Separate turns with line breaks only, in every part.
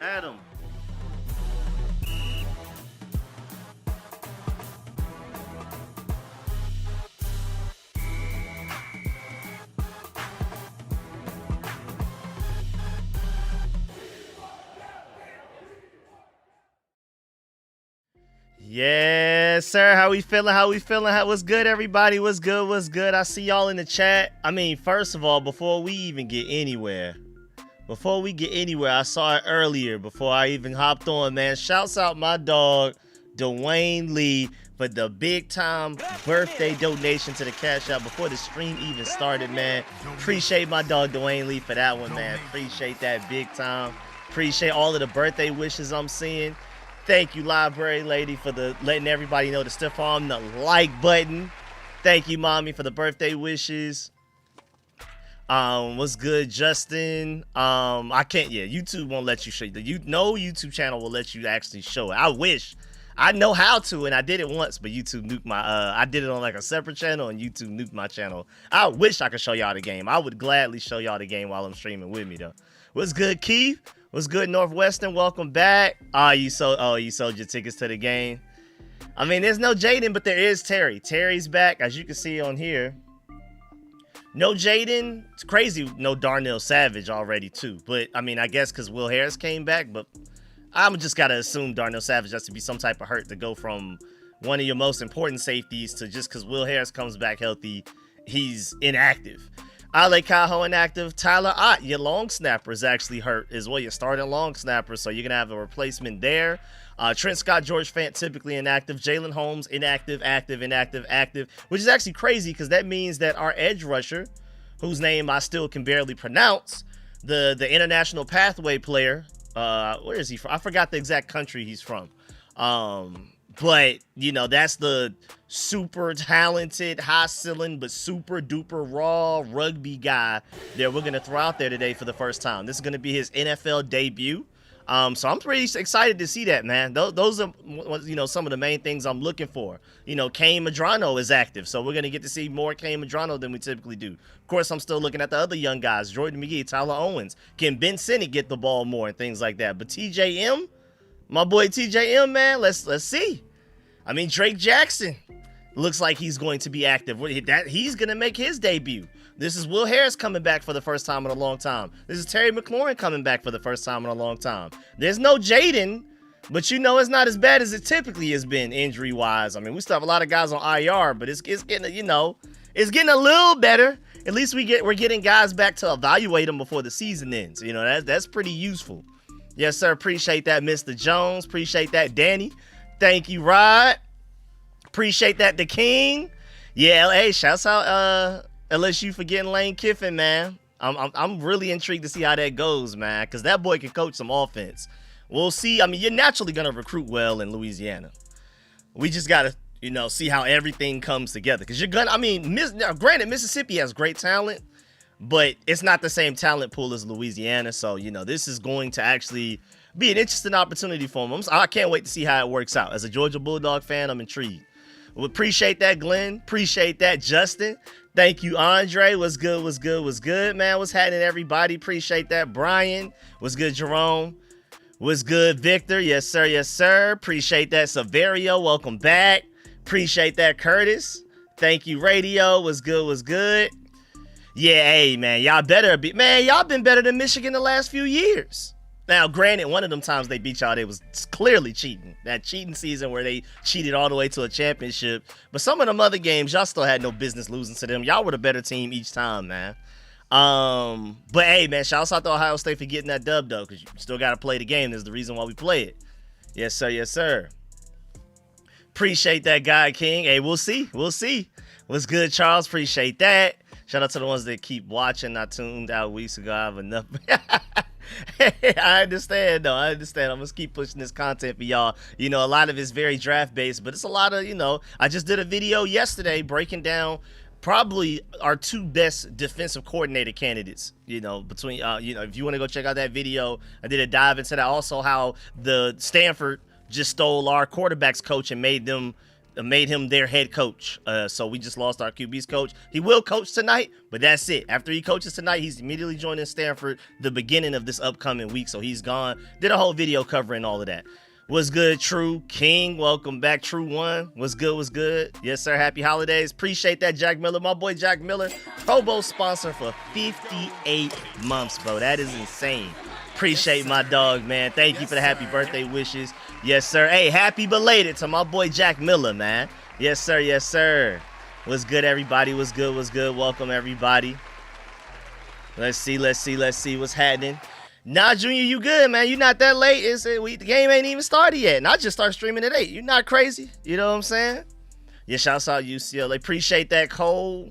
Adam. Yes, sir. How we feeling? What's good, everybody? What's good? I see y'all in the chat. I mean, first of all, before we even get anywhere, I saw it earlier before I even hopped on, man. Shouts out my dog, Dwayne Lee, for the big time birthday donation to the Cash App before the stream even started, man. Appreciate my dog, Dwayne Lee, for that one, man. Appreciate that big time. Appreciate all of the birthday wishes I'm seeing. Thank you, Library Lady, for letting everybody know to stiff arm the like button. Thank you, Mommy, for the birthday wishes. What's good, Justin? YouTube won't let you show no YouTube channel will let you actually show it. I wish. I know how to, and I did it once, but YouTube nuked my I did it on like a separate channel, and YouTube nuked my channel. I wish I could show y'all the game. I would gladly show y'all the game while I'm streaming with me though. What's good, Keith? What's good, Northwestern? Welcome back. You sold your tickets to the game. I mean, there's no Jaden, but there is Terry. Terry's back, as you can see on here. No Jaden. It's crazy. No Darnell Savage already too. But I mean, I guess because Will Harris came back. But I'm just gotta assume Darnell Savage has to be some type of hurt to go from one of your most important safeties to just because Will Harris comes back healthy, he's inactive. Ale Cajo inactive. Tyler Ott, your long snapper, is actually hurt as well. Your starting long snapper, so you're gonna have a replacement there. Trent Scott, George Fant, typically inactive. Jalen Holmes, inactive, active, which is actually crazy because that means that our edge rusher, whose name I still can barely pronounce, the international pathway player, where is he from? I forgot the exact country he's from. But, you know, that's the super talented, high ceiling, but super duper raw rugby guy that we're going to throw out there today for the first time. This is going to be his NFL debut. So I'm pretty excited to see that, man. Those are, you know, some of the main things I'm looking for. You know, Kane Madrano is active, so we're going to get to see more Kane Madrano than we typically do. Of course, I'm still looking at the other young guys, Jordan McGee, Tyler Owens. Can Ben Sinnott get the ball more and things like that? But TJM, my boy TJM, man, let's see. I mean, Drake Jackson looks like he's going to be active. He's going to make his debut. This is Will Harris coming back for the first time in a long time. This is Terry McLaurin coming back for the first time in a long time. There's no Jaden, but you know it's not as bad as it typically has been injury-wise. I mean, we still have a lot of guys on IR, but it's getting, you know, it's getting a little better. At least we're getting guys back to evaluate them before the season ends. You know, that's pretty useful. Yes, sir. Appreciate that, Mr. Jones. Appreciate that, Danny. Thank you, Rod. Appreciate that, the King. Yeah, hey, shouts out LSU for getting Lane Kiffin, man. I'm really intrigued to see how that goes, man, because that boy can coach some offense. We'll see. I mean, you're naturally gonna recruit well in Louisiana. We just gotta, you know, see how everything comes together. Because you're gonna, I mean, granted, Mississippi has great talent, but it's not the same talent pool as Louisiana. So, you know, this is going to actually be an interesting opportunity for them. I can't wait to see how it works out. As a Georgia Bulldog fan, I'm intrigued. Well, appreciate that, Glenn. Appreciate that, Justin. Thank you, Andre. What's good, man? What's happening, everybody? Appreciate that, Brian. What's good, Jerome? What's good, Victor? Yes, sir. Appreciate that, Severio. Welcome back. Appreciate that, Curtis. Thank you, Radio. What's good? Yeah, hey, man, y'all been better than Michigan the last few years. Now, granted, one of them times they beat y'all, they was clearly cheating. That cheating season where they cheated all the way to a championship. But some of them other games, y'all still had no business losing to them. Y'all were the better team each time, man. But hey, man, shouts out to Ohio State for getting that dub, though, because you still got to play the game. That's the reason why we play it. Yes, sir. Appreciate that, guy, King. Hey, we'll see. What's good, Charles? Appreciate that. Shout out to the ones that keep watching. I tuned out weeks ago. I have enough. I understand, though. I'm going to keep pushing this content for y'all. You know, a lot of it's very draft-based, but it's a lot of, you know, I just did a video yesterday breaking down probably our two best defensive coordinator candidates, you know, between, you know, if you want to go check out that video, I did a dive into that. Also how the Stanford just stole our quarterbacks coach and made them made him their head coach. So we just lost our QB's coach. He will coach tonight, but that's it. After he coaches tonight, he's immediately joining Stanford the beginning of this upcoming week. So he's gone. Did a whole video covering all of that. What's good, True King? Welcome back, True One. What's good? What's good? Yes, sir. Happy holidays. Appreciate that, Jack Miller. My boy Jack Miller, Pro Bowl sponsor for 58 months, bro. That is insane. Appreciate my dog, man. Thank you for the happy birthday wishes. Yes, sir. Hey, happy belated to my boy Jack Miller, man. Yes, sir. Yes, sir. What's good, everybody? What's good? What's good? Welcome, everybody. Let's see what's happening. Nah, Junior, you good, man. You not that late. The game ain't even started yet. And I just start streaming at 8. You not crazy. You know what I'm saying? Yeah, shouts out UCLA. Appreciate that, Cole.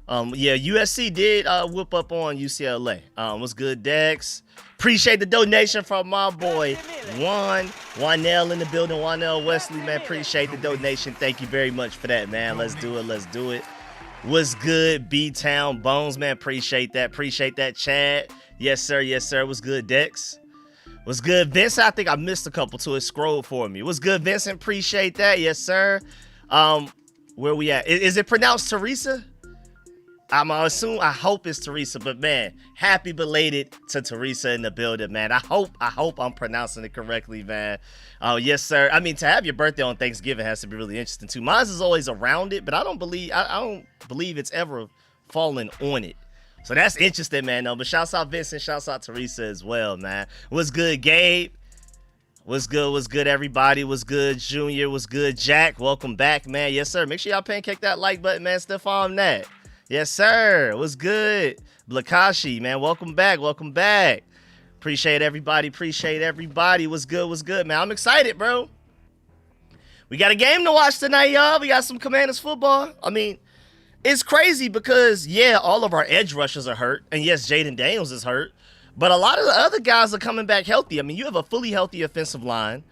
Yeah, USC did whoop up on UCLA. What's good, Dex? Appreciate the donation from my boy, Wanell in the building. Wanell Wesley, man. Appreciate the donation. Thank you very much for that, man. Let's do it. Let's do it. What's good, B-Town Bones, man? Appreciate that. Appreciate that, Chad. Yes, sir. Yes, sir. What's good, Dex? What's good, Vince? I think I missed a couple too. It scrolled for me. What's good, Vincent? Appreciate that. Yes, sir. Where we at? Is it pronounced Teresa? I hope it's Teresa, but man, happy belated to Teresa in the building, man. I hope I'm pronouncing it correctly, man. Oh, yes, sir. I mean, to have your birthday on Thanksgiving has to be really interesting too. Mine is always around it, but I don't believe it's ever fallen on it. So that's interesting, man. But shouts out Vincent, shouts out Teresa as well, man. What's good, Gabe? What's good? What's good, everybody? What's good, Junior? What's good, Jack? Welcome back, man. Yes, sir. Make sure y'all pancake that like button, man. Still on that. Yes, sir. What's good? Blakashi, man. Welcome back. Welcome back. Appreciate everybody. Appreciate everybody. What's good? What's good, man? I'm excited, bro. We got a game to watch tonight, y'all. We got some Commanders football. I mean, it's crazy because, yeah, all of our edge rushers are hurt. And, yes, Jaden Daniels is hurt. But a lot of the other guys are coming back healthy. I mean, you have a fully healthy offensive line.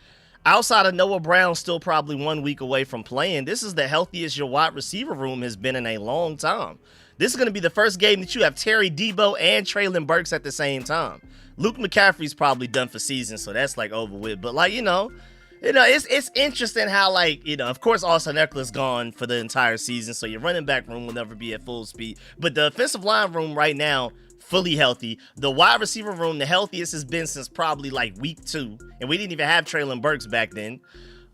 Outside of Noah Brown, still probably 1 week away from playing, this is the healthiest your wide receiver room has been in a long time. This is going to be the first game that you have Terry Debo and Treylon Burks at the same time. Luke McCaffrey's probably done for season, so that's like over with. But like, it's interesting how, like, of course Austin Eckler's gone for the entire season, so your running back room will never be at full speed. But the offensive line room right now, fully healthy. The wide receiver room, the healthiest has been since probably like week 2. And we didn't even have Treylon Burks back then.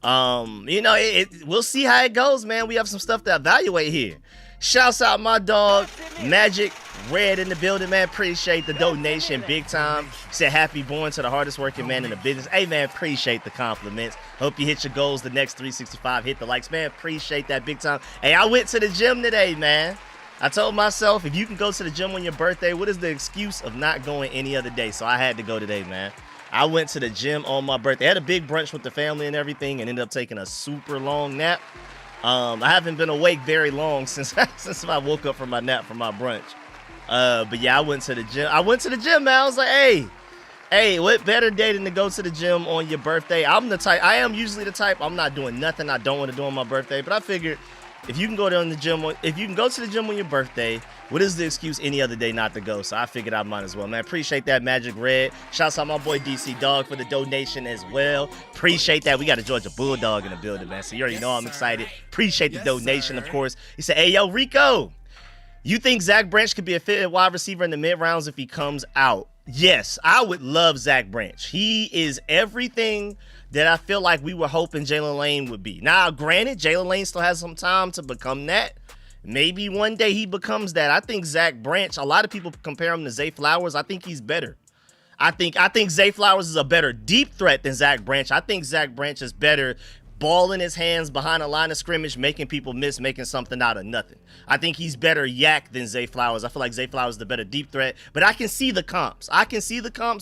We'll see how it goes, man. We have some stuff to evaluate here. Shouts out my dog, Magic Red in the building, man. Appreciate the donation big time. Said happy born to the hardest working man in the business. Hey, man, appreciate the compliments. Hope you hit your goals the next 365. Hit the likes, man. Appreciate that big time. Hey, I went to the gym today, man. I told myself, if you can go to the gym on your birthday, what is the excuse of not going any other day? So I had to go today, man. I went to the gym on my birthday. I had a big brunch with the family and everything and ended up taking a super long nap. I haven't been awake very long since I woke up from my nap from my brunch. But yeah, I went to the gym. Man. I was like, hey, what better day than to go to the gym on your birthday? I am usually the type, I'm not doing nothing I don't want to do on my birthday, but I figured if you can go to the gym on your birthday, what is the excuse any other day not to go? So I figured I might as well, man. Appreciate that, Magic Red. Shouts out my boy DC Dog for the donation as well. Appreciate that. We got a Georgia Bulldog in the building, man. So you already know I'm excited. Appreciate the donation, of course. He said, hey, yo, Rico, you think Zach Branch could be a fit wide receiver in the mid-rounds if he comes out? Yes, I would love Zach Branch. He is everything that I feel like we were hoping Jalen Lane would be. Now, granted, Jalen Lane still has some time to become that. Maybe one day he becomes that. I think Zach Branch, a lot of people compare him to Zay Flowers. I think he's better. I think Zay Flowers is a better deep threat than Zach Branch. I think Zach Branch is better ball in his hands behind a line of scrimmage, making people miss, making something out of nothing. I think he's better yak than Zay Flowers. I feel like Zay Flowers is the better deep threat, but I can see the comps.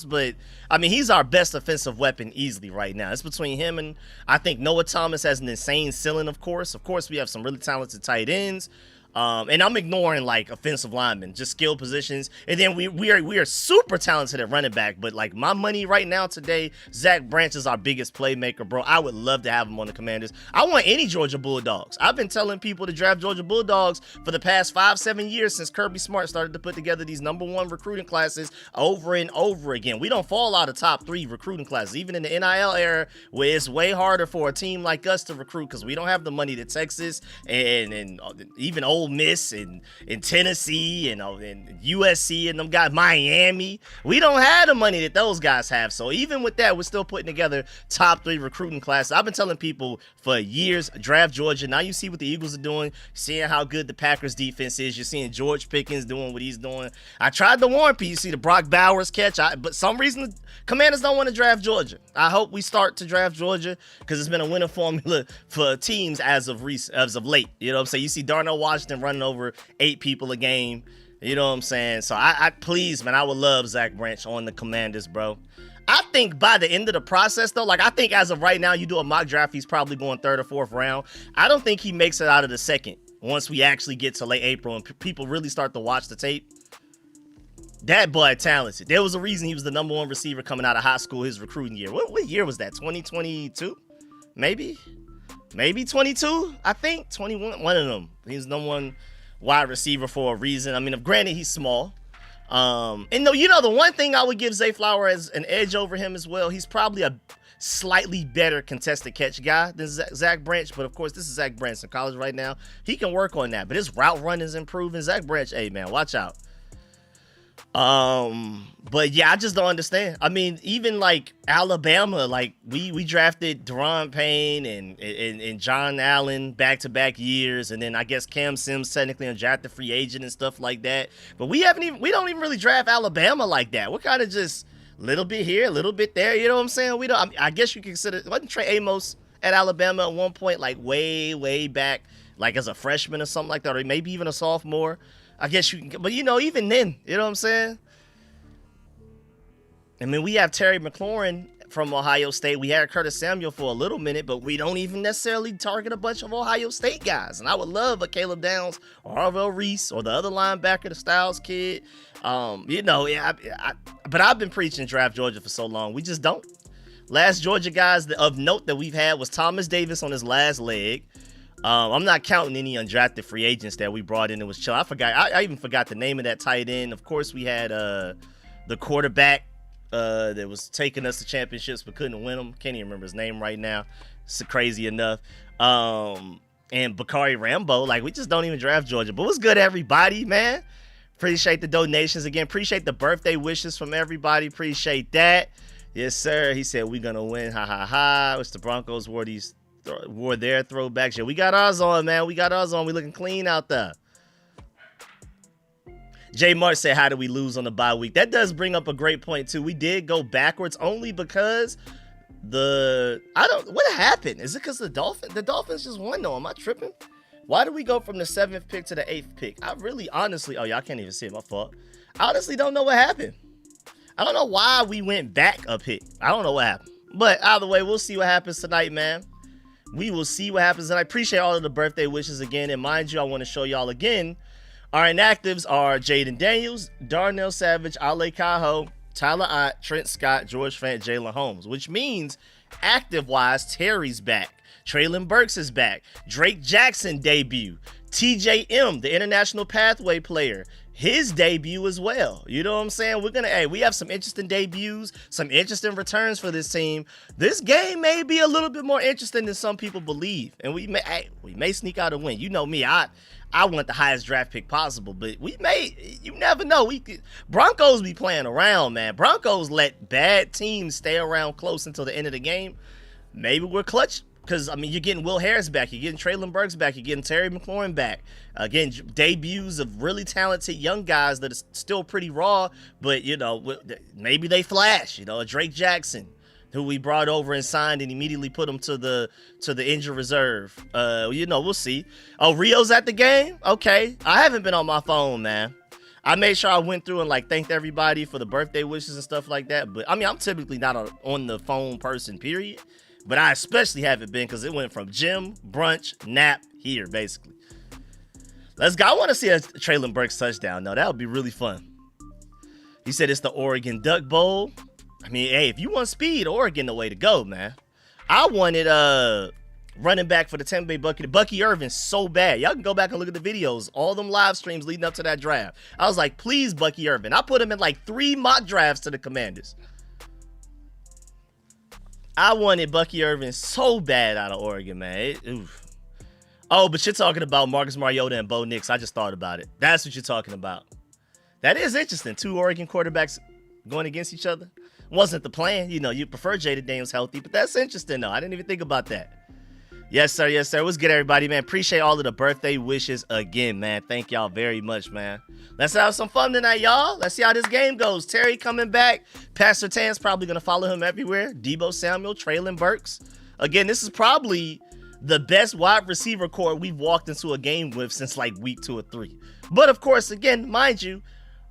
But I mean, he's our best offensive weapon easily right now. It's between him and I think Noah Thomas has an insane ceiling, of course. Of course, we have some really talented tight ends. And I'm ignoring like offensive linemen, just skill positions. And then we are super talented at running back. But like my money right now today, Zach Branch is our biggest playmaker, bro. I would love to have him on the Commanders. I want any Georgia Bulldogs. I've been telling people to draft Georgia Bulldogs for the past 5-7 years since Kirby Smart started to put together these #1 recruiting classes over and over again. We don't fall out of top 3 recruiting classes, even in the NIL era, where it's way harder for a team like us to recruit because we don't have the money that Texas and even Ole Miss and Tennessee and USC and them guys, Miami. We don't have the money that those guys have. So even with that, we're still putting together top 3 recruiting classes. I've been telling people for years, draft Georgia. Now you see what the Eagles are doing, seeing how good the Packers defense is. You're seeing George Pickens doing what he's doing. I tried to warn people. You see the Brock Bowers catch, but some reason the Commanders don't want to draft Georgia. I hope we start to draft Georgia because it's been a winning formula for teams as of late. You know what I'm saying? You see Darnell Washington running over 8 people a game. You know what I'm saying? So I please, man, I would love Zach Branch on the Commanders, bro. I think by the end of the process, though, like I think as of right now, you do a mock draft, he's probably going 3rd or 4th round. I don't think he makes it out of the 2nd once we actually get to late April and people really start to watch the tape. That boy talented. There was a reason he was the #1 receiver coming out of high school his recruiting year. What year was that? 2022? Maybe 22, I think. 21, one of them. He's #1 wide receiver for a reason. I mean, granted, he's small. And though, the one thing I would give Zay Flower as an edge over him as well, he's probably a slightly better contested catch guy than Zach Branch. But of course, this is Zach Branch in college right now. He can work on that. But his route run is improving. Zach Branch, hey man, watch out. But yeah, I just don't understand. I mean, even like Alabama, like we drafted Deron Payne and John Allen back-to-back years, and then I guess Cam Sims technically undrafted free agent and stuff like that. But we don't even really draft Alabama like that. We're kind of just little bit here, a little bit there. You know what I'm saying? I guess you can consider, wasn't Trey Amos at Alabama at one point, like way back, like as a freshman or something like that, or maybe even a sophomore? I guess you can, but even then, you know what I'm saying? I mean, we have Terry McLaurin from Ohio State. We had Curtis Samuel for a little minute, but we don't even necessarily target a bunch of Ohio State guys. And I would love a Caleb Downs or Arvell Reese or the other linebacker, the Styles kid. But I've been preaching draft Georgia for so long. We just don't. Last Georgia guys of note that we've had was Thomas Davis on his last leg. I'm not counting any undrafted free agents that we brought in. It was chill. I even forgot the name of that tight end. Of course, we had the quarterback that was taking us to championships but couldn't win them. Can't even remember his name right now. It's crazy enough. And Bakari Rambo. Like, we just don't even draft Georgia. But what's good, everybody, man? Appreciate the donations again. Appreciate the birthday wishes from everybody. Appreciate that. Yes, sir. He said we're gonna win. Ha ha ha. It's the Broncos wore their throwbacks. Yeah, we got ours on, man. We got ours on. We looking clean out there. Jay March said, how did we lose on the bye week? That does bring up a great point, too. We did go backwards only because what happened? Is it because the Dolphins just won, though? Am I tripping? Why did we go from the 7th pick to the 8th pick? I really, honestly, oh, y'all can't even see it. My fault. I honestly don't know what happened. I don't know why we went back a pick. I don't know what happened. But either way, we'll see what happens tonight, man. We will see what happens. And I appreciate all of the birthday wishes again. And mind you, I want to show y'all again. Our inactives are Jaden Daniels, Darnell Savage, Ale Cajo, Tyler Ott, Trent Scott, George Fant, Jalen Holmes. Which means, active-wise, Terry's back. Traylon Burks is back. Drake Jackson debut. TJM, the international pathway player, his debut as well. You know what I'm saying? We have some interesting debuts, some interesting returns for this team. This game may be a little bit more interesting than some people believe. And we may sneak out a win. You know me, I want the highest draft pick possible, but you never know. Broncos be playing around, man. Broncos let bad teams stay around close until the end of the game. Maybe we're clutch. Because, I mean, you're getting Will Harris back. You're getting Traylon Burks back. You're getting Terry McLaurin back. Again, debuts of really talented young guys that are still pretty raw. But, maybe they flash. A Drake Jackson, who we brought over and signed and immediately put him to the injured reserve. We'll see. Oh, Rio's at the game? Okay. I haven't been on my phone, man. I made sure I went through and, thanked everybody for the birthday wishes and stuff like that. But, I mean, I'm typically not on the phone person, period. But I especially haven't been because it went from gym, brunch, nap, here, basically. Let's go. I want to see a Traylon Burks touchdown. No, that would be really fun. He said it's the Oregon Duck Bowl. I mean, hey, if you want speed, Oregon the way to go, man. I wanted running back for the Tampa Bay Buccaneers, Bucky Irvin, so bad. Y'all can go back and look at the videos, all them live streams leading up to that draft. I was like, please, Bucky Irvin. I put him in like 3 mock drafts to the Commanders. I wanted Bucky Irvin so bad out of Oregon, man. Oh, but you're talking about Marcus Mariota and Bo Nix. I just thought about it. That's what you're talking about. That is interesting. 2 Oregon quarterbacks going against each other. Wasn't the plan. You know, you prefer Jaden Daniels healthy, but that's interesting, though. I didn't even think about that. Yes, sir. Yes, sir. What's good, everybody, man? Appreciate all of the birthday wishes again, man. Thank y'all very much, man. Let's have some fun tonight, y'all. Let's see how this game goes. Terry coming back. Pastor Tan's probably going to follow him everywhere. Deebo Samuel, Traylon Burks. Again, this is probably the best wide receiver core we've walked into a game with since like week 2 or 3. But, of course, again, mind you,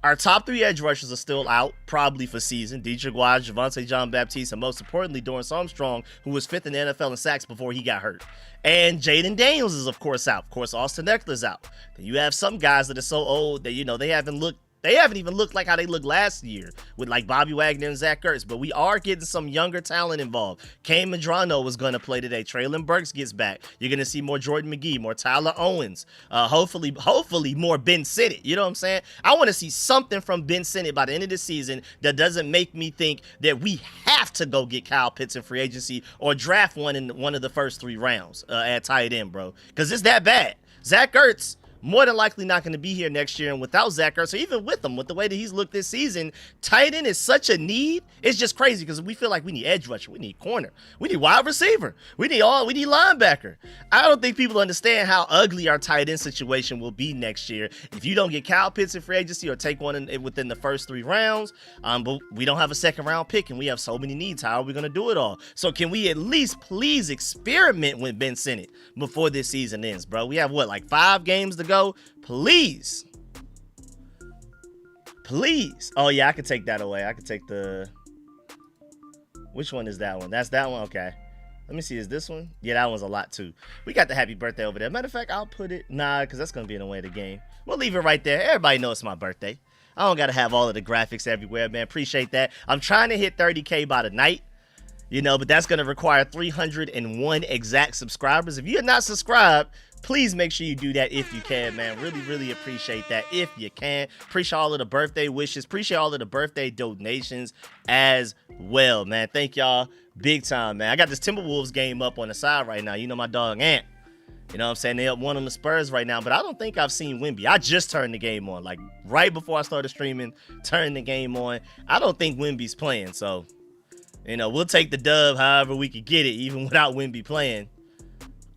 our top 3 edge rushers are still out, probably for season. Dedrick Wise, Javonte John-Baptiste, and most importantly, Dorrance Armstrong, who was 5th in the NFL in sacks before he got hurt. And Jaden Daniels is, of course, out. Of course, Austin Eckler's out. Then you have some guys that are so old that, you know, they haven't even looked like how they looked last year with like Bobby Wagner and Zach Ertz, but we are getting some younger talent involved. Kane Medrano was going to play today. Traylon Burks gets back. You're going to see more Jordan McGee, more Tyler Owens, hopefully more Ben Sinnott. You know what I'm saying? I want to see something from Ben Sinnott by the end of the season that doesn't make me think that we have to go get Kyle Pitts in free agency or draft one in one of the first 3 rounds at tight end, bro, because it's that bad. Zach Ertz more than likely not going to be here next year, and without Zach Ertz, or even with him, with the way that he's looked this season, tight end is such a need. It's just crazy because we feel like we need edge rusher, we need corner, we need wide receiver, we need linebacker. I don't think people understand how ugly our tight end situation will be next year if you don't get Kyle Pitts in free agency or take one within the first 3 rounds. But we don't have a 2nd round pick, and we have so many needs. How are we going to do it all? So can we at least please experiment with Ben Sinnott before this season ends, bro? We have like 5 games to go. Please. Oh yeah, I can take that away. I can take which one is that one? That's that one. Okay, let me see. Is this one? Yeah, that one's a lot too. We got the happy birthday over there. Matter of fact, I'll put it because that's gonna be in the way of the game. We'll leave it right there. Everybody knows it's my birthday. I don't gotta have all of the graphics everywhere, man. Appreciate that. I'm trying to hit 30K by the night. You know, but that's going to require 301 exact subscribers. If you're not subscribed, please make sure you do that if you can, man. Really, really appreciate that if you can. Appreciate all of the birthday wishes. Appreciate all of the birthday donations as well, man. Thank y'all big time, man. I got this Timberwolves game up on the side right now. You know my dog Ant. You know what I'm saying? They up 1 on the Spurs right now, but I don't think I've seen Wemby. I just turned the game on. Like right before I started streaming, turned the game on. I don't think Wemby's playing, so you know, we'll take the dub however we could get it, even without Wemby playing.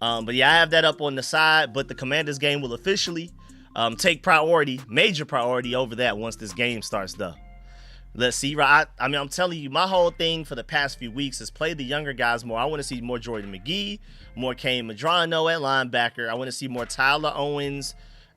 But yeah, I have that up on the side. But the Commanders game will officially take priority, major priority over that once this game starts, though. Let's see. I mean, I'm telling you, my whole thing for the past few weeks is play the younger guys more. I want to see more Jordan McGee, more Kane Medrano at linebacker. I want to see more Tyler Owens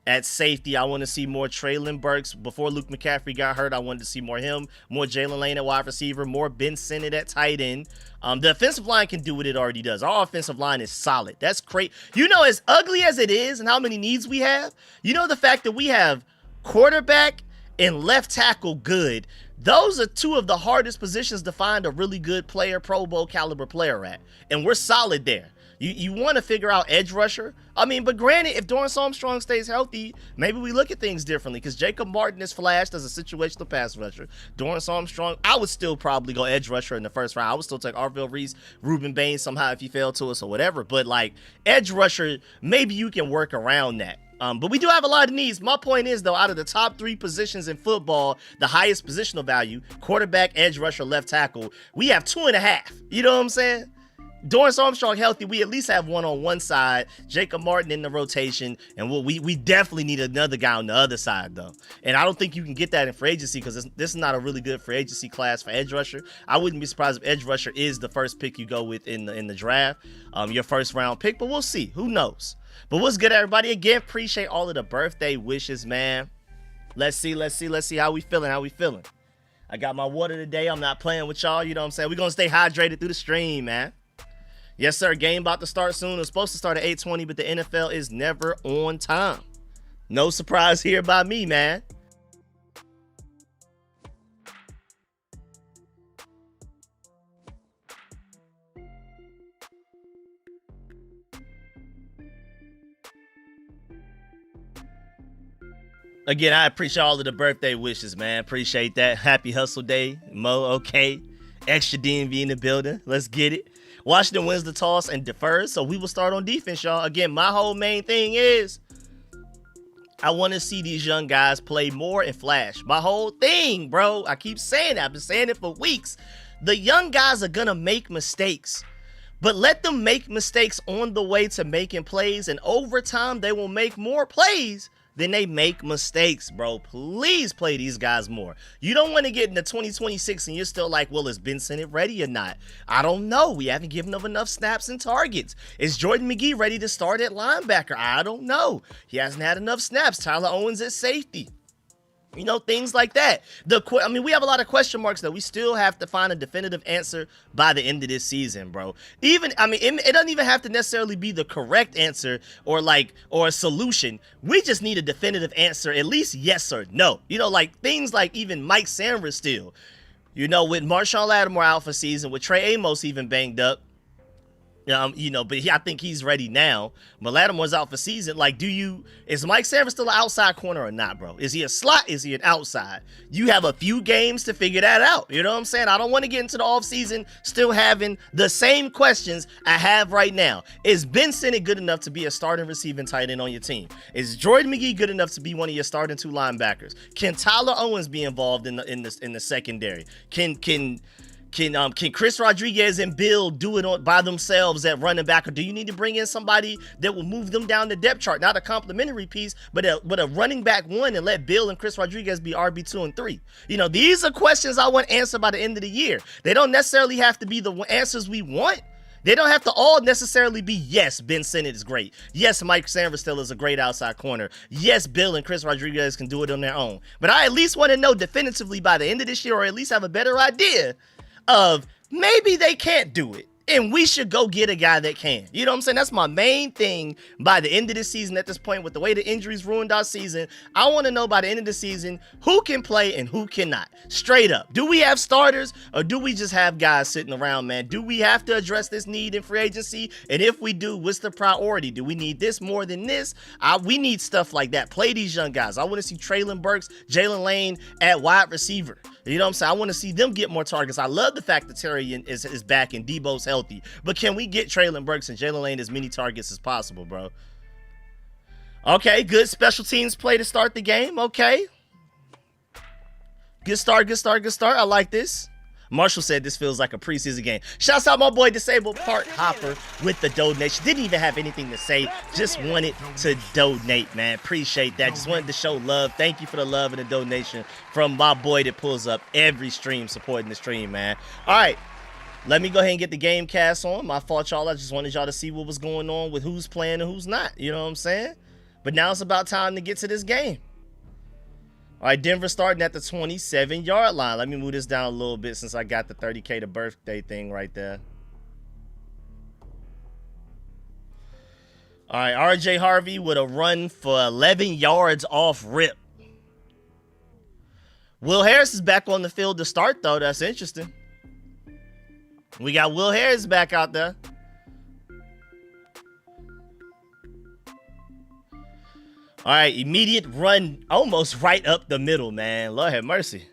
at safety. I want to see more Traylon Burks. Before Luke McCaffrey got hurt, I wanted to see more him, more Jalen Lane at wide receiver, more Ben Sinnott at tight end. The offensive line can do what it already does. Our offensive line is solid. That's great. You know, as ugly as it is and how many needs we have, you know, the fact that we have quarterback and left tackle good, those are 2 of the hardest positions to find a really good player, Pro Bowl caliber player at. And we're solid there. You want to figure out edge rusher. I mean, but granted, if Dorrance Armstrong stays healthy, maybe we look at things differently because Jacob Martin is flashed as a situational pass rusher. Dorrance Armstrong, I would still probably go edge rusher in the 1st round. I would still take Arville Reese, Ruben Bain somehow if he fell to us or whatever. But like edge rusher, maybe you can work around that. But we do have a lot of needs. My point is, though, out of the top 3 positions in football, the highest positional value, quarterback, edge rusher, left tackle, we have 2.5. You know what I'm saying? Dorrance Armstrong healthy, we at least have one on one side, Jacob Martin in the rotation, and we definitely need another guy on the other side, though. And I don't think you can get that in free agency because this is not a really good free agency class for edge rusher. I wouldn't be surprised if edge rusher is the first pick you go with in the draft, your 1st round pick, but we'll see. Who knows? But what's good, everybody? Again, appreciate all of the birthday wishes, man. Let's see how we feeling. I got my water today. I'm not playing with y'all, you know what I'm saying? We're going to stay hydrated through the stream, man. Yes, sir. Game about to start soon. It was supposed to start at 8:20, but the NFL is never on time. No surprise here by me, man. Again, I appreciate all of the birthday wishes, man. Appreciate that. Happy Hustle Day, Mo. Okay. Extra DMV in the building. Let's get it. Washington wins the toss and defers, so we will start on defense, y'all. Again, my whole main thing is I want to see these young guys play more and flash. My whole thing, bro. I keep saying it. I've been saying it for weeks. The young guys are going to make mistakes, but let them make mistakes on the way to making plays, and over time, they will make more plays than they make mistakes, bro. Please play these guys more. You don't want to get into 2026 and you're still like, well, is Ben Sinnott ready or not? I don't know. We haven't given him enough snaps and targets. Is Jordan McGee ready to start at linebacker? I don't know. He hasn't had enough snaps. Tyler Owens at safety. You know, things like that. I mean, we have a lot of question marks that we still have to find a definitive answer by the end of this season, bro. I mean, it doesn't even have to necessarily be the correct answer or a solution. We just need a definitive answer, at least yes or no. You know, like things like even Mike Sanders still. You know, with Marshawn Lattimore out for season, with Trey Amos even banged up. You know, but I think he's ready now. But Lattimore's out for season. Like, is Mike Sanders still an outside corner or not, bro? Is he a slot? Is he an outside? You have a few games to figure that out. You know what I'm saying? I don't want to get into the offseason still having the same questions I have right now. Is Ben Sinnott good enough to be a starting receiving tight end on your team? Is Jordan McGee good enough to be one of your starting two linebackers? Can Tyler Owens be involved in the secondary? Can Chris Rodriguez and Bill do it by themselves at running back, or do you need to bring in somebody that will move them down the depth chart? Not a complimentary piece, but a running back one, and let Bill and Chris Rodriguez be RB2 and 3. You know, these are questions I want answered by the end of the year. They don't necessarily have to be the answers we want. They don't have to all necessarily be, yes, Ben Sinnott is great. Yes, Mike Sanders still is a great outside corner. Yes, Bill and Chris Rodriguez can do it on their own. But I at least want to know definitively by the end of this year, or at least have a better idea of maybe they can't do it, and we should go get a guy that can. You know what I'm saying? That's my main thing by the end of this season at this point. With the way the injuries ruined our season, I want to know by the end of the season who can play and who cannot. Straight up. Do we have starters, or do we just have guys sitting around, man? Do we have to address this need in free agency? And if we do, what's the priority? Do we need this more than this? We need stuff like that. Play these young guys. I want to see Treylon Burks, Jalen Lane at wide receiver. You know what I'm saying? I want to see them get more targets. I love the fact that Terry is back and Debo's healthy. But can we get Treylon Burks and Jalen Lane as many targets as possible, bro? Okay, good special teams play to start the game. Okay. Good start. I like this. Marshall said this feels like a preseason game. Shouts out my boy Disabled Part Hopper with the donation. Didn't even have anything to say. Just wanted to donate, man. Appreciate that. Just wanted to show love. Thank you for the love and the donation from my boy that pulls up every stream, supporting the stream, man. All right. Let me go ahead and get the game cast on. My fault, y'all. I just wanted y'all to see what was going on with who's playing and who's not. You know what I'm saying? But now it's about time to get to this game. All right, Denver starting at the 27-yard line. Let me move this down a little bit since I got the 30K to birthday thing right there. All right, RJ Harvey with a run for 11 yards off rip. Will Harris is back on the field to start, though. That's interesting. We got Will Harris back out there. All right, immediate run almost right up the middle, man. Lord have mercy.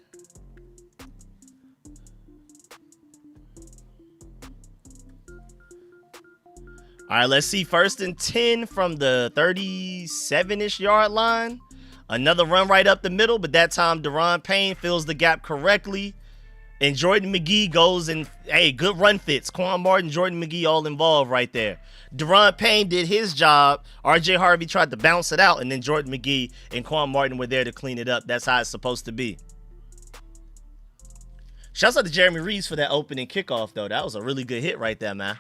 All right, let's see. 1st and 10 from the 37-ish yard line. Another run right up the middle, but that time Deron Payne fills the gap correctly. And Jordan McGee goes and, hey, good run fits. Quan Martin, Jordan McGee all involved right there. Deron Payne did his job. RJ Harvey tried to bounce it out, and then Jordan McGee and Quan Martin were there to clean it up. That's how it's supposed to be. Shouts out to Jeremy Reeves for that opening kickoff, though. That was a really good hit right there, man.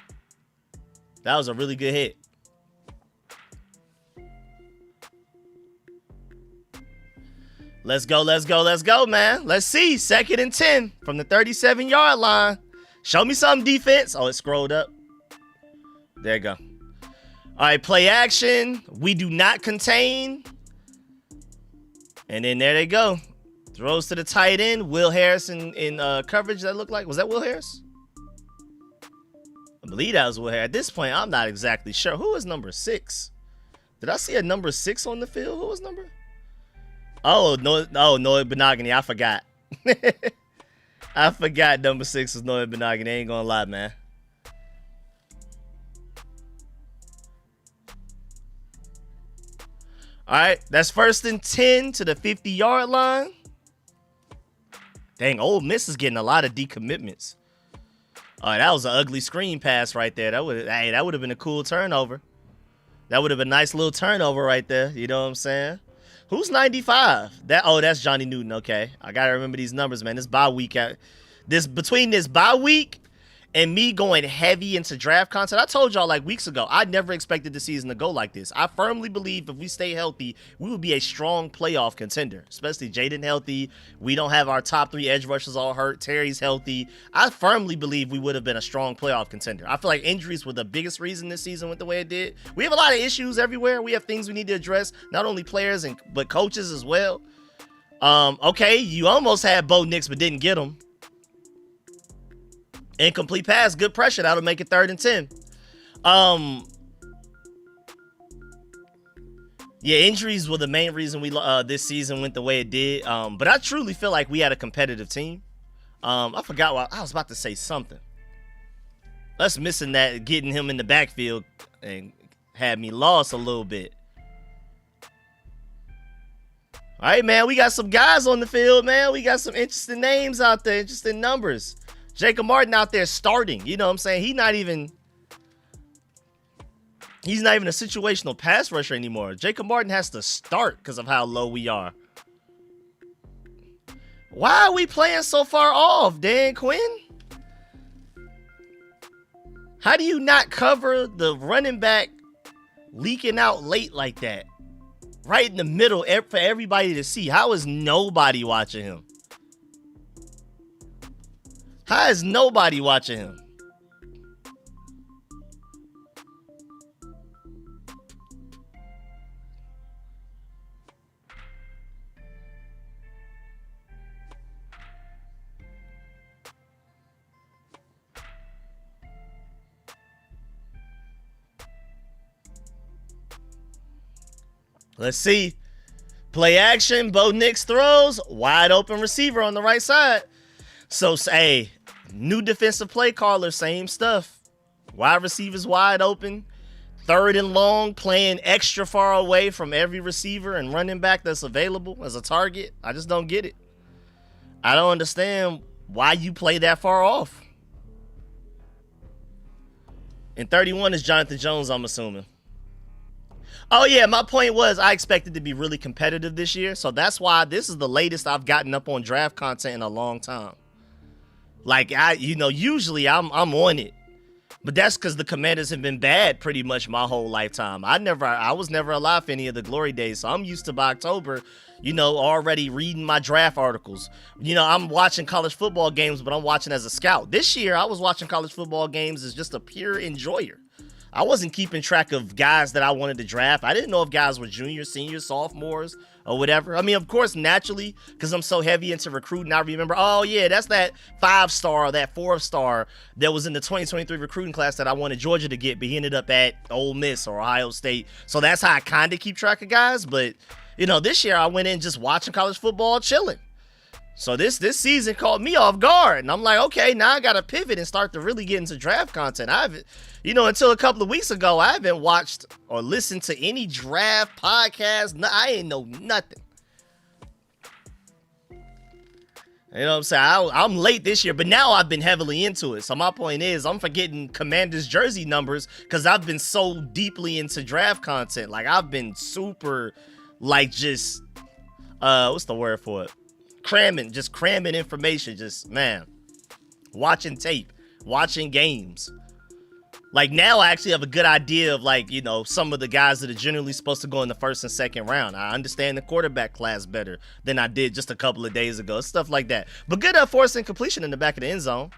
That was a really good hit. Let's go, man. Let's see. 2nd and 10 from the 37-yard line. Show me some defense. Oh, it scrolled up. There you go. All right, play action. We do not contain. And then there they go. Throws to the tight end. Will Harris in coverage, that looked like. Was that Will Harris? I believe that was Will Harris. At this point, I'm not exactly sure. Who is number 6? Did I see a number 6 on the field? Who was number? Oh, no, Noah Benogany. I forgot. I forgot number 6 was Noah Benogany. Ain't gonna lie, man. All right, that's 1st and 10 to the 50-yard line. Dang, Ole Miss is getting a lot of decommitments. All right, that was an ugly screen pass right there. That would have been a cool turnover. That would have been a nice little turnover right there. You know what I'm saying? Who's 95? That's Johnny Newton. Okay, I gotta remember these numbers, man. This bye week, between this bye week and me going heavy into draft content, I told y'all like weeks ago, I never expected the season to go like this. I firmly believe if we stay healthy, we will be a strong playoff contender, especially Jaden healthy. We don't have our top 3 edge rushers all hurt. Terry's healthy. I firmly believe we would have been a strong playoff contender. I feel like injuries were the biggest reason this season went the way it did. We have a lot of issues everywhere. We have things we need to address, not only players, but coaches as well. Okay, you almost had Bo Nix, but didn't get him. Incomplete pass, good pressure. That'll make it 3rd and 10. Yeah, injuries were the main reason we this season went the way it did. But I truly feel like we had a competitive team. I forgot what I was about to say something. Us missing that, getting him in the backfield, and had me lost a little bit. All right, man, we got some guys on the field, man. We got some interesting names out there, interesting numbers. Jacob Martin out there starting. You know what I'm saying? He's not even a situational pass rusher anymore. Jacob Martin has to start because of how low we are. Why are we playing so far off, Dan Quinn? How do you not cover the running back leaking out late like that? Right in the middle for everybody to see. How is nobody watching him? How is nobody watching him? Let's see. Play action. Bo Nix throws. Wide open receiver on the right side. So, hey, new defensive play caller, same stuff. Wide receivers wide open. 3rd and long, playing extra far away from every receiver and running back that's available as a target. I just don't get it. I don't understand why you play that far off. And 31 is Jonathan Jones, I'm assuming. Oh, yeah, my point was I expected to be really competitive this year. So that's why this is the latest I've gotten up on draft content in a long time. Like, usually I'm on it. But that's because the Commanders have been bad pretty much my whole lifetime. I was never alive for any of the glory days. So I'm used to by October, already reading my draft articles. I'm watching college football games, but I'm watching as a scout. This year, I was watching college football games as just a pure enjoyer. I wasn't keeping track of guys that I wanted to draft. I didn't know if guys were juniors, seniors, sophomores, or whatever. I mean, of course, naturally, because I'm so heavy into recruiting, I remember, oh, yeah, that's that 5-star or that 4-star that was in the 2023 recruiting class that I wanted Georgia to get, but he ended up at Ole Miss or Ohio State. So that's how I kind of keep track of guys. But, this year I went in just watching college football, chilling. So this season caught me off guard. And I'm like, okay, now I got to pivot and start to really get into draft content. Until a couple of weeks ago, I haven't watched or listened to any draft podcast. I ain't know nothing. You know what I'm saying? I'm late this year, but now I've been heavily into it. So my point is I'm forgetting Commanders jersey numbers because I've been so deeply into draft content. Like, I've been super, just, what's the word for it? Cramming information, watching tape, watching games. Like, now I actually have a good idea of, some of the guys that are generally supposed to go in the 1st and 2nd round. I understand the quarterback class better than I did just a couple of days ago. Stuff like that. But good forcing completion in the back of the end zone.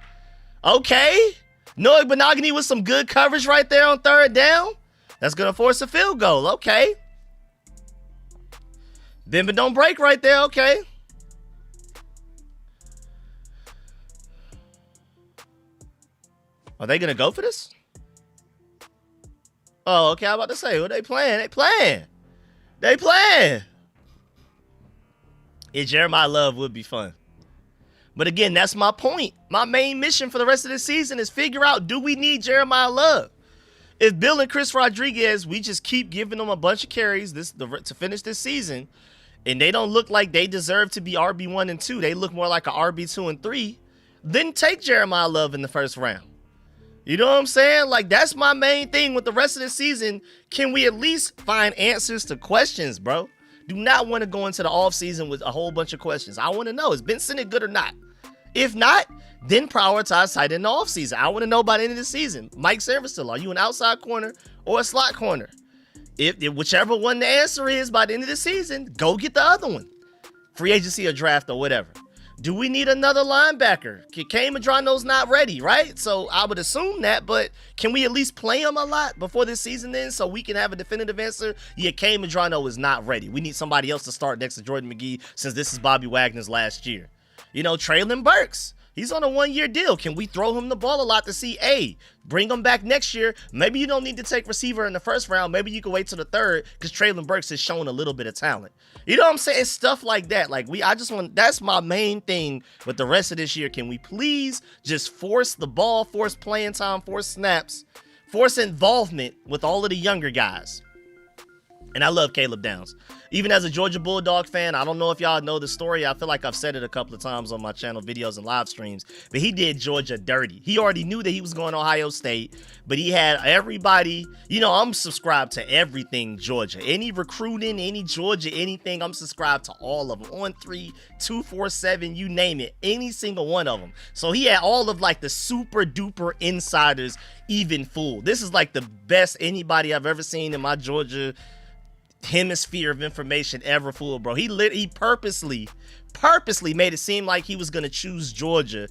Okay. Noah Benogany with some good coverage right there on 3rd down. That's going to force a field goal. Okay. Bend but don't break right there. Okay. Are they going to go for this? Oh, okay. I'm about to say, what they playing? They playing. They playing. Yeah, Jeremiah Love would be fun. But again, that's my point. My main mission for the rest of this season is figure out, do we need Jeremiah Love? If Bill and Chris Rodriguez, we just keep giving them a bunch of carries to finish this season, and they don't look like they deserve to be RB1 and 2, they look more like a RB2 and 3, then take Jeremiah Love in the first round. You know what I'm saying? Like, that's my main thing with the rest of the season. Can we at least find answers to questions, bro? Do not want to go into the offseason with a whole bunch of questions. I want to know, is Ben Sinnott good or not? If not, then prioritize tight end in the offseason. I want to know by the end of the season. Mike Sainristil, are you an outside corner or a slot corner? If whichever one the answer is by the end of the season, go get the other one. Free agency or draft or whatever. Do we need another linebacker? Kane Madrano's not ready, right? So I would assume that, but can we at least play him a lot before this season ends so we can have a definitive answer? Yeah, Kane Madrano is not ready. We need somebody else to start next to Jordan McGee since this is Bobby Wagner's last year. You know, Traylon Burks, he's on a one-year deal. Can we throw him the ball a lot to see, hey, bring him back next year? Maybe you don't need to take receiver in the first round. Maybe you can wait till the third because Traylon Burks has shown a little bit of talent. You know what I'm saying? It's stuff like that. Like, that's my main thing with the rest of this year. Can we please just force the ball, force playing time, force snaps, force involvement with all of the younger guys? And I love Caleb Downs. Even as a Georgia Bulldog fan, I don't know if y'all know the story. I feel like I've said it a couple of times on my channel videos and live streams, but he did Georgia dirty. He already knew that he was going to Ohio State, but he had everybody, you know, I'm subscribed to everything Georgia. Any recruiting, any Georgia, anything, I'm subscribed to all of them. On 3, 247, you name it, any single one of them. So he had all of like the super duper insiders even fooled. This is like the best anybody I've ever seen in my Georgia hemisphere of information ever fooled, bro. He purposely made it seem like he was gonna choose Georgia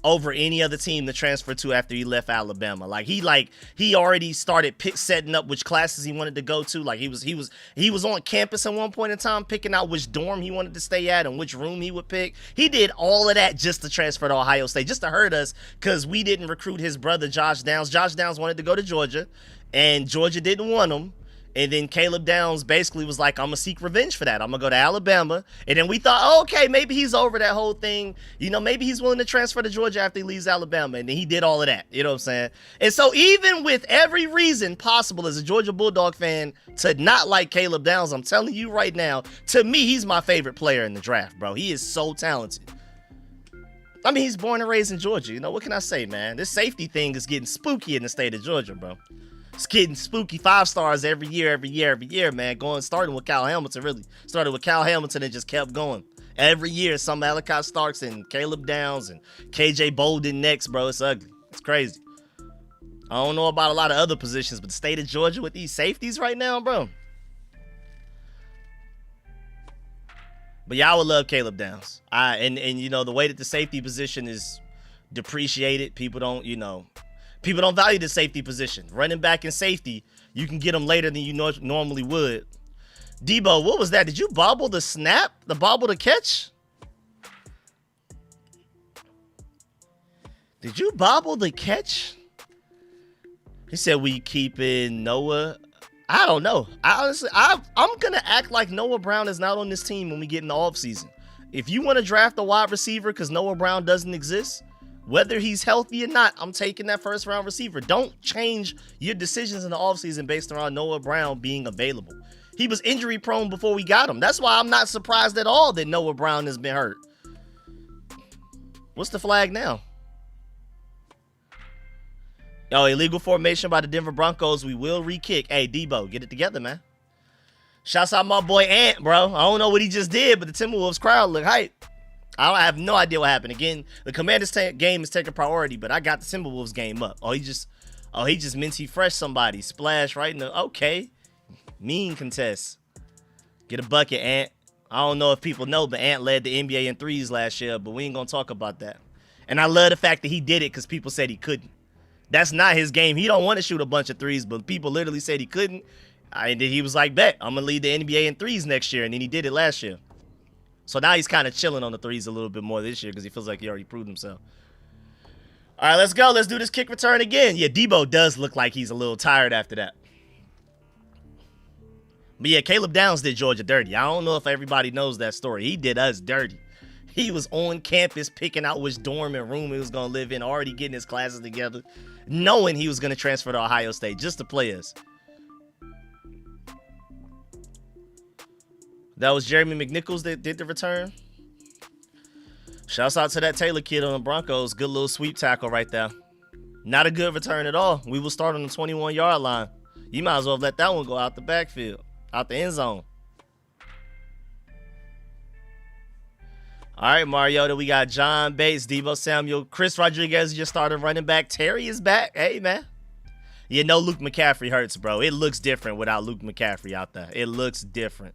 over any other team to transfer to after he left Alabama. He already started setting up which classes he wanted to go to. Like he was on campus at one point in time picking out which dorm he wanted to stay at and which room he would pick. He did all of that just to transfer to Ohio State, just to hurt us because we didn't recruit his brother Josh Downs. Josh Downs wanted to go to Georgia and Georgia didn't want him. And then Caleb Downs basically was like, I'm going to seek revenge for that. I'm going to go to Alabama. And then we thought, oh, okay, maybe he's over that whole thing. You know, maybe he's willing to transfer to Georgia after he leaves Alabama. And then he did all of that. You know what I'm saying? And so even with every reason possible as a Georgia Bulldog fan to not like Caleb Downs, I'm telling you right now, to me, he's my favorite player in the draft, bro. He is so talented. I mean, he's born and raised in Georgia. You know, what can I say, man? This safety thing is getting spooky in the state of Georgia, bro. It's getting spooky 5 stars every year, man. Starting with Cal Hamilton, really. Started with Cal Hamilton and just kept going. Every year, some Malachi Starks and Caleb Downs and KJ Bolden next, bro. It's ugly. It's crazy. I don't know about a lot of other positions, but the state of Georgia with these safeties right now, bro. But y'all would love Caleb Downs. And you know, the way that the safety position is depreciated, people don't value the safety position. Running back and safety, you can get them later than you normally would. Debo, what was that? Did you bobble the snap? The bobble the catch? Did you bobble the catch? He said we keeping Noah. I don't know. I'm going to act like Noah Brown is not on this team when we get in the offseason. If you want to draft a wide receiver because Noah Brown doesn't exist, whether he's healthy or not, I'm taking that first round receiver. Don't change your decisions in the offseason based around Noah Brown being available. He was injury prone before we got him. That's why I'm not surprised at all that Noah Brown has been hurt. What's the flag now? Oh, illegal formation by the Denver Broncos. We will re-kick. Hey, Debo, get it together, man. Shouts out my boy Ant, bro. I don't know what he just did, but the Timberwolves crowd look hype. I have no idea what happened. Again, the Commanders game is taking priority, but I got the Timberwolves game up. He just minty fresh somebody. Splash right in the, okay. Mean contest. Get a bucket, Ant. I don't know if people know, but Ant led the NBA in threes last year, but we ain't going to talk about that. And I love the fact that he did it because people said he couldn't. That's not his game. He don't want to shoot a bunch of threes, but people literally said he couldn't. And then he was like, bet, I'm going to lead the NBA in threes next year. And then he did it last year. So now he's kind of chilling on the threes a little bit more this year because he feels like he already proved himself. All right, let's go. Let's do this kick return again. Yeah, Debo does look like he's a little tired after that. But yeah, Caleb Downs did Georgia dirty. I don't know if everybody knows that story. He did us dirty. He was on campus picking out which dorm and room he was going to live in, already getting his classes together, knowing he was going to transfer to Ohio State just to play us. That was Jeremy McNichols that did the return. Shouts out to that Taylor kid on the Broncos. Good little sweep tackle right there. Not a good return at all. We will start on the 21-yard line. You might as well let that one go out the backfield, out the end zone. All right, Mariota, we got John Bates, Deebo Samuel, Chris Rodriguez just started running back. Terry is back. Hey, man. You know Luke McCaffrey hurts, bro. It looks different without Luke McCaffrey out there. It looks different.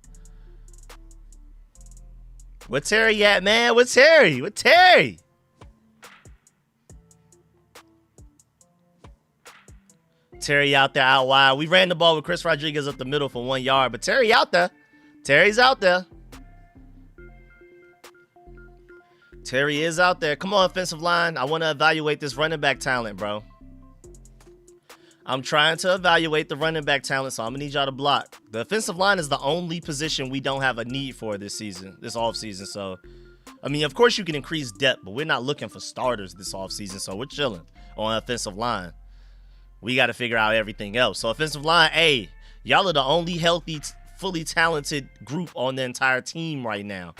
Where Terry at, man? Where Terry? Where Terry? Terry out there out wide. We ran the ball with Chris Rodriguez up the middle for 1 yard, but Terry out there. Terry's out there. Terry is out there. Come on, offensive line. I want to evaluate this running back talent, bro. I'm trying to evaluate the running back talent, so I'm going to need y'all to block. The offensive line is the only position we don't have a need for this season, this offseason. So, I mean, of course you can increase depth, but we're not looking for starters this offseason, so we're chilling on offensive line. We got to figure out everything else. So, offensive line, hey, y'all are the only healthy, fully talented group on the entire team right now.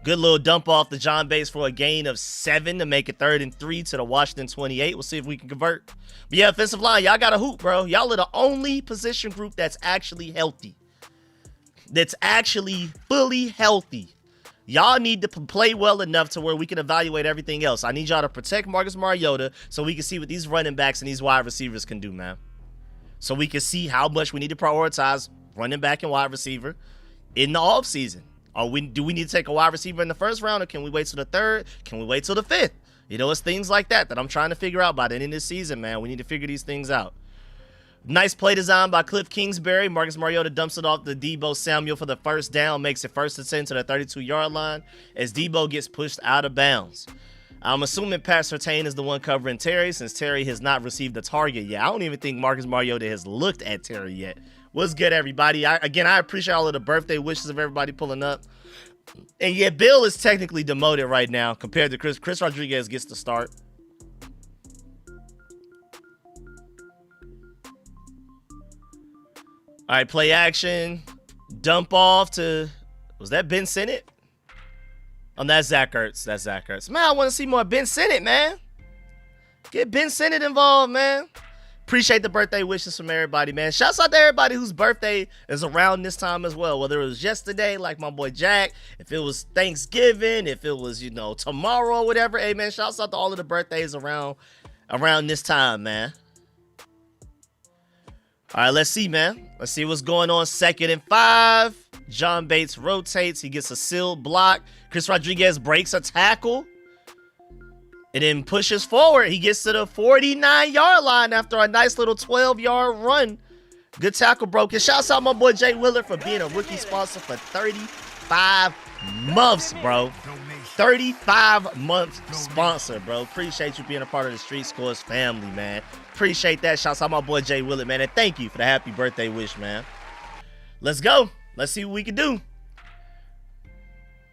Good little dump off to John Bates for a gain of 7 to make it 3rd and 3 to the Washington 28. We'll see if we can convert. But yeah, offensive line, y'all got a hoop, bro. Y'all are the only position group that's actually healthy. That's actually fully healthy. Y'all need to play well enough to where we can evaluate everything else. I need y'all to protect Marcus Mariota so we can see what these running backs and these wide receivers can do, man. So we can see how much we need to prioritize running back and wide receiver in the offseason. Or do we need to take a wide receiver in the first round, or can we wait till the 3rd? Can we wait till the 5th? You know, it's things like that I'm trying to figure out by the end of this season, man. We need to figure these things out. Nice play design by Cliff Kingsbury. Marcus Mariota dumps it off to Deebo Samuel for the first down, makes it 1st and 10 to the 32-yard line as Deebo gets pushed out of bounds. I'm assuming Pat Surtain is the one covering Terry since Terry has not received a target yet. I don't even think Marcus Mariota has looked at Terry yet. What's good, everybody? I appreciate all of the birthday wishes of everybody pulling up. And yeah, Bill is technically demoted right now compared to Chris. Chris Rodriguez gets the start. All right, play action. Dump off to, was that Ben Sinnott? Oh, that's Zach Ertz. That's Zach Ertz. Man, I want to see more Ben Sinnott, man. Get Ben Sinnott involved, man. Appreciate the birthday wishes from everybody, man. Shouts out to everybody whose birthday is around this time as well. Whether it was yesterday, like my boy Jack, if it was Thanksgiving, if it was, tomorrow or whatever. Hey, man, shouts out to all of the birthdays around this time, man. All right, let's see, man. Let's see what's going on. 2nd and 5. John Bates rotates. He gets a sealed block. Chris Rodriguez breaks a tackle. And then pushes forward. He gets to the 49-yard line after a nice little 12-yard run. Good tackle broken. Shouts out my boy Jay Willard for being a rookie sponsor for 35 months, bro. 35 months sponsor, bro. Appreciate you being a part of the StreetScores family, man. Appreciate that. Shouts out my boy Jay Willard, man. And thank you for the happy birthday wish, man. Let's go. Let's see what we can do.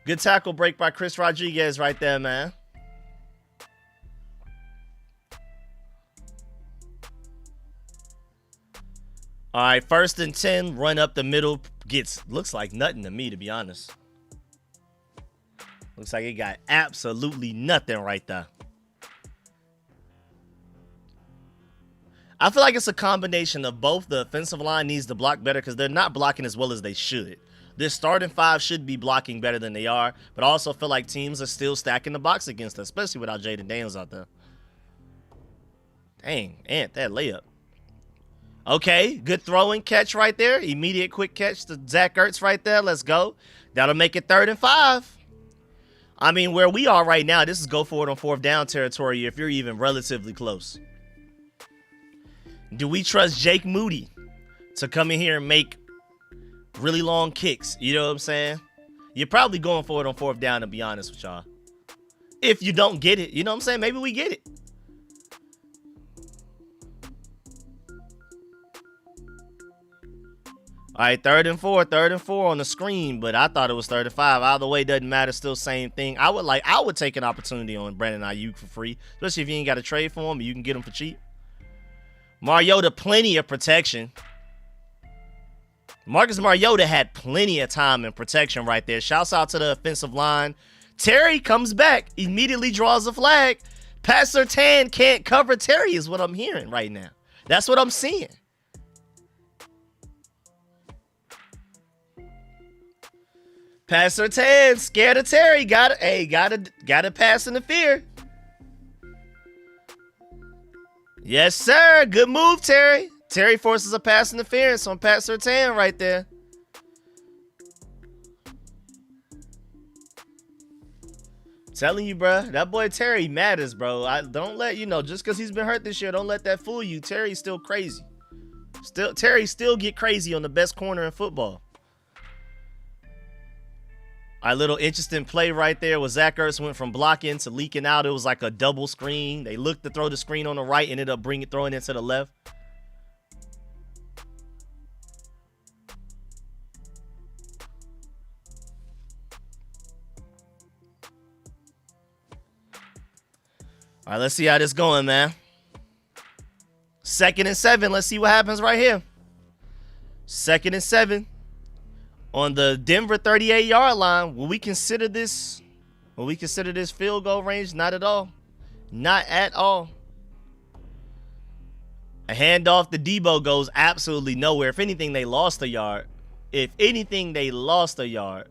Good tackle break by Chris Rodriguez right there, man. All right, 1st and 10, run up the middle. Looks like nothing to me, to be honest. Looks like it got absolutely nothing right there. I feel like it's a combination of both. The offensive line needs to block better because they're not blocking as well as they should. This starting 5 should be blocking better than they are, but I also feel like teams are still stacking the box against us, especially without Jaden Daniels out there. Dang, Ant, that layup. Okay, good throw and catch right there. Immediate quick catch to Zach Ertz right there. Let's go. That'll make it 3rd and 5. I mean, where we are right now, this is go for it on 4th down territory if you're even relatively close. Do we trust Jake Moody to come in here and make really long kicks. You know what I'm saying? You're probably going for it on 4th down, to be honest with y'all. If you don't get it, you know what I'm saying? Maybe we get it. All right, 3rd and 4 on the screen, but I thought it was 3rd and 5. Either way, doesn't matter. Still same thing. I would take an opportunity on Brandon Ayuk for free, especially if you ain't got to trade for him. You can get him for cheap. Mariota, plenty of protection. Marcus Mariota had plenty of time and protection right there. Shouts out to the offensive line. Terry comes back, immediately draws a flag. Pat Surtain can't cover Terry is what I'm hearing right now. That's what I'm seeing. Pat Surtain scared of Terry. Gotta pass in the fear. Yes, sir. Good move, Terry. Terry forces a pass interference on Pat Surtain right there. Telling you, bro, that boy Terry matters, bro. Don't let, just because he's been hurt this year, don't let that fool you. Terry's still crazy. Terry still get crazy on the best corner in football. Our little interesting play right there was Zach Ertz went from blocking to leaking out. It was like a double screen. They looked to throw the screen on the right, ended up throwing it to the left. All right, let's see how this going, man. 2nd and 7. Let's see what happens right here. 2nd and 7 on the Denver 38-yard line. Will we consider this? Will we consider this field goal range? Not at all. Not at all. A handoff to Debo goes absolutely nowhere. If anything, they lost a yard. If anything, they lost a yard.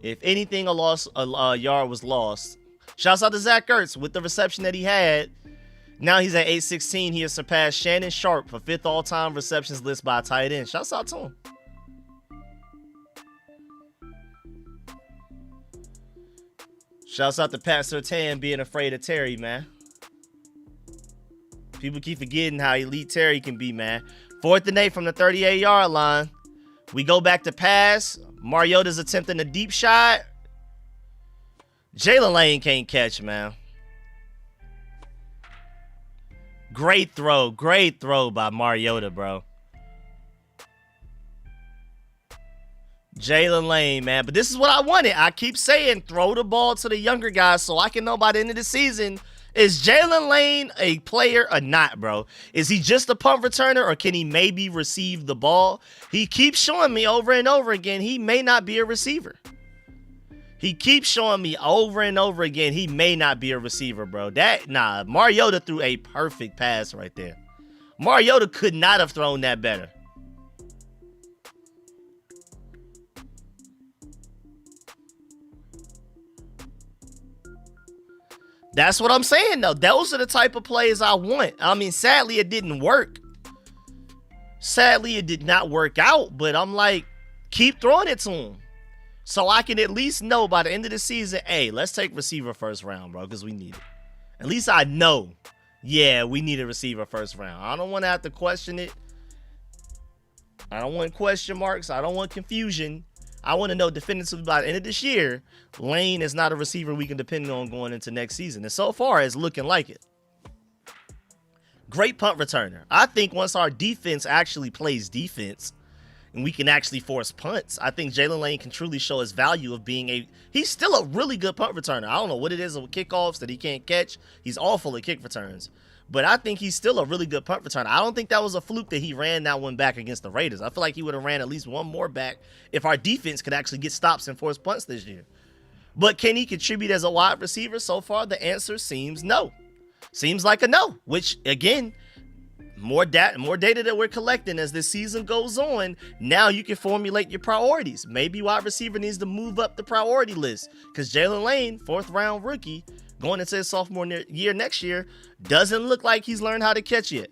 If anything, a yard was lost. Shouts out to Zach Ertz with the reception that he had. Now he's at 816. He has surpassed Shannon Sharp for 5th all-time receptions list by a tight end. Shouts out to him. Shouts out to Pat Surtain being afraid of Terry, man. People keep forgetting how elite Terry can be, man. 4th and 8 from the 38-yard line. We go back to pass. Mariota's attempting a deep shot. Jalen Lane can't catch, man. Great throw by Mariota, bro. Jalen Lane, man. But this is what I wanted. I keep saying throw the ball to the younger guys so I can know by the end of the season, is Jalen Lane a player or not, bro? Is he just a punt returner or can he maybe receive the ball? He keeps showing me over and over again he may not be a receiver. He keeps showing me over and over again he may not be a receiver, bro. Mariota threw a perfect pass right there. Mariota could not have thrown that better. That's what I'm saying, though. Those are the type of plays I want. I mean, sadly, it didn't work. Sadly, it did not work out, but I'm like, keep throwing it to him. So I can at least know by the end of the season, hey, let's take receiver 1st round, bro, because we need it. At least I know, yeah, we need a receiver 1st round. I don't want to have to question it. I don't want question marks. I don't want confusion. I want to know definitively by the end of this year, Lane is not a receiver we can depend on going into next season. And so far, it's looking like it. Great punt returner. I think once our defense actually plays defense and we can actually force punts, I think Jalen Lane can truly show his value of being he's still a really good punt returner. I don't know what it is with kickoffs that he can't catch. He's awful at kick returns. But I think he's still a really good punt returner. I don't think that was a fluke that he ran that one back against the Raiders. I feel like he would have ran at least one more back if our defense could actually get stops and force punts this year. But can he contribute as a wide receiver? So far, the answer seems no. Seems like a no, which, again, more data that we're collecting as this season goes on. Now you can formulate your priorities. Maybe wide receiver needs to move up the priority list because Jalen Lane, 4th-round rookie, going into his sophomore year next year, doesn't look like he's learned how to catch yet.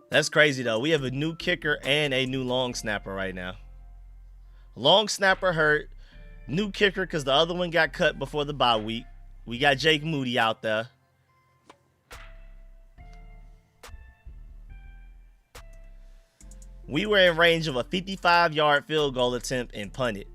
That's crazy, though. We have a new kicker and a new long snapper right now. Long snapper hurt. New kicker because the other one got cut before the bye week. We got Jake Moody out there. We were in range of a 55-yard field goal attempt and punted.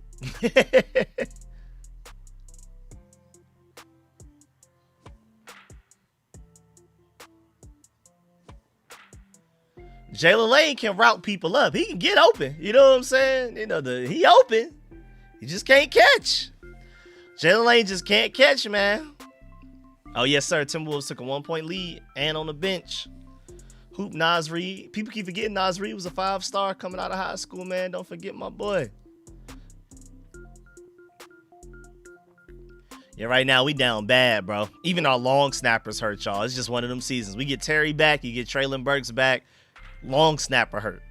Jalen Lane can route people up. He can get open. You know what I'm saying? You know, he open. He just can't catch. Jalen Lane just can't catch, man. Oh, yes, sir. Timberwolves took a 1-point lead and on the bench. Hoop Nas Reed. People keep forgetting Nas Reed was a 5-star coming out of high school, man. Don't forget my boy. Yeah, right now we down bad, bro. Even our long snappers hurt, y'all. It's just one of them seasons. We get Terry back. You get Traylon Burks back. Long snapper hurt.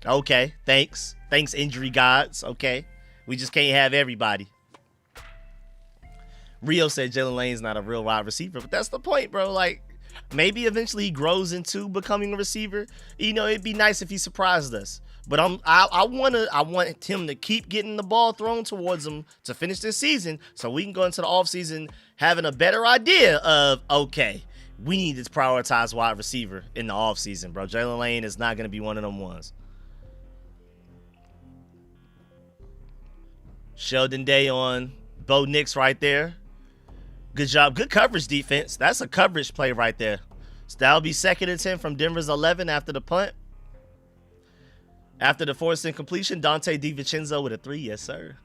Okay, thanks. Thanks, injury gods. Okay. We just can't have everybody. Rio said Jalen Lane's not a real wide receiver, but that's the point, bro. Like, maybe eventually he grows into becoming a receiver. You know, it'd be nice if he surprised us. But I want him to keep getting the ball thrown towards him to finish this season so we can go into the offseason having a better idea of, okay, we need to prioritize wide receiver in the offseason, bro. Jalen Lane is not going to be one of them ones. Sheldon Day on Bo Nix right there. Good job. Good coverage defense. That's a coverage play right there. So that'll be 2nd and 10 from Denver's 11 after the punt. After the forced incompletion, Dante DiVincenzo with a 3. Yes, sir.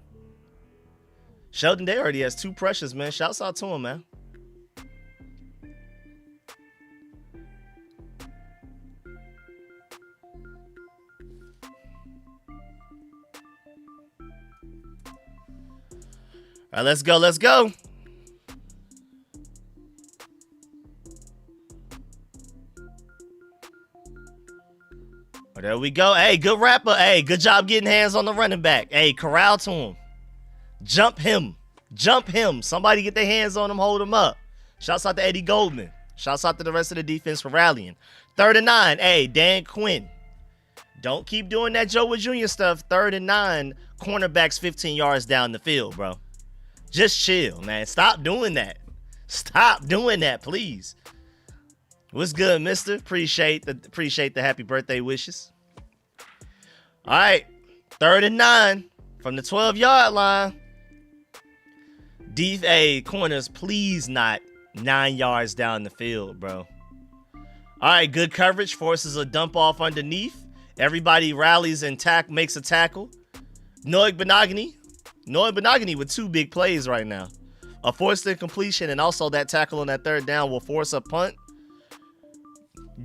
Sheldon Day already has 2 pressures, man. Shouts out to him, man. All right, let's go. Let's go. Oh, there we go. Hey, good rapper. Hey, good job getting hands on the running back. Hey, corral to him. Jump him. Jump him. Somebody get their hands on him, hold him up. Shouts out to Eddie Goldman. Shouts out to the rest of the defense for rallying. 3rd and 9. Hey, Dan Quinn. Don't keep doing that Joe Wood Jr. stuff. 3rd and 9. Cornerbacks 15 yards down the field, bro. Just chill, man. Stop doing that. Stop doing that, please. What's good, mister? Appreciate the happy birthday wishes. All right. 3rd and 9 from the 12-yard line. DA corners, please not 9 yards down the field, bro. All right, good coverage. Forces a dump off underneath. Everybody rallies and makes a tackle. Noah Benogany with 2 big plays right now. A forced incompletion and also that tackle on that 3rd down will force a punt.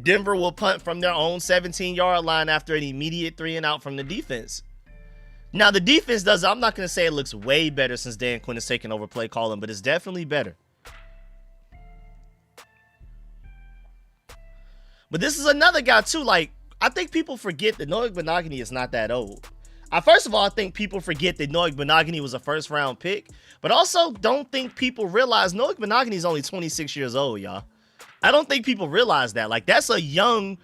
Denver will punt from their own 17-yard line after an immediate 3-and-out from the defense. Now, the defense does, I'm not going to say it looks way better since Dan Quinn has taken over play calling, but it's definitely better. But this is another guy, too. Like, I think people forget that Noah Benogany is not that old. First of all, I think people forget that Noah Benogany was a 1st-round pick, but also don't think people realize Noah Benogany is only 26 years old, y'all. I don't think people realize that. Like, that's a young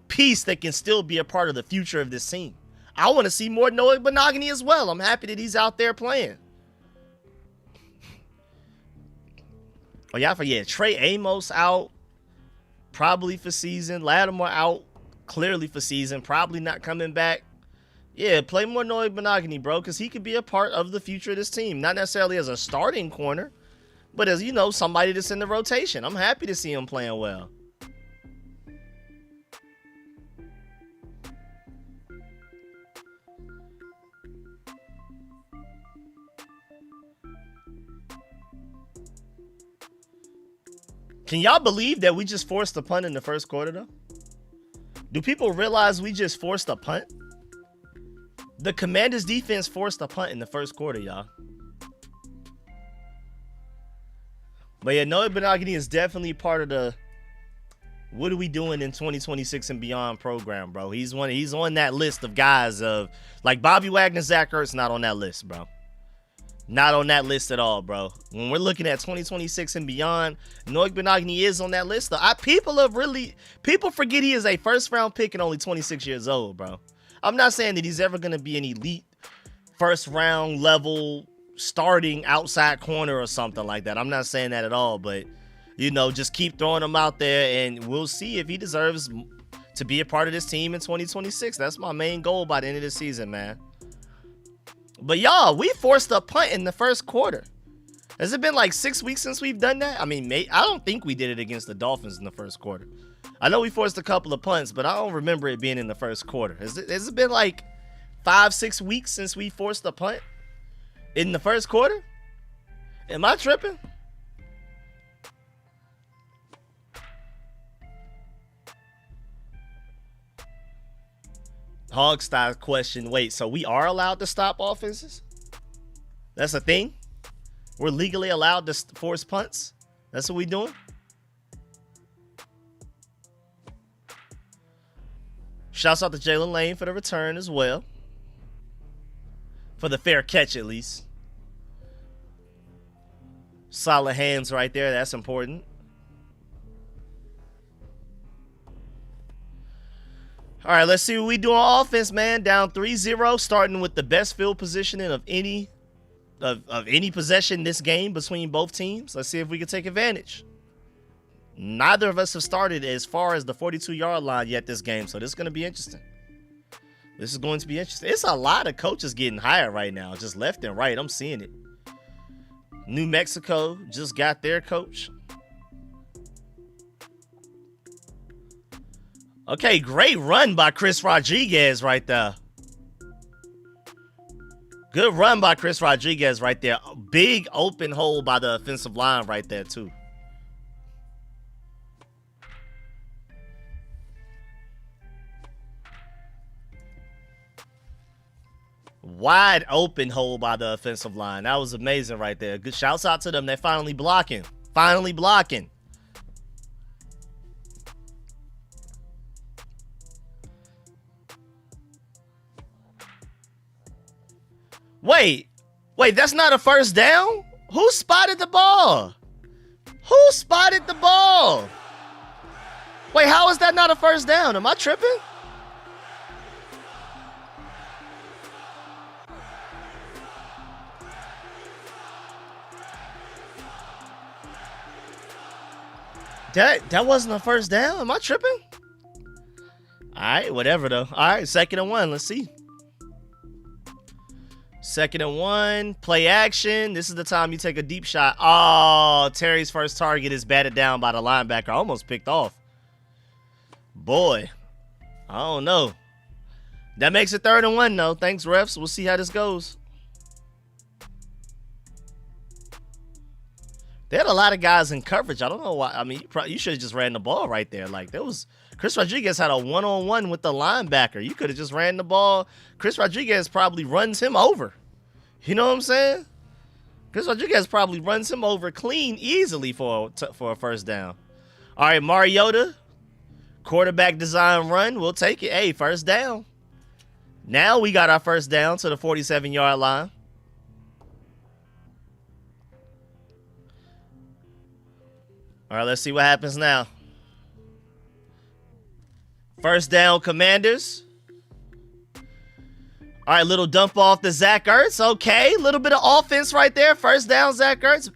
piece that can still be a part of the future of this team. I want to see more Noah Benogany as well. I'm happy that he's out there playing. Oh, yeah, Trey Amos out probably for season. Lattimore out clearly for season. Probably not coming back. Yeah, play more Noah Benogany, bro, because he could be a part of the future of this team. Not necessarily as a starting corner, but as, you know, somebody that's in the rotation. I'm happy to see him playing well. Can y'all believe that we just forced a punt in the 1st quarter, though? Do people realize we just forced a punt? The Commanders defense forced a punt in the 1st quarter, y'all. But yeah, Noah Benogany is definitely part of the what are we doing in 2026 and beyond program, bro. He's on that list of guys of, like, Bobby Wagner, Zach Ertz, not on that list, bro. Not on that list at all, bro. When we're looking at 2026 and beyond, Noah Benogany is on that list, though. People forget he is a 1st-round pick and only 26 years old, bro. I'm not saying that he's ever going to be an elite 1st-round level starting outside corner or something like that. I'm not saying that at all, but, you know, just keep throwing him out there, and we'll see if he deserves to be a part of this team in 2026. That's my main goal by the end of the season, man. But, y'all, we forced a punt in the first quarter. Has it been like 6 weeks since we've done that? I mean, I don't think we did it against the Dolphins in the first quarter. I know we forced a couple of punts, but I don't remember it being in the first quarter. Has it been like 5-6 weeks since we forced a punt in the first quarter? Am I tripping? Hogstyle question. Wait, so we are allowed to stop offenses? That's a thing? We're legally allowed to force punts? That's what we doing? Shouts out to Jalen Lane for the return as well. For the fair catch, at least. Solid hands right there. That's important. All right, let's see what we do on offense, man. Down 3-0, starting with the best field positioning of any possession this game between both teams. Let's see if we can take advantage. Neither of us have started as far as the 42-yard line yet this game, so this is going to be interesting. This is going to be interesting. It's a lot of coaches getting hired right now, just left and right. I'm seeing it. New Mexico just got their coach. Okay, great run by Chris Rodriguez right there. Good run by Chris Rodriguez right there. Big open hole by the offensive line right there, too. Wide open hole by the offensive line. That was amazing right there. Good shouts out to them. They're finally blocking. Finally blocking. Wait, that's not a first down? Who spotted the ball? Who spotted the ball? Wait, how is that not a first down? Am I tripping? That wasn't a first down? Am I tripping? All right, whatever though. All right, 2nd and 1. Let's see. 2nd and 1, play action. This is the time you take a deep shot. Oh, Terry's first target is batted down by the linebacker. Almost picked off. Boy, I don't know. That makes it 3rd and 1, though. Thanks, refs. We'll see how this goes. They had a lot of guys in coverage. I don't know why. I mean, you should have just ran the ball right there. Like, there was... Chris Rodriguez had a one-on-one with the linebacker. You could have just ran the ball. Chris Rodriguez probably runs him over. You know what I'm saying? Chris Rodriguez probably runs him over clean, easily for a first down. All right, Mariota. Quarterback design run. We'll take it. Hey, first down. Now we got our first down to the 47-yard line. All right, let's see what happens now. First down, Commanders. All right, little dump off to Zach Ertz. Okay, little bit of offense right there. First down, Zach Ertz.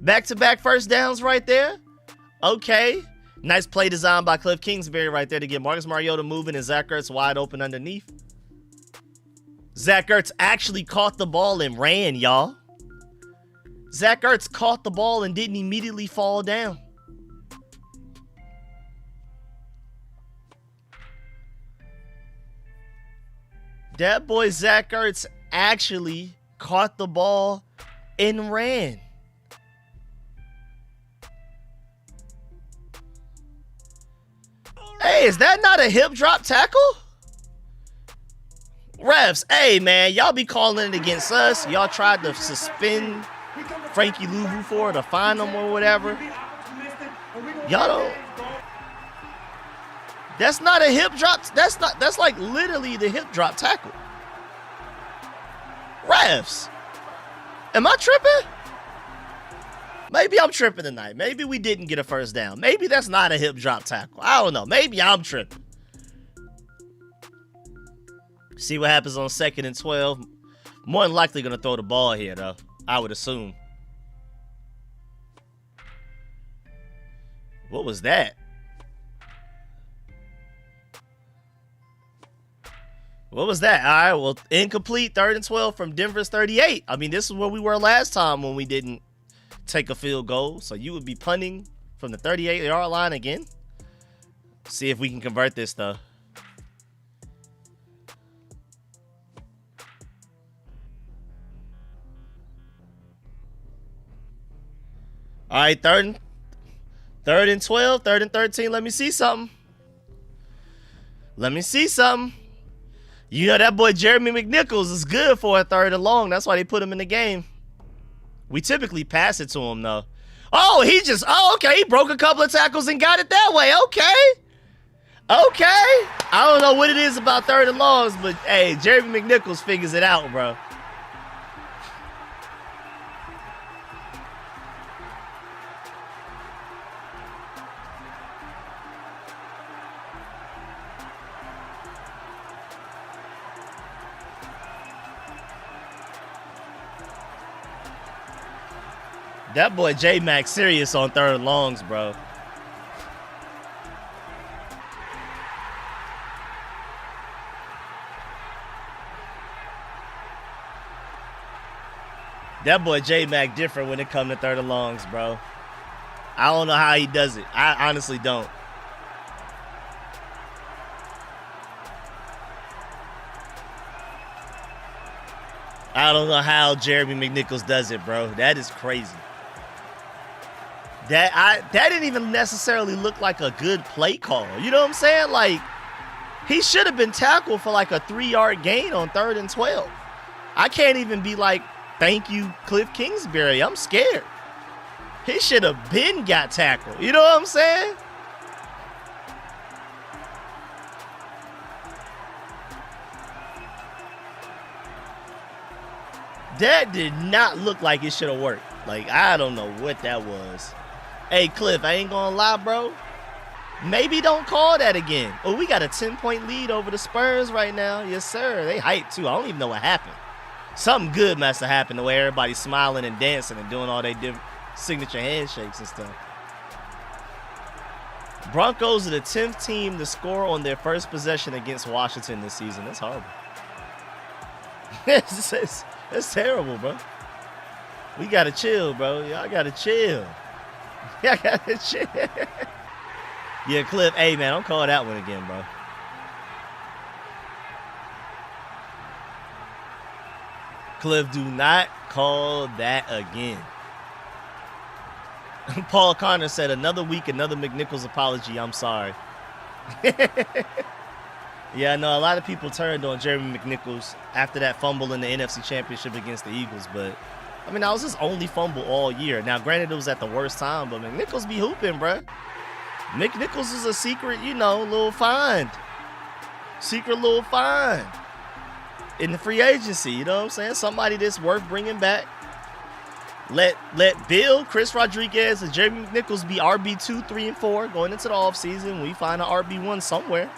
Back-to-back first downs right there. Okay. Nice play design by Cliff Kingsbury right there to get Marcus Mariota moving and Zach Ertz wide open underneath. Zach Ertz actually caught the ball and ran, y'all. Zach Ertz caught the ball and didn't immediately fall down. That boy Zach Ertz actually caught the ball and ran. Hey, is that not a hip drop tackle? Refs, hey man, y'all be calling it against us. Y'all tried to suspend Frankie Louvu for it or fine him or whatever. Y'all don't. That's not a hip drop. That's like literally the hip drop tackle. Refs. Am I tripping? Maybe I'm tripping tonight. Maybe we didn't get a first down. Maybe that's not a hip drop tackle. I don't know. Maybe I'm tripping. See what happens on 2nd and 12. More than likely going to throw the ball here, though. I would assume. What was that? What was that? All right, well, incomplete, 3rd and 12 from Denver's 38. I mean, this is where we were last time when we didn't take a field goal. So you would be punting from the 38-yard line again. See if we can convert this, though. All right, 3rd and 12, 3rd and 13. Let me see something. Let me see something. You know that boy Jeremy McNichols is good for a 3rd and long. That's why they put him in the game. We typically pass it to him, though. Oh, okay. He broke a couple of tackles and got it that way. Okay. I don't know what it is about 3rd and longs, but, hey, Jeremy McNichols figures it out, bro. That boy J-Mac serious on 3rd and longs, bro. That boy J-Mac different when it comes to 3rd and longs, bro. I don't know how he does it. I honestly don't. I don't know how Jeremy McNichols does it, bro. That is crazy. That didn't even necessarily look like a good play call. You know what I'm saying? Like, he should have been tackled for like a 3-yard gain on 3rd and 12. I can't even be like, thank you, Cliff Kingsbury. I'm scared. He should have been got tackled. You know what I'm saying? That did not look like it should have worked. Like, I don't know what that was. Hey, Cliff, I ain't gonna lie, bro. Maybe don't call that again. Oh, we got a 10-point lead over the Spurs right now. Yes, sir. They hyped, too. I don't even know what happened. Something good must have happened the way everybody's smiling and dancing and doing all their signature handshakes and stuff. Broncos are the 10th team to score on their first possession against Washington this season. That's horrible. It's terrible, bro. We got to chill, bro. Y'all got to chill. Y'all got to chill. Yeah, Cliff, hey, man, don't call that one again, bro. Cliff, do not call that again. Paul Connor said, another week, another McNichols apology. I'm sorry. Yeah, I know a lot of people turned on Jeremy McNichols after that fumble in the NFC Championship against the Eagles, but I mean, that was his only fumble all year. Now, granted, it was at the worst time, but McNichols be hooping, bro. McNichols is a secret, you know, little find. Secret little find in the free agency, you know what I'm saying? Somebody that's worth bringing back. Let Bill, Chris Rodriguez, and Jeremy McNichols be RB2, 3, and 4 going into the offseason. We find an RB1 somewhere.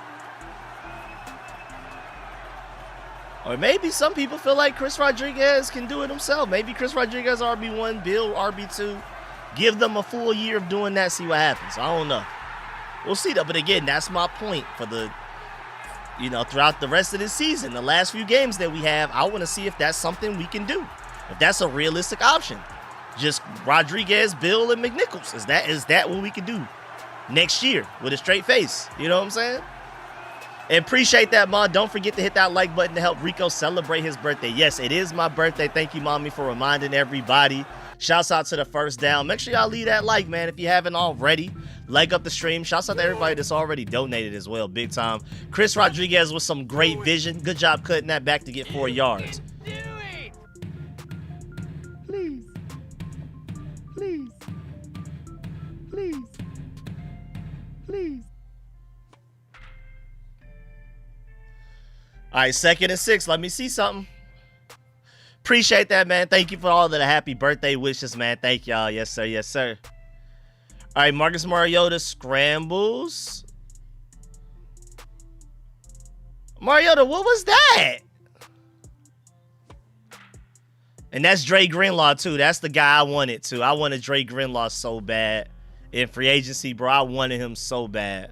Or maybe some people feel like Chris Rodriguez can do it himself. Maybe Chris Rodriguez RB1, Bill RB2. Give them a full year of doing that, see what happens. I don't know. We'll see that. But again, that's my point for the, you know, throughout the rest of this season, the last few games that we have, I want to see if that's something we can do. If that's a realistic option. Just Rodriguez, Bill, and McNichols. Is that what we can do next year with a straight face? You know what I'm saying? And appreciate that, Mom. Don't forget to hit that like button to help Rico celebrate his birthday. Yes, it is my birthday. Thank you, Mommy, for reminding everybody. Shouts out to the first down. Make sure y'all leave that like, man, if you haven't already. Like up the stream. Shouts out to everybody that's already donated as well, big time. Chris Rodriguez with some great vision. Good job cutting that back to get 4 yards. Please. Please. Please. Please. All right, 2nd and 6. Let me see something. Appreciate that, man. Thank you for all of the happy birthday wishes, man. Thank y'all. Yes, sir. Yes, sir. All right, Marcus Mariota scrambles. Mariota, what was that? And that's Dre Greenlaw, too. That's the guy I wanted, too. I wanted Dre Greenlaw so bad. In free agency, bro, I wanted him so bad.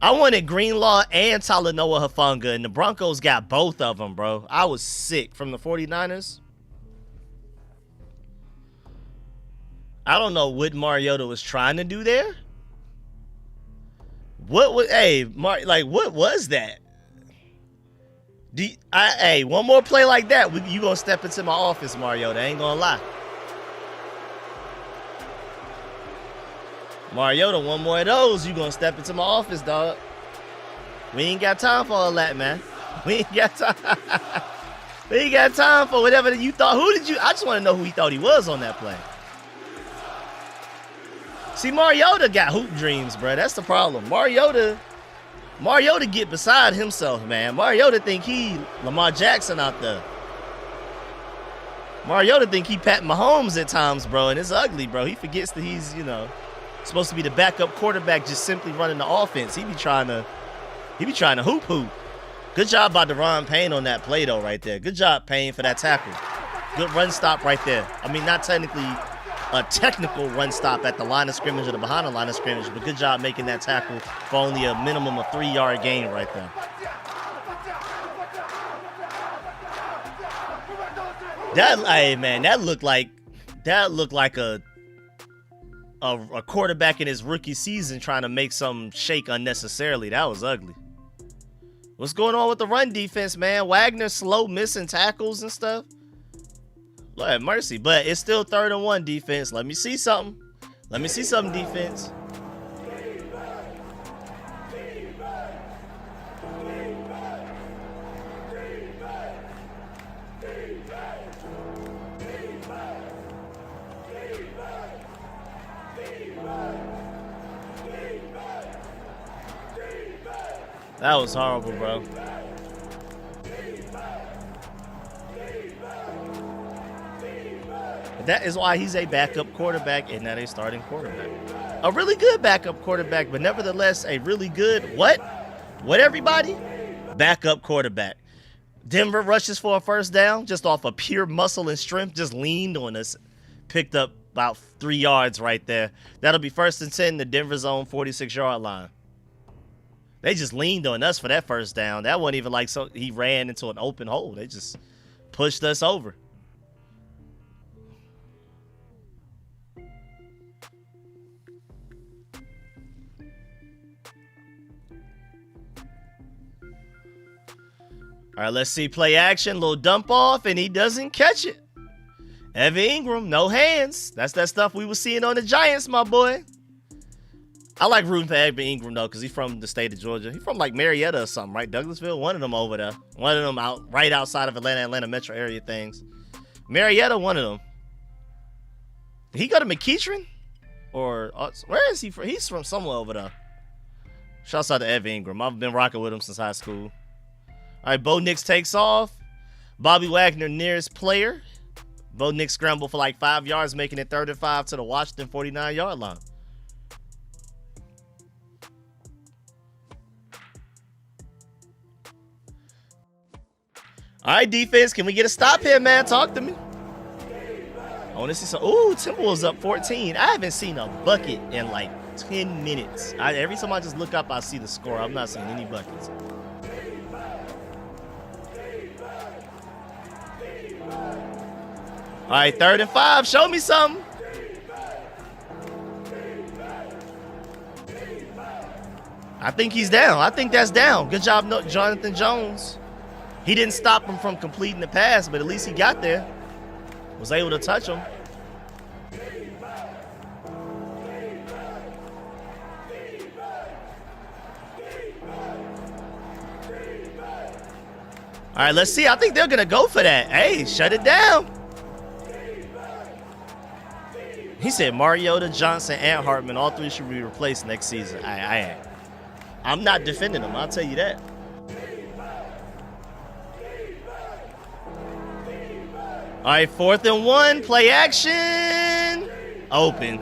I wanted Greenlaw and Talanoa Hufanga, and the Broncos got both of them, bro. I was sick from the 49ers. I don't know what Mariota was trying to do there. What was, hey, what was that? Hey, one more play like that, you gonna step into my office, Mariota. I ain't gonna lie. Mariota, one more of those, you gonna step into my office, dog. We ain't got time for all that, man. We ain't got time. We ain't got time for whatever you thought. I just want to know who he thought he was on that play. See, Mariota got hoop dreams, bro. That's the problem. Mariota get beside himself, man. Mariota think he Lamar Jackson out there. Mariota think he Pat Mahomes at times, bro, and it's ugly, bro. He forgets that he's, supposed to be the backup quarterback, just simply running the offense. He be trying to hoop. Good job by Deron Payne on that play, though, right there. Good job, Payne, for that tackle. Good run stop right there. I mean, not technically a technical run stop at the line of scrimmage or the behind the line of scrimmage, but good job making that tackle for only a minimum of 3-yard gain right there. That looked like a quarterback in his rookie season trying to make some shake unnecessarily. That was ugly. What's going on with the run defense, man? Wagner slow missing tackles and stuff. Lord have mercy, but it's still 3rd and 1 defense. Let me see something. Let me see something, defense. That was horrible, bro. That is why he's a backup quarterback and not a starting quarterback. A really good backup quarterback, but nevertheless a really good what? What, everybody? Backup quarterback. Denver rushes for a first down just off of pure muscle and strength, just leaned on us. Picked up about 3 yards right there. That'll be 1st and 10, the Denver's own 46-yard line. They just leaned on us for that first down. That wasn't even like so he ran into an open hole. They just pushed us over. All right, let's see play action. Little dump off, and he doesn't catch it. Evan Ingram, no hands. That's that stuff we were seeing on the Giants, my boy. I like rooting for Evan Ingram, though, because he's from the state of Georgia. He's from, like, Marietta or something, right? Douglasville? One of them over there. One of them right outside of Atlanta metro area things. Marietta, one of them. Did he go to McEachern? Or, where is he from? He's from somewhere over there. Shouts out to Evan Ingram. I've been rocking with him since high school. All right, Bo Nix takes off. Bobby Wagner, nearest player. Bo Nix scrambled for like 5 yards, making it 3rd and 5 to the Washington 49-yard line. All right, defense, can we get a stop here, man? Talk to me. I want to see some. Ooh, Timberwolves up 14. I haven't seen a bucket in like 10 minutes. Every time I just look up, I see the score. I'm not seeing any buckets. All right, 3rd and 5. Show me something. I think he's down. I think that's down. Good job, Jonathan Jones. He didn't stop him from completing the pass, but at least he got there. Was able to touch him. All right, let's see. I think they're going to go for that. Hey, shut it down. He said Mariota, Johnson, and Hartman, all 3 should be replaced next season. I'm not defending them. I'll tell you that. All right, 4th and 1, play action. Open.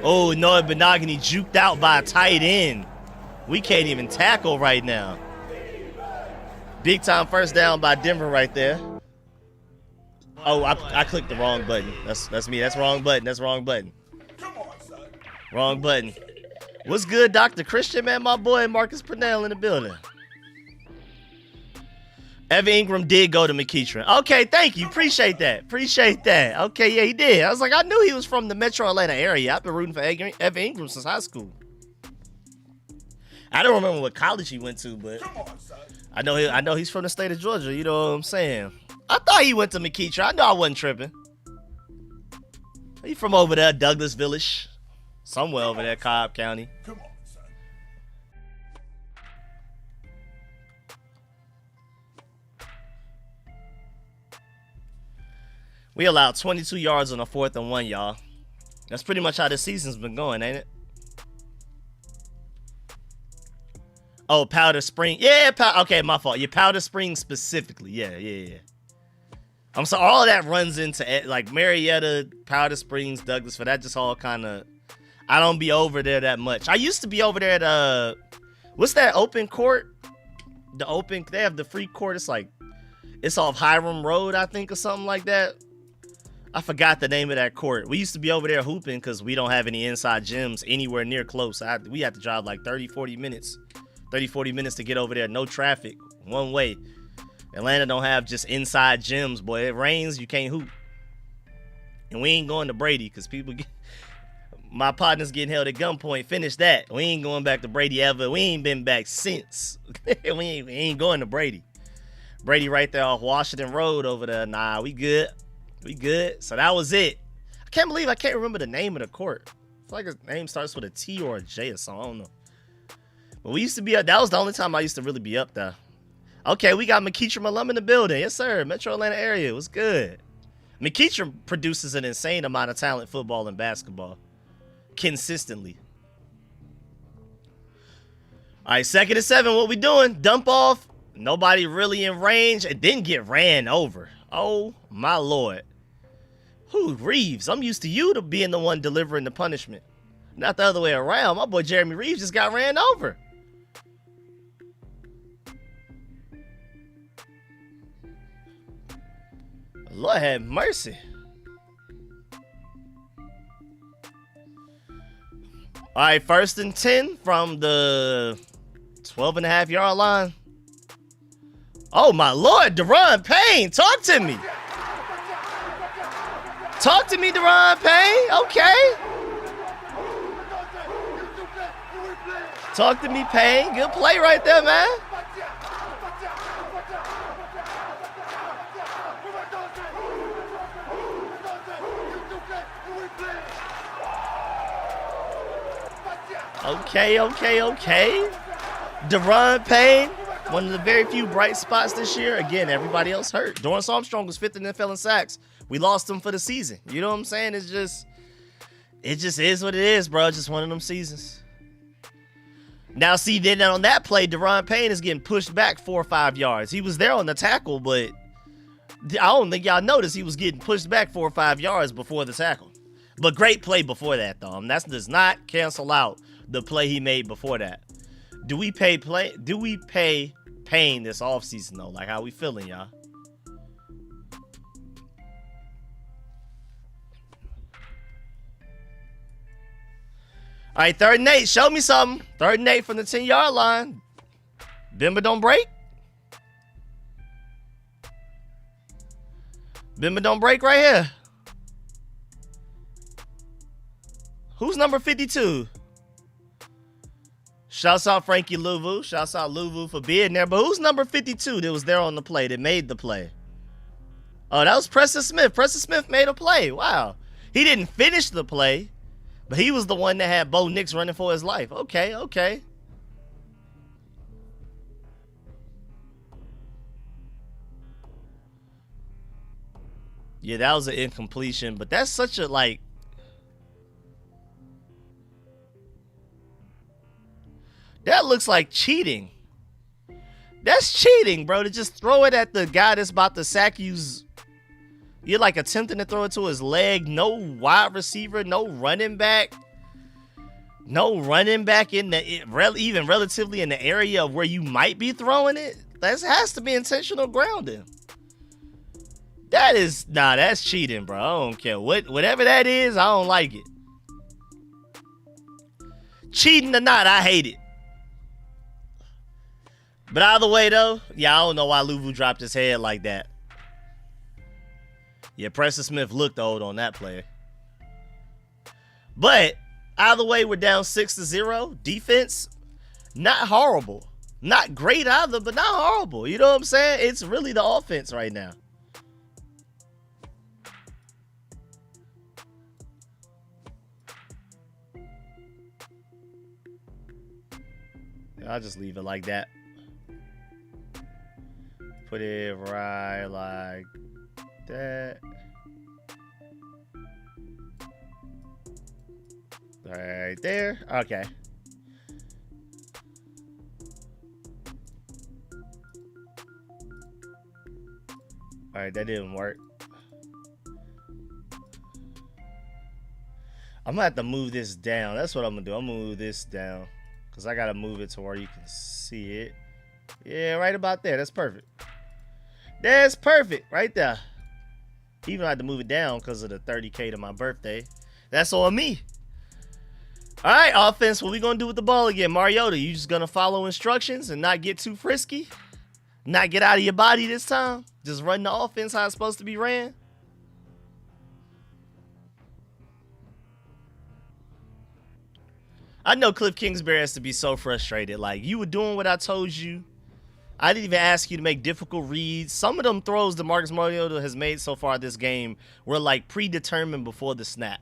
Oh, Noah Benogany juked out by a tight end. We can't even tackle right now. Big time first down by Denver right there. Oh, I clicked the wrong button. That's me. That's wrong button. That's wrong button.
Come on, son.
Wrong button. What's good, Dr. Christian, man? My boy Marcus Purnell in the building. Evan Ingram did go to McEachern. Okay, thank you. Appreciate that. Appreciate that. Okay, yeah, he did. I was like, I knew he was from the Metro Atlanta area. I've been rooting for Evan Ingram since high school. I don't remember what college he went to, but
Come on, son.
I know he's from the state of Georgia. You know what I'm saying? I thought he went to McEachern. I know I wasn't tripping. He from over there, Douglas Village. Somewhere over there, Cobb County.
Come on, son.
We allowed 22 yards on a 4th and 1, y'all. That's pretty much how this season's been going, ain't it? Oh, Powder Spring. Yeah, okay, my fault. Yeah, Powder Spring specifically. Yeah. I'm sorry. All of that runs into like Marietta, Powder Springs, Douglas. For that, just all kind of. I don't be over there that much. I used to be over there at what's that open court? They have the free court. It's off Hiram Road, I think, or something like that. I forgot the name of that court. We used to be over there hooping because we don't have any inside gyms anywhere near close. We had to drive like 40 minutes to get over there. No traffic, one way. Atlanta don't have just inside gyms, boy. It rains, you can't hoop. And we ain't going to Brady because my partner's getting held at gunpoint. Finish that. We ain't going back to Brady ever. We ain't been back since. we ain't going to Brady. Brady right there off Washington Road over there. Nah, we good. We good. So that was it. I can't believe I can't remember the name of the court. I feel like his name starts with a T or a J or something. I don't know. But we used to be up. That was the only time I used to really be up there. Okay, we got McEachern alum in the building. Yes, sir. Metro Atlanta area. What's good? McEachern produces an insane amount of talent, football and basketball. Consistently. All right, 2nd and 7. What we doing? Dump off. Nobody really in range. It didn't get ran over. Oh, my Lord. Who? Reeves. I'm used to you to being the one delivering the punishment. Not the other way around. My boy Jeremy Reeves just got ran over. Lord have mercy. All right, 1st and 10 from the 12.5-yard line. Oh, my Lord, Deron Payne. Talk to me. Talk to me, Deron Payne. Okay. Talk to me, Payne. Good play right there, man. Okay. Deron Payne, one of the very few bright spots this year. Again, everybody else hurt. Dorrance Armstrong was 5th in the NFL in sacks. We lost him for the season. You know what I'm saying? It just is what it is, bro. Just one of them seasons. Now, see, then on that play, Deron Payne is getting pushed back 4 or 5 yards. He was there on the tackle, but I don't think y'all noticed he was getting pushed back 4 or 5 yards before the tackle. But great play before that, though. That does not cancel out the play he made before that. Do we pay Payne this offseason, though? Like, how we feeling, y'all? All right, 3rd and 8. Show me something. 3rd and 8 from the 10-yard line. Bimba don't break. Bimba don't break right here. Who's number 52? Shouts out Frankie Louvu. Shouts out Louvu for being there. But who's number 52 that was there on the play, that made the play? Oh, that was Preston Smith. Preston Smith made a play. Wow. He didn't finish the play, but he was the one that had Bo Nix running for his life. Okay. Yeah, that was an incompletion, but that's such a, like... That looks like cheating. That's cheating, bro, to just throw it at the guy that's about to sack you. You're like attempting to throw it to his leg. No wide receiver, no running back. No running back in even relatively in the area of where you might be throwing it. That has to be intentional grounding. That is, nah, that's cheating, bro. I don't care. Whatever that is, I don't like it. Cheating or not, I hate it. But either way, though, yeah, I don't know why Luvu dropped his head like that. Yeah, Preston Smith looked old on that play. But either way, we're down 6-0. Defense, not horrible. Not great either, but not horrible. You know what I'm saying? It's really the offense right now. I'll just leave it like that. Put it right like that. Right there. Okay. All right, that didn't work. I'm gonna have to move this down. That's what I'm gonna do. I'm gonna move this down because I gotta move it to where you can see it. Yeah, right about there. That's perfect. That's perfect right there. Even I had to move it down because of the 30K to my birthday. That's on me. All right, offense. What we gonna do with the ball again, Mariota? You just gonna follow instructions and not get too frisky? Not get out of your body this time? Just run the offense how it's supposed to be ran? I know Cliff Kingsbury has to be so frustrated. Like, you were doing what I told you. I didn't even ask you to make difficult reads. Some of them throws that Marcus Mariota has made so far this game were like predetermined before the snap.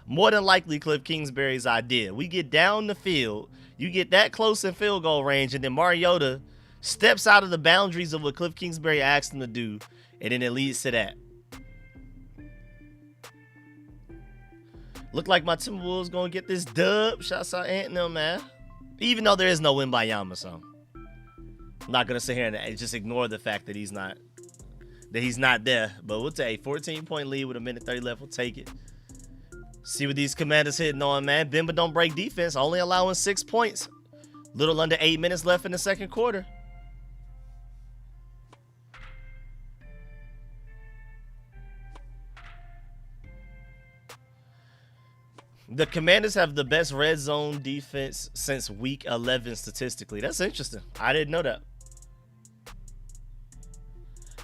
More than likely Cliff Kingsbury's idea. We get down the field, you get that close in field goal range, and then Mariota steps out of the boundaries of what Cliff Kingsbury asked him to do, and then it leads to that. Look like my Timberwolves gonna get this dub. Shouts out Ant and them, man. Even though there is no win by Yama, so I'm not gonna sit here and just ignore the fact that he's not there. But we'll take a 14-point lead with a minute 30 left. We'll take it. See what these Commanders hitting on, man. Bimba don't break defense, only allowing 6 points. Little under 8 minutes left in the second quarter. The Commanders have the best red zone defense since week 11 statistically. That's interesting. I didn't know that.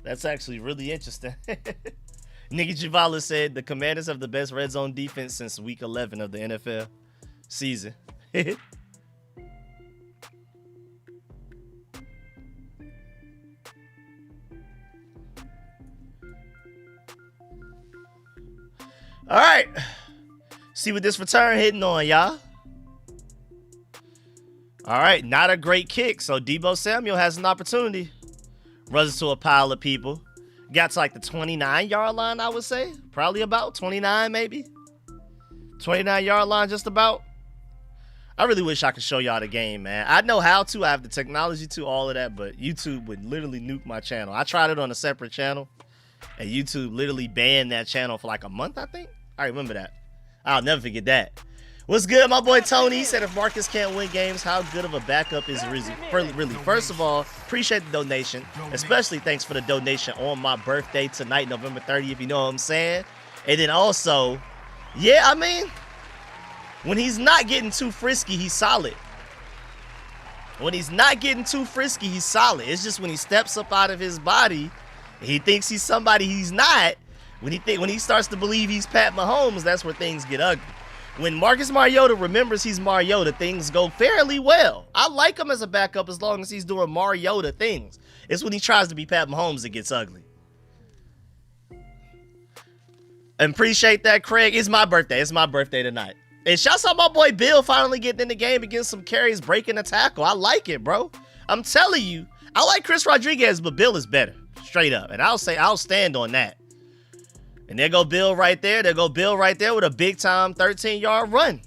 That's actually really interesting. Nicky Javala said the Commanders have the best red zone defense since week 11 of the NFL season. All right. See what this return hitting on, y'all. All right, not a great kick. So Deebo Samuel has an opportunity. Runs into a pile of people. Got to like the 29-yard line, I would say. Probably about 29, maybe. 29-yard line, just about. I really wish I could show y'all the game, man. I know how to. I have the technology to, all of that, but YouTube would literally nuke my channel. I tried it on a separate channel, and YouTube literally banned that channel for like a month, I think. I remember that. I'll never forget that. What's good, my boy Tony? He said if Marcus can't win games, how good of a backup is really? First of all, appreciate the donation. Especially thanks for the donation on my birthday tonight, November 30th, you know what I'm saying? And then also, yeah, I mean, when he's not getting too frisky, he's solid. When he's not getting too frisky, he's solid. It's just when he steps up out of his body, he thinks he's somebody he's not. When he starts to believe he's Pat Mahomes, that's where things get ugly. When Marcus Mariota remembers he's Mariota, things go fairly well. I like him as a backup as long as he's doing Mariota things. It's when he tries to be Pat Mahomes that gets ugly. And appreciate that, Craig. It's my birthday. It's my birthday tonight. And shouts out my boy Bill finally getting in the game against some carries, breaking a tackle. I like it, bro. I'm telling you, I like Chris Rodriguez, but Bill is better. Straight up. And I'll stand on that. And there go Bill right there. There go Bill right there with a big-time 13-yard run.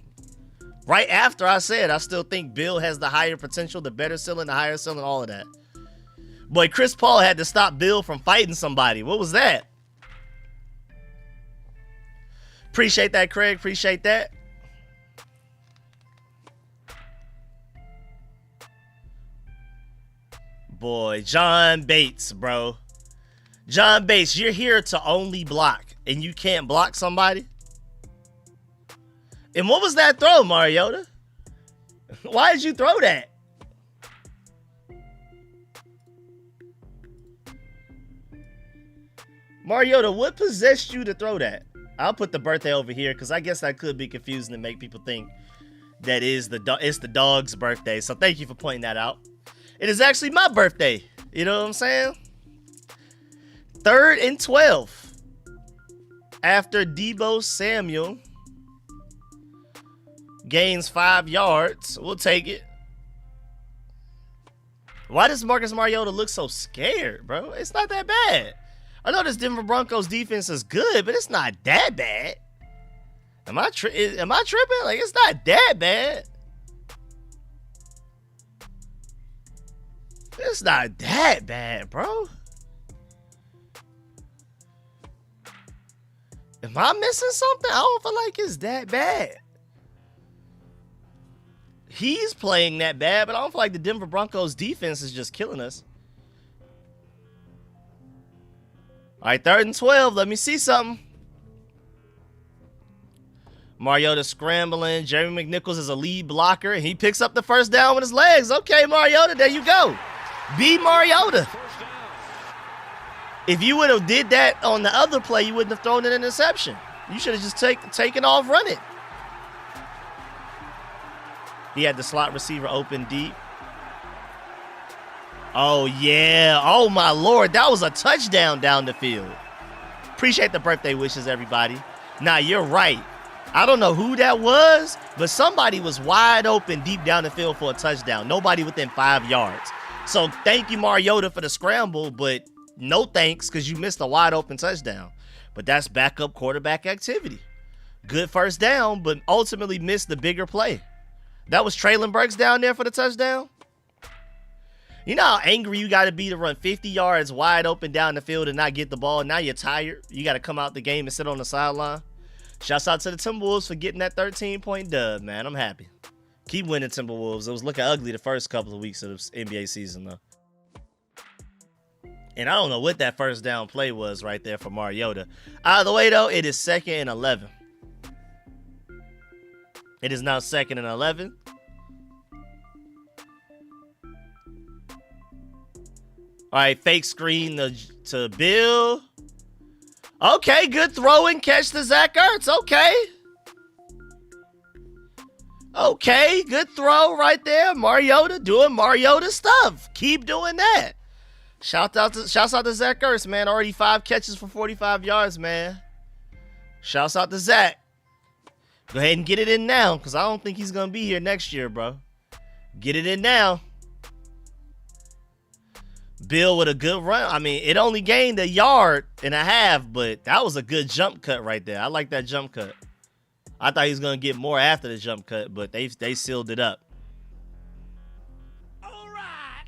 Right after I said, I still think Bill has the higher potential, the better ceiling, the higher ceiling, all of that. Boy, Chris Paul had to stop Bill from fighting somebody. What was that? Appreciate that, Craig. Appreciate that. Boy, John Bates, bro. John Bates, you're here to only block, and you can't block somebody? And what was that throw, Mariota? Why did you throw that? Mariota, what possessed you to throw that? I'll put the birthday over here because I guess that could be confusing to make people think that it's the dog's birthday. So thank you for pointing that out. It is actually my birthday. You know what I'm saying? 3rd and 12. After Deebo Samuel gains 5 yards. We'll take it. Why does Marcus Mariota look so scared, bro? It's not that bad. I know this Denver Broncos defense is good, but it's not that bad. Am I tripping? Like, it's not that bad. It's not that bad, bro. Am I missing something? I don't feel like it's that bad. He's playing that bad, but I don't feel like the Denver Broncos defense is just killing us. All right, 3rd and 12. Let me see something. Mariota scrambling. Jeremy McNichols is a lead blocker, and he picks up the first down with his legs. Okay, Mariota, there you go. Be Mariota. If you would have did that on the other play, you wouldn't have thrown an interception. You should have just taken off running. He had the slot receiver open deep. Oh, yeah. Oh, my Lord. That was a touchdown down the field. Appreciate the birthday wishes, everybody. Nah, you're right. I don't know who that was, but somebody was wide open deep down the field for a touchdown. Nobody within 5 yards. So thank you, Mariota, for the scramble, but no thanks because you missed a wide open touchdown. But that's backup quarterback activity. Good first down, but ultimately missed the bigger play. That was Traylon Burks down there for the touchdown. You know how angry you got to be to run 50 yards wide open down the field and not get the ball? Now you're tired. You got to come out the game and sit on the sideline. Shouts out to the Timberwolves for getting that 13-point dub, man. I'm happy. Keep winning, Timberwolves. It was looking ugly the first couple of weeks of the NBA season, though. And I don't know what that first down play was right there for Mariota. Either way, though, it is 2nd and 11. It is now 2nd and 11. All right, fake screen to Bill. Okay, good throw and catch to Zach Ertz. Okay, good throw right there. Mariota doing Mariota stuff. Keep doing that. Shouts out to Zach Ertz, man. Already 5 catches for 45 yards, man. Shouts out to Zach. Go ahead and get it in now, because I don't think he's going to be here next year, bro. Get it in now. Bill with a good run. I mean, it only gained 1.5 yards, but that was a good jump cut right there. I like that jump cut. I thought he was going to get more after the jump cut, but they sealed it up. All right.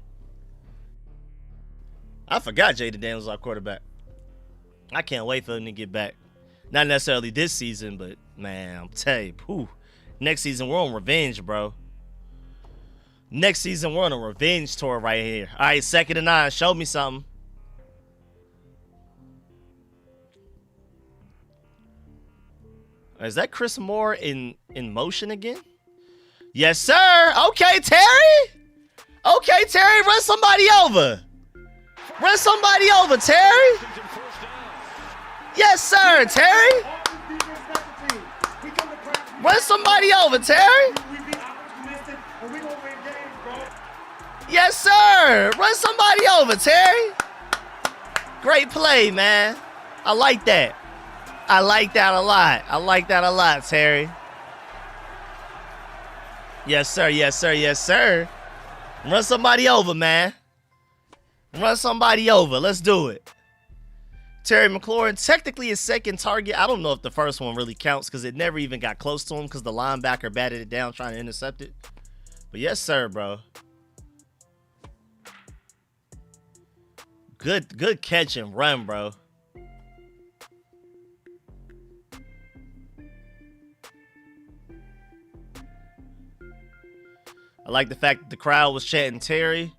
I forgot Jaden Daniels was our quarterback. I can't wait for him to get back. Not necessarily this season, but, man, I'm telling you, whew, next season we're on revenge, bro. Next season, we're on a revenge tour right here. All right, 2nd and 9. Show me something. Is that Chris Moore in motion again? Yes, sir. Okay, Terry. Okay, Terry, run somebody over. Run somebody over, Terry. Yes, sir, Terry. Run somebody over, Terry. Yes, sir. Run somebody over, Terry. Great play, man. I like that. I like that a lot. I like that a lot, Terry. Yes, sir. Yes, sir. Yes, sir. Run somebody over, man. Run somebody over. Let's do it. Terry McLaurin, technically his second target. I don't know if the first one really counts because it never even got close to him because the linebacker batted it down trying to intercept it. But yes, sir, bro. Good catch and run, bro. I like the fact that the crowd was chanting Terry.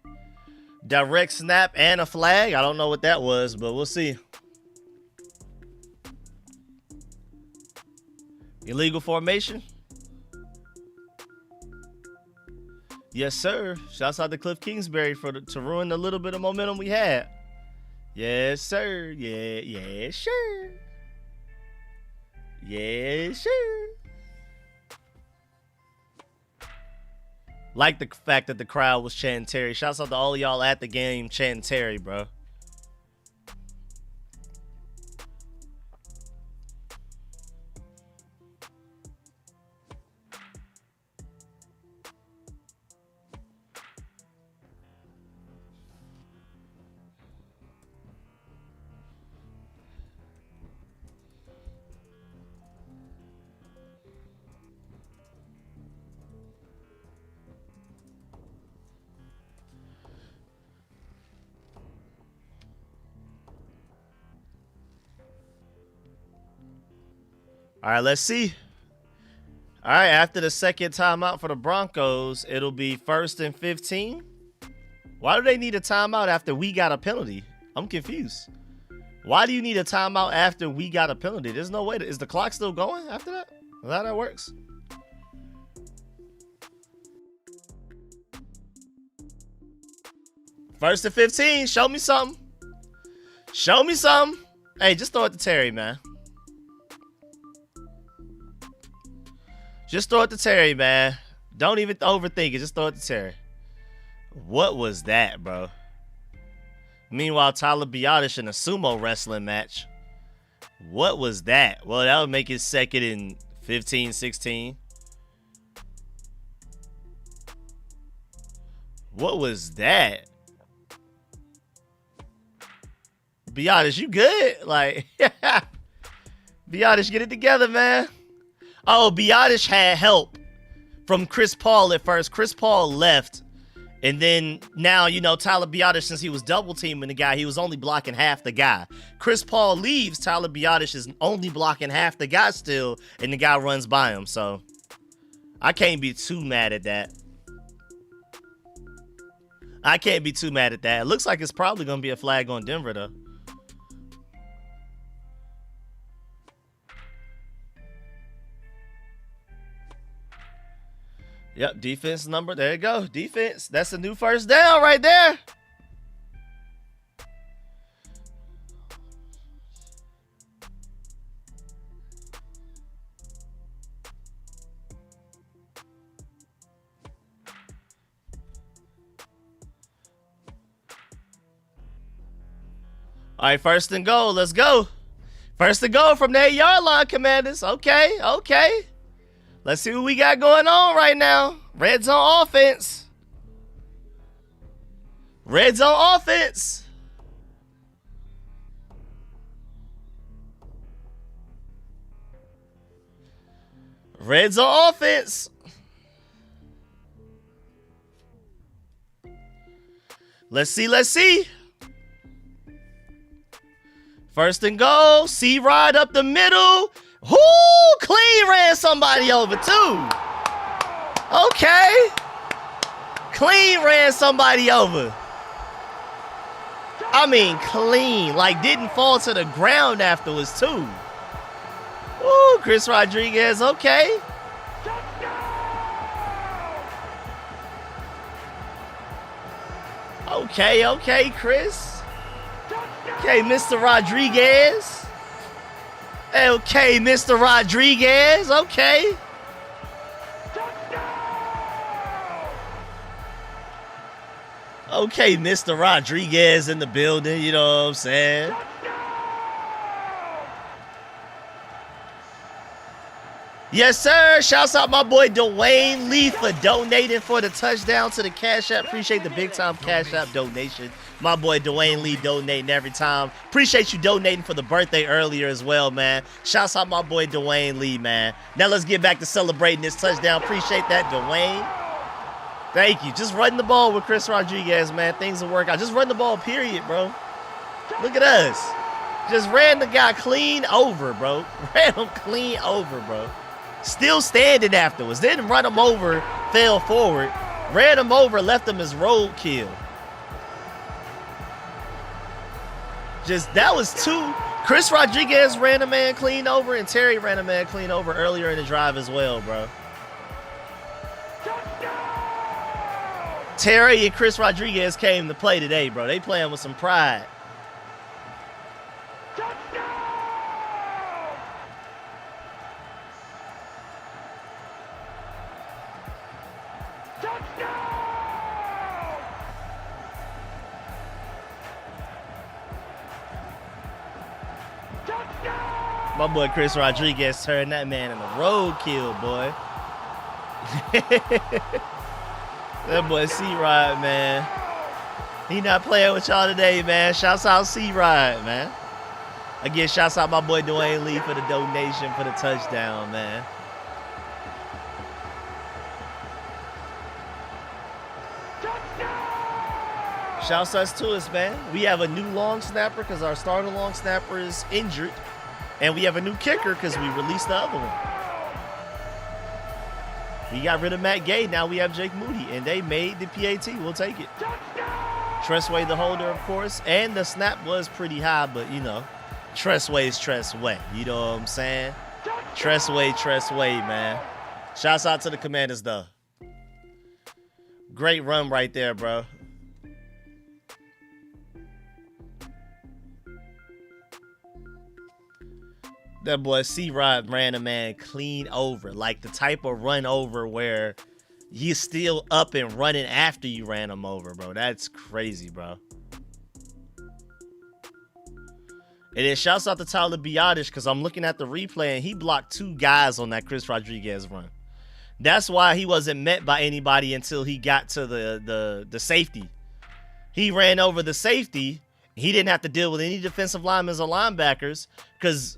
Direct snap and a flag. I don't know what that was, but we'll see. Illegal formation. Yes, sir. Shouts out to Cliff Kingsbury to ruin the little bit of momentum we had. Yes, sir. Yeah, sure. Yeah, sure. Like the fact that the crowd was chanting Terry. Shouts out to all of y'all at the game chanting Terry, bro. All right, let's see. All right, after the second timeout for the Broncos, it'll be 1st and 15. Why do they need a timeout after we got a penalty? I'm confused. Why do you need a timeout after we got a penalty? There's no way. Is the clock still going after that? Is that how that works? First and 15. Show me something. Show me something. Hey, just throw it to Terry, man. Just throw it to Terry, man. Don't even overthink it. Just throw it to Terry. What was that, bro? Meanwhile, Tyler Biotish in a sumo wrestling match. What was that? Well, that would make it 2nd and 15, 16. What was that? Biotish, you good? Like, Biotish, get it together, man. Oh, Biotish had help from Chris Paul at first. Chris Paul left. And then now, you know, Tyler Biotish, since he was double teaming the guy, he was only blocking half the guy. Chris Paul leaves. Tyler Biotish is only blocking half the guy still. And the guy runs by him. So I can't be too mad at that. I can't be too mad at that. It looks like it's probably going to be a flag on Denver, though. Yep, defense number. There you go. Defense. That's a new first down right there. All right, 1st and goal. Let's go. 1st and goal from the 8-yard line, Commanders. Okay, okay. Let's see what we got going on right now. Red zone offense. Red zone offense. Red zone offense. Let's see, let's see. 1st and goal. C-Rod up the middle. Whoo! Clean ran somebody over, too. Okay. Clean ran somebody over. I mean, clean. Like, didn't fall to the ground afterwards, too. Woo! Chris Rodriguez, okay. Okay, okay, Chris. Okay, Mr. Rodriguez. Okay, Mr. Rodriguez. Okay. Okay, Mr. Rodriguez in the building. You know what I'm saying? Yes, sir. Shouts out my boy Dwayne Lee for donating for the touchdown to the Cash App. Appreciate the big time Cash App donation. My boy Dwayne Lee donating every time. Appreciate you donating for the birthday earlier as well, man. Shouts out my boy Dwayne Lee, man. Now let's get back to celebrating this touchdown. Appreciate that, Dwayne. Thank you. Just running the ball with Chris Rodriguez, man. Things will work out. Just run the ball, period, bro. Look at us. Just ran the guy clean over, bro. Ran him clean over, bro. Still standing afterwards. Didn't run him over, fell forward. Ran him over, left him as roadkill. Just, that was two. Chris Rodriguez ran a man clean over, and Terry ran a man clean over earlier in the drive as well, bro. Terry and Chris Rodriguez came to play today, bro. They playing with some pride. My boy Chris Rodriguez turned that man in a roadkill, boy. That boy C-Rod, man. He not playing with y'all today, man. Shouts out C-Rod, man. Again, shouts out my boy Dwayne Lee for the donation for the touchdown, man. Shouts us to us, man. We have a new long snapper because our starting long snapper is injured. And we have a new kicker because we released the other one. We got rid of Matt Gay. Now we have Jake Moody. And they made the PAT. We'll take it. Tressway the holder, of course. And the snap was pretty high, but, you know, Tressway's Tressway. You know what I'm saying? Tressway, man. Shouts out to the Commanders, though. Great run right there, bro. That boy C-Rod ran a man clean over. Like the type of run over where he's still up and running after you ran him over, bro. That's crazy, bro. And then shouts out to Tyler Biadasz because I'm looking at the replay and he blocked two guys on that Chris Rodriguez run. That's why he wasn't met by anybody until he got to the safety. He ran over the safety. He didn't have to deal with any defensive linemen or linebackers because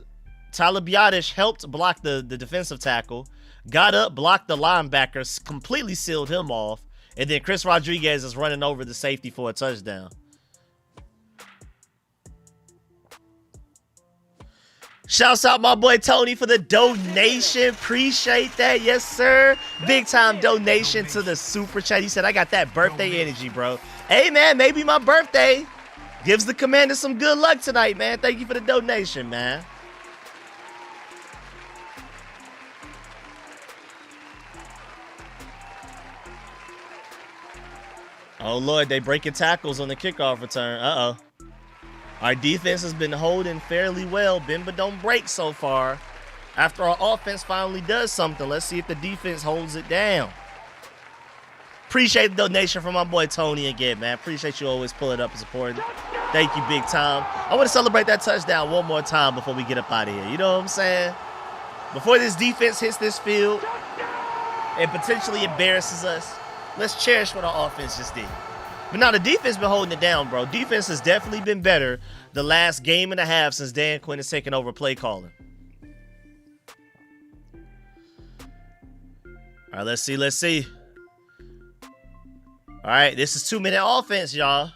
Tyler Biadasz helped block the defensive tackle, got up, blocked the linebacker, completely sealed him off, and then Chris Rodriguez is running over the safety for a touchdown. Shouts out my boy Tony for the donation. Appreciate that. Yes, sir. Big time donation to the super chat. He said, I got that birthday energy, bro. Hey, man, maybe my birthday gives the Commanders some good luck tonight, man. Thank you for the donation, man. Oh, Lord, they breaking tackles on the kickoff return. Uh-oh. Our defense has been holding fairly well. Bend but don't break so far. After our offense finally does something, let's see if the defense holds it down. Appreciate the donation from my boy Tony again, man. Appreciate you always pulling up and supporting. Thank you, big time. I want to celebrate that touchdown one more time before we get up out of here. You know what I'm saying? Before this defense hits this field and potentially embarrasses us, let's cherish what our offense just did. But now the defense been holding it down, bro. Defense has definitely been better the last game and a half since Dan Quinn has taken over play calling. All right, let's see. All right, this is 2-minute offense, y'all.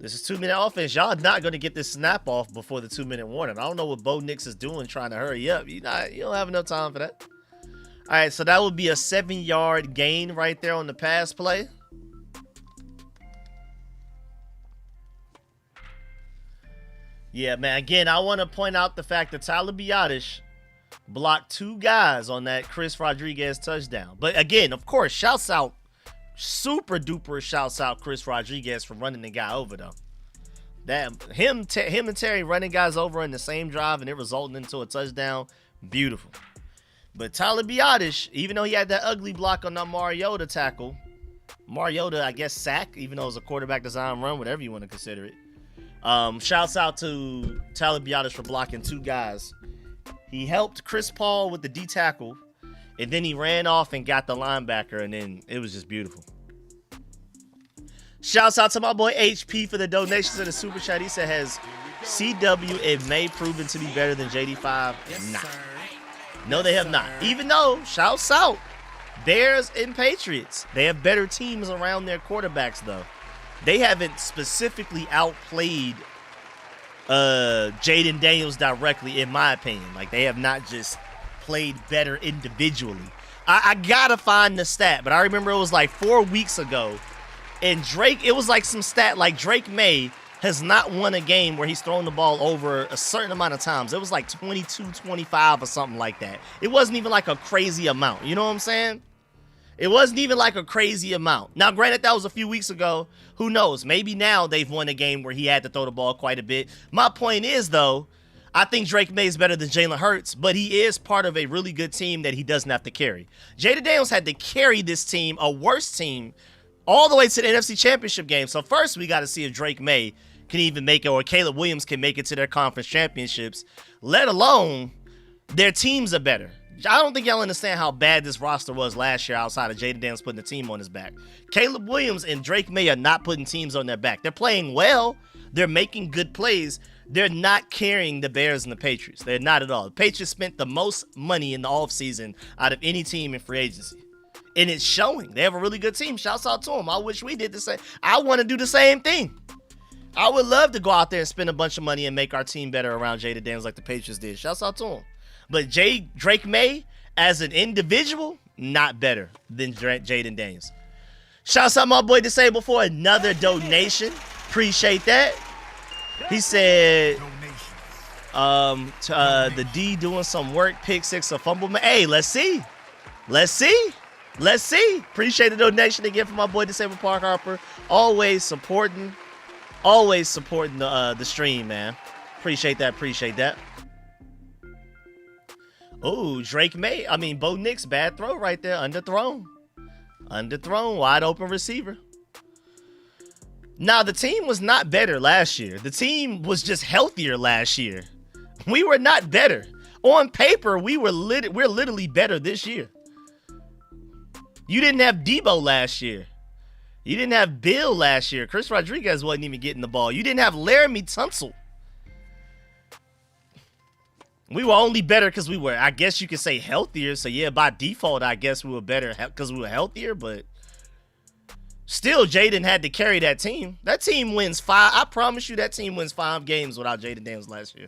This is 2-minute offense. Y'all not going to get this snap off before the 2-minute warning. I don't know what Bo Nix is doing trying to hurry up. You don't have enough time for that. All right, so that would be a 7-yard gain right there on the pass play. Yeah, man. Again, I want to point out the fact that Tyler Biadasz blocked two guys on that Chris Rodriguez touchdown. But again, of course, shouts out, super duper shouts out Chris Rodriguez for running the guy over, though. That him and Terry running guys over in the same drive and it resulting into a touchdown. Beautiful. But Tyler Biadasz, even though he had that ugly block on that Mariota tackle, Mariota, I guess, sack, even though it was a quarterback design run, whatever you want to consider it. Shouts out to Tyler Biadasz for blocking two guys. He helped Chris Paul with the D tackle, and then he ran off and got the linebacker, and then it was just beautiful. Shouts out to my boy HP for the donation to the super chat. He said, has CW and May proven to be better than JD5? Yes, nah. Sir. No, they have not. Even though, shouts out, Bears and Patriots, they have better teams around their quarterbacks, though. They haven't specifically outplayed Jaden Daniels directly, in my opinion. Like, they have not just played better individually. I gotta find the stat, but I remember it was like 4 weeks ago. And Drake, it was like some stat like Drake May has not won a game where he's thrown the ball over a certain amount of times. It was like 22, 25 or something like that. It wasn't even like a crazy amount. You know what I'm saying? It wasn't even like a crazy amount. Now, granted, that was a few weeks ago. Who knows? Maybe now they've won a game where he had to throw the ball quite a bit. My point is, though, I think Drake May is better than Jalen Hurts, but he is part of a really good team that he doesn't have to carry. Jaden Daniels had to carry this team, a worse team, all the way to the NFC Championship game. So first, we got to see if Drake May can even make it, or Caleb Williams can make it to their conference championships, let alone their teams are better. I don't think y'all understand how bad this roster was last year outside of Jaden Daniels putting the team on his back. Caleb Williams and Drake May are not putting teams on their back. They're playing well. They're making good plays. They're not carrying the Bears and the Patriots. They're not at all. The Patriots spent the most money in the offseason out of any team in free agency. And it's showing. They have a really good team. Shouts out to them. I wish we did the same. I want to do the same thing. I would love to go out there and spend a bunch of money and make our team better around Jaden Daniels like the Patriots did. Shouts out to him. But Drake May, as an individual, not better than Jaden Daniels. Shouts out my boy Disabled for another donation. Appreciate that. He said, the D doing some work, pick six or fumble. Hey, let's see. Let's see. Let's see. Appreciate the donation again from my boy Disabled Park Harper. Always supporting the stream, man. Appreciate that. Appreciate that. Oh, Bo Nix, bad throw right there. Underthrown. Wide open receiver. Now, the team was not better last year. The team was just healthier last year. We were not better. On paper, we're literally better this year. You didn't have Debo last year. You didn't have Bill last year. Chris Rodriguez wasn't even getting the ball. You didn't have Laramie Tunsil. We were only better because we were, I guess you could say, healthier. So, yeah, by default, I guess we were better because we were healthier. But still, Jaden had to carry that team. That team wins 5. I promise you that team wins 5 games without Jaden Daniels last year.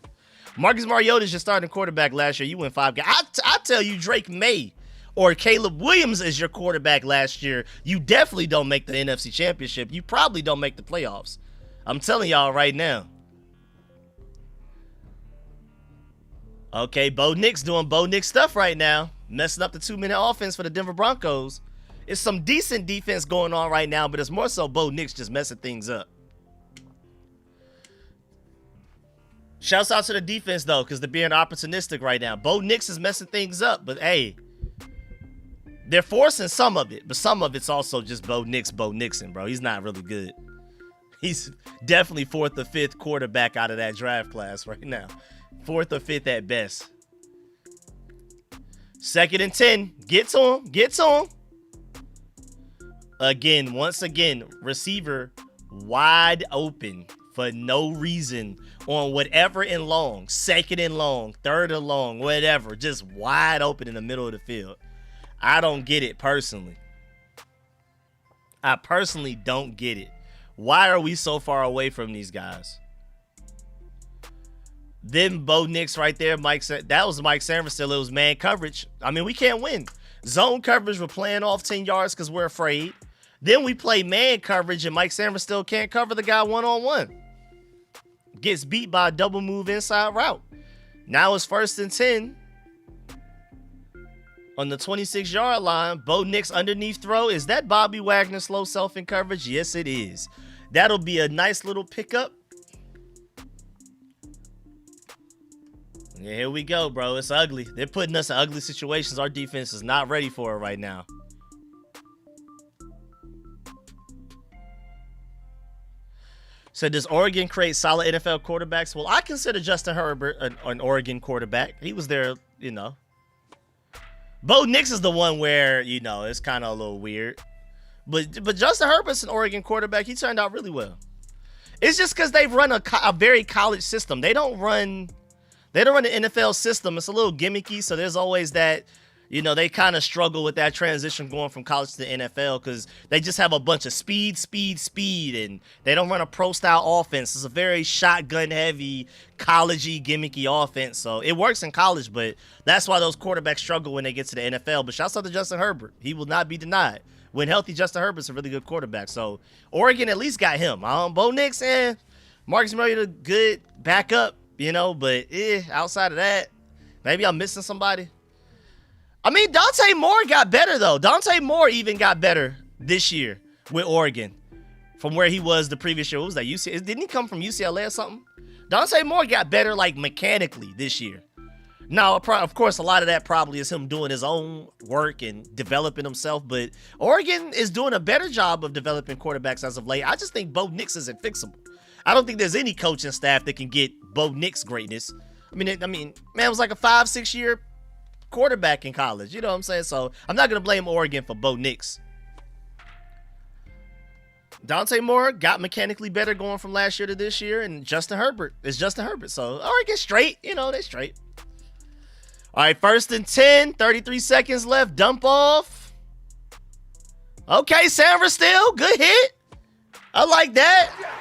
Marcus Mariota's your starting quarterback last year. You win 5 games. I tell you, Drake May or Caleb Williams is your quarterback last year. You definitely don't make the NFC Championship. You probably don't make the playoffs. I'm telling y'all right now. Okay, Bo Nix doing Bo Nix stuff right now. Messing up the 2-minute offense for the Denver Broncos. It's some decent defense going on right now, but it's more so Bo Nix just messing things up. Shouts out to the defense, though, because they're being opportunistic right now. Bo Nix is messing things up, but hey, they're forcing some of it, but some of it's also just Bo Nixon, bro. He's not really good. He's definitely 4th or 5th quarterback out of that draft class right now. 4th or 5th at best. 2nd and 10. Get to him. Again, once again, receiver wide open for no reason on whatever and long. 2nd and long, 3rd and long, whatever. Just wide open in the middle of the field. I don't get it personally. I personally don't get it. Why are we so far away from these guys? Then Bo Nix right there, that was Mike Sanford still. It was man coverage. I mean, we can't win. Zone coverage, we're playing off 10 yards because we're afraid. Then we play man coverage, and Mike Sanford still can't cover the guy one-on-one. Gets beat by a double move inside route. Now it's 1st and 10. On the 26-yard line, Bo Nix underneath throw. Is that Bobby Wagner slow self in coverage? Yes, it is. That'll be a nice little pickup. Yeah, here we go, bro. It's ugly. They're putting us in ugly situations. Our defense is not ready for it right now. So does Oregon create solid NFL quarterbacks? Well, I consider Justin Herbert an Oregon quarterback. He was there, you know. Bo Nix is the one where, you know, it's kind of a little weird. But Justin Herbert's an Oregon quarterback. He turned out really well. It's just because they've run a very college system. They don't run the NFL system. It's a little gimmicky, so there's always that, you know, they kind of struggle with that transition going from college to the NFL because they just have a bunch of speed, and they don't run a pro-style offense. It's a very shotgun-heavy, college-y, gimmicky offense. So it works in college, but that's why those quarterbacks struggle when they get to the NFL. But shouts out to Justin Herbert. He will not be denied. When healthy, Justin Herbert's a really good quarterback. So Oregon at least got him. Bo Nix, Marcus Mariota, good backup, you know, but outside of that, maybe I'm missing somebody. I mean, Dante Moore got better, though. Dante Moore even got better this year with Oregon from where he was the previous year. What was that, UCLA? Didn't he come from UCLA or something? Dante Moore got better, like, mechanically this year. Now, of course, a lot of that probably is him doing his own work and developing himself, but Oregon is doing a better job of developing quarterbacks as of late. I just think Bo Nix isn't fixable. I don't think there's any coaching staff that can get Bo Nix greatness. I mean, man, it was like a 5-6 year quarterback in college. You know what I'm saying? So I'm not going to blame Oregon for Bo Nix. Dante Moore got mechanically better going from last year to this year, and Justin Herbert is Justin Herbert. So Oregon straight. You know, they're straight. All right, 1st and 10, 33 seconds left. Dump off. Okay, Sanford still. Good hit. I like that.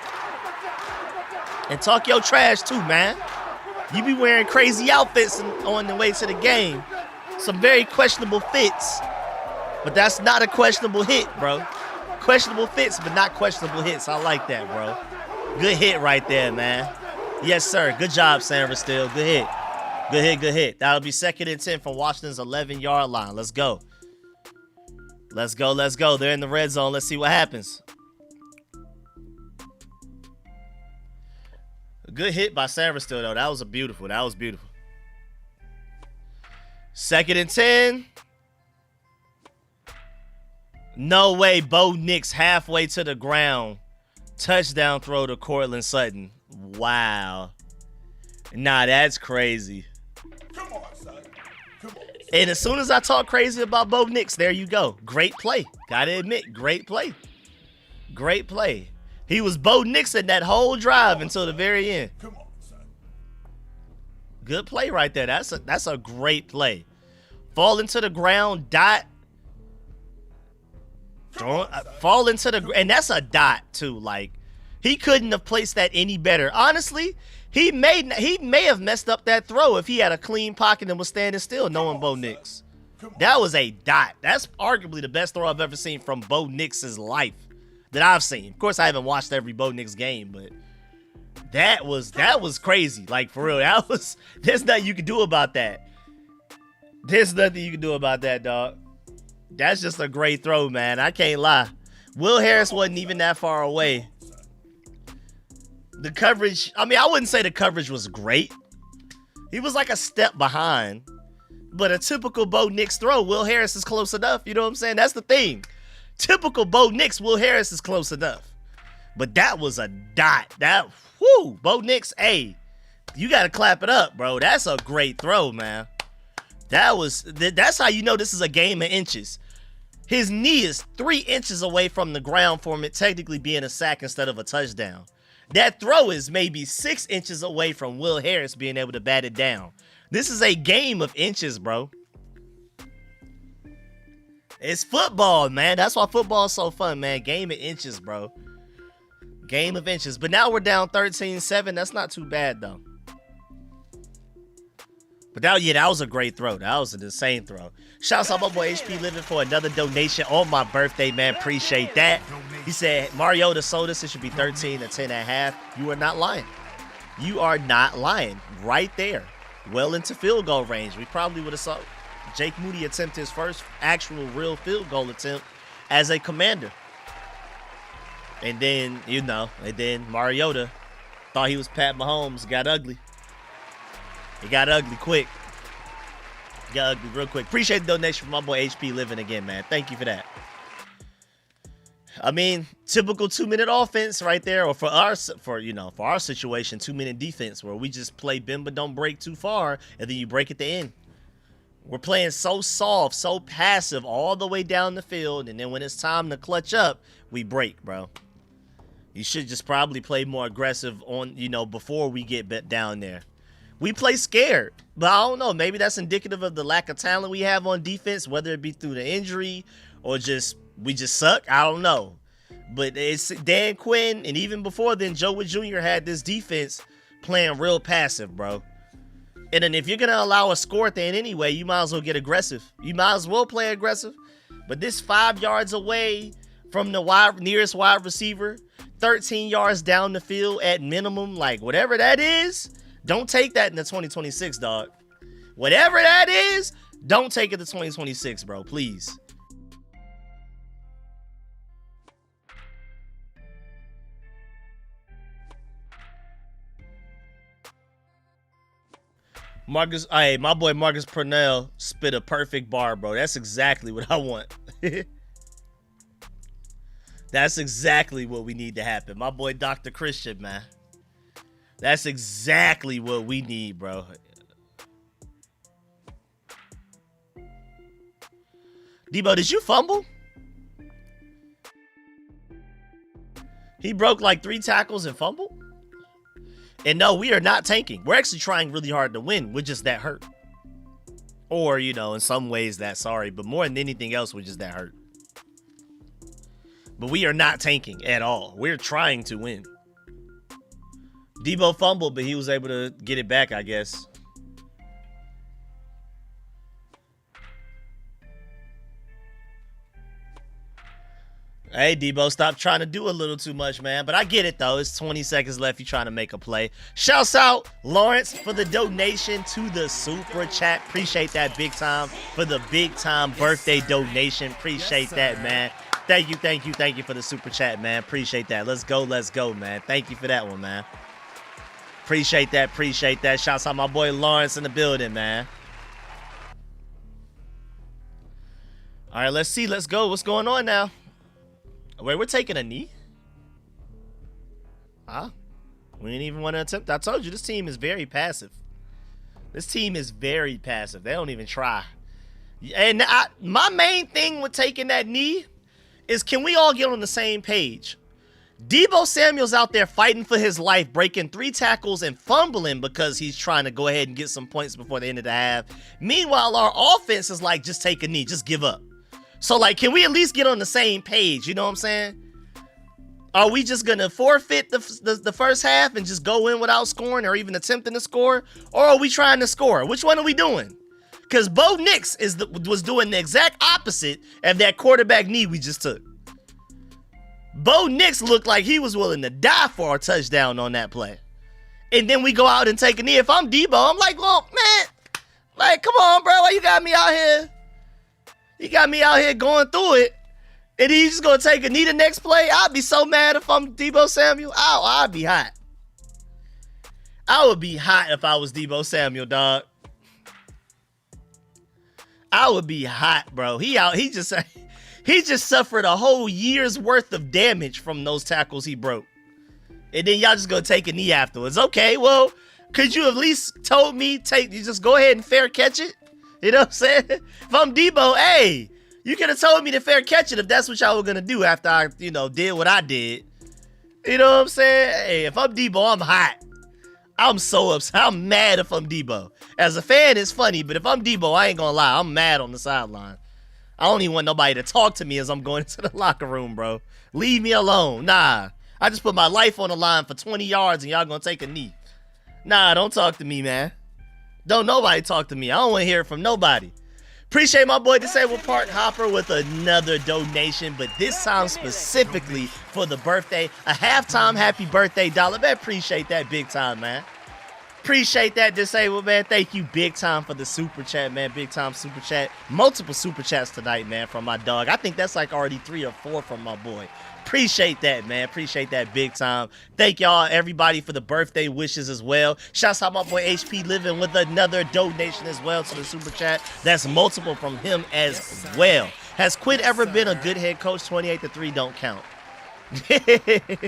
And talk your trash too, man. You be wearing crazy outfits on the way to the game. Some very questionable fits. But that's not a questionable hit, bro. Questionable fits, but not questionable hits. I like that, bro. Good hit right there, man. Yes, sir. Good job, Sanford still. Good hit. Good hit, good hit. That'll be 2nd and 10 from Washington's 11-yard line. Let's go. Let's go, let's go. They're in the red zone. Let's see what happens. A good hit by Sanford still, though. That was beautiful. That was beautiful. 2nd and 10. No way. Bo Nix halfway to the ground. Touchdown throw to Cortland Sutton. Wow. Nah, that's crazy. Come on, son. Come on. And as soon as I talk crazy about Bo Nix, there you go. Great play. Gotta admit, great play. Great play. He was Bo Nix in that whole drive until the very end. Come on, son. Good play right there. That's a great play. Fall into the ground, dot. Fall into the, and that's a dot too. Like, he couldn't have placed that any better. Honestly, he may have messed up that throw if he had a clean pocket and was standing still, knowing Bo Nix. That was a dot. That's arguably the best throw I've ever seen from Bo Nix's life that I've seen. Of course, I haven't watched every Bo Nix game, but that was crazy. Like, for real, there's nothing you can do about that. There's nothing you can do about that, dog. That's just a great throw, man. I can't lie. Will Harris wasn't even that far away. The coverage, I mean, I wouldn't say the coverage was great. He was like a step behind. But a typical Bo Nix throw, Will Harris is close enough. You know what I'm saying? That's the thing. Typical Bo Nix, Will Harris is close enough. But that was a dot. Bo Nix, hey, you got to clap it up, bro. That's a great throw, man. That's how you know this is a game of inches. His knee is 3 inches away from the ground for it technically being a sack instead of a touchdown. That throw is maybe 6 inches away from Will Harris being able to bat it down. This is a game of inches, bro. It's football, man. That's why football is so fun, man. Game of inches, bro. Game of inches. But now we're down 13-7. That's not too bad, though. But that was a great throw. That was an insane throw. Shouts out my boy HP Living for another donation on my birthday, man. Appreciate that. He said, Mariota sold us. It should be 13 to 10.5. You are not lying. You are not lying. Right there. Well into field goal range. We probably would have saw Jake Moody attempt his first actual real field goal attempt as a Commander. And then, Mariota thought he was Pat Mahomes. Got ugly. It got ugly quick. It got ugly real quick. Appreciate the donation from my boy HP Living again, man. Thank you for that. I mean, typical 2-minute offense right there, or for our situation, 2-minute defense where we just play bend but don't break too far, and then you break at the end. We're playing so soft, so passive all the way down the field, and then when it's time to clutch up, we break, bro. You should just probably play more aggressive on, before we get down there. We play scared, but I don't know. Maybe that's indicative of the lack of talent we have on defense, whether it be through the injury or we just suck. I don't know. But it's Dan Quinn, and even before then, Joe Wood Jr. had this defense playing real passive, bro. And then if you're going to allow a score at the end anyway, you might as well get aggressive. You might as well play aggressive. But this 5 yards away from the nearest wide receiver, 13 yards down the field at minimum, like whatever that is, don't take that in the 2026, dog. Whatever that is, don't take it to 2026, bro, please. Marcus, hey, my boy Marcus Purnell spit a perfect bar, bro. That's exactly what I want. That's exactly what we need to happen. My boy Dr. Christian, man. That's exactly what we need, bro. Debo, did you fumble? He broke like 3 tackles and fumbled? And no, we are not tanking. We're actually trying really hard to win. We're just that hurt. Or, you know, in some ways that sorry. But more than anything else, we're just that hurt. But we are not tanking at all. We're trying to win. Debo fumbled, but he was able to get it back, I guess. Hey, Debo, stop trying to do a little too much, man. But I get it, though. It's 20 seconds left. You're trying to make a play. Shouts out Lawrence for the donation to the Super Chat. Appreciate that big time for the big time birthday donation. Appreciate that, man. Thank you for the Super Chat, man. Appreciate that. Let's go, man. Thank you for that one, man. Appreciate that. Shouts out my boy Lawrence in the building, man. All right, let's see. Let's go. What's going on now? Wait, we're taking a knee? Huh? We didn't even want to attempt. I told you, this team is very passive. This team is very passive. They don't even try. And my main thing with taking that knee is, can we all get on the same page? Debo Samuel's out there fighting for his life, breaking 3 tackles and fumbling because he's trying to go ahead and get some points before the end of the half. Meanwhile, our offense is like, just take a knee, just give up. So, like, can we at least get on the same page? You know what I'm saying? Are we just going to forfeit the first half and just go in without scoring or even attempting to score? Or are we trying to score? Which one are we doing? Because Bo Nix was doing the exact opposite of that quarterback knee we just took. Bo Nix looked like he was willing to die for our touchdown on that play. And then we go out and take a knee. If I'm Debo, I'm like, well, man, like, come on, bro. Why you got me out here? You got me out here going through it, and he's just going to take a knee the next play? I'd be so mad if I'm Debo Samuel. I'd be hot. I would be hot if I was Debo Samuel, dog. I would be hot, bro. He just suffered a whole year's worth of damage from those tackles he broke. And then y'all just going to take a knee afterwards. Okay, well, could you at least told me you just go ahead and fair catch it? You know what I'm saying? If I'm Debo, hey, you could have told me to fair catch it if that's what y'all were going to do after I, you know, did what I did. You know what I'm saying? Hey, if I'm Debo, I'm hot. I'm so upset. I'm mad if I'm Debo. As a fan, it's funny, but if I'm Debo, I ain't going to lie. I'm mad on the sideline. I don't even want nobody to talk to me as I'm going into the locker room, bro. Leave me alone. Nah. I just put my life on the line for 20 yards and y'all going to take a knee. Nah, don't talk to me, man. Don't nobody talk to me. I don't want to hear it from nobody. Appreciate my boy Disabled Park Hopper with another donation, but this time specifically for the birthday. A halftime happy birthday dollar. Man, appreciate that big time, man. Appreciate that, Disabled, man. Thank you big time for the super chat, man. Big time super chat. Multiple super chats tonight, man, from my dog. I think that's like already 3 or 4 from my boy. Appreciate that, man. Appreciate that big time. Thank y'all, everybody, for the birthday wishes as well. Shouts out my boy HP Living with another donation as well to the super chat. That's multiple from him as well. Has Quinn ever been a good head coach? 28-3 don't count. I mean,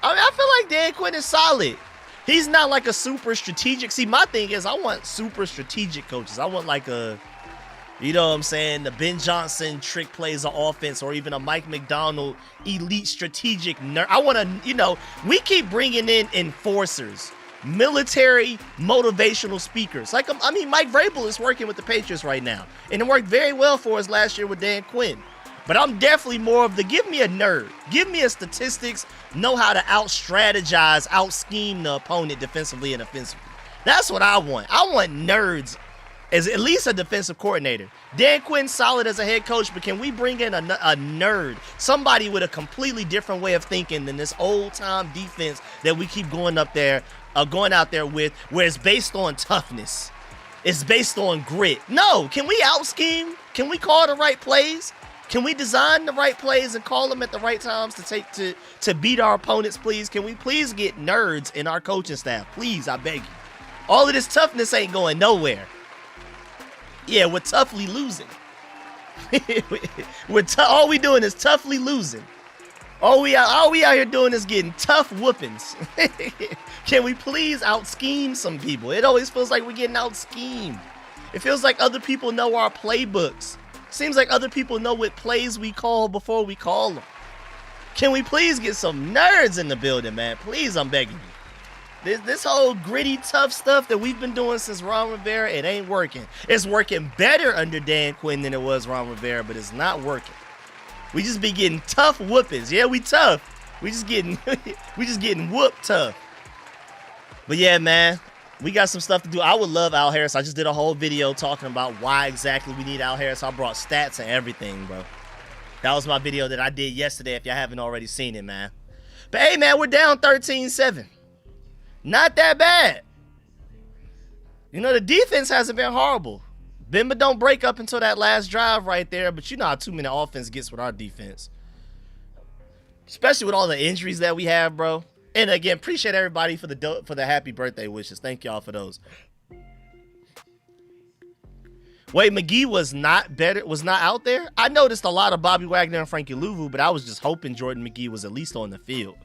I feel like Dan Quinn is solid. He's not like a super strategic. See, my thing is I want super strategic coaches. I want like a, you know what I'm saying, the Ben Johnson trick plays of offense, or even a Mike McDonald elite strategic nerd. I want to, you know, we keep bringing in enforcers, military motivational speakers. Like, I mean, Mike Vrabel is working with the Patriots right now, and it worked very well for us last year with Dan Quinn. But I'm definitely more of the give me a nerd. Give me a statistics, know how to out-strategize, out-scheme the opponent defensively and offensively. That's what I want. I want nerds as at least a defensive coordinator. Dan Quinn's solid as a head coach, but can we bring in a nerd, somebody with a completely different way of thinking than this old-time defense that we keep going out there with, where it's based on toughness, it's based on grit? No, can we out-scheme? Can we call the right plays? Can we design the right plays and call them at the right times to beat our opponents, please? Can we please get nerds in our coaching staff? Please, I beg you. All of this toughness ain't going nowhere. Yeah, we're toughly losing. All we doing is toughly losing. All we out here doing is getting tough whoopings. Can we please out-scheme some people? It always feels like we're getting out-schemed. It feels like other people know our playbooks. Seems like other people know what plays we call before we call them. Can we please get some nerds in the building, man? Please, I'm begging you. This whole gritty, tough stuff that we've been doing since Ron Rivera, it ain't working. It's working better under Dan Quinn than it was Ron Rivera, but it's not working. We just be getting tough whoopings. Yeah, we tough. We just getting whooped tough. But yeah, man, we got some stuff to do. I would love Al Harris. I just did a whole video talking about why exactly we need Al Harris. I brought stats and everything, bro. That was my video that I did yesterday if y'all haven't already seen it, man. But hey, man, we're down 13-7. Not that bad. You know, the defense hasn't been horrible. Bimba don't break up until that last drive right there, but you know how 2-minute offense gets with our defense. Especially with all the injuries that we have, bro. And again, appreciate everybody for the happy birthday wishes. Thank y'all for those. Wait, McGee was not out there? I noticed a lot of Bobby Wagner and Frankie Louvu, but I was just hoping Jordan McGee was at least on the field.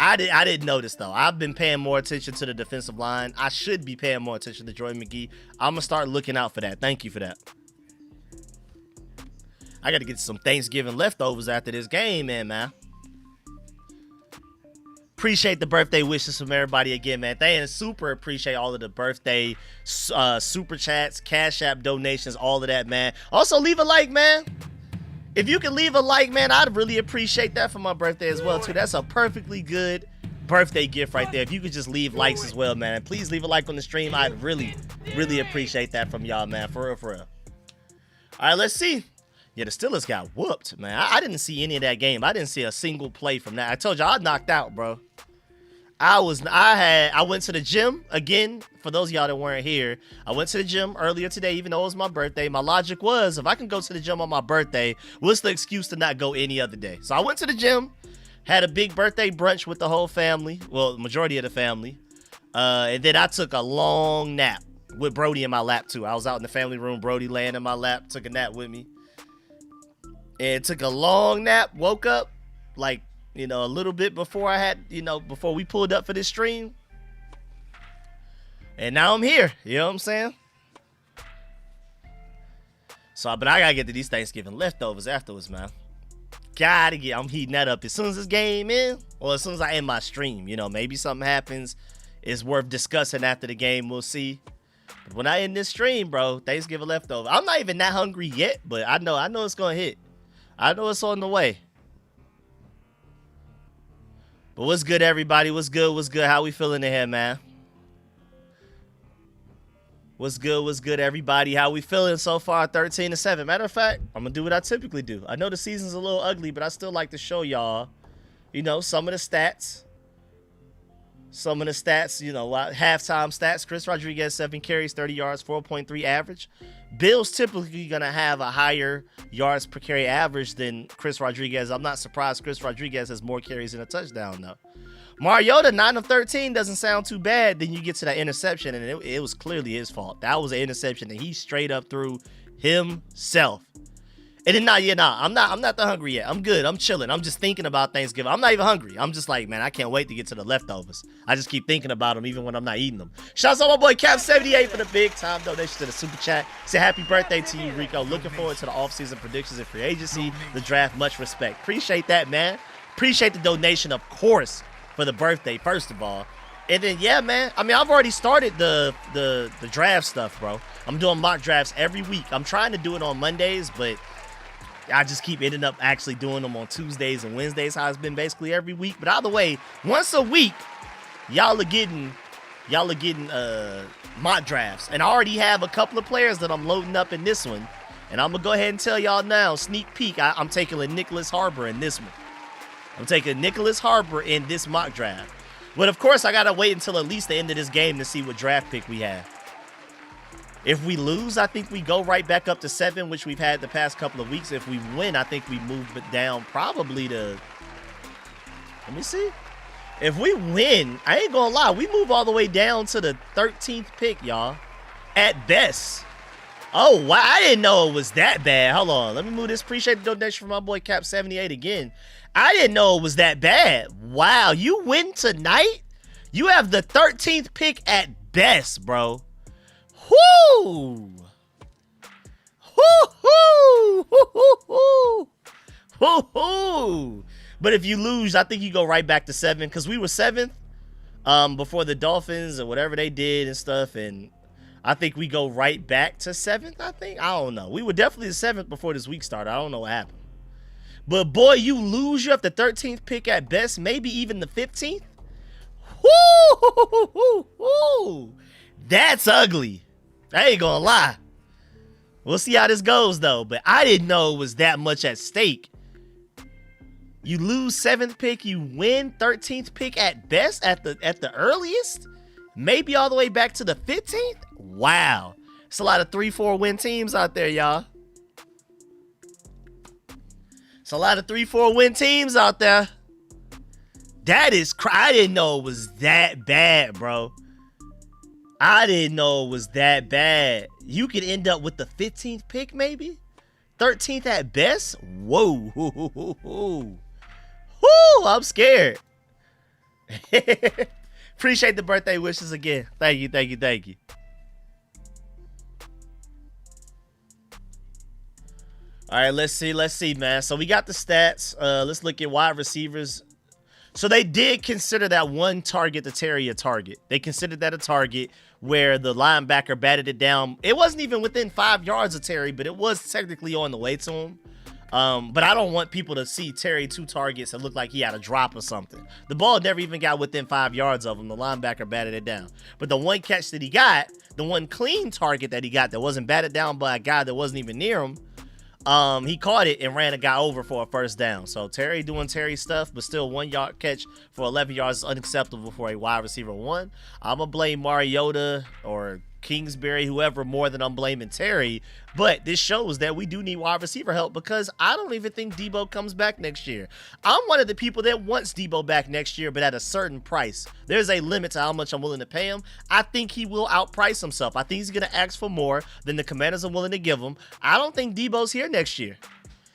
I didn't notice, though. I've been paying more attention to the defensive line. I should be paying more attention to Jordan McGee. I'm going to start looking out for that. Thank you for that. I got to get some Thanksgiving leftovers after this game, man. Appreciate the birthday wishes from everybody again, man. They super appreciate all of the birthday super chats, Cash App donations, all of that, man. Also, leave a like, man. If you can leave a like, man, I'd really appreciate that for my birthday as well, too. That's a perfectly good birthday gift right there. If you could just leave likes as well, man. And please leave a like on the stream. I'd really, really appreciate that from y'all, man. For real, for real. All right, let's see. Yeah, the Steelers got whooped, man. I didn't see any of that game. I didn't see a single play from that. I told y'all I knocked out, bro. I went to the gym again. For those of y'all that weren't here, I went to the gym earlier today, even though it was my birthday. My logic was, if I can go to the gym on my birthday, what's the excuse to not go any other day? So I went to the gym, had a big birthday brunch with the whole family. Well, the majority of the family. And then I took a long nap with Brody in my lap, too. I was out in the family room. Brody laying in my lap, took a nap with me. And took a long nap, woke up, like, you know, a little bit before before we pulled up for this stream. And now I'm here. You know what I'm saying? So, but I gotta get to these Thanksgiving leftovers afterwards, man. I'm heating that up as soon as this game in, or as soon as I end my stream. You know, maybe something happens. It's worth discussing after the game. We'll see. But when I end this stream, bro, Thanksgiving leftover. I'm not even that hungry yet, but I know it's gonna hit. I know it's on the way. But what's good, everybody? What's good? What's good? How we feeling in here, man? What's good? What's good, everybody? How we feeling so far? 13-7. Matter of fact, I'm going to do what I typically do. I know the season's a little ugly, but I still like to show y'all, you know, some of the stats. Some of the stats, you know, halftime stats. Chris Rodriguez, 7 carries, 30 yards, 4.3 average. Bill's typically going to have a higher yards per carry average than Chris Rodriguez. I'm not surprised Chris Rodriguez has more carries than a touchdown, though. Mariota, 9 of 13, doesn't sound too bad. Then you get to that interception, and it was clearly his fault. That was an interception that he straight up threw himself. And then, I'm not that hungry yet. I'm good. I'm chilling. I'm just thinking about Thanksgiving. I'm not even hungry. I'm just like, man, I can't wait to get to the leftovers. I just keep thinking about them even when I'm not eating them. Shouts out my boy Cap78 for the big time donation to the super chat. Say happy birthday to you, Rico. Looking forward to the offseason predictions and free agency, the draft. Much respect. Appreciate that, man. Appreciate the donation, of course, for the birthday, first of all. And then, yeah, man. I mean, I've already started the draft stuff, bro. I'm doing mock drafts every week. I'm trying to do it on Mondays, but I just keep ending up actually doing them on Tuesdays and Wednesdays, how it's been basically every week. But either way, once a week, y'all are getting y'all are getting mock drafts. And I already have a couple of players that I'm loading up in this one. And I'm going to go ahead and tell y'all now, sneak peek, I'm taking a Nicholas Harbor in this one. I'm taking Nicholas Harbor in this mock draft. But, of course, I got to wait until at least the end of this game to see what draft pick we have. If we lose, I think we go right back up to 7, which we've had the past couple of weeks. If we win, I think we move it down probably to... Let me see. If we win, I ain't going to lie, we move all the way down to the 13th pick, y'all. At best. Oh, wow. I didn't know it was that bad. Hold on. Let me move this. Appreciate the donation from my boy Cap78 again. I didn't know it was that bad. Wow. You win tonight? You have the 13th pick at best, bro. Whoo! Whoo-hoo! Whoo-hoo-hoo! Whoo-hoo! But if you lose, I think you go right back to 7 because we were 7th before the Dolphins or whatever they did and stuff, and I think we go right back to 7th, I think. I don't know. We were definitely the 7th before this week started. I don't know what happened. But, boy, you lose. You have the 13th pick at best, maybe even the 15th. Woo! That's ugly. I ain't gonna lie. We'll see how this goes, though. But I didn't know it was that much at stake. You lose 7th pick. You win 13th pick at best, at the earliest. Maybe all the way back to the 15th? Wow. It's a lot of 3-4 win teams out there, y'all. It's a lot of 3-4 win teams out there. That is I didn't know it was that bad, bro. I didn't know it was that bad. You could end up with the 15th pick, maybe? 13th at best? Whoa. Woo, I'm scared. Appreciate the birthday wishes again. Thank you. All right, let's see, man. So we got the stats. Let's look at wide receivers. So they did consider that one target to Terry a target. They considered that a target where the linebacker batted it down. It wasn't even within 5 yards of Terry, but it was technically on the way to him. But I don't want people to see Terry 2 targets and look like he had a drop or something. The ball never even got within 5 yards of him. The linebacker batted it down. But the one catch that he got, the one clean target that he got that wasn't batted down by a guy that wasn't even near him, he caught it and ran a guy over for a first down. So Terry doing Terry stuff, but still 1 yard catch for 11 yards is unacceptable for a wide receiver 1. I'm going to blame Mariota or Kingsbury, whoever, more than I'm blaming Terry. But this shows that we do need wide receiver help because I don't even think Debo comes back next year. I'm one of the people that wants Debo back next year, but at a certain price. There's a limit to how much I'm willing to pay him. I think he will outprice himself. I think he's going to ask for more than the Commanders are willing to give him. I don't think Debo's here next year.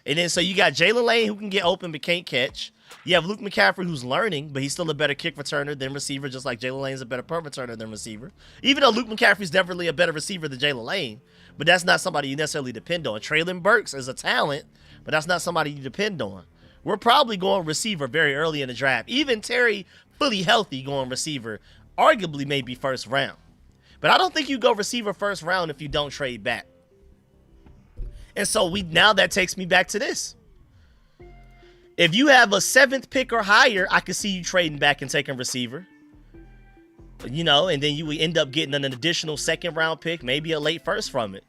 And then so you got Jalen Lane who can get open but can't catch. You have Luke McCaffrey who's learning, but he's still a better kick returner than receiver, just like Jalen Lane's a better punt returner than receiver. Even though Luke McCaffrey's definitely a better receiver than Jalen Lane, but that's not somebody you necessarily depend on. Traylon Burks is a talent, but that's not somebody you depend on. We're probably going receiver very early in the draft. Even Terry, fully healthy, going receiver, arguably maybe first round. But I don't think you go receiver first round if you don't trade back. And so now that takes me back to this. If you have a 7th pick or higher, I could see you trading back and taking receiver. You know, and then you would end up getting an additional 2nd round pick, maybe a late first from it.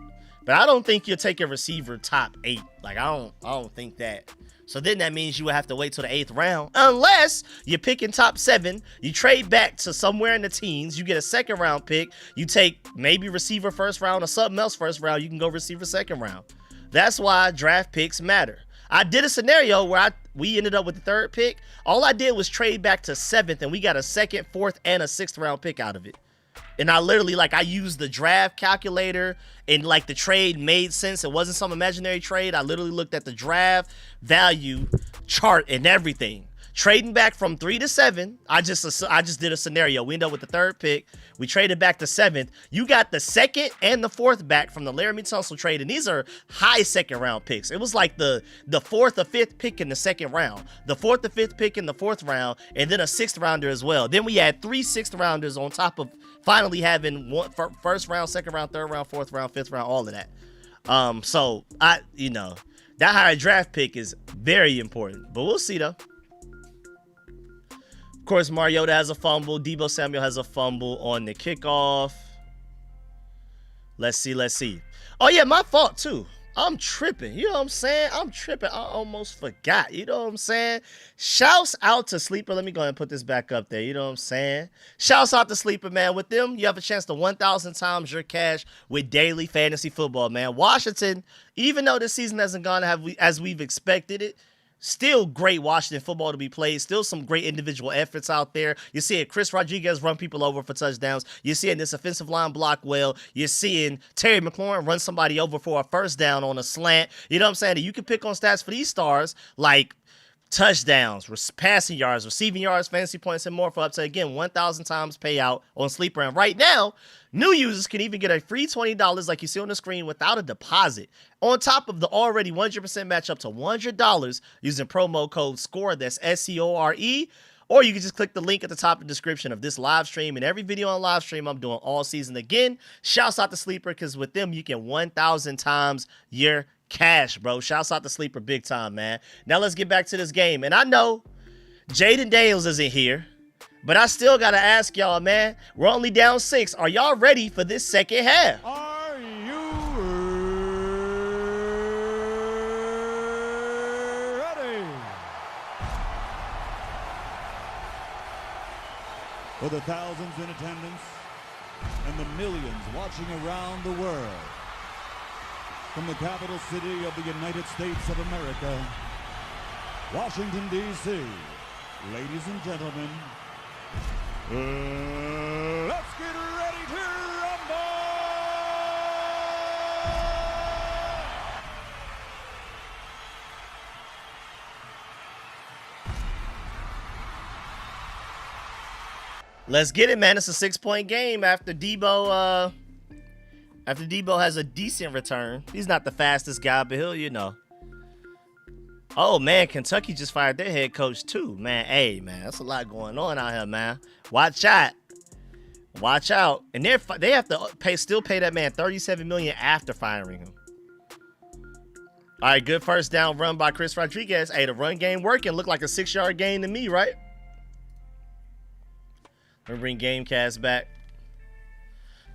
But I don't think you'll take a receiver top 8. Like, I don't think that. So then that means you would have to wait till the 8th round. Unless you're picking top 7, you trade back to somewhere in the teens, you get a 2nd round pick, you take maybe receiver first round or something else first round, you can go receiver 2nd round. That's why draft picks matter. I did a scenario where we ended up with the 3rd pick. All I did was trade back to 7th, and we got a 2nd, 4th, and a 6th round pick out of it. And I literally, I used the draft calculator, and, the trade made sense. It wasn't some imaginary trade. I literally looked at the draft value chart and everything. Trading back from 3 to 7, I just did a scenario. We ended up with the 3rd pick. We traded back to 7th. You got the 2nd and the 4th back from the Laramie Tunsil trade, and these are high 2nd round picks. It was like the 4th or 5th pick in the 2nd round, the 4th or 5th pick in the 4th round, and then a 6th rounder as well. Then we had 3 6th rounders on top of finally having one first round, 2nd round, 3rd round, 4th round, 5th round, all of that. So that higher draft pick is very important, but we'll see though. course, Mariota has a fumble. Deebo Samuel has a fumble on the kickoff. Let's see. Oh, yeah, my fault, too. I'm tripping. You know what I'm saying? I'm tripping. I almost forgot. You know what I'm saying? Shouts out to Sleeper. Let me go ahead and put this back up there. You know what I'm saying? Shouts out to Sleeper, man. With them, you have a chance to 1,000 times your cash with daily fantasy football, man. Washington, even though this season hasn't gone as we've expected it, still great Washington football to be played. Still some great individual efforts out there. You're seeing Chris Rodriguez run people over for touchdowns. You're seeing this offensive line block well. You're seeing Terry McLaurin run somebody over for a first down on a slant. You know what I'm saying? You can pick on stats for these stars like touchdowns, passing yards, receiving yards, fantasy points, and more for up to, again, 1,000 times payout on Sleeper. And right now, new users can even get a free $20 like you see on the screen without a deposit. On top of the already 100% match up to $100 using promo code SCORE, that's SCORE. Or you can just click the link at the top of the description of this live stream and every video on live stream I'm doing all season. Again, shouts out to Sleeper because with them you can 1,000 times your cash, bro. Shouts out to Sleeper big time, man. Now let's get back to this game. And I know Jaden Daniels isn't here, but I still got to ask y'all, man. We're only down 6. Are y'all ready for this second half?
Are you ready? For the thousands in attendance and the millions watching around the world, from the capital city of the United States of America, Washington, D.C., ladies and gentlemen, let's get ready to rumble!
Let's get it, man. It's a 6-point game after Deebo has a decent return. He's not the fastest guy, but he'll, you know. Oh, man, Kentucky just fired their head coach, too. Man, hey, man, that's a lot going on out here, man. Watch out. Watch out. And they have to still pay that man $37 million after firing him. All right, good first down run by Chris Rodriguez. Hey, the run game working. Looked like a 6-yard gain to me, right? Let me bring Gamecast back.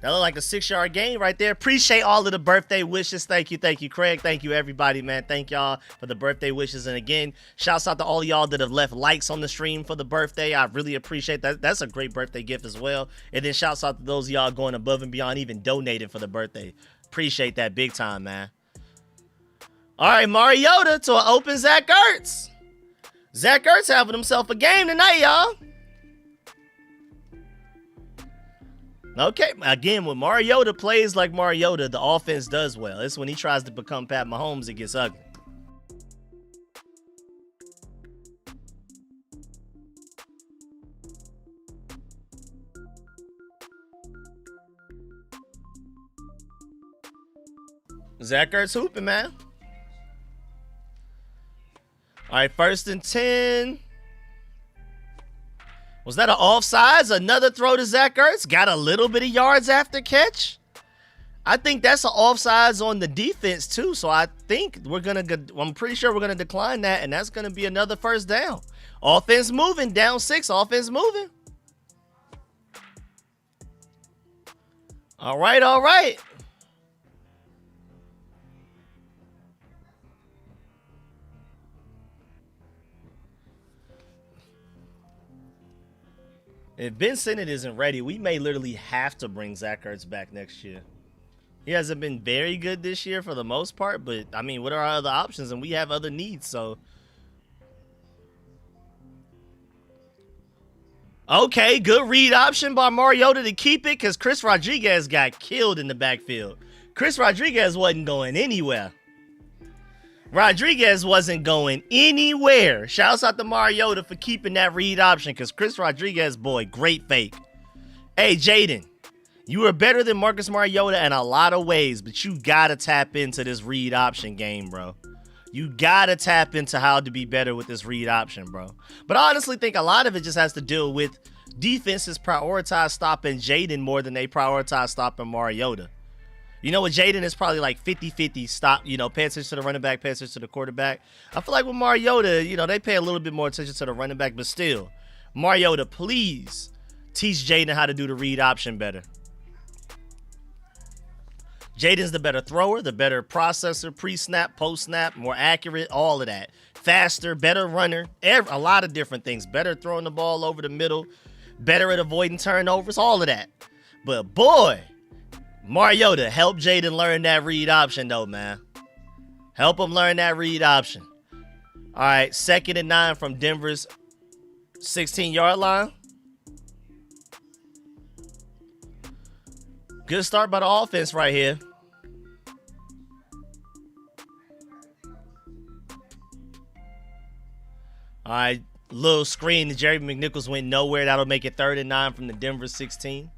That looked like a 6-yard gain right there. Appreciate all of the birthday wishes. Thank you, Craig. Thank you, everybody, man. Thank y'all for the birthday wishes. And again, shouts out to all y'all that have left likes on the stream for the birthday. I really appreciate that. That's a great birthday gift as well. And then shouts out to those of y'all going above and beyond, even donating for the birthday. Appreciate that big time, man. All right, Mariota to an open Zach Ertz. Zach Ertz having himself a game tonight, y'all. Okay, again, when Mariota plays like Mariota, the offense does well. It's when he tries to become Pat Mahomes, it gets ugly. Zach Ertz hooping, man. All right, 1st and 10. Was that an offsides? Another throw to Zach Ertz? Got a little bit of yards after catch? I think that's an offsides on the defense too. So I think I'm pretty sure we're going to decline that, and that's going to be another first down. Offense moving, down 6, offense moving. All right, all right. If Ben Sinnott isn't ready, we may literally have to bring Zach Ertz back next year. He hasn't been very good this year for the most part, but, I mean, what are our other options? And we have other needs, so. Okay, good read option by Mariota to keep it because Chris Rodriguez got killed in the backfield. Chris Rodriguez wasn't going anywhere. Rodriguez wasn't going anywhere. Shouts out to Mariota for keeping that read option because Chris Rodriguez, boy, great fake. Hey, Jaden, you are better than Marcus Mariota in a lot of ways, but you got to tap into this read option game, bro. You got to tap into how to be better with this read option, bro. But I honestly think a lot of it just has to deal with defenses prioritize stopping Jaden more than they prioritize stopping Mariota. You know what, Jaden is probably like 50-50 stop, you know, pay attention to the running back, pay attention to the quarterback. I feel like with Mariota, you know, they pay a little bit more attention to the running back, but still, Mariota, please teach Jaden how to do the read option better. Jaden's the better thrower, the better processor, pre-snap, post-snap, more accurate, all of that. Faster, better runner, a lot of different things. Better throwing the ball over the middle, better at avoiding turnovers, all of that. But boy, Mariota, help Jaden learn that read option though, man. Help him learn that read option. All right, 2nd and 9 from Denver's 16-yard line. Good start by the offense right here. All right, little screen to Jerry McNichols went nowhere. That'll make it 3rd and 9 from the Denver 16.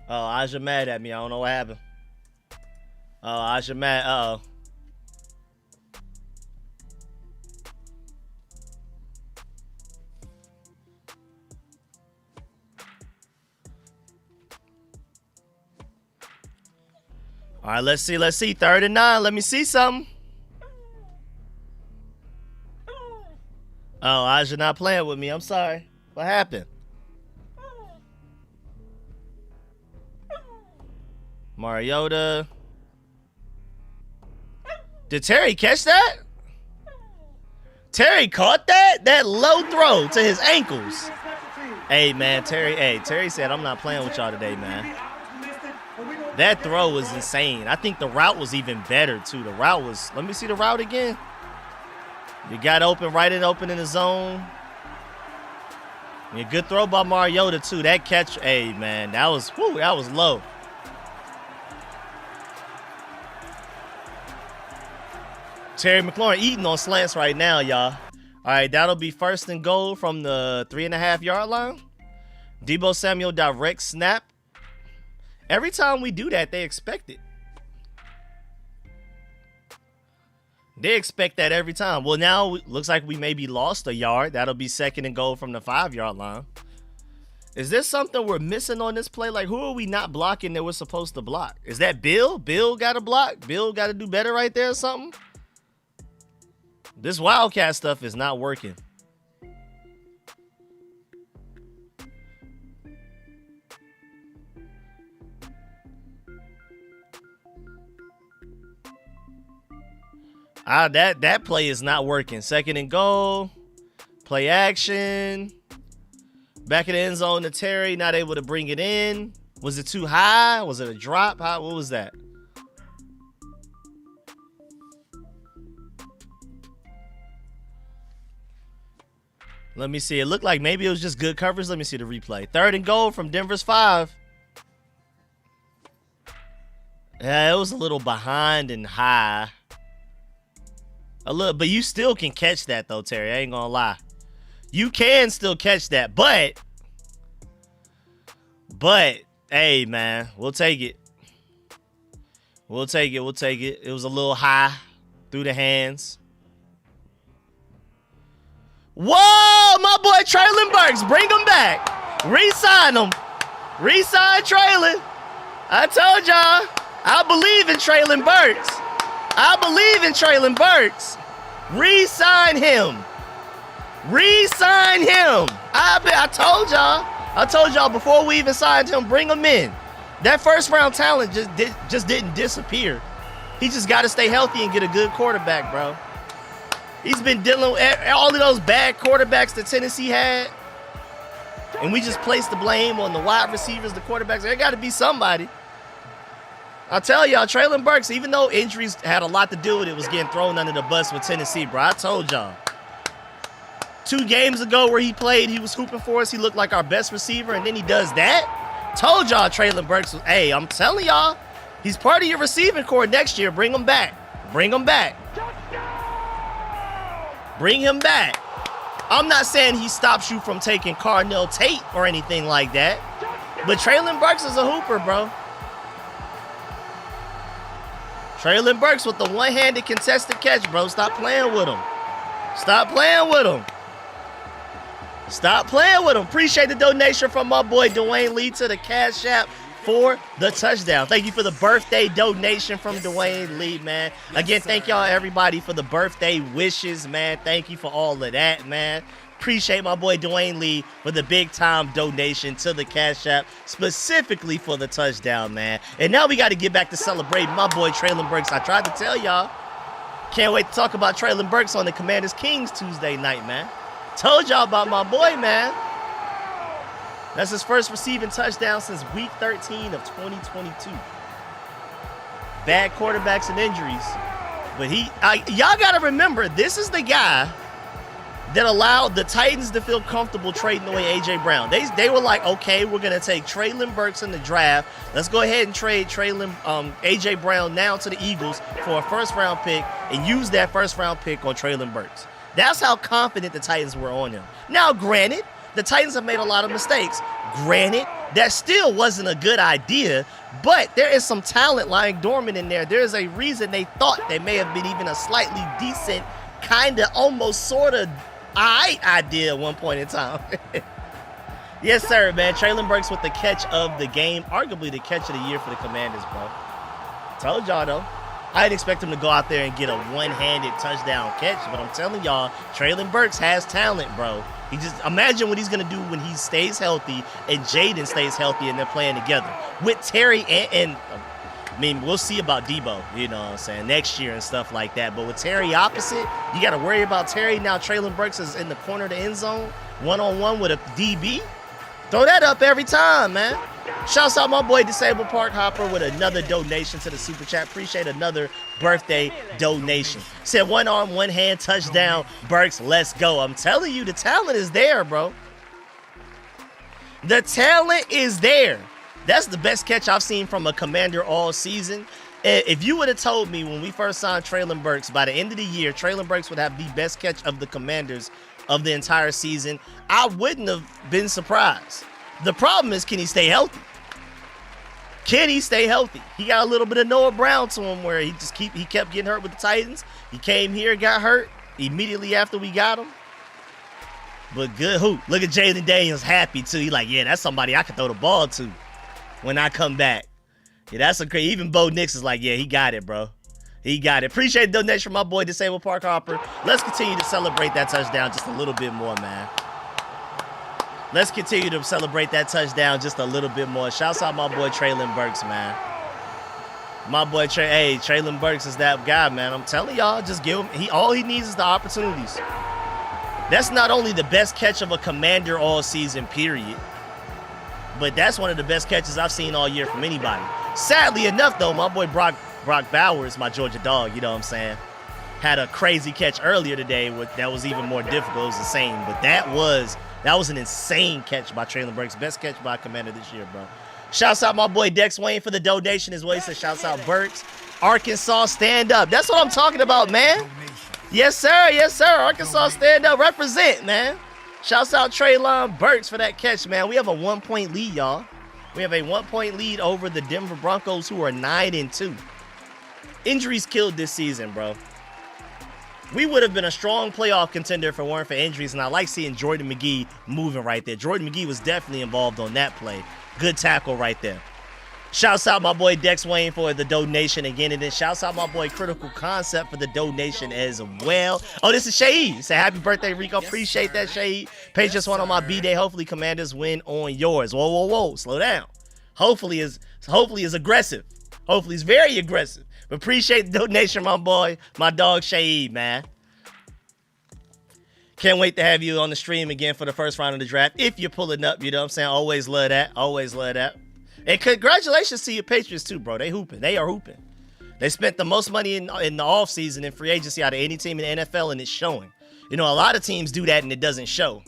Oh, Aja mad at me. I don't know what happened. Oh, Aja mad. Uh-oh. All right, let's see. 3rd and 9. Let me see something. Oh, Aja not playing with me. I'm sorry. What happened? Mariota. Did Terry catch that? Terry caught that? That low throw to his ankles. Hey, man, Terry said, I'm not playing with y'all today, man. That throw was insane. I think the route was even better, too. The route was, let me see the route again. You got open, open in the zone. Yeah, good throw by Mariota, too. That catch, hey, man, that was low. Terry McLaurin eating on slants right now, y'all. All right, that'll be 1st and goal from the 3.5-yard line. Deebo Samuel direct snap. Every time we do that, they expect it. They expect that every time. Well, now looks like we maybe lost a yard. That'll be 2nd and goal from the 5-yard line. Is there something we're missing on this play? Like, who are we not blocking that we're supposed to block? Is that Bill? Bill got to block? Bill got to do better right there or something? This Wildcat stuff is not working. That play is not working. 2nd and goal. Play action. Back in the end zone to Terry. Not able to bring it in. Was it too high? Was it a drop? What was that? Let me see. It looked like maybe it was just good coverage. Let me see the replay. 3rd and goal from Denver's 5. Yeah, it was a little behind and high. A little, but you still can catch that though, Terry. I ain't gonna lie. You can still catch that, but hey, man, we'll take it. We'll take it. It was a little high through the hands. Whoa, my boy Traylon Burks, bring him back. Re-sign him. Re-sign Traylon. I told y'all, I believe in Traylon Burks. I believe in Traylon Burks. Re-sign him. Re-sign him. I told y'all before we even signed him, bring him in. That first round talent just didn't disappear. He just got to stay healthy and get a good quarterback, bro. He's been dealing with all of those bad quarterbacks that Tennessee had. And we just placed the blame on the wide receivers, the quarterbacks. There got to be somebody. I'll tell y'all, Traylon Burks, even though injuries had a lot to do with it, was getting thrown under the bus with Tennessee, bro. I told y'all. 2 games ago where he played, he was hooping for us. He looked like our best receiver, and then he does that. Told y'all Traylon Burks was, hey, I'm telling y'all, he's part of your receiving core next year. Bring him back. Bring him back. Bring him back. I'm not saying he stops you from taking Carnell Tate or anything like that, but Traylon Burks is a hooper, bro. Traylon Burks with the one-handed contested catch, bro. Stop playing with him. Stop playing with him. Stop playing with him. Appreciate the donation from my boy Dwayne Lee to the Cash App for the touchdown. Thank you for the birthday donation from Dwayne Lee, man. Again, thank y'all everybody for the birthday wishes, man. Thank you for all of that, man. Appreciate my boy Dwayne Lee for the big time donation to the Cash App, specifically for the touchdown, man. And now we got to get back to celebrating my boy Traylon Burks. I tried to tell y'all. Can't wait to talk about Traylon Burks on the Commanders Kings Tuesday night, man. Told y'all about my boy, man. That's his first receiving touchdown since week 13 of 2022. Bad quarterbacks and injuries. But y'all got to remember, this is the guy that allowed the Titans to feel comfortable trading away A.J. Brown. They were like, okay, we're going to take Traylon Burks in the draft. Let's go ahead and trade A.J. Brown now to the Eagles for a first-round pick and use that first-round pick on Traylon Burks. That's how confident the Titans were on him. Now, granted, the Titans have made a lot of mistakes. Granted, that still wasn't a good idea, but there is some talent lying dormant in there. There is a reason they thought they may have been even a slightly decent, kind of, almost, sort of, alright idea at one point in time. Yes, sir, man. Traylon Burks with the catch of the game. Arguably the catch of the year for the Commanders, bro. Told y'all, though. I didn't expect him to go out there and get a one-handed touchdown catch, but I'm telling y'all, Traylon Burks has talent, bro. He just imagine what he's going to do when he stays healthy and Jaden stays healthy and they're playing together. With Terry and I mean, we'll see about Debo, you know what I'm saying, next year and stuff like that. But with Terry opposite, you got to worry about Terry. Now Traylon Burks is in the corner of the end zone, one-on-one with a DB. Throw that up every time, man. Shouts out my boy Disabled Park Hopper with another donation to the Super Chat. Appreciate another birthday donation. Said one arm, one hand, touchdown, Burks, let's go. I'm telling you, the talent is there, bro. The talent is there. That's the best catch I've seen from a Commander all season. If you would have told me when we first signed Traylon Burks, by the end of the year, Traylon Burks would have the best catch of the Commanders of the entire season, I wouldn't have been surprised. The problem is, can he stay healthy? Can he stay healthy? He got a little bit of Noah Brown to him where he kept getting hurt with the Titans. He came here, got hurt immediately after we got him. But good hoop. Look at Jalen Daniels happy too. He like, yeah, that's somebody I can throw the ball to when I come back. Yeah, that's a great. Even Bo Nix is like, yeah, he got it, bro. He got it. Appreciate the donation from my boy Disabled Park Hopper. Let's continue to celebrate that touchdown just a little bit more, man. Let's continue to celebrate that touchdown just a little bit more. Shouts out my boy Traylon Burks, man. My boy Traylon Burks is that guy, man. I'm telling y'all, just give him. All he needs is the opportunities. That's not only the best catch of a Commander all season, period, but that's one of the best catches I've seen all year from anybody. Sadly enough, though, my boy Brock Bowers, my Georgia dog, you know what I'm saying, had a crazy catch earlier today that was even more difficult. It was the same, but that was an insane catch by Traylon Burks. Best catch by a Commander this year, bro. Shouts out my boy Dex Wayne for the donation as well. He said, shouts out Burks. Arkansas, stand up. That's what I'm talking about, man. Yes, sir. Yes, sir. Arkansas, stand up. Represent, man. Shouts out Traylon Burks for that catch, man. We have a 1-point lead, y'all. We have a 1-point lead over the Denver Broncos, who are 9-2. Injuries killed this season, bro. We would have been a strong playoff contender if it weren't for injuries, and I like seeing Jordan McGee moving right there. Jordan McGee was definitely involved on that play. Good tackle right there. Shouts out my boy Dex Wayne for the donation again, and then shouts out my boy Critical Concept for the donation as well. Oh, this is Shahid. Say happy birthday, Rico. Appreciate that, Shahid. Patriots won on my B-Day. Hopefully Commanders win on yours. Whoa, whoa, whoa. Slow down. Hopefully is aggressive. Hopefully it's very aggressive. But appreciate the donation, my boy, my dog Shahid, man. Can't wait to have you on the stream again for the first round of the draft. If you're pulling up, you know what I'm saying? Always love that. Always love that. And congratulations to your Patriots too, bro. They hooping. They are hooping. They spent the most money in the offseason in free agency out of any team in the NFL, and it's showing. You know, a lot of teams do that and it doesn't show.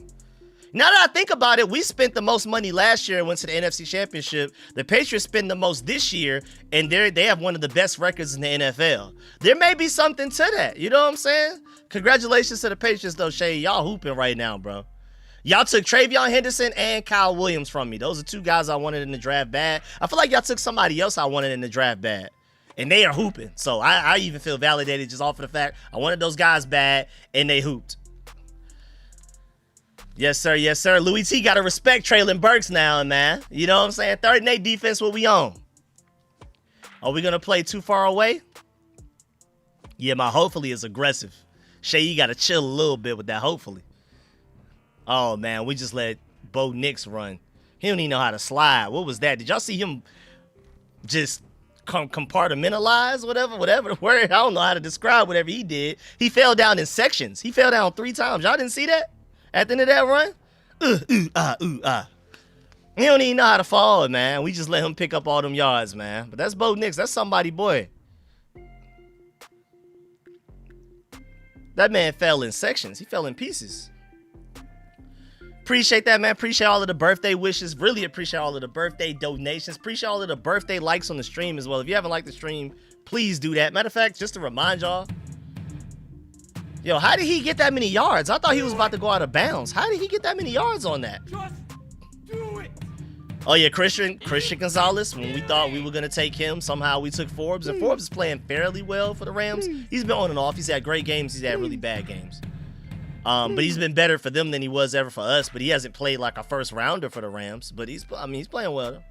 Now that I think about it, we spent the most money last year and went to the NFC Championship. The Patriots spend the most this year, and they have one of the best records in the NFL. There may be something to that. You know what I'm saying? Congratulations to the Patriots, though, Shay. Y'all hooping right now, bro. Y'all took Travion Henderson and Kyle Williams from me. Those are two guys I wanted in the draft bad. I feel like y'all took somebody else I wanted in the draft bad. And they are hooping. So I even feel validated just off of the fact I wanted those guys bad, and they hooped. Yes, sir. Yes, sir. Louis T got to respect Traylon Burks now, man. You know what I'm saying? 3rd and 8 defense, what we on? Are we going to play too far away? Yeah, my hopefully is aggressive. Shay, you got to chill a little bit with that hopefully. Oh, man, we just let Bo Nix run. He don't even know how to slide. What was that? Did y'all see him just compartmentalize? Whatever the word. I don't know how to describe whatever he did. He fell down in sections. He fell down 3 times. Y'all didn't see that? At the end of that run? He don't even know how to fall, man. We just let him pick up all them yards, man. But that's Bo Nix. That's somebody, boy. That man fell in sections. He fell in pieces. Appreciate that, man. Appreciate all of the birthday wishes. Really appreciate all of the birthday donations. Appreciate all of the birthday likes on the stream as well. If you haven't liked the stream, please do that. Matter of fact, just to remind y'all, yo, how did he get that many yards? I thought he was about to go out of bounds. How did he get that many yards on that?
Just do it.
Oh, yeah, Christian Gonzalez, when we thought we were going to take him, somehow we took Forbes. And Forbes is playing fairly well for the Rams. He's been on and off. He's had great games. He's had really bad games. But he's been better for them than he was ever for us. But he hasn't played like a first rounder for the Rams. But he's playing well,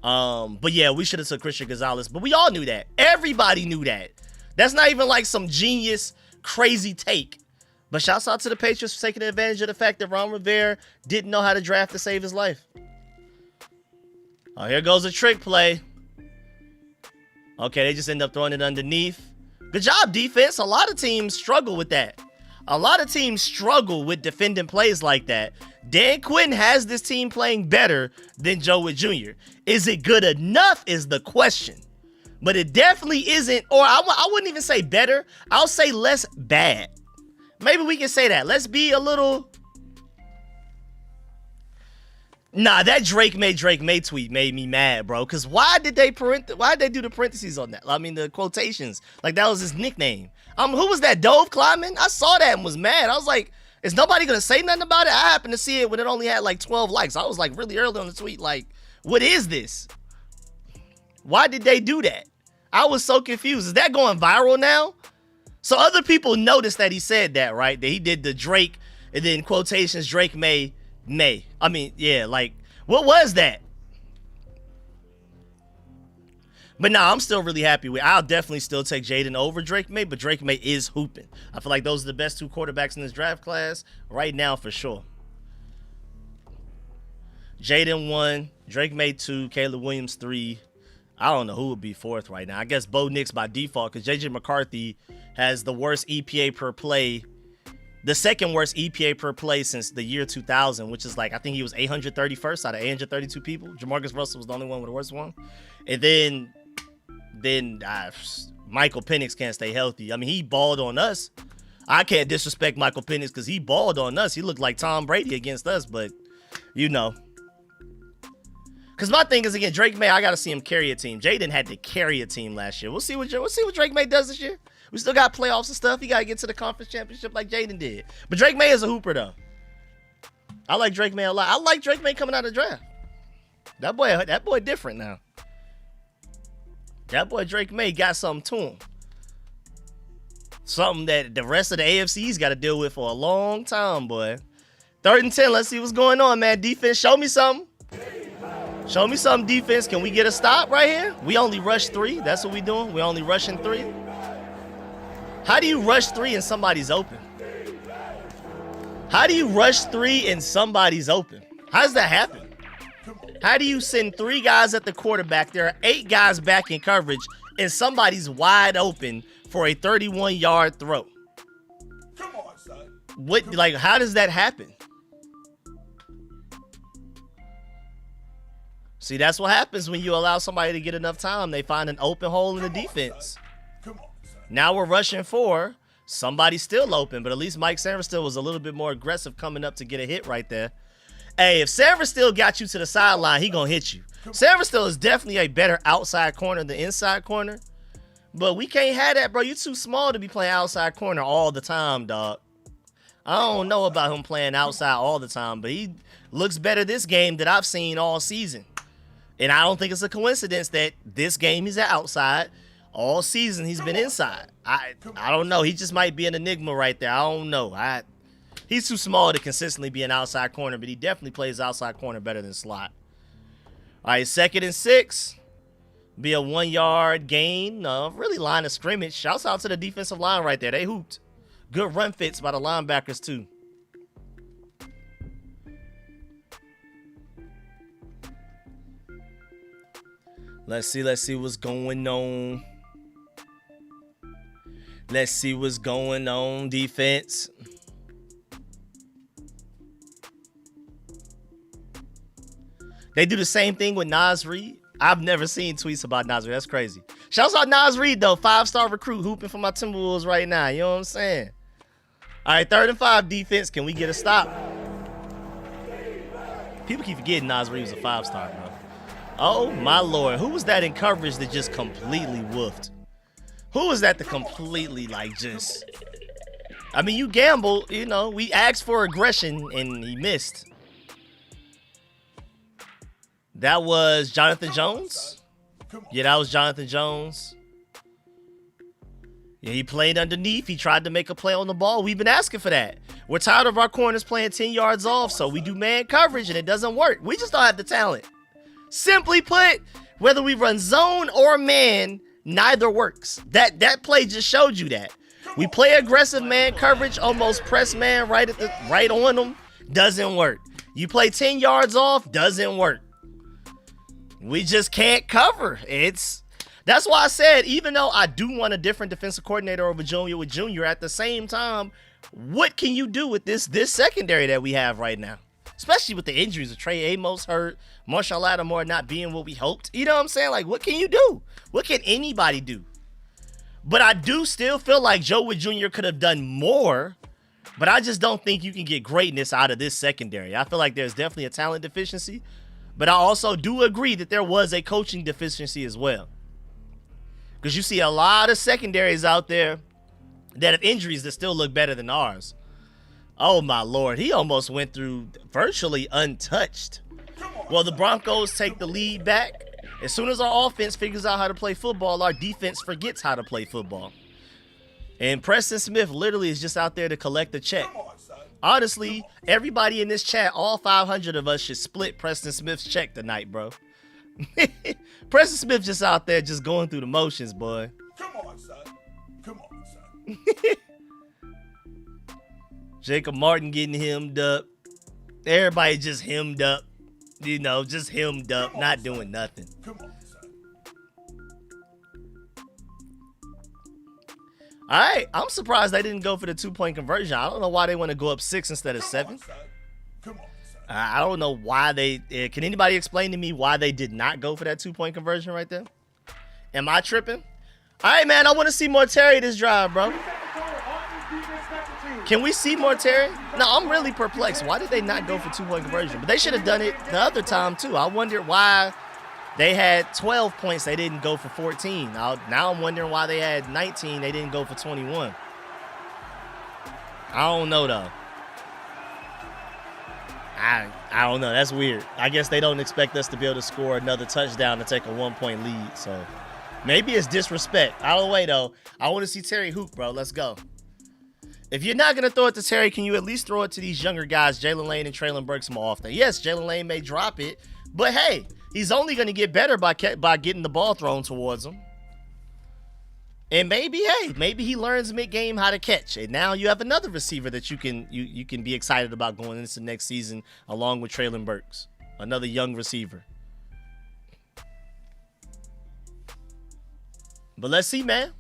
though. But yeah, we should have took Christian Gonzalez. But we all knew that. Everybody knew that. That's not even like some genius, crazy take. But shouts out to the Patriots for taking advantage of the fact that Ron Rivera didn't know how to draft to save his life. Oh, here goes a trick play. Okay, they just end up throwing it underneath. Good job, defense. A lot of teams struggle with that. A lot of teams struggle with defending plays like that. Dan Quinn has this team playing better than Joe Witt Jr. Is it good enough is the question. But it definitely isn't, or I wouldn't even say better. I'll say less bad. Maybe we can say that. Let's be a little... Nah, that Drake May tweet made me mad, bro. Because why did they do the parentheses on that? I mean, the quotations. Like, that was his nickname. Who was that, Dove Kleiman? I saw that and was mad. I was like, is nobody going to say nothing about it? I happened to see it when it only had like 12 likes. I was like really early on the tweet, like, what is this? Why did they do that? I was so confused. Is that going viral now? So other people noticed that he said that, right? That he did the Drake and then quotations Drake May. I mean, yeah, like, what was that? But nah, I'm still really happy with. I'll definitely still take Jaden over Drake May, but Drake May is hooping. I feel like those are the best 2 quarterbacks in this draft class right now for sure. Jaden 1, Drake May 2, Caleb Williams 3. I don't know who would be 4th right now. I guess Bo Nix by default because J.J. McCarthy has the worst EPA per play, the 2nd worst EPA per play since the year 2000, which is like, I think he was 831st out of 832 people. Jamarcus Russell was the only one with the worst one. And then Michael Penix can't stay healthy. I mean, he balled on us. I can't disrespect Michael Penix because he balled on us. He looked like Tom Brady against us, but you know. Because my thing is, again, Drake May, I got to see him carry a team. Jaden had to carry a team last year. We'll see what Drake May does this year. We still got playoffs and stuff. He got to get to the conference championship like Jaden did. But Drake May is a hooper, though. I like Drake May a lot. I like Drake May coming out of the draft. That boy different now. That boy Drake May got something to him. Something that the rest of the AFC's got to deal with for a long time, boy. 3rd and 10. Let's see what's going on, man. Defense, show me something. Show me some defense. Can we get a stop right here? We only rush 3. That's what we doing. We only rushing 3. How do you rush 3 and somebody's open? How do you rush 3 and somebody's open? How does that happen? How do you send 3 guys at the quarterback? There are 8 guys back in coverage and somebody's wide open for a 31-yard throw.
Come on, son.
What? Like, how does that happen? See, that's what happens when you allow somebody to get enough time. They find an open hole in the defense.
Come on, son.
Now we're rushing 4. Somebody's still open, but at least Mike Sanford was a little bit more aggressive coming up to get a hit right there. Hey, if Sanford got you to the sideline, he gonna hit you. Sanford is definitely a better outside corner than inside corner, but we can't have that, bro. You too small to be playing outside corner all the time, dog. I don't know about him playing outside all the time, but he looks better this game than I've seen all season. And I don't think it's a coincidence that this game he's outside. All season he's been inside. I don't know. He just might be an enigma right there. I don't know. He's too small to consistently be an outside corner, but he definitely plays outside corner better than slot. All right, 2nd and 6. Be a 1-yard gain. Really line of scrimmage. Shouts out to the defensive line right there. They hooped. Good run fits by the linebackers, too. Let's see what's going on. Let's see what's going on, defense. They do the same thing with Nas Reed. I've never seen tweets about Nas Reed. That's crazy. Shouts out Nas Reed, though. 5-star recruit hooping for my Timberwolves right now. You know what I'm saying? All right, 3rd and 5 defense. Can we get a stop? People keep forgetting Nas Reed was a 5-star, bro. Oh, my Lord. Who was that in coverage that just completely woofed? Who was that completely, like, just... I mean, you gamble, you know. We asked for aggression, and he missed. That was Jonathan Jones? Yeah, that was Jonathan Jones. Yeah, he played underneath. He tried to make a play on the ball. We've been asking for that. We're tired of our corners playing 10 yards off, so we do man coverage, and it doesn't work. We just don't have the talent. Simply put, whether we run zone or man, neither works. That play just showed you that. We play aggressive man coverage, almost press man right on them. Doesn't work. You play 10 yards off, doesn't work. We just can't cover. That's why I said, even though I do want a different defensive coordinator over Junior with Junior, at the same time, what can you do with this secondary that we have right now? Especially with the injuries of Trey Amos hurt, Marshall Lattimore not being what we hoped. You know what I'm saying? Like, what can you do? What can anybody do? But I do still feel like Joe Wood Jr. could have done more, but I just don't think you can get greatness out of this secondary. I feel like there's definitely a talent deficiency, but I also do agree that there was a coaching deficiency as well. Because you see a lot of secondaries out there that have injuries that still look better than ours. Oh, my Lord. He almost went through virtually untouched. Well, the Broncos take the lead back. As soon as our offense figures out how to play football, our defense forgets how to play football. And Preston Smith literally is just out there to collect the check. Honestly, everybody in this chat, all 500 of us, should split Preston Smith's check tonight, bro. Preston Smith just out there just going through the motions, boy.
Come on, son. Come on, son.
Jacob Martin getting hemmed up. Everybody just hemmed up. You know, just hemmed up, not doing nothing.
Come on, son.
All right, I'm surprised they didn't go for the 2-point conversion. I don't know why they want to go up 6 instead of 7.
Come on, son.
I don't know why they... can anybody explain to me why they did not go for that 2-point conversion right there? Am I tripping? All right, man, I want to see more Terry this drive, bro. Can we see more Terry? No, I'm really perplexed. Why did they not go for 2-point conversion? But they should have done it the other time, too. I wondered why they had 12 points. They didn't go for 14. Now I'm wondering why they had 19. They didn't go for 21. I don't know, though. I don't know. That's weird. I guess they don't expect us to be able to score another touchdown to take a 1-point lead. So maybe it's disrespect. Either way, though, I want to see Terry hoop, bro. Let's go. If you're not going to throw it to Terry, can you at least throw it to these younger guys, Jalen Lane and Traylon Burks, more often? Yes, Jalen Lane may drop it, but hey, he's only going to get better by getting the ball thrown towards him. And maybe, hey, maybe he learns mid-game how to catch. And now you have another receiver that you can be excited about going into next season along with Traylon Burks, another young receiver. But let's see, man.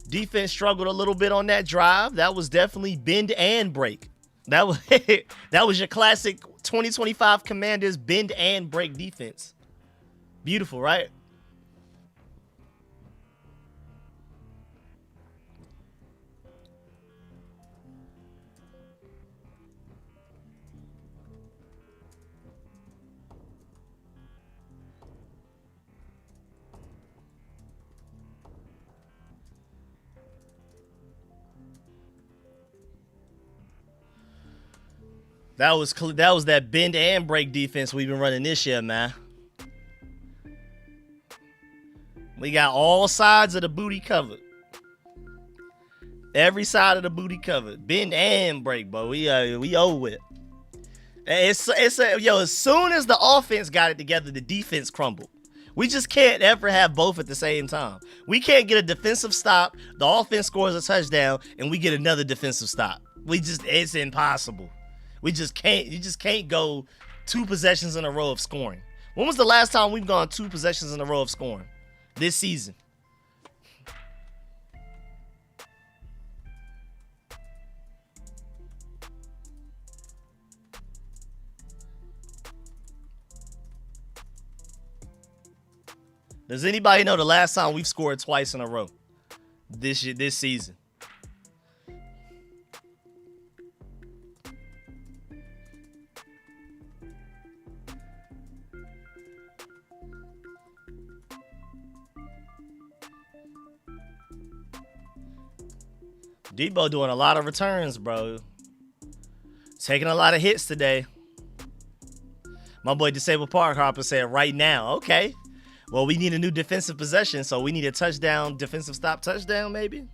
Defense struggled a little bit on that drive. That was definitely bend and break. That was your classic 2025 Commanders bend and break defense. Beautiful, right? That was that bend and break defense we've been running this year, man. We got all sides of the booty covered. Every side of the booty covered. Bend and break, bro. We owe it. Yo, as soon as the offense got it together, the defense crumbled. We just can't ever have both at the same time. We can't get a defensive stop, the offense scores a touchdown, and we get another defensive stop. It's impossible. We just can't. You just can't go 2 possessions in a row of scoring. When was the last time we've gone 2 possessions in a row of scoring? This season. Does anybody know the last time we've scored twice in a row this season? Debo doing a lot of returns, bro. Taking a lot of hits today. My boy Disabled Park Hopper said right now. Okay. Well, we need a new defensive possession, so we need a touchdown, defensive stop touchdown, maybe.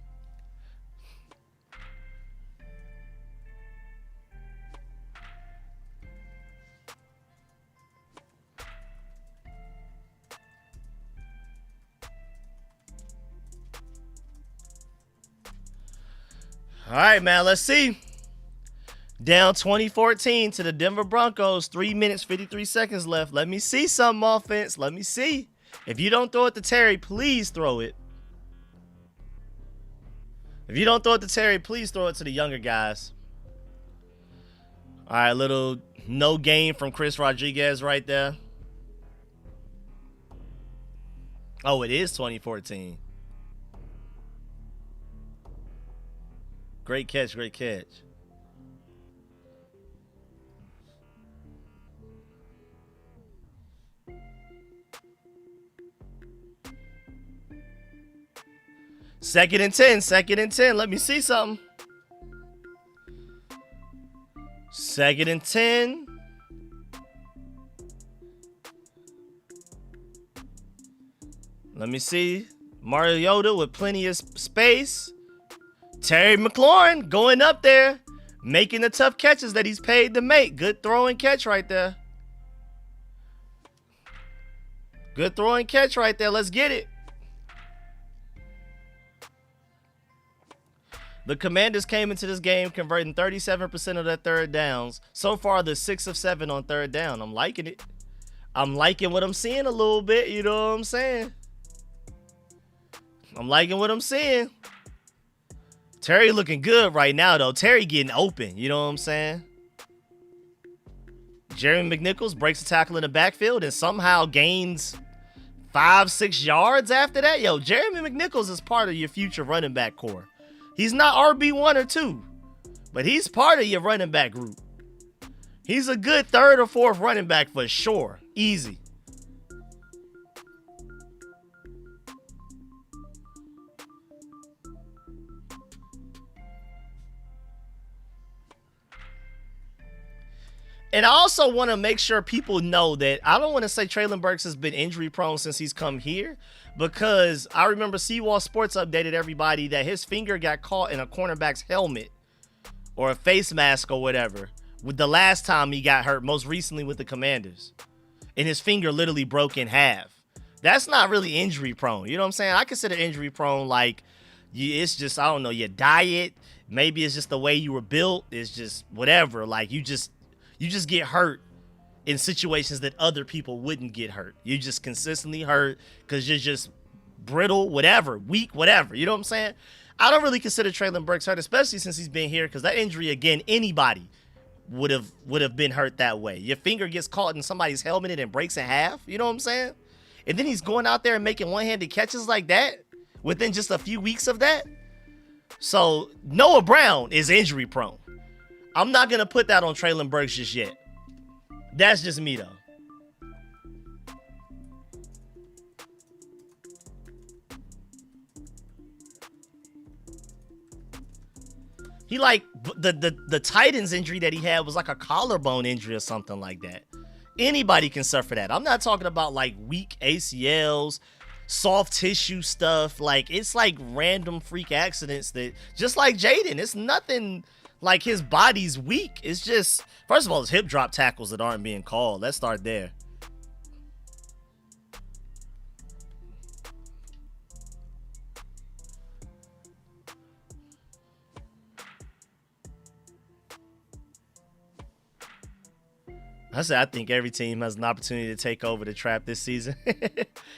All right, man, let's see. Down 20-14 to the Denver Broncos. 3 minutes, 53 seconds left. Let me see some offense. Let me see. If you don't throw it to Terry, please throw it. If you don't throw it to Terry, please throw it to the younger guys. All right, little no gain from Chris Rodriguez right there. Oh, it is 2014. Great catch, great catch. Second and 10, second and 10. Let me see something. Second and 10. Let me see. Mariota with plenty of space. Terry McLaurin going up there, making the tough catches that he's paid to make. Good throw and catch right there. Good throw and catch right there. Let's get it. The Commanders came into this game converting 37% of their third downs. So far, they're 6 of 7 on third down. I'm liking it. I'm liking what I'm seeing a little bit. You know what I'm saying? I'm liking what I'm seeing. Terry looking good right now, though. Terry getting open. You know what I'm saying? Jeremy McNichols breaks a tackle in the backfield and somehow gains 5-6 yards after that. Yo, Jeremy McNichols is part of your future running back core. He's not RB1 or 2, but he's part of your running back group. He's a good 3rd or 4th running back for sure. Easy. And I also want to make sure people know that I don't want to say Treylon Burks has been injury prone since he's come here, because I remember Seawall Sports updated everybody that his finger got caught in a cornerback's helmet or a face mask or whatever with the last time he got hurt, most recently with the Commanders. And his finger literally broke in half. That's not really injury prone. You know what I'm saying? I consider injury prone like it's just, I don't know, your diet. Maybe it's just the way you were built. It's just whatever. Like you just get hurt in situations that other people wouldn't get hurt. You just consistently hurt because you're just brittle, whatever, weak, whatever. You know what I'm saying? I don't really consider Treylon Burks hurt, especially since he's been here, because that injury, again, anybody would have been hurt that way. Your finger gets caught in somebody's helmet and it breaks in half. You know what I'm saying? And then he's going out there and making one-handed catches like that within just a few weeks of that. So Noah Brown is injury prone. I'm not going to put that on Treylon Burks just yet. That's just me, though. He like the Titans injury that he had was like a collarbone injury or something like that. Anybody can suffer that. I'm not talking about like weak ACLs, soft tissue stuff. Like, it's like random freak accidents that, just like Jaden, it's nothing like his body's weak. It's just, first of all, it's hip drop tackles that aren't being called. Let's start there. I said, I think every team has an opportunity to take over the trap this season.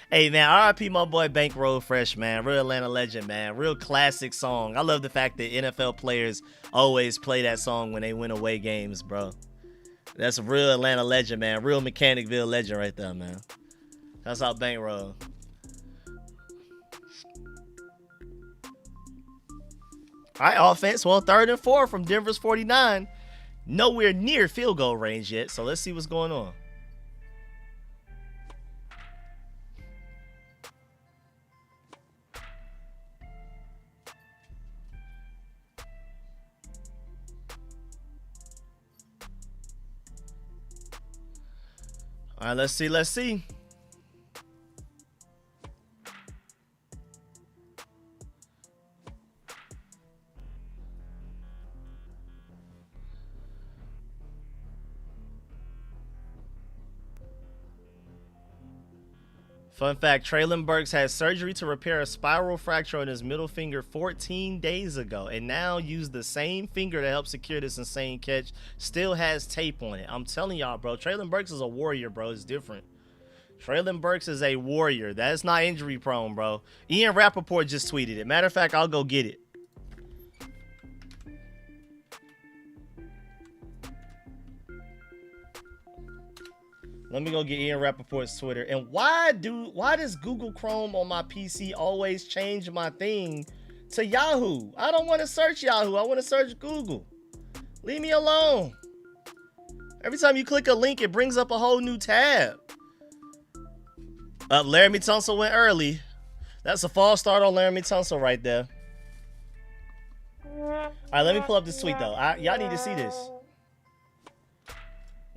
Hey, man, RIP my boy Bankroll Fresh, man. Real Atlanta legend, man. Real classic song. I love the fact that NFL players always play that song when they win away games, bro. That's a real Atlanta legend, man. Real Mechanicville legend right there, man. That's how Bankroll. All right, offense. Well, 3rd and 4 from Denver's 49. Nowhere near field goal range yet, so let's see what's going on. All right, let's see. Fun fact, Traylon Burks had surgery to repair a spiral fracture on his middle finger 14 days ago and now used the same finger to help secure this insane catch. Still has tape on it. I'm telling y'all, bro, Traylon Burks is a warrior, bro. It's different. Traylon Burks is a warrior. That's not injury prone, bro. Ian Rappaport just tweeted it. Matter of fact, I'll go get it. Let me go get Ian Rappaport's Twitter. And why does Google Chrome on my PC always change my thing to Yahoo? I don't want to search Yahoo. I want to search Google. Leave me alone. Every time you click a link, it brings up a whole new tab. Laramie Tunsil went early. That's a false start on Laramie Tunsil right there. All right, let me pull up this tweet, though. Y'all need to see this.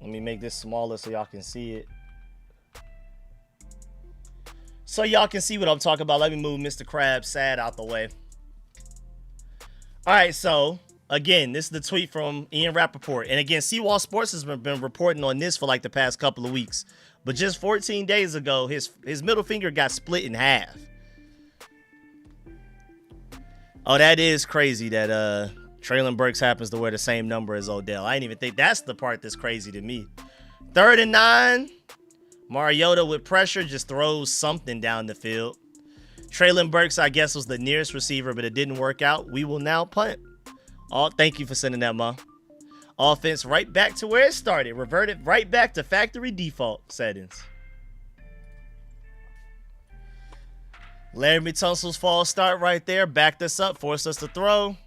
Let me make this smaller so y'all can see it. So y'all can see what I'm talking about. Let me move Mr. Krabs Sad out the way. All right, so again, this is the tweet from Ian Rappaport. And again, Seawall Sports has been reporting on this for like the past couple of weeks. But just 14 days ago, his middle finger got split in half. Oh, that is crazy that Traylon Burks happens to wear the same number as Odell. I didn't even think that's the part that's crazy to me. 3rd and 9. Mariota with pressure just throws something down the field. Traylon Burks, I guess, was the nearest receiver, but it didn't work out. We will now punt. Oh, thank you for sending that, Ma. Offense right back to where it started. Reverted right back to factory default settings. Laramie Tunsil's false start right there. Backed us up, forced us to throw.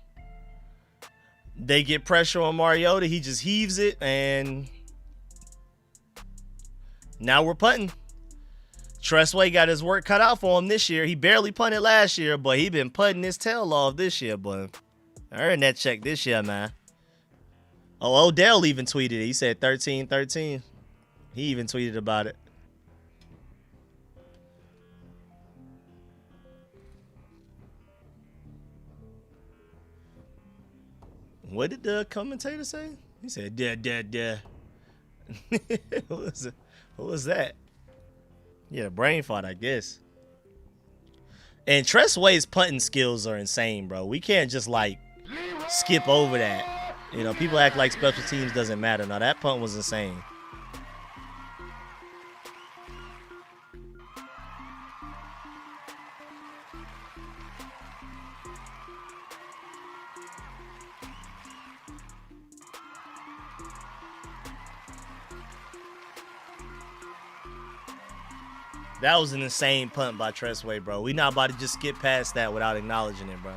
They get pressure on Mariota. He just heaves it, and now we're punting. Tressway got his work cut out for him this year. He barely punted last year, but he been putting his tail off this year, boy. I earned that check this year, man. Oh, Odell even tweeted it. He said 13-13. He even tweeted about it. What did the commentator say? He said, duh. What was that? Yeah, brain fart, I guess. And Tressway's punting skills are insane, bro. We can't just, like, skip over that. You know, people act like special teams doesn't matter. Now, that punt was insane. That was an insane punt by Tressway, bro. We not about to just skip past that without acknowledging it, bro.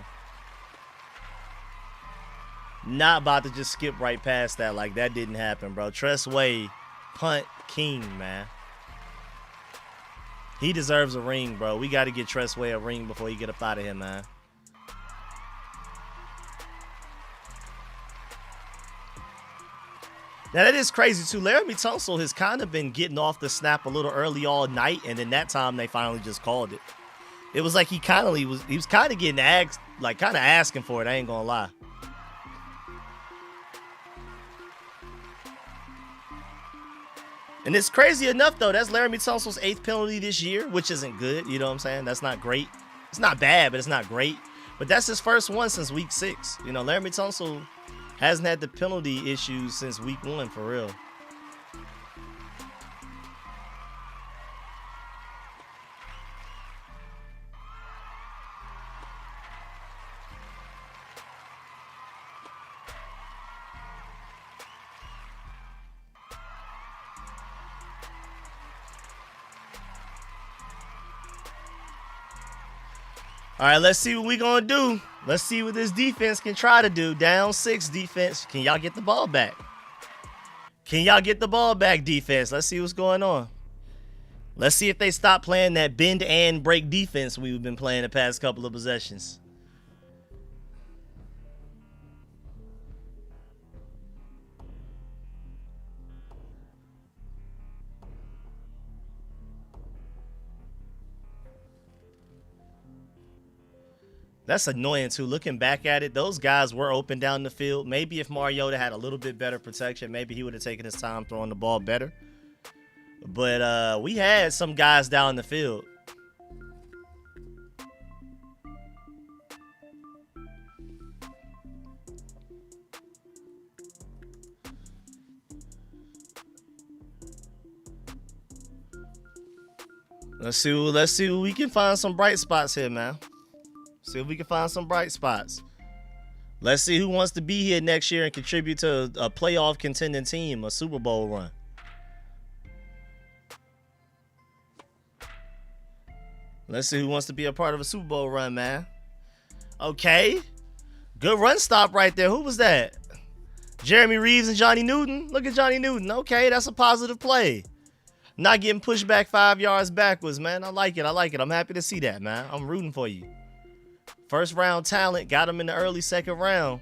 Not about to just skip right past that like that didn't happen, bro. Tressway, punt king, man. He deserves a ring, bro. We got to get Tressway a ring before he get up out of here, man. Now that is crazy too. Laramie Tunsil has kind of been getting off the snap a little early all night, and then that time they finally just called it. It was like he was kind of getting asked, like kind of asking for it. I ain't gonna lie. And it's crazy enough though. That's Laramie Tunsil's 8th penalty this year, which isn't good. You know what I'm saying? That's not great. It's not bad, but it's not great. But that's his first one since week 6. You know, Laramie Tunsil hasn't had the penalty issues since week 1 for real. All right, let's see what we gonna do. Let's see what this defense can try to do. Down 6 defense. Can y'all get the ball back? Can y'all get the ball back, defense? Let's see what's going on. Let's see if they stop playing that bend and break defense we've been playing the past couple of possessions. That's annoying too. Looking back at it, those guys were open down the field. Maybe if Mariota had a little bit better protection, maybe he would have taken his time throwing the ball better. But we had some guys down the field. Let's see if we can find some bright spots here, man. See if we can find some bright spots. Let's see who wants to be here next year and contribute to a playoff contending team, a Super Bowl run. Let's see who wants to be a part of a Super Bowl run, man. Okay. Good run stop right there. Who was that? Jeremy Reeves and Johnny Newton. Look at Johnny Newton. Okay, that's a positive play. Not getting pushed back 5 yards backwards, man. I like it. I like it. I'm happy to see that, man. I'm rooting for you. First round talent, got him in the early 2nd round.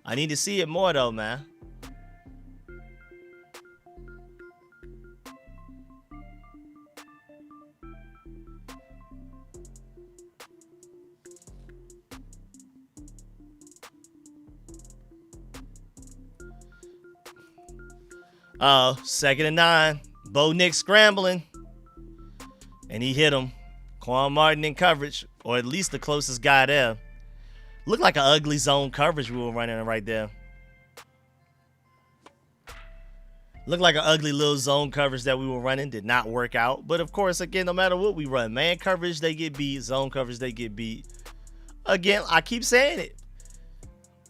I need to see it more though, man. Oh, 2nd and 9. Bo Nix scrambling. And he hit him. Quan Martin in coverage, or at least the closest guy there. Looked like an ugly zone coverage we were running right there. Looked like an ugly little zone coverage that we were running. Did not work out. But of course, again, no matter what we run, man coverage, they get beat. Zone coverage, they get beat. Again, I keep saying it.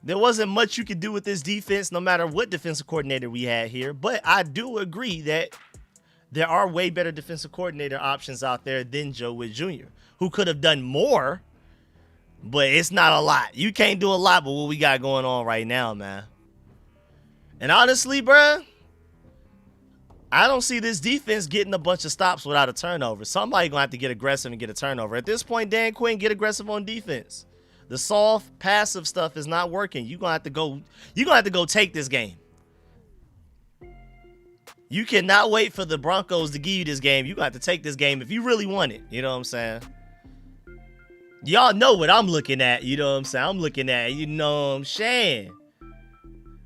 There wasn't much you could do with this defense, no matter what defensive coordinator we had here. But I do agree that there are way better defensive coordinator options out there than Joe Witt Jr., who could have done more, but it's not a lot. You can't do a lot but what we got going on right now, man. And honestly, bruh, I don't see this defense getting a bunch of stops without a turnover. Somebody going to have to get aggressive and get a turnover. At this point, Dan Quinn, get aggressive on defense. The soft, passive stuff is not working. You're going to have to go take this game. You cannot wait for the Broncos to give you this game. You got to take this game if you really want it. You know what I'm saying? Y'all know what I'm looking at. You know what I'm saying? I'm looking at, you know what I'm saying?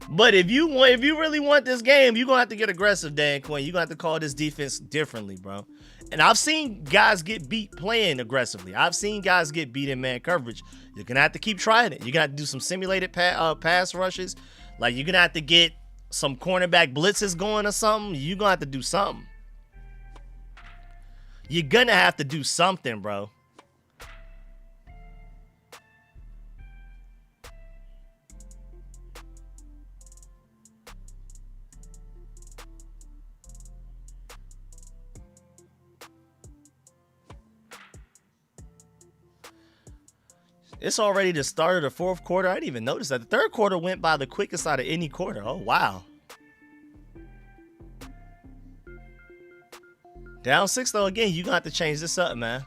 But if you really want this game, you're going to have to get aggressive, Dan Quinn. You're going to have to call this defense differently, bro. And I've seen guys get beat playing aggressively. I've seen guys get beat in man coverage. You're going to have to keep trying it. You're going to have to do some simulated pass rushes. Like, you're going to have to get some cornerback blitzes going or something. You're going to have to do something. You're going to have to do something, bro. It's already the start of the 4th quarter. I didn't even notice that. The 3rd quarter went by the quickest out of any quarter. Oh, wow. Down 6, though, again, you're going to have to change this up, man.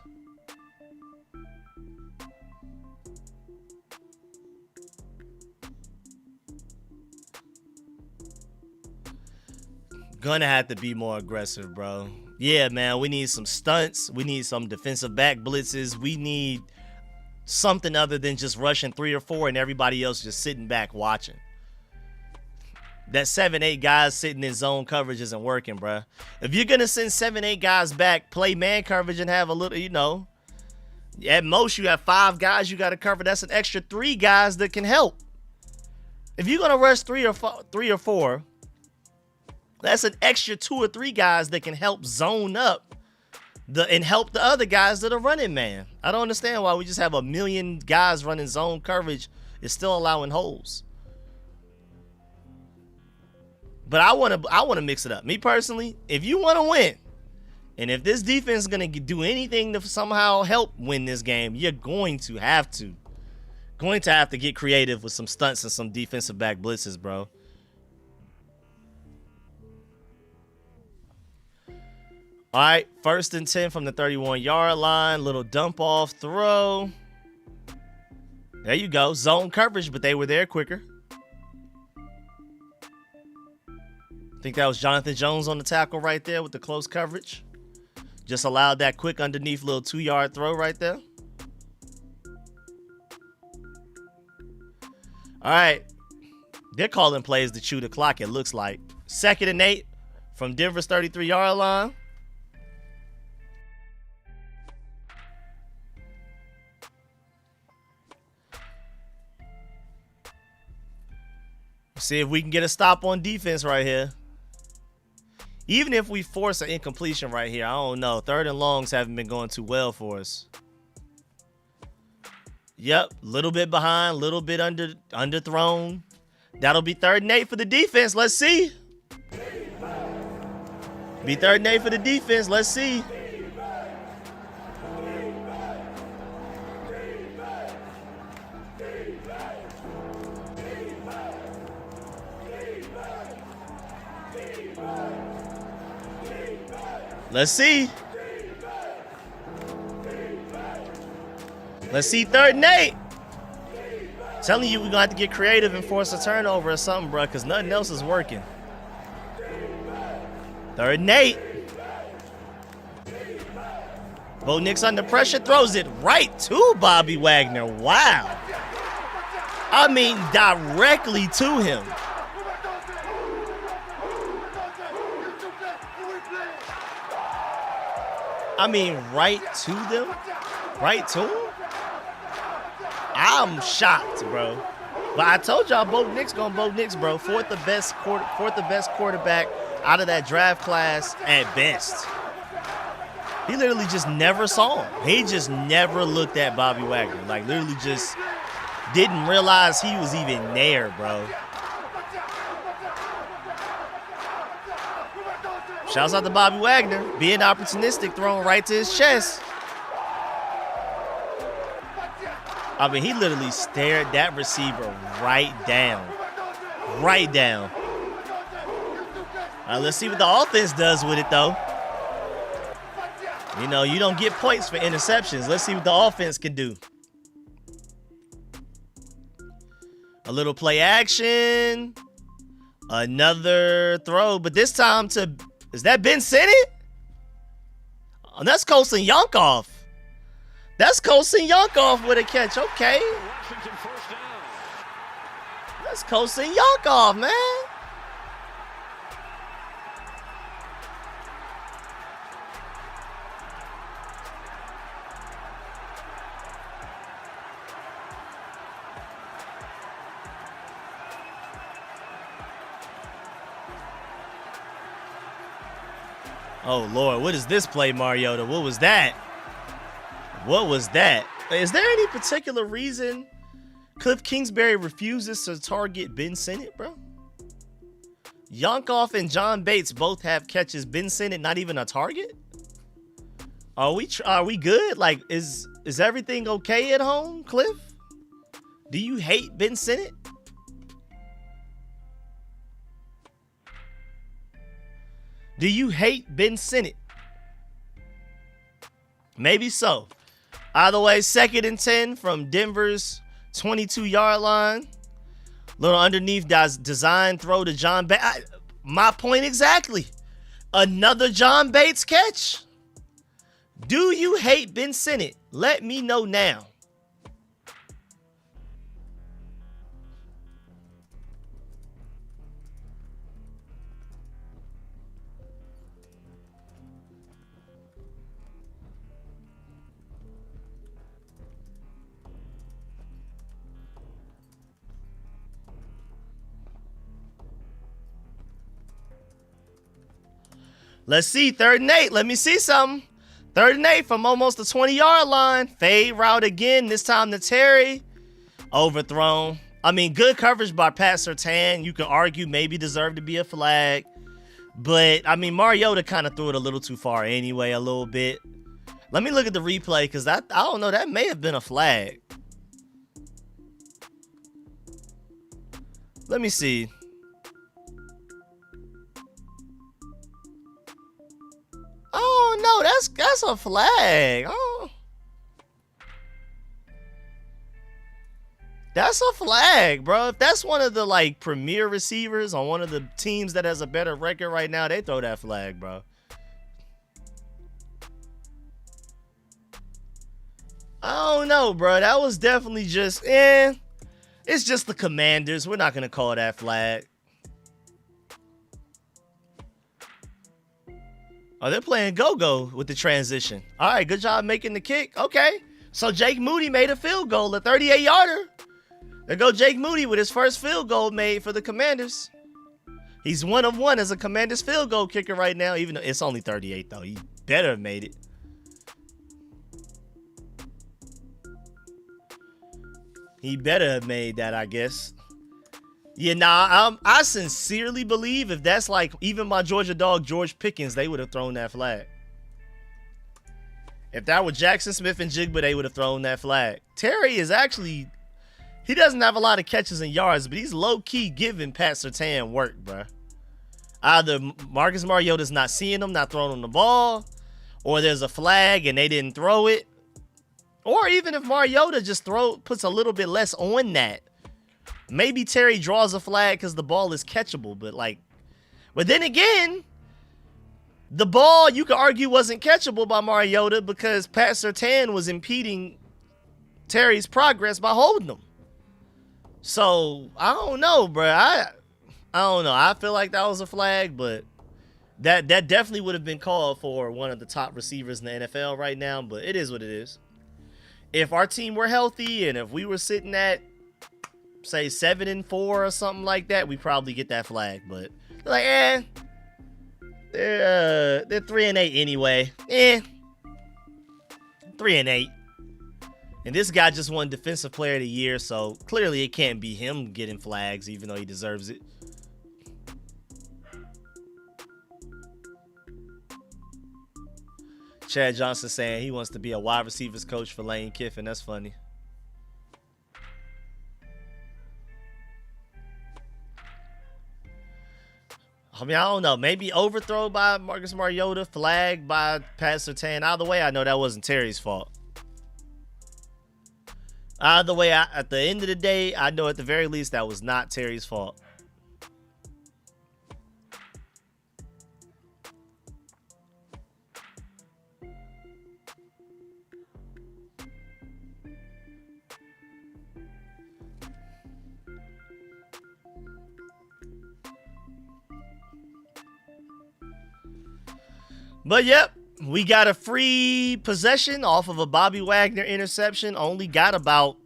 Gonna have to be more aggressive, bro. Yeah, man, we need some stunts. We need some defensive back blitzes. We need something other than just rushing 3 or 4 and everybody else just sitting back watching. That 7-8 guys sitting in zone coverage isn't working, bro. If you're gonna send 7-8 guys back, play man coverage and have a little, you know, at most you have 5 guys you got to cover. That's an extra 3 guys that can help. If you're gonna rush 3 or 4, that's an extra 2 or 3 guys that can help zone up and help the other guys that are running man. I don't understand why we just have a million guys running zone coverage. It's still allowing holes. But I want to mix it up. Me personally, if you want to win, and if this defense is going to do anything to somehow help win this game, you're going to have to get creative with some stunts and some defensive back blitzes, bro. All right, 1st and 10 from the 31-yard line. Little dump off throw. There you go. Zone coverage, but they were there quicker. I think that was Jonathan Jones on the tackle right there with the close coverage. Just allowed that quick underneath little 2-yard throw right there. All right. They're calling plays to chew the clock, it looks like. 2nd and 8 from Denver's 33-yard line. See if we can get a stop on defense right here. Even if we force an incompletion right here, I don't know. 3rd and longs haven't been going too well for us. Yep, little bit behind, little bit underthrown. That'll be 3rd and 8 for the defense. Let's see. Be 3rd and 8 for the defense. Let's see. Let's see. Let's see 3rd and 8. Telling you we're going to have to get creative and force a turnover or something, bro, because nothing else is working. 3rd and 8. Bo Nix under pressure, throws it right to Bobby Wagner. Wow. I mean, directly to him. I mean, right to them? Right to him? I'm shocked, bro. But I told y'all Bo Nix gonna Bo Nix, bro. Fourth the best quarterback out of that draft class at best. He literally just never saw him. He just never looked at Bobby Wagner. Like, literally just didn't realize he was even there, bro. Shouts out to Bobby Wagner, being opportunistic, thrown right to his chest. I mean, he literally stared that receiver right down. Right down. All right, let's see what the offense does with it, though. You know, you don't get points for interceptions. Let's see what the offense can do. A little play action. Another throw, but this time to... Is that Ben Sinnott? Oh, that's Colson Yonkov. That's Colson Yonkov with a catch. Okay. That's Colson Yonkov, man. Oh, Lord, what is this play, Mariota? What was that? What was that? Is there any particular reason Cliff Kingsbury refuses to target Ben Sinnott, bro? Yonkov and John Bates both have catches. Ben Sinnott not even a target? Are we good? Like, is everything okay at home, Cliff? Do you hate Ben Sinnott? Do you hate Ben Sinnott? Maybe so. Either way, 2nd and 10 from Denver's 22-yard line. Little underneath design throw to John Bates. My point exactly. Another John Bates catch. Do you hate Ben Sinnott? Let me know now. Let's see. 3rd and 8. Let me see something. 3rd and 8 from almost the 20-yard line. Fade route again. This time to Terry. Overthrown. I mean, good coverage by Pat Surtain. You could argue maybe deserved to be a flag. But, I mean, Mariota kind of threw it a little too far anyway, a little bit. Let me look at the replay because I don't know. That may have been a flag. Let me see. Oh no, that's a flag. Oh, that's a flag, bro. If that's one of the like premier receivers on one of the teams that has a better record right now, they throw that flag, bro. I don't know, bro. That was definitely just it's just the Commanders. We're not gonna call that flag. Oh, they're playing go-go with the transition. All right, good job making the kick. Okay, so Jake Moody made a field goal, a 38-yarder. There go Jake Moody with his first field goal made for the Commanders. He's 1 of 1 as a Commanders field goal kicker right now, even though it's only 38, though. He better have made it. He better have made that, I guess. Yeah, nah, I sincerely believe if that's like even my Georgia dog, George Pickens, they would have thrown that flag. If that were Jackson Smith and Jigba, they would have thrown that flag. Terry is actually, he doesn't have a lot of catches and yards, but he's low-key giving Pat Surtain work, bro. Either Marcus Mariota's not seeing him, not throwing him the ball, or there's a flag and they didn't throw it. Or even if Mariota just puts a little bit less on that. Maybe Terry draws a flag because the ball is catchable, but then again, the ball you could argue wasn't catchable by Mariota because Pat Surtain was impeding Terry's progress by holding him. So I don't know, bro. I don't know. I feel like that was a flag, but that definitely would have been called for one of the top receivers in the NFL right now. But it is what it is. If our team were healthy and if we were sitting at say 7-4 or something like that, we probably get that flag. But they're like, they're 3-8 anyway. 3-8. And this guy just won Defensive Player of the Year, so clearly it can't be him getting flags, even though he deserves it. Chad Johnson saying he wants to be a wide receivers coach for Lane Kiffin. That's funny. I mean, I don't know. Maybe overthrow by Marcus Mariota, flag by Pat Surtain. Either way, I know that wasn't Terry's fault. Either way, at the end of the day, I know at the very least that was not Terry's fault. But yep, we got a free possession off of a Bobby Wagner interception. Only got about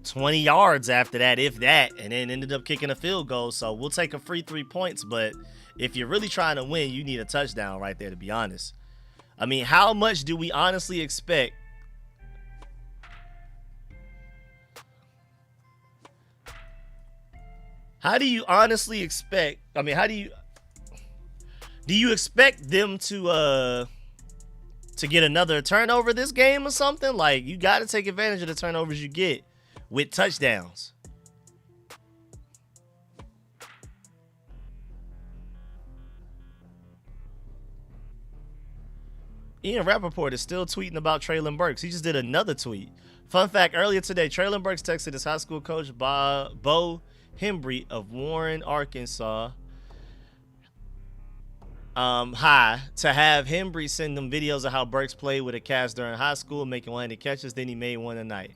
20 yards after that, if that, and then ended up kicking a field goal. So we'll take a free 3 points. But if you're really trying to win, you need a touchdown right there, to be honest. I mean, how much do we honestly expect? How do you honestly expect? I mean, do you expect them to get another turnover this game or something? Like, you got to take advantage of the turnovers you get with touchdowns. Ian Rappaport is still tweeting about Traylon Burks. He just did another tweet. Fun fact, earlier today, Traylon Burks texted his high school coach, Bo Hembry of Warren, Arkansas. high to have Hembry send them videos of how Burks played with a cast during high school, making 100 catches. Then he made one a night.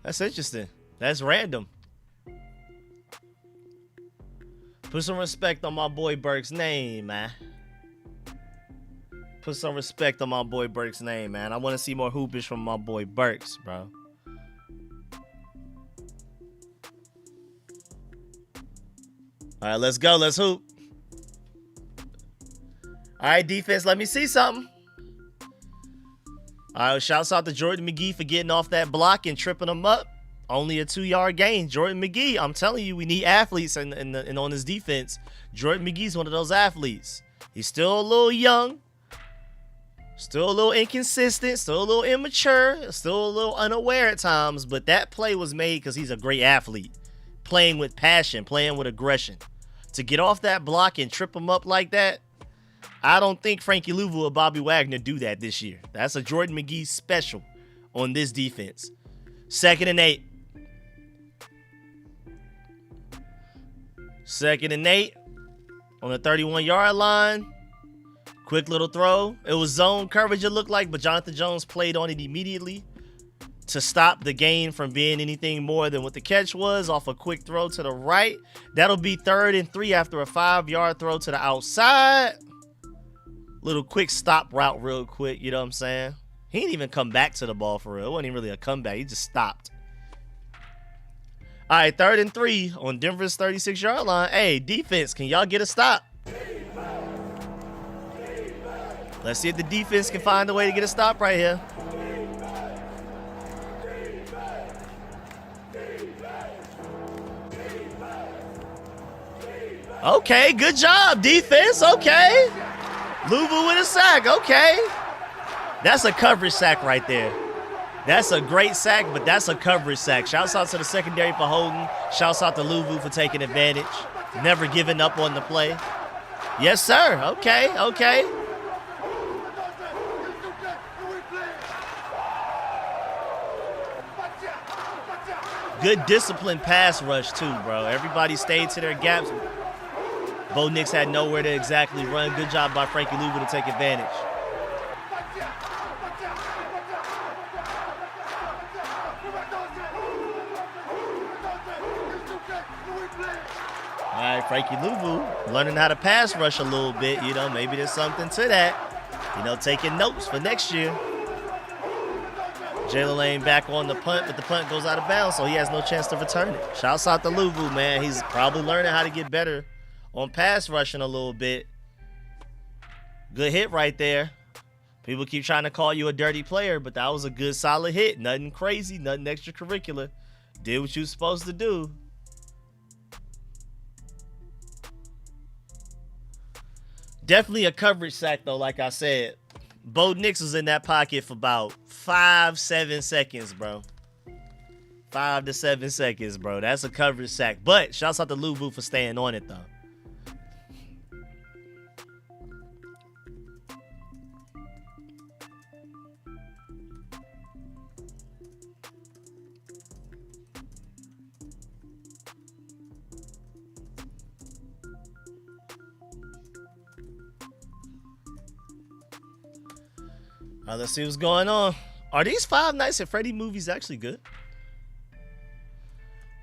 That's interesting. That's random. Put some respect on my boy Burks' name, man. Put some respect on my boy Burks' name, man. I want to see more hoopish from my boy Burks, bro. All right, let's go. Let's hoop. All right, defense, let me see something. All right, shouts out to Jordan McGee for getting off that block and tripping him up. Only a 2-yard gain. Jordan McGee, I'm telling you, we need athletes and on his defense. Jordan McGee's one of those athletes. He's still a little young. Still a little inconsistent. Still a little immature. Still a little unaware at times. But that play was made because he's a great athlete. Playing with passion. Playing with aggression. To get off that block and trip him up like that, I don't think Frankie Louisville or Bobby Wagner do that this year. That's a Jordan McGee special on this defense. 2nd and 8. 2nd and 8 on the 31-yard line. Quick little throw. It was zone coverage, it looked like, but Jonathan Jones played on it immediately to stop the gain from being anything more than what the catch was off a quick throw to the right. That'll be 3rd and 3 after a 5-yard throw to the outside. Little quick stop route real quick, you know what I'm saying? He didn't even come back to the ball for real. It wasn't even really a comeback. He just stopped. All right, 3rd and 3 on Denver's 36-yard line. Hey, defense, can y'all get a stop? Let's see if the defense can find a way to get a stop right here. Okay, good job, defense. Okay. Louisville with a sack. Okay. That's a coverage sack right there. That's a great sack, but that's a coverage sack. Shouts out to the secondary for holding. Shouts out to Louisville for taking advantage. Never giving up on the play. Yes, sir. Okay, okay. Good disciplined pass rush, too, bro. Everybody stayed to their gaps. Bo Nix had nowhere to exactly run. Good job by Frankie Louisville to take advantage. All right, Frankie Louisville learning how to pass rush a little bit. You know, maybe there's something to that. You know, taking notes for next year. Jalen Lane back on the punt, but the punt goes out of bounds, so he has no chance to return it. Shouts out to Louisville, man. He's probably learning how to get better on pass rushing a little bit. Good hit right there. People keep trying to call you a dirty player, but that was a good, solid hit. Nothing crazy, nothing extracurricular. Did what you were supposed to do. Definitely a coverage sack, though, like I said. Bo Nix was in that pocket for about 5-7 seconds, bro. 5 to 7 seconds, bro. That's a coverage sack. But shouts out to Louisville for staying on it, though. All right, let's see what's going on. Are these Five Nights at Freddy movies actually good?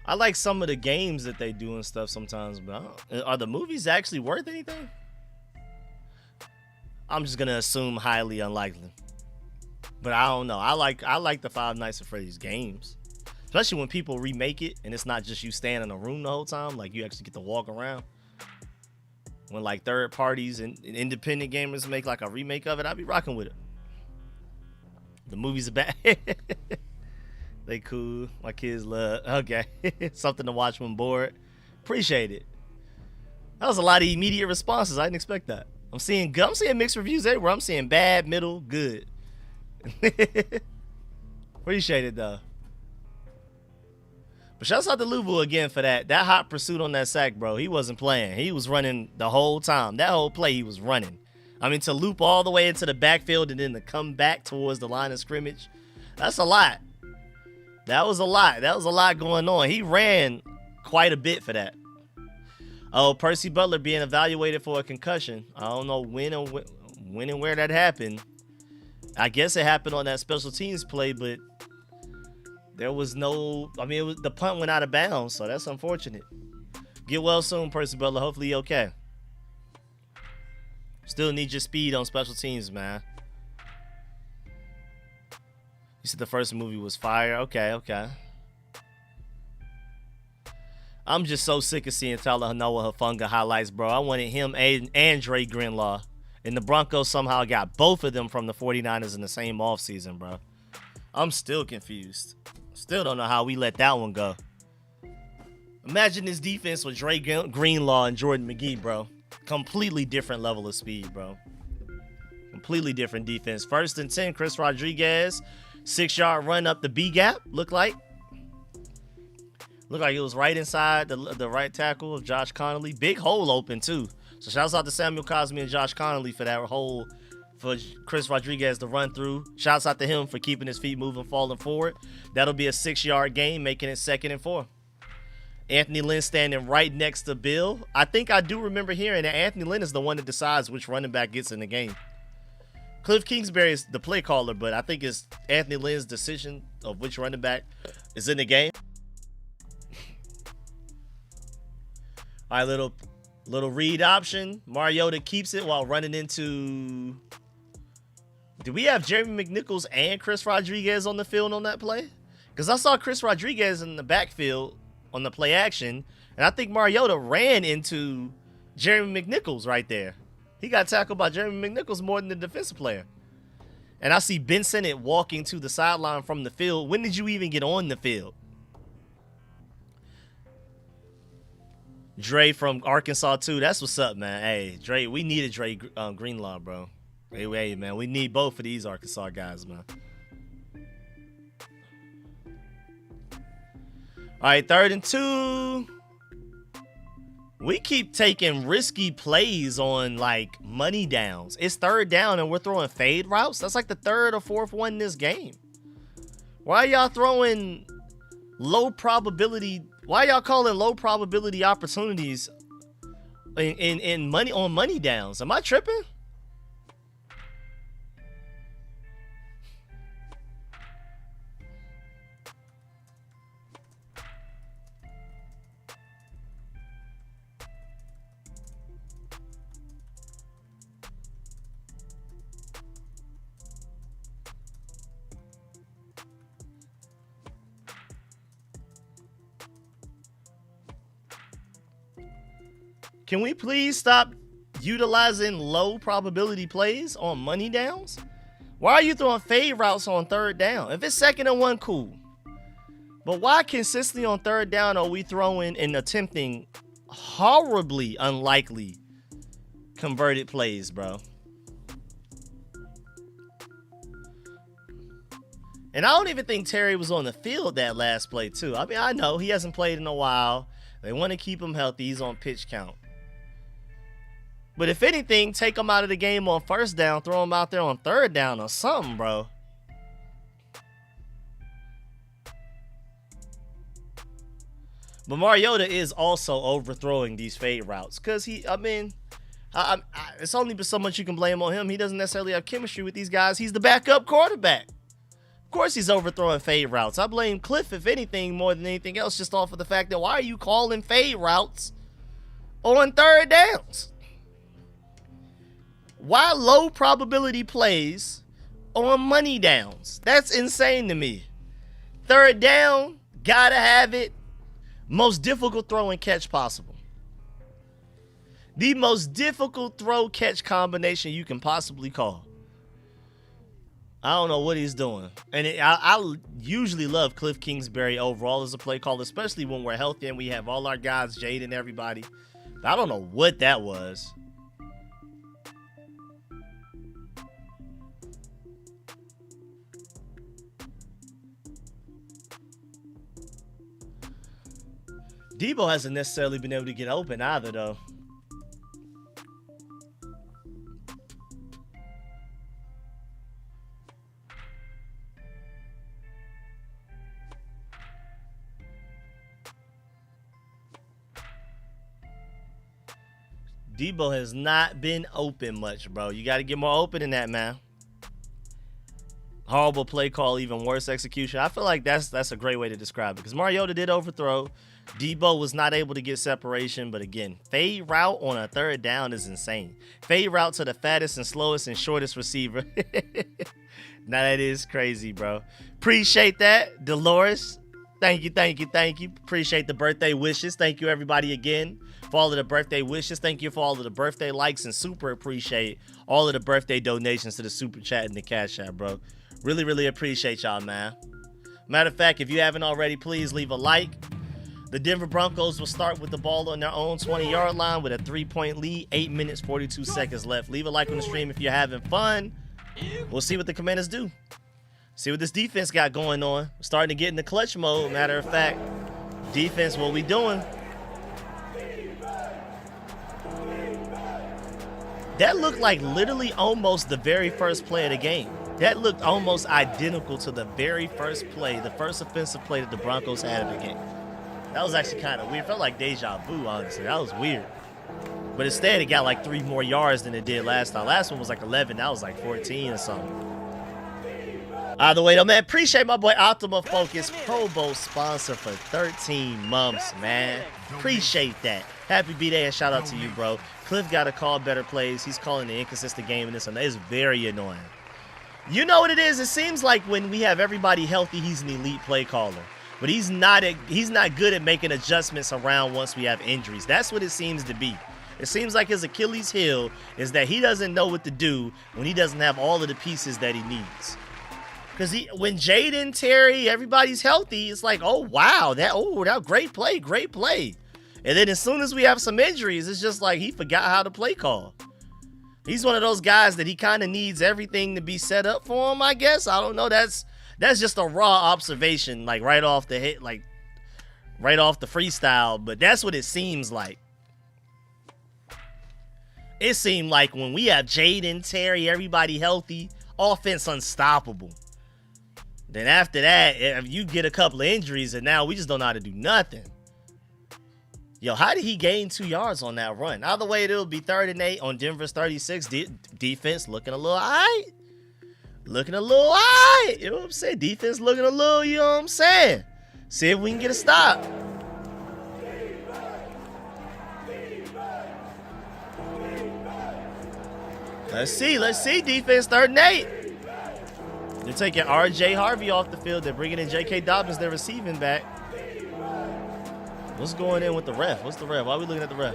I like some of the games that they do and stuff sometimes, but are the movies actually worth anything? I'm just gonna assume highly unlikely. But I don't know. I like the Five Nights at Freddy's games, especially when people remake it and it's not just you staying in a room the whole time. Like you actually get to walk around. When like third parties and independent gamers make like a remake of it, I'd be rocking with it. The movies are bad. They cool. My kids love. Okay. Something to watch when bored. Appreciate it. That was a lot of immediate responses. I didn't expect that. I'm seeing mixed reviews everywhere. I'm seeing bad, middle, good. Appreciate it though. But shouts out to Louisville again for that. That hot pursuit on that sack, bro. He wasn't playing. He was running the whole time. That whole play he was running. I mean, to loop all the way into the backfield and then to come back towards the line of scrimmage, that's a lot. That was a lot. That was a lot going on. He ran quite a bit for that. Oh, Percy Butler being evaluated for a concussion. I don't know when and where that happened. I guess it happened on that special teams play, but there was no. I mean, the punt went out of bounds, so that's unfortunate. Get well soon, Percy Butler. Hopefully you're okay. Still need your speed on special teams, man. You said the first movie was fire. Okay. I'm just so sick of seeing Talanoa Hufanga highlights, bro. I wanted him and Dre Greenlaw. And the Broncos somehow got both of them from the 49ers in the same offseason, bro. I'm still confused. Still don't know how we let that one go. Imagine this defense with Dre Greenlaw and Jordan McGee, bro. Completely different level of speed, bro. Completely different defense. 1st and 10, Chris Rodriguez. 6-yard run up the B gap, looked like. Looked like it was right inside the right tackle of Josh Connolly. Big hole open, too. So shouts out to Samuel Cosme and Josh Connolly for that hole for Chris Rodriguez to run through. Shouts out to him for keeping his feet moving, falling forward. That'll be a 6-yard gain, making it 2nd and 4. Anthony Lynn standing right next to Bill. I think I do remember hearing that Anthony Lynn is the one that decides which running back gets in the game. Cliff Kingsbury is the play caller, but I think it's Anthony Lynn's decision of which running back is in the game. All right, little read option. Mariota keeps it while running into... Do we have Jeremy McNichols and Chris Rodriguez on the field on that play? Because I saw Chris Rodriguez in the backfield on the play action, and I think Mariota ran into Jeremy McNichols right there. He got tackled by Jeremy McNichols more than the defensive player. And I see Ben Sinnott walking to the sideline from the field. When did you even get on the field? Dre from Arkansas, too. That's what's up, man. Hey, Dre, we needed Dre Greenlaw, bro. Hey, man, we need both of these Arkansas guys, man. All right, 3rd and 2. We keep taking risky plays on, like, money downs. It's 3rd down, and we're throwing fade routes. That's like the 3rd or 4th one in this game. Why are y'all throwing low probability? Why y'all calling low probability opportunities in money on money downs? Am I tripping? Can we please stop utilizing low probability plays on money downs? Why are you throwing fade routes on 3rd down? If it's 2nd and 1, cool. But why consistently on 3rd down are we throwing and attempting horribly unlikely converted plays, bro? And I don't even think Terry was on the field that last play, too. I mean, I know he hasn't played in a while. They want to keep him healthy. He's on pitch count. But if anything, take him out of the game on 1st down, throw him out there on 3rd down or something, bro. But Mariota is also overthrowing these fade routes because it's only so much you can blame on him. He doesn't necessarily have chemistry with these guys. He's the backup quarterback. Of course he's overthrowing fade routes. I blame Cliff, if anything, more than anything else, just off of the fact that why are you calling fade routes on 3rd downs? Why low probability plays on money downs? That's insane to me. 3rd down, gotta have it. Most difficult throw and catch possible. The most difficult throw catch combination you can possibly call. I don't know what he's doing. And I usually love Cliff Kingsbury overall as a play caller, especially when we're healthy and we have all our guys, Jade and everybody. But I don't know what that was. Debo hasn't necessarily been able to get open either, though. Debo has not been open much, bro. You got to get more open than that, man. Horrible play call, even worse execution. I feel like that's a great way to describe it because Mariota did overthrow. Debo was not able to get separation, but again, fade route on a third down is insane. Fade route to the fattest and slowest and shortest receiver. Now that is crazy, bro. Appreciate that, Dolores. Thank you, thank you, thank you. Appreciate the birthday wishes. Thank you, everybody, again, for all of the birthday wishes. Thank you for all of the birthday likes and super appreciate all of the birthday donations to the Super Chat and the Cash App, bro. Really, really appreciate y'all, man. Matter of fact, if you haven't already, please leave a like. The Denver Broncos will start with the ball on their own 20-yard line with a 3-point lead, 8 minutes, 42 seconds left. Leave a like on the stream if you're having fun. We'll see what the Commanders do. See what this defense got going on. Starting to get in the clutch mode. Matter of fact, defense, what we doing? That looked like literally almost the very first play of the game. That looked almost identical to the very first play, the first offensive play that the Broncos had in the game. That was actually kind of weird. Felt like deja vu, honestly. That was weird. But instead, it got like 3 more yards than it did last time. Last one was like 11. That was like 14 or something. Either way, though, man, appreciate my boy Optima Focus, Pro Bowl sponsor for 13 months, man. Appreciate that. Happy B-Day and shout out to you, bro. Cliff got to call better plays. He's calling the inconsistent game in this one. It's very annoying. You know what it is? It seems like when we have everybody healthy, he's an elite play caller. But he's not good at making adjustments around once we have injuries. That's what it seems to be. It seems like his Achilles heel is that he doesn't know what to do when he doesn't have all of the pieces that he needs. Because when Jaden, Terry, everybody's healthy, it's like, oh, wow, that great play, great play. And then as soon as we have some injuries, it's just like he forgot how to play call. He's one of those guys that he kind of needs everything to be set up for him, I guess. I don't know. That's just a raw observation, like right off the hit, like right off the freestyle. But that's what it seems like. It seemed like when we have Jaden, Terry, everybody healthy, offense unstoppable. Then after that, if you get a couple of injuries and now we just don't know how to do nothing. Yo, how did he gain 2 yards on that run? Either way, it'll be 3rd and 8 on Denver's 36. Defense looking a little all right. Looking a little all right. You know what I'm saying? Defense looking a little, you know what I'm saying? See if we can get a stop. Let's see. Defense 3rd and 8. They're taking R.J. Harvey off the field. They're bringing in J.K. Dobbins, their receiving back. What's going in with the ref? What's the ref? Why are we looking at the ref?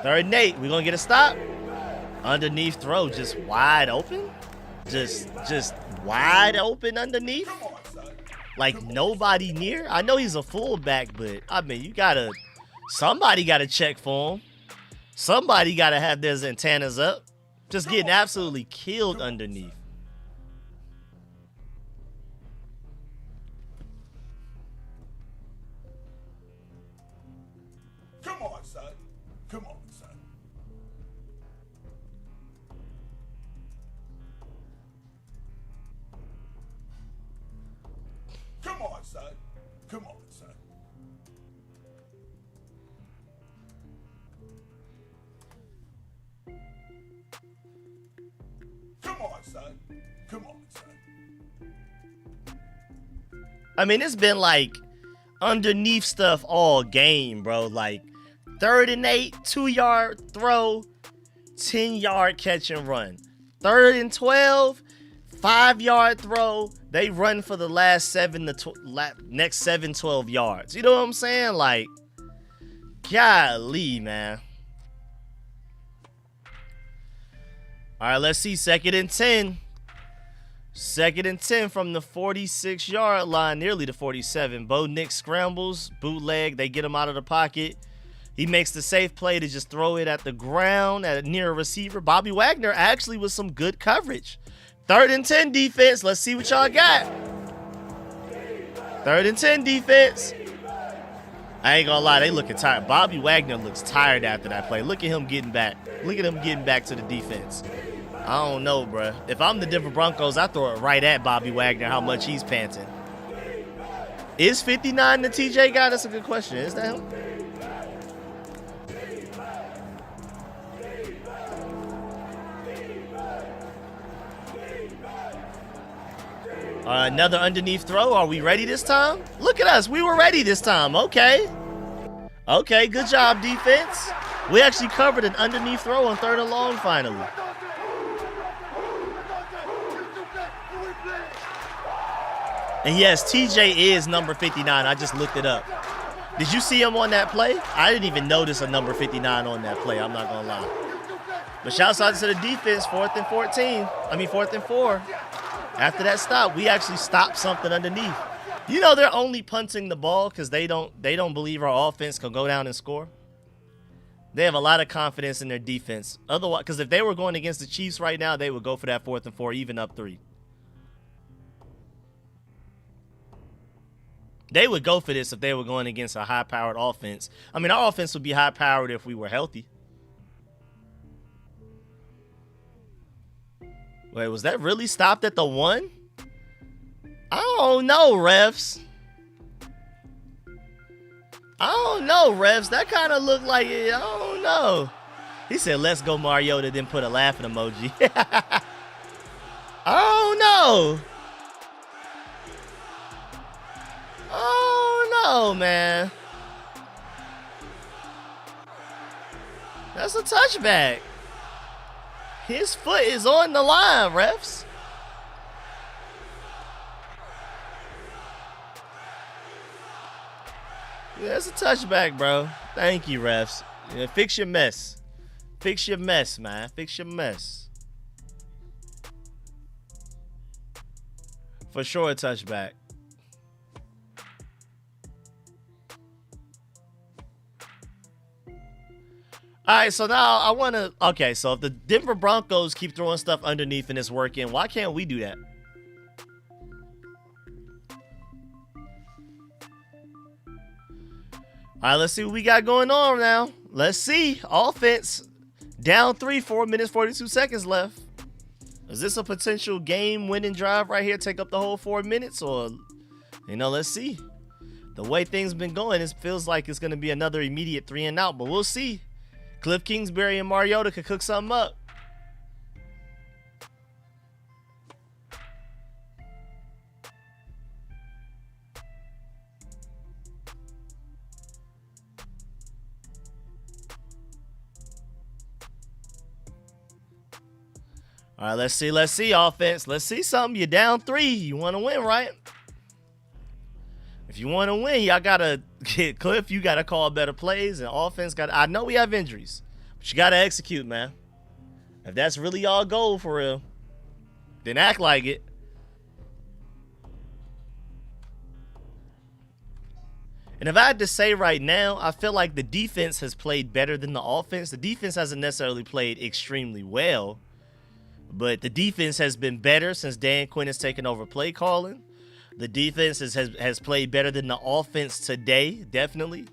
Third and 8. We're going to get a stop. Underneath throw, just wide open. Just wide open underneath. Like nobody near. I know he's a fullback, but I mean, somebody got to check for him. Somebody got to have their antennas up. Just getting absolutely killed underneath.
Come on, son. Come on, son. Come on, son. Come on, son. Come on, son. Come on, son.
I mean, it's been like underneath stuff all game, bro. Like 3rd and 8, 2-yard throw, 10-yard catch and run. 3rd and 12, 5-yard throw. They run for the last next 7, 12 yards. You know what I'm saying? Like, golly, man. All right, let's see. 2nd and 10. 2nd and 10 from the 46-yard line, nearly the 47. Bo Nix scrambles, bootleg. They get him out of the pocket. He makes the safe play to just throw it at the ground near a receiver. Bobby Wagner actually with some good coverage. 3rd and 10 defense. Let's see what y'all got. 3rd and 10 defense. I ain't gonna lie, they looking tired. Bobby Wagner looks tired after that play. Look at him getting back. Look at him getting back to the defense. I don't know, bruh. If I'm the Denver Broncos, I throw it right at Bobby Wagner, how much he's panting. Is 59 the TJ guy? That's a good question. Is that him? Another underneath throw. Are we ready this time? Look at us. We were ready this time. Okay. Okay, good job, defense. We actually covered an underneath throw on 3rd and long finally. And yes, TJ is number 59. I just looked it up. Did you see him on that play? I didn't even notice a number 59 on that play. I'm not going to lie. But shouts out to the defense, 4th and 14. I mean, 4th and 4. After that stop, we actually stopped something underneath. You know, they're only punting the ball because they don't believe our offense can go down and score. They have a lot of confidence in their defense. Otherwise, because if they were going against the Chiefs right now, they would go for that 4th and 4, even up 3. They would go for this if they were going against a high-powered offense. I mean, our offense would be high-powered if we were healthy. Wait, was that really stopped at the 1? I don't know, refs. I don't know, refs. That kind of looked like it. I don't know. He said, let's go, Mariota, then put a laughing emoji. I don't know. Oh, no, man. That's a touchback. His foot is on the line, refs. Yeah, that's a touchback, bro. Thank you, refs. Yeah, fix your mess. Fix your mess, man. Fix your mess. For sure, a touchback. All right, so now I want to... Okay, so if the Denver Broncos keep throwing stuff underneath and it's working, why can't we do that? All right, let's see what we got going on now. Let's see. Offense down 3, 4 minutes, 42 seconds left. Is this a potential game-winning drive right here? Take up the whole 4 minutes? Or, you know, let's see. The way things been going, it feels like it's going to be another immediate 3 and out, but we'll see. Cliff Kingsbury and Mariota could cook something up. All right, let's see, offense. Let's see something. You're down 3. You want to win, right? If you want to win, y'all got to get Cliff. You got to call better plays, and offense got. I know we have injuries, but you got to execute, man. If that's really y'all goal for real, then act like it. And if I had to say right now, I feel like the defense has played better than the offense. The defense hasn't necessarily played extremely well, but the defense has been better since Dan Quinn has taken over play calling. The defense has played better than the offense today, definitely.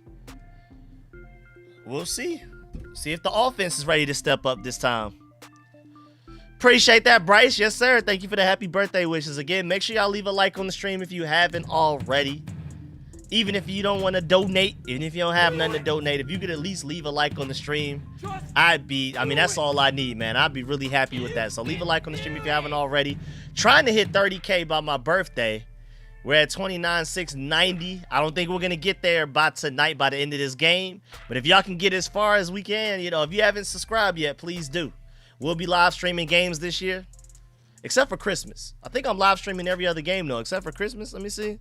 We'll see. See if the offense is ready to step up this time. Appreciate that, Bryce. Yes, sir. Thank you for the happy birthday wishes. Again, make sure y'all leave a like on the stream if you haven't already. Even if you don't want to donate, even if you don't have nothing to donate, if you could at least leave a like on the stream, I mean, that's all I need, man. I'd be really happy with that. So leave a like on the stream if you haven't already. Trying to hit 30K by my birthday. We're at 29,690. I don't think we're going to get there by tonight, by the end of this game. But if y'all can get as far as we can, you know, if you haven't subscribed yet, please do. We'll be live streaming games this year, except for Christmas. I think I'm live streaming every other game, though, except for Christmas. Let me see.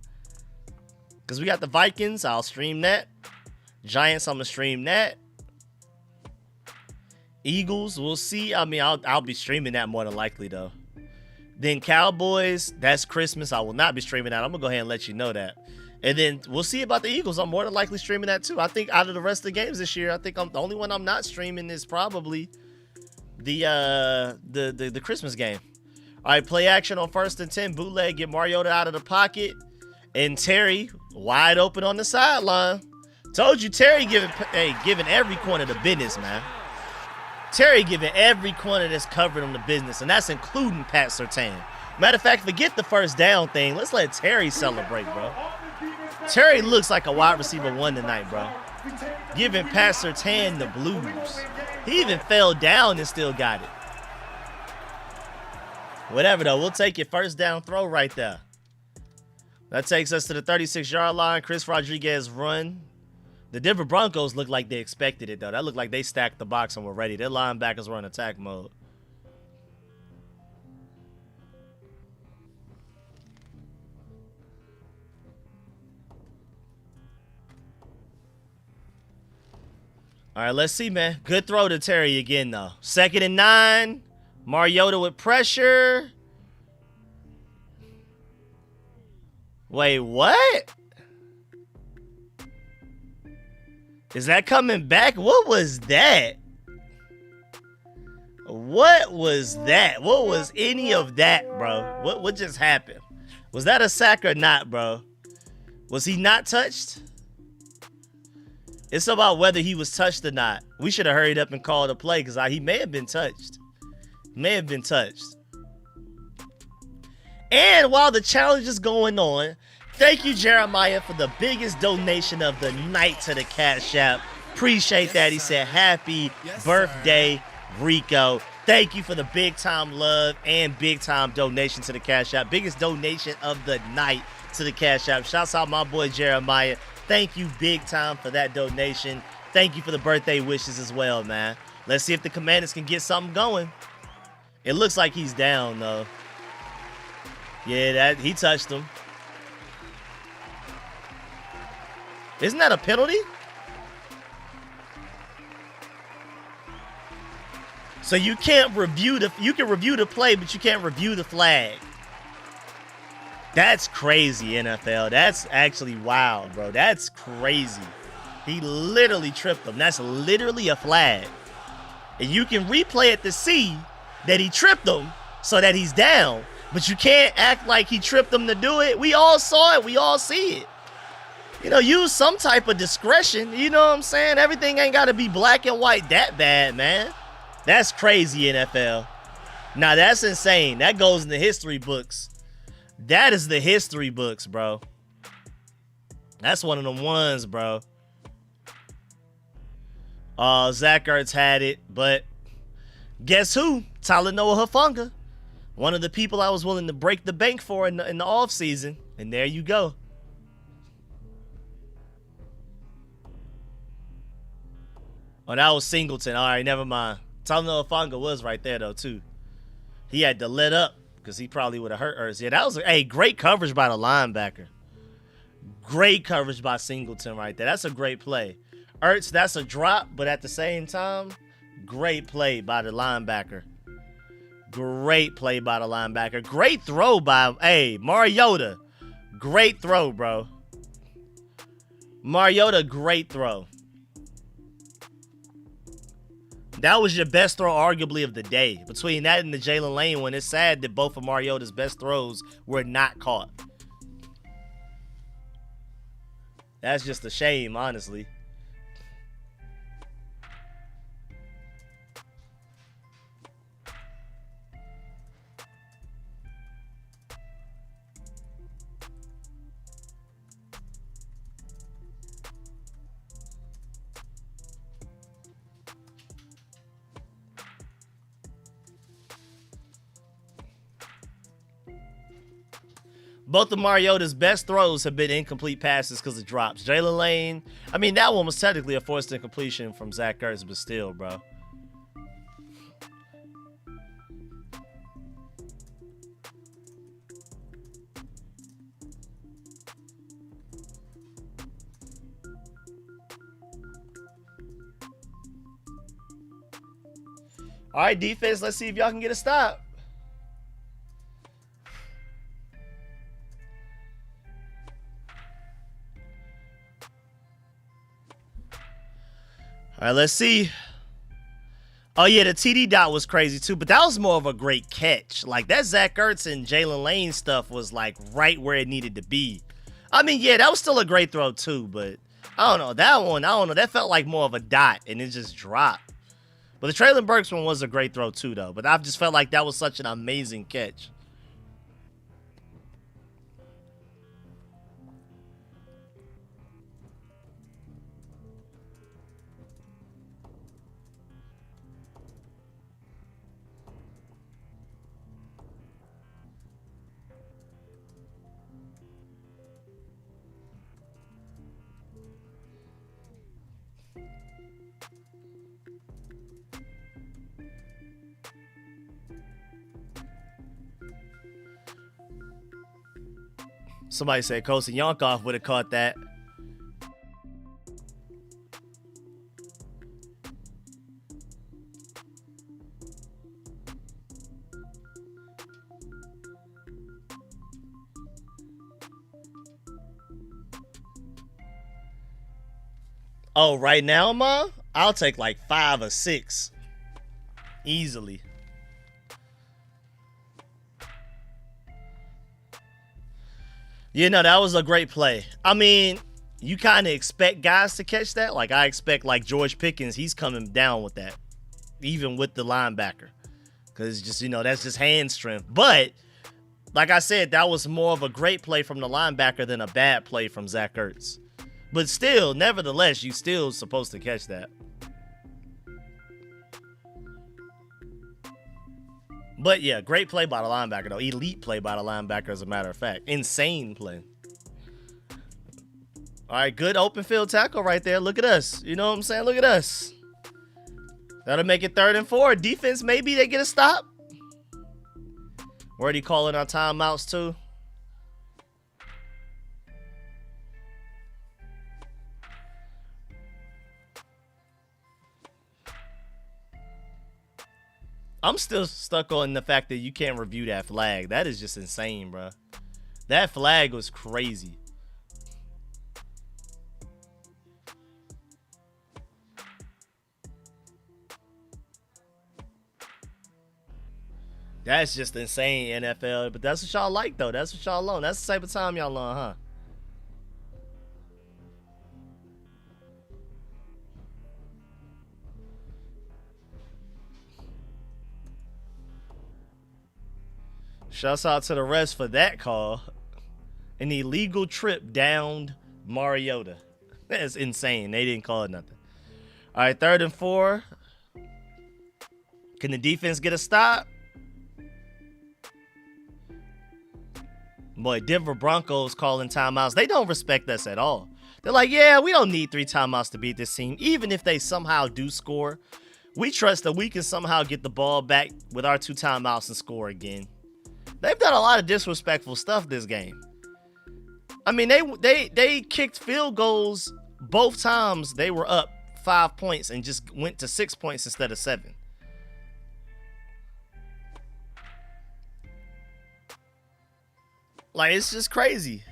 Because we got the Vikings. I'll stream that. Giants, I'm going to stream that. Eagles, we'll see. I mean, I'll be streaming that more than likely, though. Then Cowboys, that's Christmas. I will not be streaming that. I'm going to go ahead and let you know that. And then we'll see about the Eagles. I'm more than likely streaming that too. I think out of the rest of the games this year, I think the only one I'm not streaming is probably the Christmas game. All right, play action on 1st and 10. Bootleg, get Mariota out of the pocket. And Terry wide open on the sideline. Told you Terry giving every corner the business, man. Terry giving every corner that's covered him the business, and that's including Pat Surtain. Matter of fact, forget the first down thing. Let's let Terry celebrate, bro. Terry looks like a wide receiver 1 tonight, bro. Giving Pat Surtain the blues. He even fell down and still got it. Whatever, though. We'll take your first down throw right there. That takes us to the 36-yard line. Chris Rodriguez run. The Denver Broncos look like they expected it, though. That looked like they stacked the box and were ready. Their linebackers were in attack mode. All right, let's see, man. Good throw to Terry again, though. 2nd and 9. Mariota with pressure. Wait, what? Is that coming back? What was that? What was that? What was any of that, bro? What just happened? Was that a sack or not, bro? Was he not touched? It's about whether he was touched or not. We should have hurried up and called a play because he may have been touched. May have been touched. And while the challenge is going on, thank you, Jeremiah, for the biggest donation of the night to the Cash App. Appreciate that. He said, happy birthday, Rico. Thank you for the big time love and big time donation to the Cash App. Biggest donation of the night to the Cash App. Shouts out my boy Jeremiah. Thank you big time for that donation. Thank you for the birthday wishes as well, man. Let's see if the Commanders can get something going. It looks like he's down, though. Yeah, he touched him. Isn't that a penalty? So you can't review you can review the play, but you can't review the flag. That's crazy, NFL. That's actually wild, bro. That's crazy. He literally tripped him. That's literally a flag. And you can replay it to see that he tripped him so that he's down. But you can't act like he tripped him to do it. We all saw it. We all see it. You know, use some type of discretion. You know what I'm saying? Everything ain't got to be black and white that bad, man. That's crazy, NFL. Now, that's insane. That goes in the history books. That is the history books, bro. That's one of them ones, bro. Zach Ertz had it, but guess who? Talanoa Hufanga. One of the people I was willing to break the bank for in the offseason. And there you go. Oh, that was Singleton. All right, never mind. Talanoa Hufanga was right there, though, too. He had to let up because he probably would have hurt Ertz. Yeah, that was great coverage by the linebacker. Great coverage by Singleton right there. That's a great play. Ertz, that's a drop, but at the same time, great play by the linebacker. Great play by the linebacker. Great throw by, Mariota. Great throw, bro. Mariota, great throw. That was your best throw, arguably, of the day. Between that and the Jalen Lane one, it's sad that both of Mariota's best throws were not caught. That's just a shame, honestly. Both of Mariota's best throws have been incomplete passes because of drops. Jalen Lane, I mean, that one was technically a forced incompletion from Zach Ertz, but still, bro. All right, defense, let's see if y'all can get a stop. All right, let's see. Oh, yeah, the TD dot was crazy, too. But that was more of a great catch. Like, that Zach Ertz and Jalen Lane stuff was, like, right where it needed to be. I mean, yeah, that was still a great throw, too. But, I don't know. That one, I don't know. That felt like more of a dot, and it just dropped. But the Traylon Burks one was a great throw too, though. But I just felt like that was such an amazing catch. Somebody said Kosa Yonkov would have caught that. Oh, right now, Ma? I'll take like 5 or 6. Easily. Yeah, no, that was a great play. I mean, you kind of expect guys to catch that. Like, I expect, like, George Pickens, he's coming down with that. Even with the linebacker. Because, just, you know, that's just hand strength. But, like I said, that was more of a great play from the linebacker than a bad play from Zach Ertz. But still, nevertheless, you still supposed to catch that. But yeah, great play by the linebacker, though. Elite play by the linebacker, as a matter of fact. Insane play. All right, good open field tackle right there. Look at us. You know what I'm saying? Look at us. That'll make it 3rd and 4. Defense, maybe they get a stop. We're already calling our timeouts, too. I'm still stuck on the fact that you can't review that flag. That is just insane, bro. That flag was crazy. That's just insane, NFL. But that's what y'all like, though. That's what y'all on. That's the type of time y'all on, huh? Shouts out to the refs for that call. An illegal trip downed Mariota. That's insane. They didn't call it nothing. All right, 3rd and 4. Can the defense get a stop? Boy, Denver Broncos calling timeouts. They don't respect us at all. They're like, yeah, we don't need 3 timeouts to beat this team. Even if they somehow do score, we trust that we can somehow get the ball back with our 2 timeouts and score again. They've done a lot of disrespectful stuff this game. I mean, they kicked field goals both times. They were up 5 points and just went to 6 points instead of 7. Like, it's just crazy.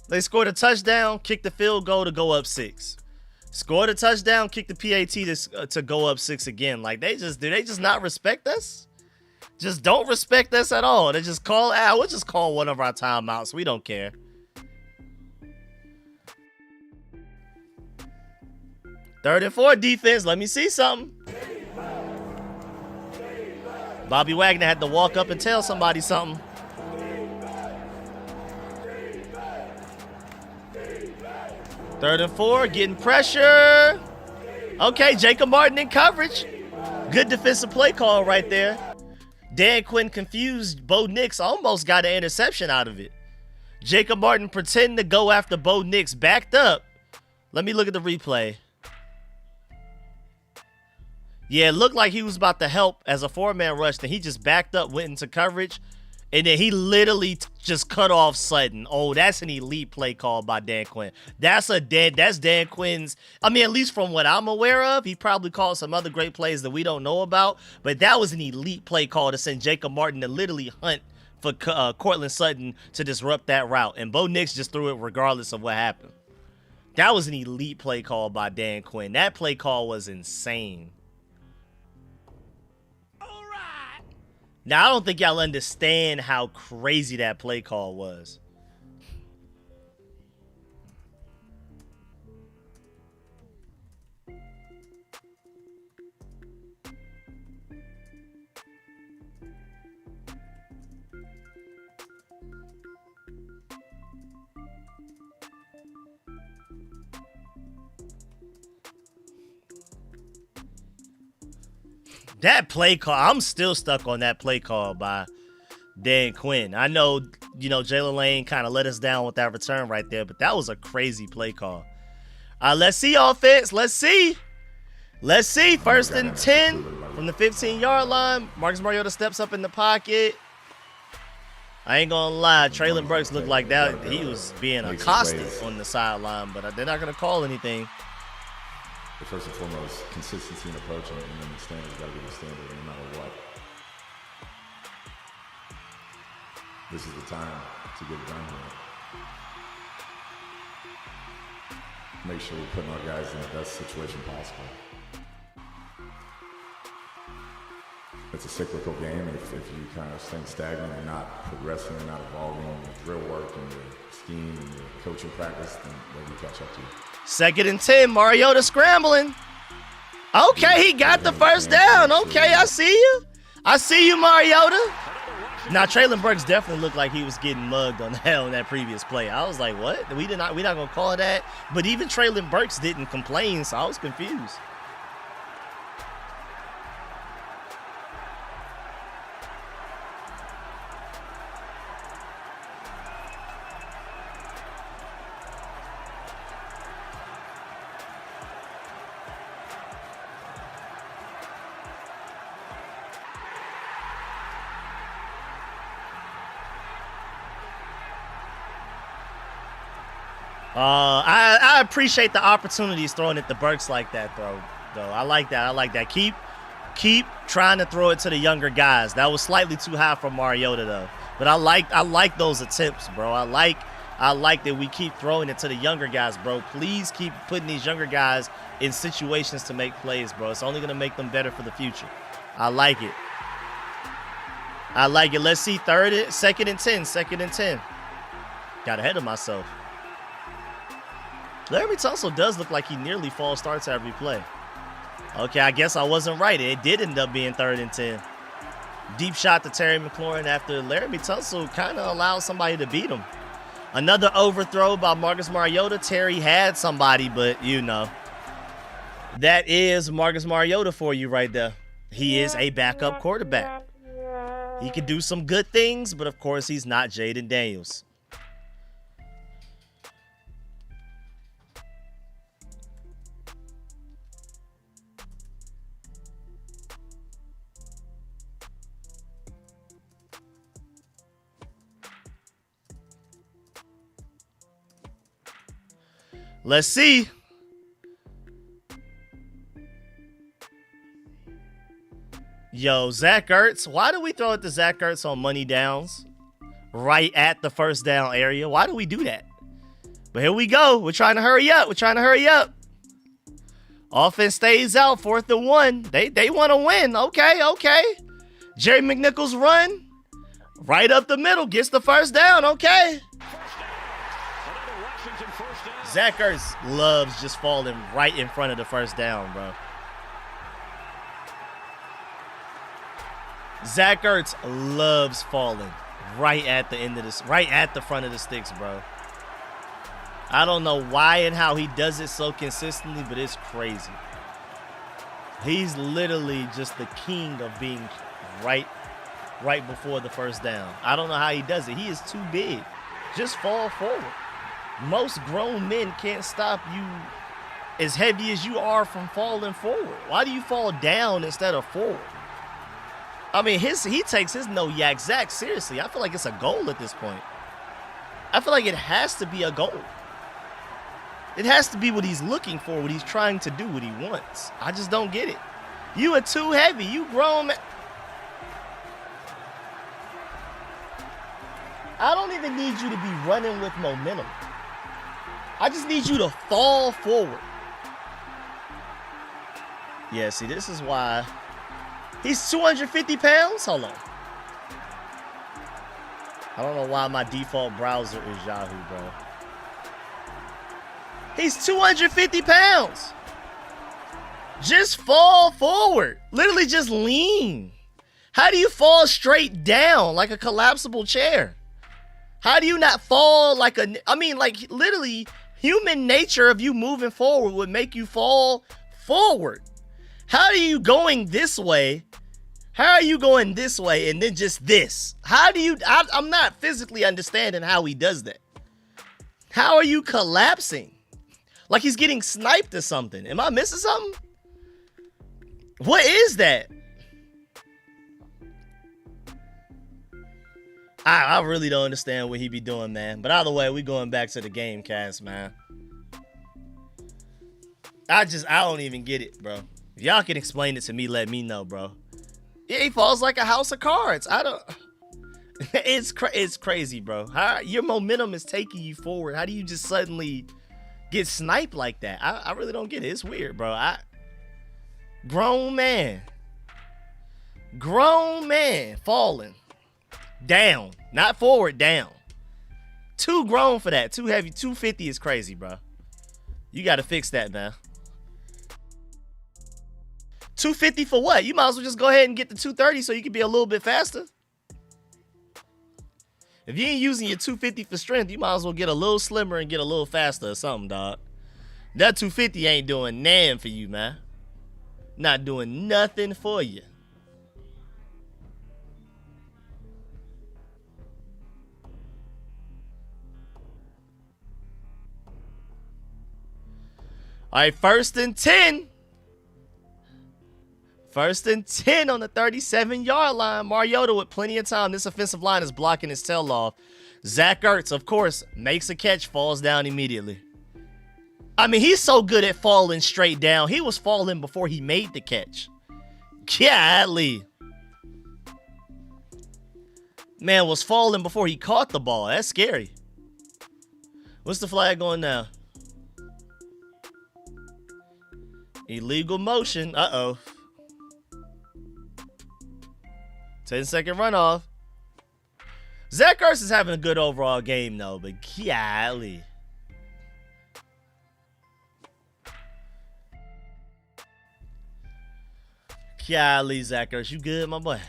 They scored a touchdown, kicked the field goal to go up 6. Scored a touchdown, kicked the PAT to go up 6 again. Like, do they just not respect us? Just don't respect us at all. They just call out. We'll just call one of our timeouts. We don't care. Third and 4 defense. Let me see something. Bobby Wagner had to walk up and tell somebody something. Third and 4, getting pressure. Okay, Jacob Martin in coverage. Good defensive play call right there. Dan Quinn confused Bo Nix, almost got an interception out of it. Jacob Martin pretending to go after Bo Nix, backed up. Let me look at the replay. Yeah, it looked like he was about to help as a 4-man rush, then he just backed up, went into coverage, and then he literally just cut off Sutton. Oh, that's an elite play call by Dan Quinn. That's Dan Quinn's, I mean, at least from what I'm aware of. He probably called some other great plays that we don't know about, but that was an elite play call to send Jacob Martin to literally hunt for Cortland Sutton to disrupt that route. And Bo Nix just threw it regardless of what happened. That was an elite play call by Dan Quinn. That play call was insane. Now, I don't think y'all understand how crazy that play call was. That play call, I'm still stuck on that play call by Dan Quinn. I know, Jalen Lane kind of let us down with that return right there, but that was a crazy play call. Let's see, offense. Let's see. Let's see. 1st and 10 from the 15-yard line. Marcus Mariota steps up in the pocket. I ain't gonna lie, Traylon Burks looked like that. He was being accosted on the sideline, but they're not gonna call anything.
But first and foremost, consistency in approaching it, and then the standard's got to be the standard no matter what. This is the time to get it done here. Make sure we're putting our guys in the best situation possible. It's a cyclical game, and if you kind of stay stagnant and not progressing and not evolving in your drill work and your scheme and your coaching practice, then they will catch up to you.
2nd and 10, Mariota scrambling. Okay, he got the first down. Okay, I see you. I see you, Mariota. Now, Traylon Burks definitely looked like he was getting mugged on that previous play. I was like, what? We're not going to call that. But even Traylon Burks didn't complain, so I was confused. I appreciate the opportunities throwing it to Burks like that, though. I like that. Keep trying to throw it to the younger guys. That was slightly too high for Mariota, though. But I like those attempts, bro. I like that we keep throwing it to the younger guys, bro. Please keep putting these younger guys in situations to make plays, bro. It's only gonna make them better for the future. I like it. Let's see, 2nd and 10. Got ahead of myself. Laremy Tunsil does look like he nearly false starts every play. Okay, I guess I wasn't right. It did end up being 3rd and 10. Deep shot to Terry McLaurin after Laremy Tunsil kind of allowed somebody to beat him. Another overthrow by Marcus Mariota. Terry had somebody, but that is Marcus Mariota for you right there. He is a backup quarterback. He can do some good things, but of course he's not Jaden Daniels. Let's see. Yo, Zach Ertz. Why do we throw it to Zach Ertz on money downs right at the first down area? Why do we do that? But here we go. We're trying to hurry up. Offense stays out, 4th and 1. They want to win. Okay. Jerry McNichols run right up the middle. Gets the first down. Okay. Zach Ertz loves just falling right in front of the first down, bro. Zach Ertz loves falling right at the end of this, right at the front of the sticks, bro. I don't know why and how he does it so consistently, but it's crazy. He's literally just the king of being right before the first down. I don't know how he does it. He is too big. Just fall forward. Most grown men can't stop you as heavy as you are from falling forward. Why do you fall down instead of forward? I mean, he takes his no yak Zach seriously. I feel like it's a goal at this point. I feel like it has to be a goal. It has to be what he's looking for, what he's trying to do, what he wants. I just don't get it. You are too heavy. You grown man. I don't even need you to be running with momentum. I just need you to fall forward. Yeah, see, this is why. He's 250 pounds? Hold on. I don't know why my default browser is Yahoo, bro. He's 250 pounds. Just fall forward. Literally just lean. How do you fall straight down like a collapsible chair? How do you not fall like a... I mean, like, literally, human nature of you moving forward would make you fall forward. How are you going this way? How are you going this way and then just this? How do you... I'm not physically understanding how he does that. How are you collapsing? Like he's getting sniped or something. Am I missing something? What is that? I really don't understand what he be doing, man. But either way, we going back to the game cast, man. I don't even get it, bro. If y'all can explain it to me, let me know, bro. Yeah, he falls like a house of cards. I don't... It's crazy, bro. How your momentum is taking you forward. How do you just suddenly get sniped like that? I really don't get it. It's weird, bro. Grown man falling down, not forward, down. Too grown for that. Too heavy. 250 is crazy, bro. You got to fix that, man. 250 for what? You might as well just go ahead and get the 230 so you can be a little bit faster. If you ain't using your 250 for strength, you might as well get a little slimmer and get a little faster or something, dog. That 250 ain't doing nothing for you, man. Not doing nothing for you. All right, 1st and 10. 1st and 10 on the 37-yard line. Mariota with plenty of time. This offensive line is blocking his tail off. Zach Ertz, of course, makes a catch, falls down immediately. I mean, he's so good at falling straight down. He was falling before he made the catch. Golly. Man was falling before he caught the ball. That's scary. What's the flag on now? Illegal motion. Uh-oh. 10-second runoff. Zach Ertz is having a good overall game, though, but golly. Golly, Zach Ertz, you good, my boy?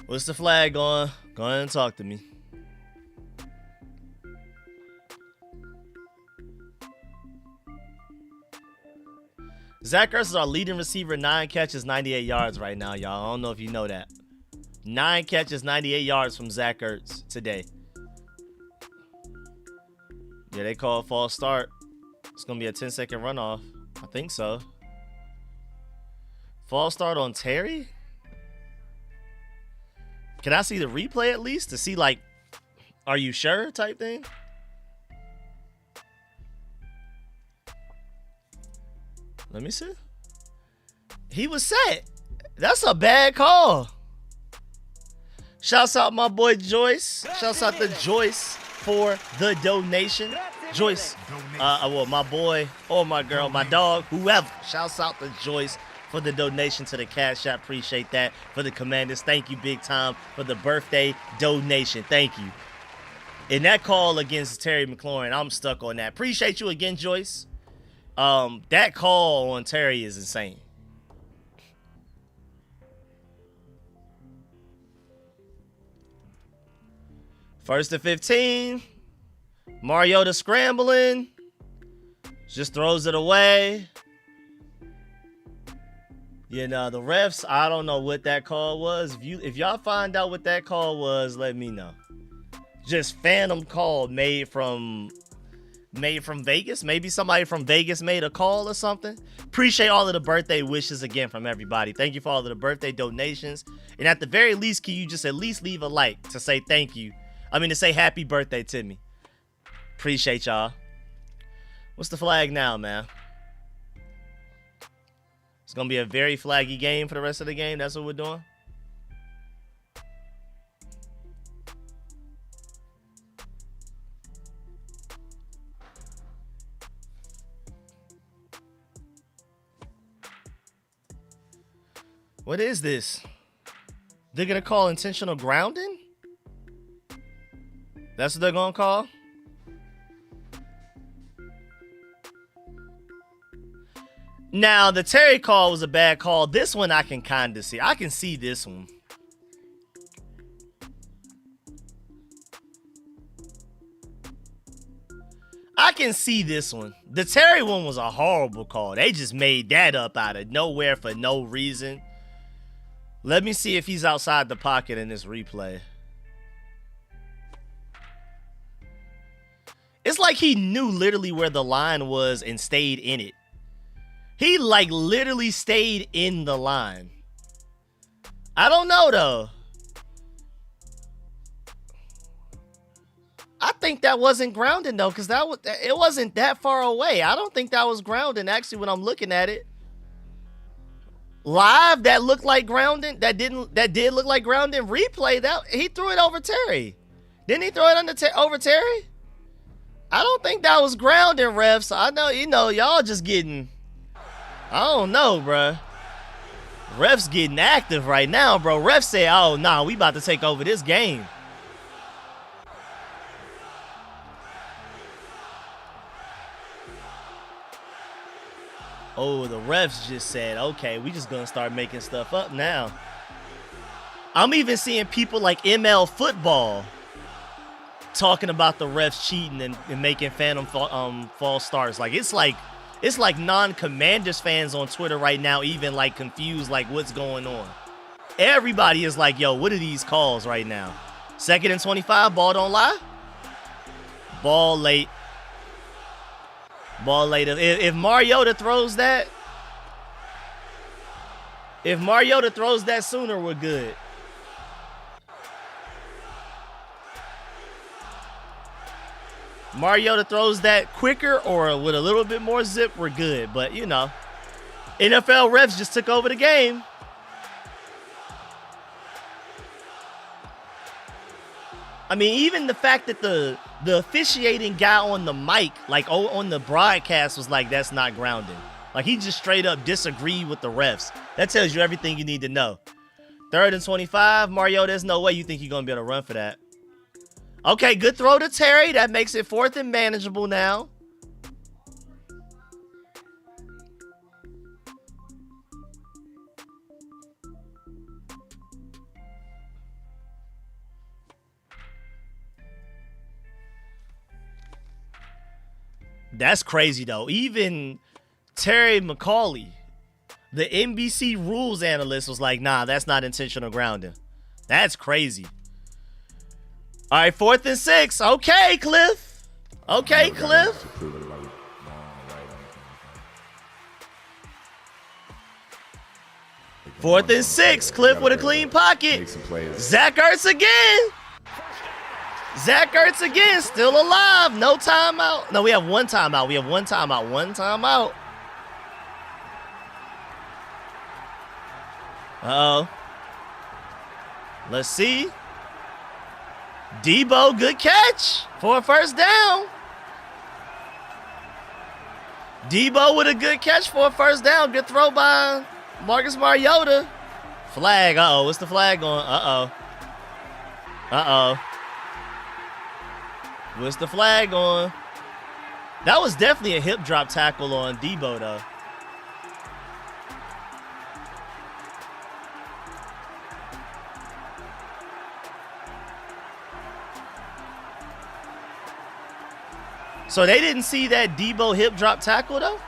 What's the flag on? Go ahead and talk to me. Zach Ertz is our leading receiver, 9 catches, 98 yards right now, y'all. I don't know if you know that. 9 catches, 98 yards from Zach Ertz today. Yeah, they call it false start. It's going to be a 10-second runoff. I think so. False start on Terry? Can I see the replay at least to see, like, are you sure type thing? Let me see. He was set. That's a bad call. Shouts out my boy Joyce. Shouts out to Joyce for the donation. Joyce, well, my boy or my girl, my dog, whoever. Shouts out to Joyce for the donation to the Cash App. Appreciate that. For the Commanders, thank you big time for the birthday donation. Thank you. And that call against Terry McLaurin, I'm stuck on that. Appreciate you again, Joyce. That call on Terry is insane. First and 15. Mariota scrambling. Just throws it away. You know, the refs, I don't know what that call was. If y'all find out what that call was, let me know. Just phantom call made from Vegas. Maybe somebody from Vegas made a call or something. Appreciate all of the birthday wishes again from everybody. Thank you for all of the birthday donations. And at the very least, can you just at least leave a like to say thank you? I mean, to say happy birthday to me. Appreciate y'all. What's the flag now, man? It's going to be a very flaggy game for the rest of the game. That's what we're doing. What is this? They're going to call intentional grounding? That's what they're going to call? Now, the Terry call was a bad call. This one I can kind of see. I can see this one. I can see this one. The Terry one was a horrible call. They just made that up out of nowhere for no reason. Let me see if he's outside the pocket in this replay. It's like he knew literally where the line was and stayed in it. He like literally stayed in the line. I don't know though. I think that wasn't grounding though, because it wasn't that far away. I don't think that was grounding actually when I'm looking at it. Live, that looked like grounding. That did look like grounding. Replay, that he threw it over Terry. Didn't he throw it over Terry? I don't think that was grounding, refs. I know, y'all just getting, I don't know, bruh. Refs getting active right now, bro. Refs say, oh, nah, we about to take over this game. Oh, the refs just said, okay, we just gonna start making stuff up now. I'm even seeing people like ML Football talking about the refs cheating and making phantom false starts. Like it's like non-Commanders fans on Twitter right now even like confused like what's going on. Everybody is like, yo, what are these calls right now? 2nd and 25, ball don't lie. Ball late. Ball late. If Mariota throws that, sooner, we're good. Mariota throws that quicker or with a little bit more zip, we're good. But, NFL refs just took over the game. I mean, even the fact that the officiating guy on the mic, like on the broadcast, was like, that's not grounding. Like, he just straight up disagreed with the refs. That tells you everything you need to know. 3rd and 25, Mario, there's no way you think you're going to be able to run for that. Okay, good throw to Terry. That makes it 4th and manageable now. That's crazy, though. Even Terry McCauley, the NBC rules analyst, was like, nah, that's not intentional grounding. That's crazy. All right, 4th and 6. Okay, Cliff. Okay, Cliff. 4th and 6. Cliff with a clean pocket. Zach Ertz again. Zach Ertz again, still alive. No timeout. No, we have one timeout. One timeout. Uh-oh. Let's see. Debo, good catch for a first down. Debo with a good catch for a first down. Good throw by Marcus Mariota. Flag. Uh-oh. What's the flag on? Uh-oh. What's the flag on? That was definitely a hip drop tackle on Debo, though. So they didn't see that Debo hip drop tackle, though?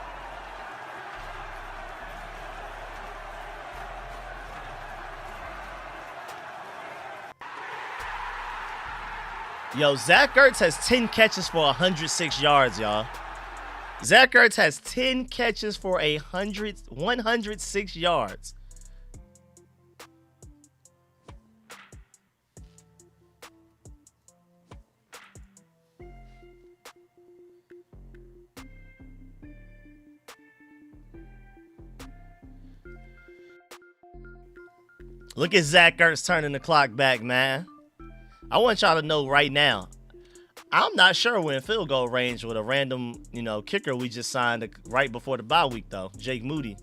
Yo, Zach Ertz has 10 catches for 106 yards, y'all. Zach Ertz has 10 catches for 106 yards. Look at Zach Ertz turning the clock back, man. I want y'all to know right now, I'm not sure we're in field goal range with a random, kicker we just signed right before the bye week, though. Jake Moody.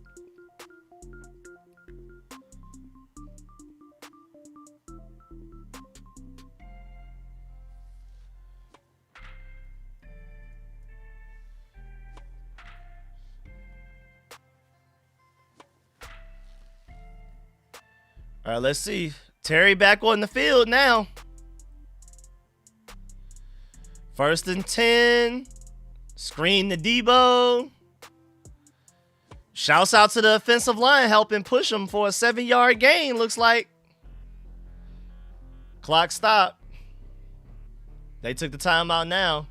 All right, let's see. Terry back on the field now. 1st and 10. Screen to Debo. Shouts out to the offensive line helping push him for a 7-yard gain, looks like. Clock stopped. They took the timeout now.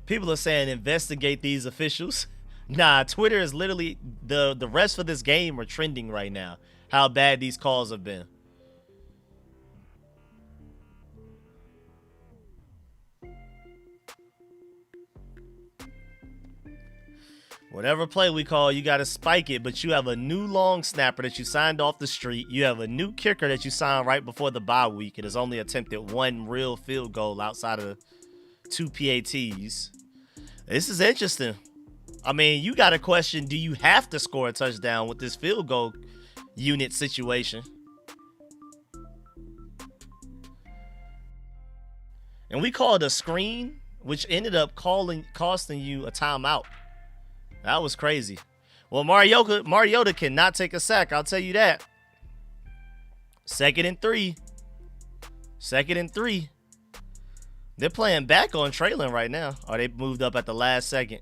People are saying investigate these officials. Nah, Twitter is literally the refs for this game are trending right now. How bad these calls have been. Whatever play we call, you got to spike it, but you have a new long snapper that you signed off the street. You have a new kicker that you signed right before the bye week. It has only attempted 1 real field goal outside of 2 PATs. This is interesting. I mean, you got to question, do you have to score a touchdown with this field goal unit situation? And we called a screen, which ended up costing you a timeout. That was crazy. Well, Mariota cannot take a sack. I'll tell you that. 2nd and 3. 2nd and 3. They're playing back on trailing right now. Or they moved up at the last second.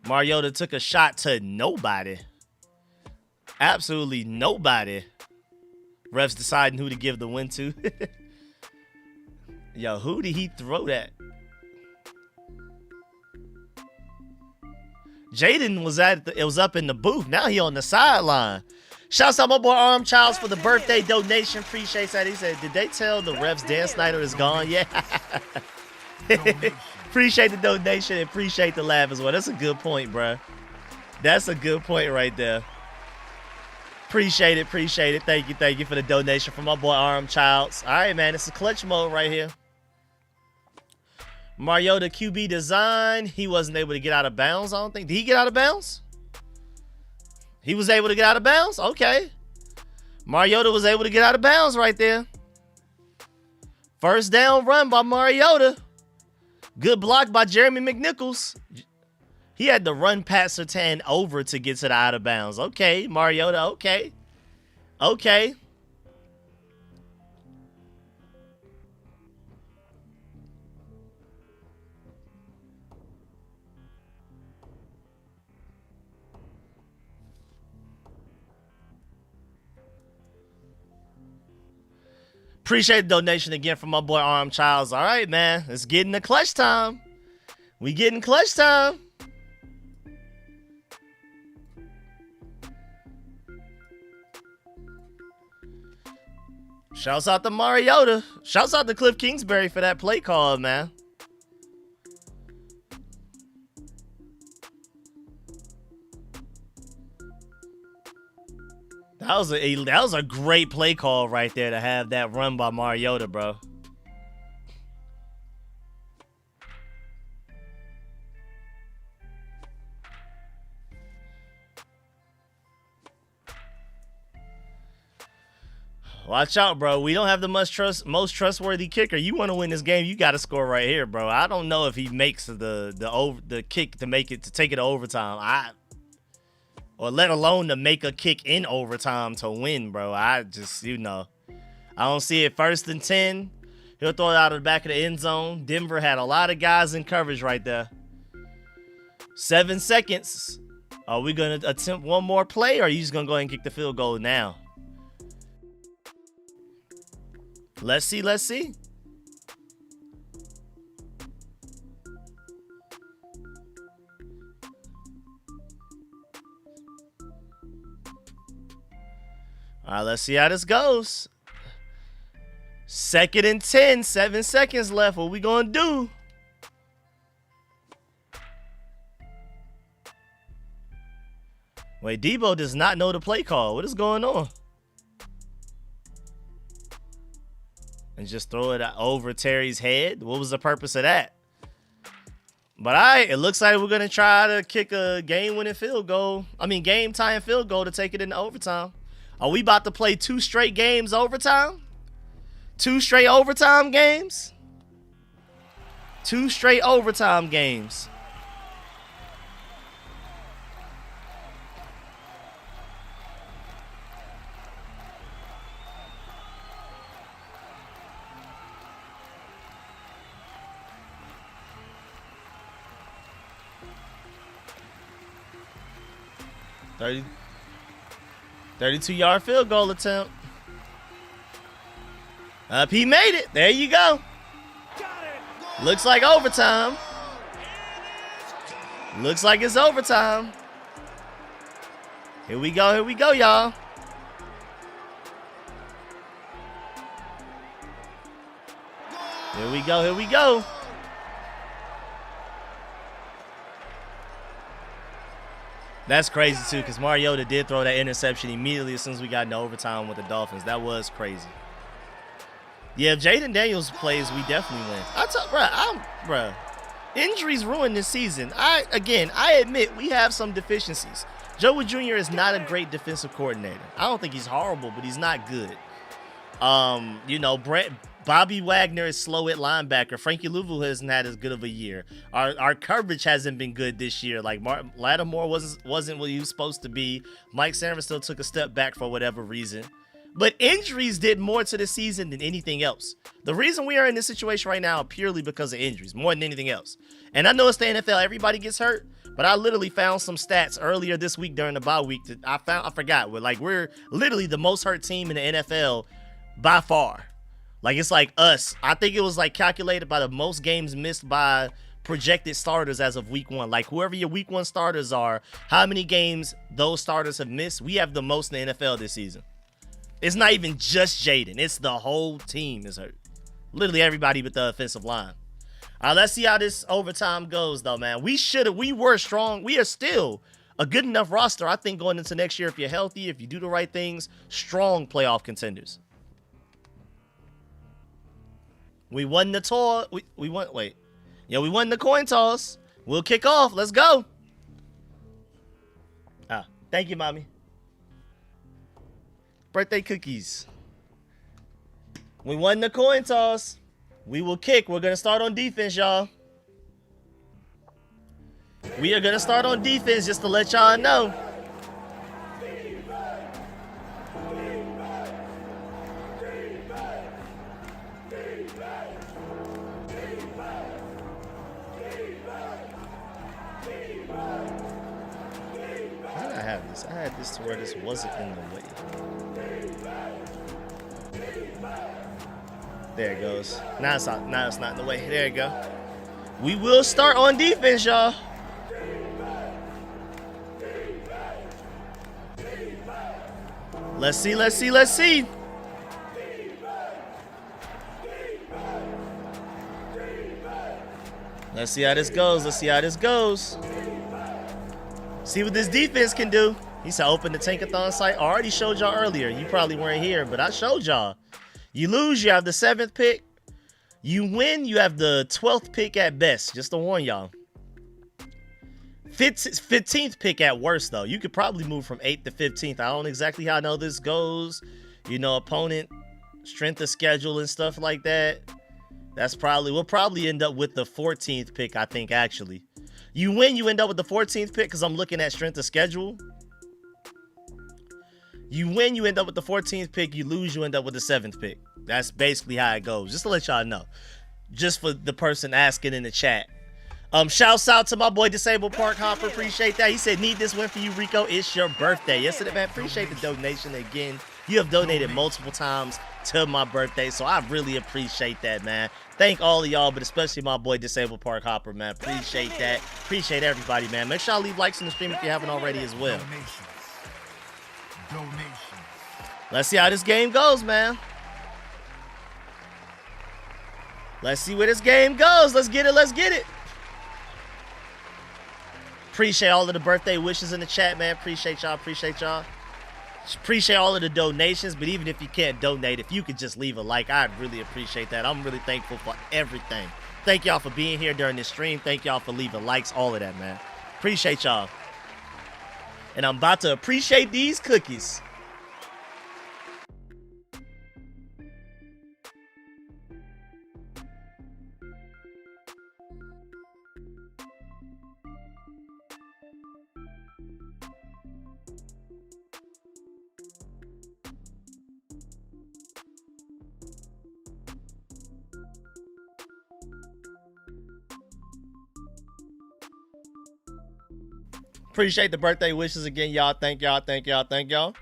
Mariota took a shot to nobody. Absolutely nobody. Refs deciding who to give the win to. Yo, who did he throw that? Jaden was up in the booth. Now he on the sideline. Shouts out my boy Arm Childs for the birthday donation. Appreciate that. He said, did they tell the refs Dan Snyder is gone? Yeah. Appreciate the donation and appreciate the laugh as well. That's a good point, bro. That's a good point right there. Appreciate it. Appreciate it. Thank you for the donation from my boy Arm Childs. All right, man. It's a clutch mode right here. Mariota QB design. He wasn't able to get out of bounds, I don't think. Did he get out of bounds? He was able to get out of bounds? Okay. Mariota was able to get out of bounds right there. 1st down run by Mariota. Good block by Jeremy McNichols. He had to run Pat Surtain over to get to the out of bounds. Okay, Mariota, okay. Okay. Appreciate the donation again from my boy Arm Childs. All right, man. It's getting the clutch time. We getting clutch time. Shouts out to Mariota. Shouts out to Cliff Kingsbury for that play call, man. That was a great play call right there to have that run by Mariota, bro. Watch out, bro. We don't have the most trustworthy kicker. You want to win this game, you got to score right here, bro. I don't know if he makes the kick to take it to overtime. Or let alone to make a kick in overtime to win, bro. I just, I don't see it. 1st and 10. He'll throw it out of the back of the end zone. Denver had a lot of guys in coverage right there. 7 seconds. Are we going to attempt one more play, or are you just going to go ahead and kick the field goal now? Let's see. Let's see. All right, let's see how this goes. 2nd and 10, 7 seconds left. What we gonna do? Wait, Debo does not know the play call. What is going on? And just throw it over Terry's head. What was the purpose of that? But all right, it looks like we're gonna try to kick a game-winning field goal. Game-tying field goal to take it into overtime. Are we about to play 2 straight games overtime? 2 straight overtime games? 2 straight overtime games. Thirty. 32-yard field goal attempt. Up, he made it. There you go. Looks like overtime. Looks like it's overtime. Here we go, y'all. Here we go. That's crazy, too, because Mariota did throw that interception immediately as soon as we got into overtime with the Dolphins. That was crazy. Yeah, if Jaden Daniels plays, we definitely win. Bruh, injuries ruined this season. I admit we have some deficiencies. Joe Wood Jr. is not a great defensive coordinator. I don't think he's horrible, but he's not good. Bobby Wagner is slow at linebacker. Frankie Louisville hasn't had as good of a year. Our coverage hasn't been good this year. Like Lattimore wasn't what he was supposed to be. Mike Sanders still took a step back for whatever reason. But injuries did more to the season than anything else. The reason we are in this situation right now purely because of injuries, more than anything else. And I know it's the NFL, everybody gets hurt, but I literally found some stats earlier this week during the bye week that I forgot. We're literally the most hurt team in the NFL by far. Like, it's like us. I think it was like calculated by the most games missed by projected starters as of week 1. Like, whoever your week 1 starters are, how many games those starters have missed, we have the most in the NFL this season. It's not even just Jaden. It's the whole team is hurt. Literally everybody but the offensive line. All right, let's see how this overtime goes, though, man. We were strong. We are still a good enough roster, I think, going into next year. If you're healthy, if you do the right things, strong playoff contenders. We won the toss. We won the coin toss. We'll kick off. Let's go. Thank you, mommy. Birthday cookies. We won the coin toss. We will kick. We're going to start on defense, y'all. We are going to start on defense just to let y'all know. How did I have this? I had this to where this wasn't in the way. There it goes. Now it's not in the way. There you go. We will start on defense, y'all. Let's see. Let's see how this goes. See what this defense can do. He said open the Tankathon site. I already showed y'all earlier. You probably weren't here, but I showed y'all. You lose, you have the 7th pick. You win, you have the 12th pick at best. Just to warn y'all. 15th pick at worst, though. You could probably move from 8th to 15th. I don't exactly how I know this goes. Opponent, strength of schedule and stuff like that. We'll probably end up with the 14th pick, I think, actually. You win, you end up with the 14th pick because I'm looking at strength of schedule. You win, you end up with the 14th pick. You lose, you end up with the 7th pick. That's basically how it goes. Just to let y'all know. Just for the person asking in the chat. Shouts out to my boy Disabled Park Hopper. Appreciate that. He said, need this win for you, Rico. It's your birthday. Yesterday, man. Appreciate the donation again. You have donated multiple times to my birthday, so I really appreciate that, man. Thank all of y'all, but especially my boy Disabled Park Hopper, man. Appreciate that. Appreciate everybody, man. Make sure y'all leave likes in the stream if you haven't already as well. Donations. Let's see how this game goes, man. Let's see where this game goes. Let's get it. Appreciate all of the birthday wishes in the chat, man. Appreciate y'all. Appreciate all of the donations, but even if you can't donate, if you could just leave a like, I'd really appreciate that. I'm really thankful for everything. Thank y'all for being here during this stream. Thank y'all for leaving likes, all of that, man. Appreciate y'all. And I'm about to appreciate these cookies. Appreciate the birthday wishes again, y'all. Thank y'all. Thank y'all. Thank y'all.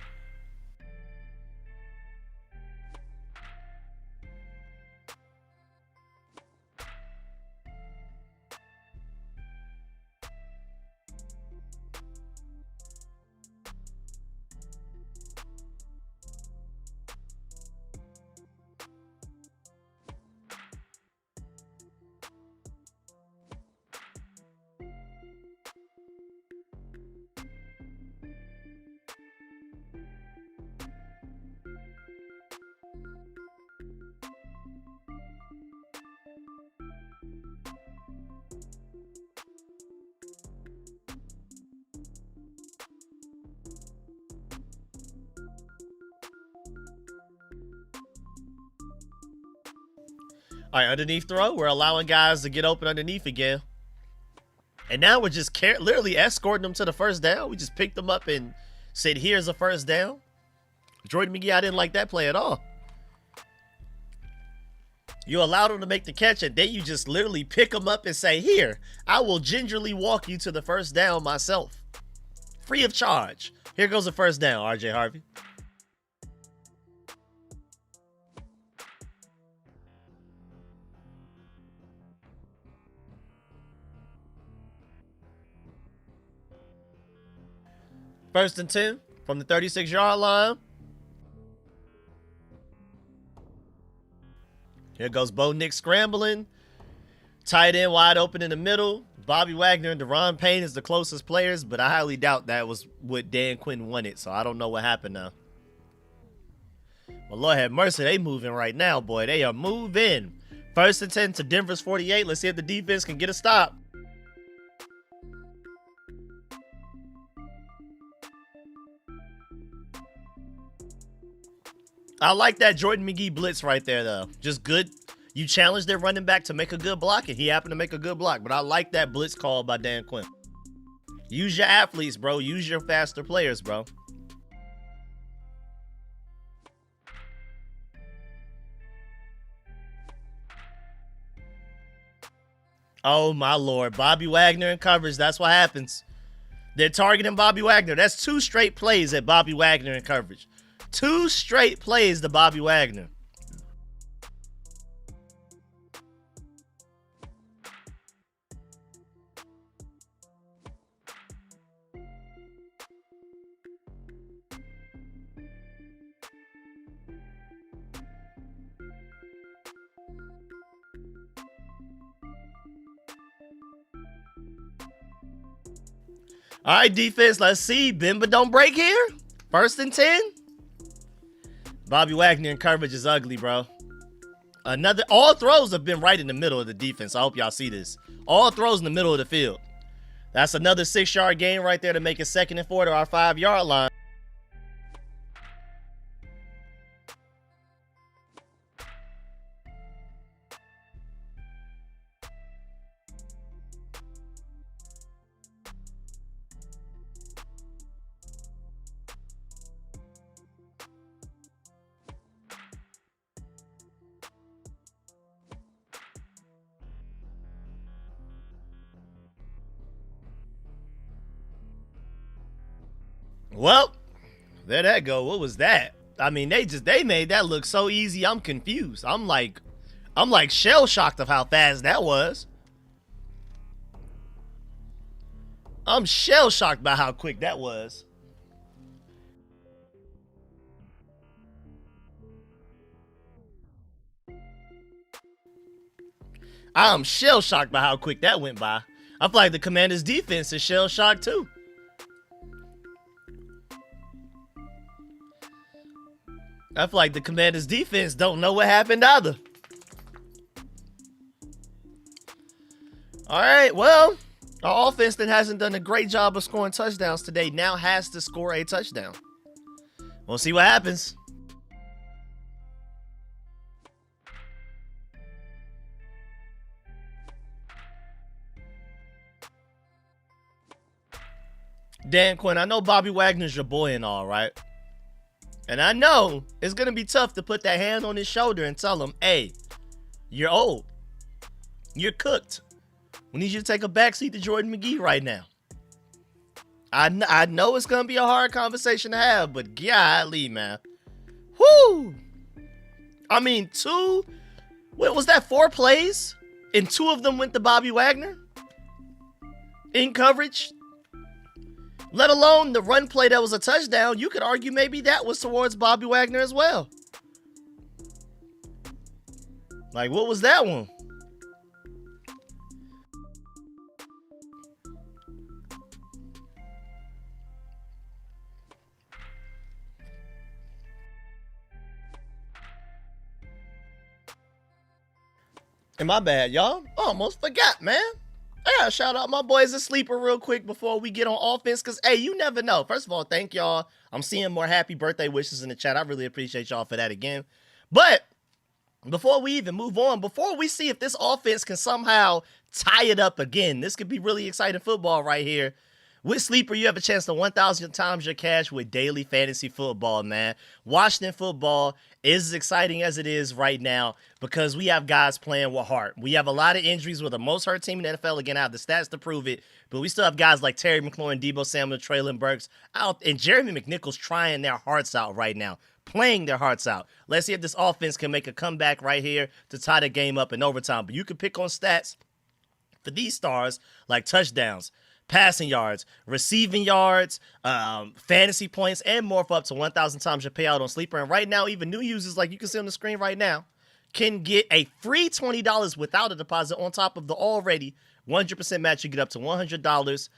All right, underneath throw. We're allowing guys to get open underneath again. And now we're just literally escorting them to the first down. We just picked them up and said, here's a first down. Jordan McGee, I didn't like that play at all. You allowed him to make the catch, and then you just literally pick him up and say, here, I will gingerly walk you to the first down myself. Free of charge. Here goes the first down, RJ Harvey. First and 10 from the 36-yard line. Here goes Bo Nix scrambling. Tight end wide open in the middle. Bobby Wagner and Deron Payne is the closest players, but I highly doubt that was what Dan Quinn wanted, so I don't know what happened now. Well, Lord have mercy, they moving right now, boy. They are moving. First and 10 to Denver's 48. Let's see if the defense can get a stop. I like that Jordan McGee blitz right there, though. Just good. You challenged their running back to make a good block, and he happened to make a good block. But I like that blitz call by Dan Quinn. Use your athletes, bro. Use your faster players, bro. Oh, my Lord. Bobby Wagner in coverage. That's what happens. They're targeting Bobby Wagner. That's 2 straight plays at Bobby Wagner in coverage. 2 straight plays to Bobby Wagner. All right, defense, let's see. Bend but don't break here. First and 10. Bobby Wagner in coverage is ugly, bro. All throws have been right in the middle of the defense. I hope y'all see this. All throws in the middle of the field. That's another 6-yard gain right there to make it 2nd and 4 to our 5-yard line. Well, there that go. What was that? I mean, they made that look so easy. I'm confused. I'm like shell shocked of how fast that was. I'm shell shocked by how quick that was. I'm shell shocked by how quick that went by. I feel like the Commanders' defense is shell shocked too. I feel like the Commanders' defense don't know what happened either. All right, well, our offense that hasn't done a great job of scoring touchdowns today now has to score a touchdown. We'll see what happens. Dan Quinn, I know Bobby Wagner's your boy and all, right? And I know it's going to be tough to put that hand on his shoulder and tell him, hey, you're old. You're cooked. We need you to take a backseat to Jordan McGee right now. I know it's gonna be a hard conversation to have, but golly, man. Whoo! I mean, what was that, 4 plays? And 2 of them went to Bobby Wagner? In coverage? Let alone the run play that was a touchdown. You could argue maybe that was towards Bobby Wagner as well. Like, what was that one? And my bad, y'all. Almost forgot, man. I gotta shout out my boys at Sleeper real quick before we get on offense, because, hey, you never know. First of all, thank y'all. I'm seeing more happy birthday wishes in the chat. I really appreciate y'all for that again. But before we even move on, before we see if this offense can somehow tie it up again, this could be really exciting football right here. With Sleeper, you have a chance to 1,000 times your cash with daily fantasy football, man. Washington football is as exciting as it is right now because we have guys playing with heart. We have a lot of injuries. We're the most hurt team in the NFL. Again, I have the stats to prove it. But we still have guys like Terry McLaurin, Deebo Samuel, Traylon Burks out, and Jeremy McNichols trying their hearts out right now, playing their hearts out. Let's see if this offense can make a comeback right here to tie the game up in overtime. But you can pick on stats for these stars like touchdowns, passing yards, receiving yards, fantasy points, and more for up to 1,000 times your payout on Sleeper. And right now, even new users, like you can see on the screen right now, can get a free $20 without a deposit on top of the already 100% match. You get up to $100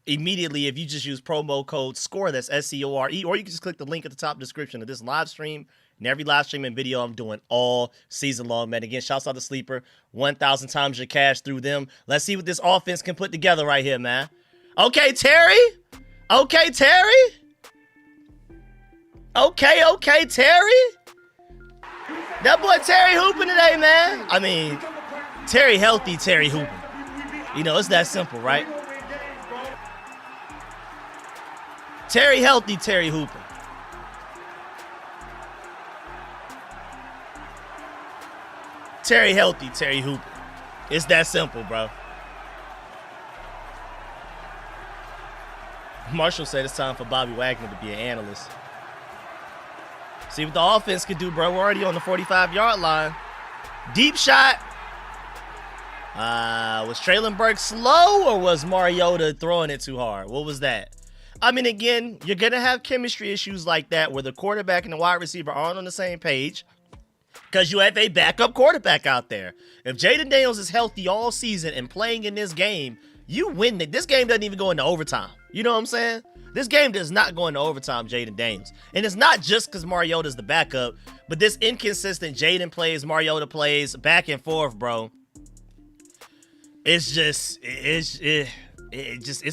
immediately if you just use promo code SCORE, that's SCORE, or you can just click the link at the top description of this live stream and every live stream and video I'm doing all season long, man. Again, shouts out to Sleeper, 1,000 times your cash through them. Let's see what this offense can put together right here, man. Okay, Terry. Okay, Terry. Okay, Terry. That boy Terry hooping today, man. I mean, Terry healthy, Terry hooping. You know, it's that simple, right? Terry healthy, Terry hooping. Terry healthy, Terry hooping. It's that simple, bro. Marshall said it's time for Bobby Wagner to be an analyst. See what the offense could do, bro. We're already on the 45-yard line. Deep shot. Was Traylon Burks slow or was Mariota throwing it too hard? What was that? I mean, again, you're going to have chemistry issues like that where the quarterback and the wide receiver aren't on the same page because you have a backup quarterback out there. If Jaden Daniels is healthy all season and playing in this game, you win it. This game doesn't even go into overtime. You know what I'm saying? This game does not go into overtime, Jaden Daniels. And it's not just because Mariota's the backup, but this inconsistent Jaden plays, Mariota plays, back and forth, bro. It's just, it's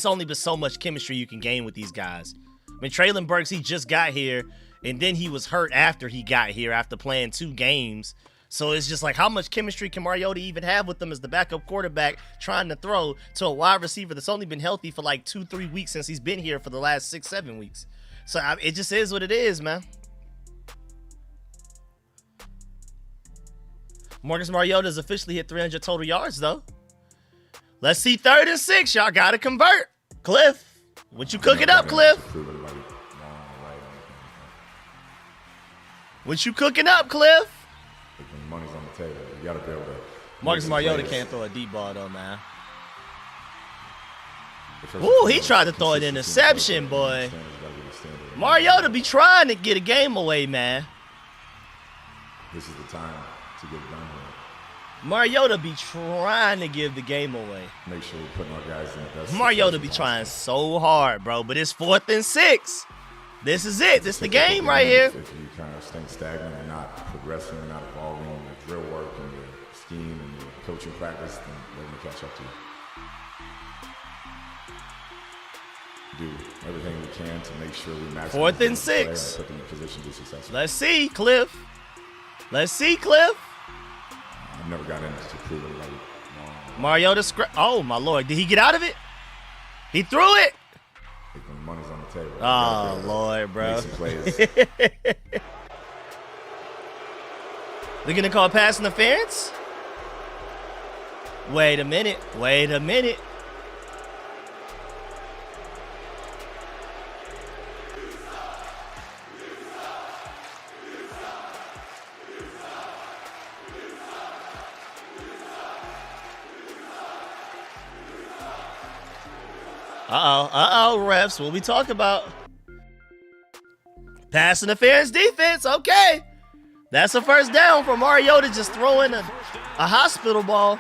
only been so much chemistry you can gain with these guys. I mean, Traylon Burks, he just got here, and then he was hurt after he got here after playing 2 games. So it's just like, how much chemistry can Mariota even have with them as the backup quarterback trying to throw to a wide receiver that's only been healthy for like 2-3 weeks since he's been here for the last 6-7 weeks. So it just is what it is, man. Marcus Mariota's officially hit 300 total yards, though. Let's see 3rd and 6. Y'all got to convert. Cliff, what you cooking up, Cliff? What you cooking up, Cliff?
When money's on the table, you gotta be able to.
Marcus Mariota can't throw a deep ball though, man. Ooh, he tried to throw an interception, boy. Mariota be trying to get a game away, man.
This is the time to get it done here.
Mariota be trying to give the game away.
Make sure we're putting our guys in the best.
Mariota be trying so hard, bro, but it's 4th and 6. This is it. This is the game right here.
If you kind of stay stagnant and not progressing and not evolving in the drill work and the scheme and the coaching practice, then they're going to catch up to you. Do everything we can to make sure we maximize
4th and 6.
Put them in position to be successful.
Let's see, Cliff. Let's see, Cliff.
I've never got into to prove it like
Mariota oh my Lord. Did he get out of it? He threw it.
When money's on the table.
Oh, Lord, bro.
Make some plays.
They're going to call pass interference? Wait a minute. Wait a minute. Refs. What we talk about? Pass interference defense. Okay. That's a first down for Mariota just throwing a hospital ball.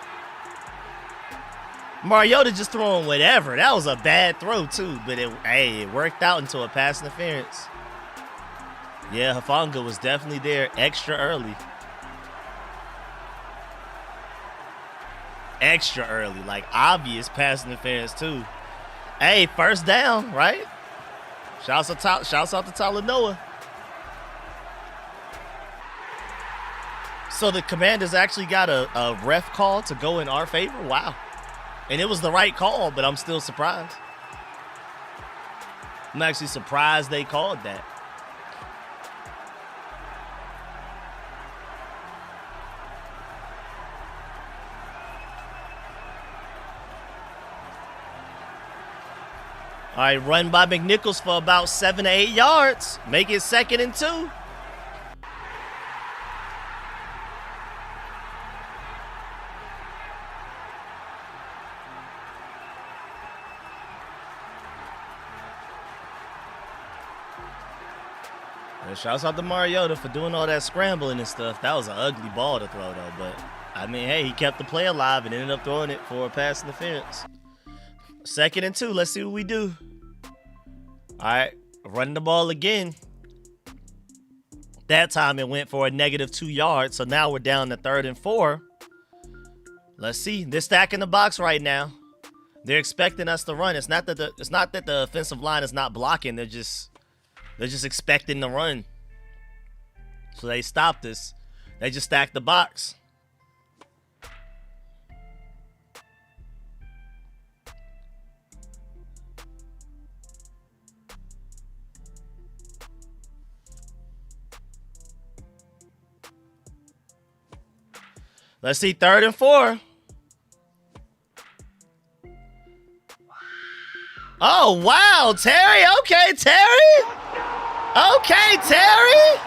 Mariota just throwing whatever. That was a bad throw too, but it worked out into a pass interference. Yeah, Hufanga was definitely there extra early. Extra early, like obvious pass interference too. Hey, first down, right? Shouts out to Talanoa. So the Commanders actually got a ref call to go in our favor? Wow. And it was the right call, but I'm still surprised. I'm actually surprised they called that. All right, run by McNichols for about 7 to 8 yards. Make it 2nd and 2. And shouts out to Mariota for doing all that scrambling and stuff. That was an ugly ball to throw, though. But, I mean, hey, he kept the play alive and ended up throwing it for a pass interference. 2nd and 2. Let's see what we do. All right, running the ball again. That time it went for a -2 yards. So now we're down to 3rd and 4. Let's see. They're stacking the box right now. They're expecting us to run. It's not that the offensive line is not blocking. They're just expecting the run. So they stopped us. They just stacked the box. Let's see, 3rd and 4. Oh, wow, Terry. Okay, Terry. Okay, Terry.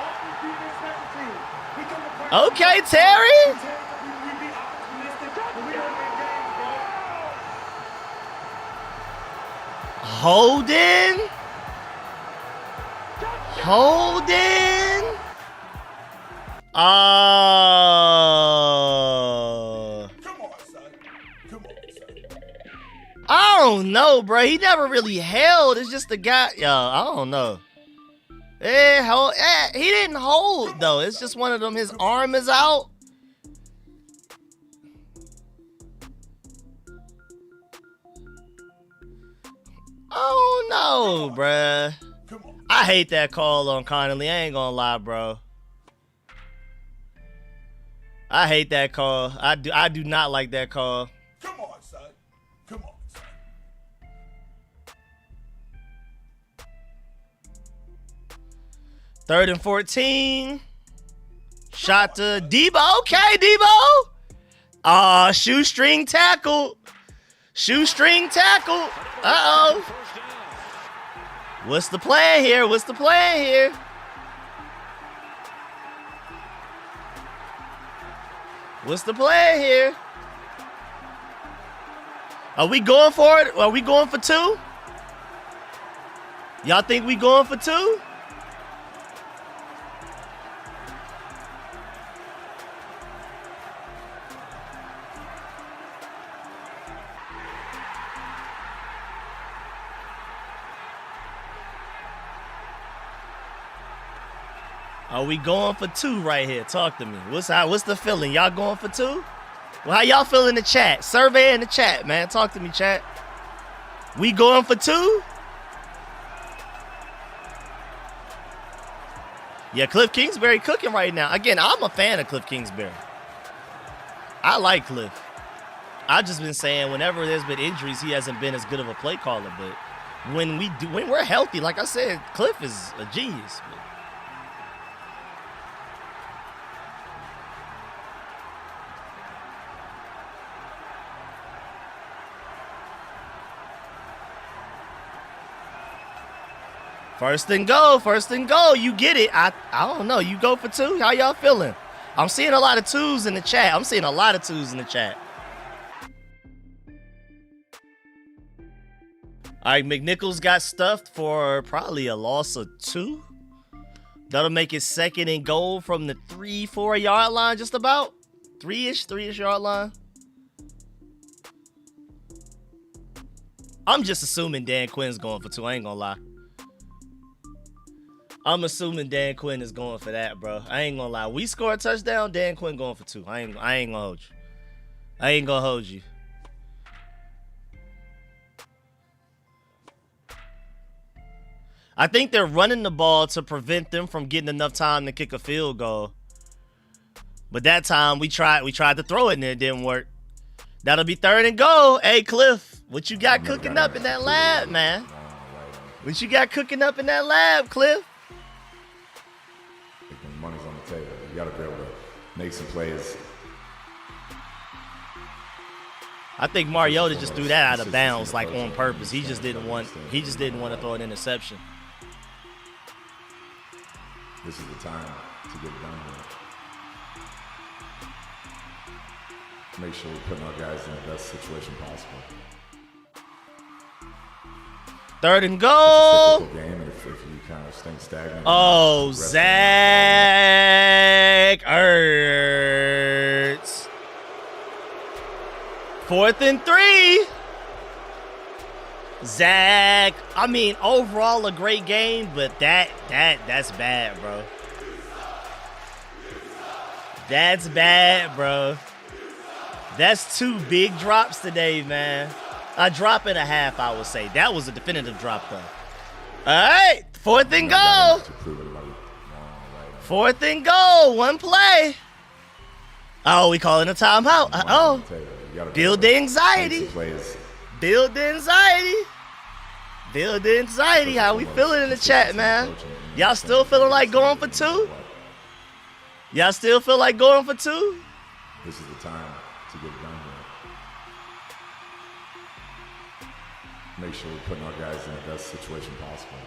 Okay, Terry. Holding.
Come on, son. Come on, son.
I don't know, bro. He never really held. It's just the guy. Yo, I don't know. He didn't hold, though. It's just one of them. His arm is out. Oh, no, bruh. I hate that call on Connolly. I ain't gonna lie, bro. I hate that call. I do not like that call.
Come on, son. Come on, son.
3rd and 14. Shot to Debo. Okay, Debo. Shoestring tackle. Shoestring tackle. Uh-oh. What's the plan here? What's the plan here? What's the plan here? Are we going for it? Are we going for 2? Y'all think we going for 2? Are we going for 2 right here? Talk to me. What's the feeling? Y'all going for 2? Well, how y'all feel in the chat? Survey in the chat, man. Talk to me, chat. We going for 2? Yeah, Cliff Kingsbury cooking right now. Again, I'm a fan of Cliff Kingsbury. I like Cliff. I've just been saying whenever there's been injuries, he hasn't been as good of a play caller. But when we're healthy, like I said, Cliff is a genius. First and go. You get it. I don't know. You go for 2? How y'all feeling? I'm seeing a lot of 2s in the chat. All right, McNichols got stuffed for probably a loss of 2. That'll make it 2nd and goal from the 3-4 yard line, just about 3-ish yard line. I'm just assuming Dan Quinn's going for 2. I ain't gonna lie. I'm assuming Dan Quinn is going for that, bro. I ain't gonna lie. We score a touchdown, Dan Quinn going for 2. I ain't gonna hold you. I ain't gonna hold you. I think they're running the ball to prevent them from getting enough time to kick a field goal. But that time we tried to throw it and it didn't work. That'll be 3rd and goal. Hey, Cliff, what you got cooking up in that lab, man? What you got cooking up in that lab, Cliff?
Money's on the table. You got to be able to make some plays.
I think Mariota just threw that out of bounds, like on purpose. He just didn't want to throw an interception.
This is the time to get it done here. Make sure we're putting our guys in the best situation possible.
3rd and goal.
It's a game, and if you kind of stay stagnant.
Oh, Zach Ertz. 4th and 3. Zach, I mean, overall a great game, but that's bad, bro. That's bad, bro. That's 2 big drops today, man. A drop and a half, I would say. That was a definitive drop, though. All right, 4th and goal. 4th and goal, 1 play. Oh, we calling a timeout. Uh-oh. Build the anxiety. Build the anxiety. Build the anxiety. How we feeling in the chat, man? Y'all still feeling like going for 2? Y'all still feel like going for 2?
This is the time to get it done here. Make sure we're putting our guys in the best situation possible.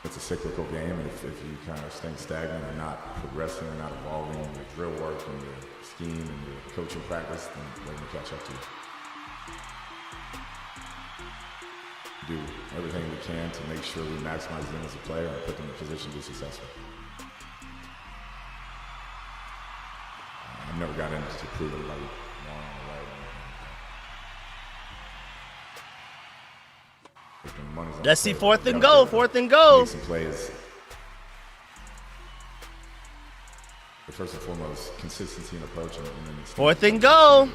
It's a cyclical game, and if you kind of stay stagnant and not progressing and not evolving in your drill work and your scheme and your coaching practice, then they're going to catch up to you. Do everything we can to make sure we maximize them as a player and put them in a position to be successful. I've never got into to prove it like wrong or right.
Let's see 4th and goal. 4th and goal.
Make some plays. But first and foremost, consistency in approach.
4th and goal.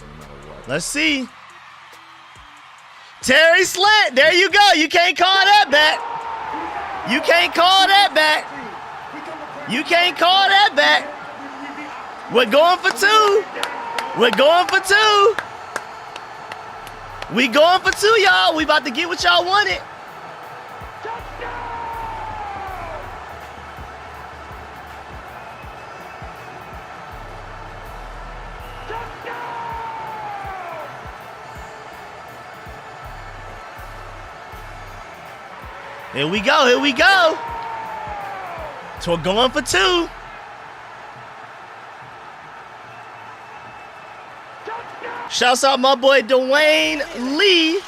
Let's see. Terry Slant. There you go. You can't call that back. You can't call that back. You can't call that back. We're going for 2. We're going for 2. We going for 2, y'all. We about to get what y'all wanted. Here we go. Here we go. So we're going for 2. Shouts out my boy Dwayne Lee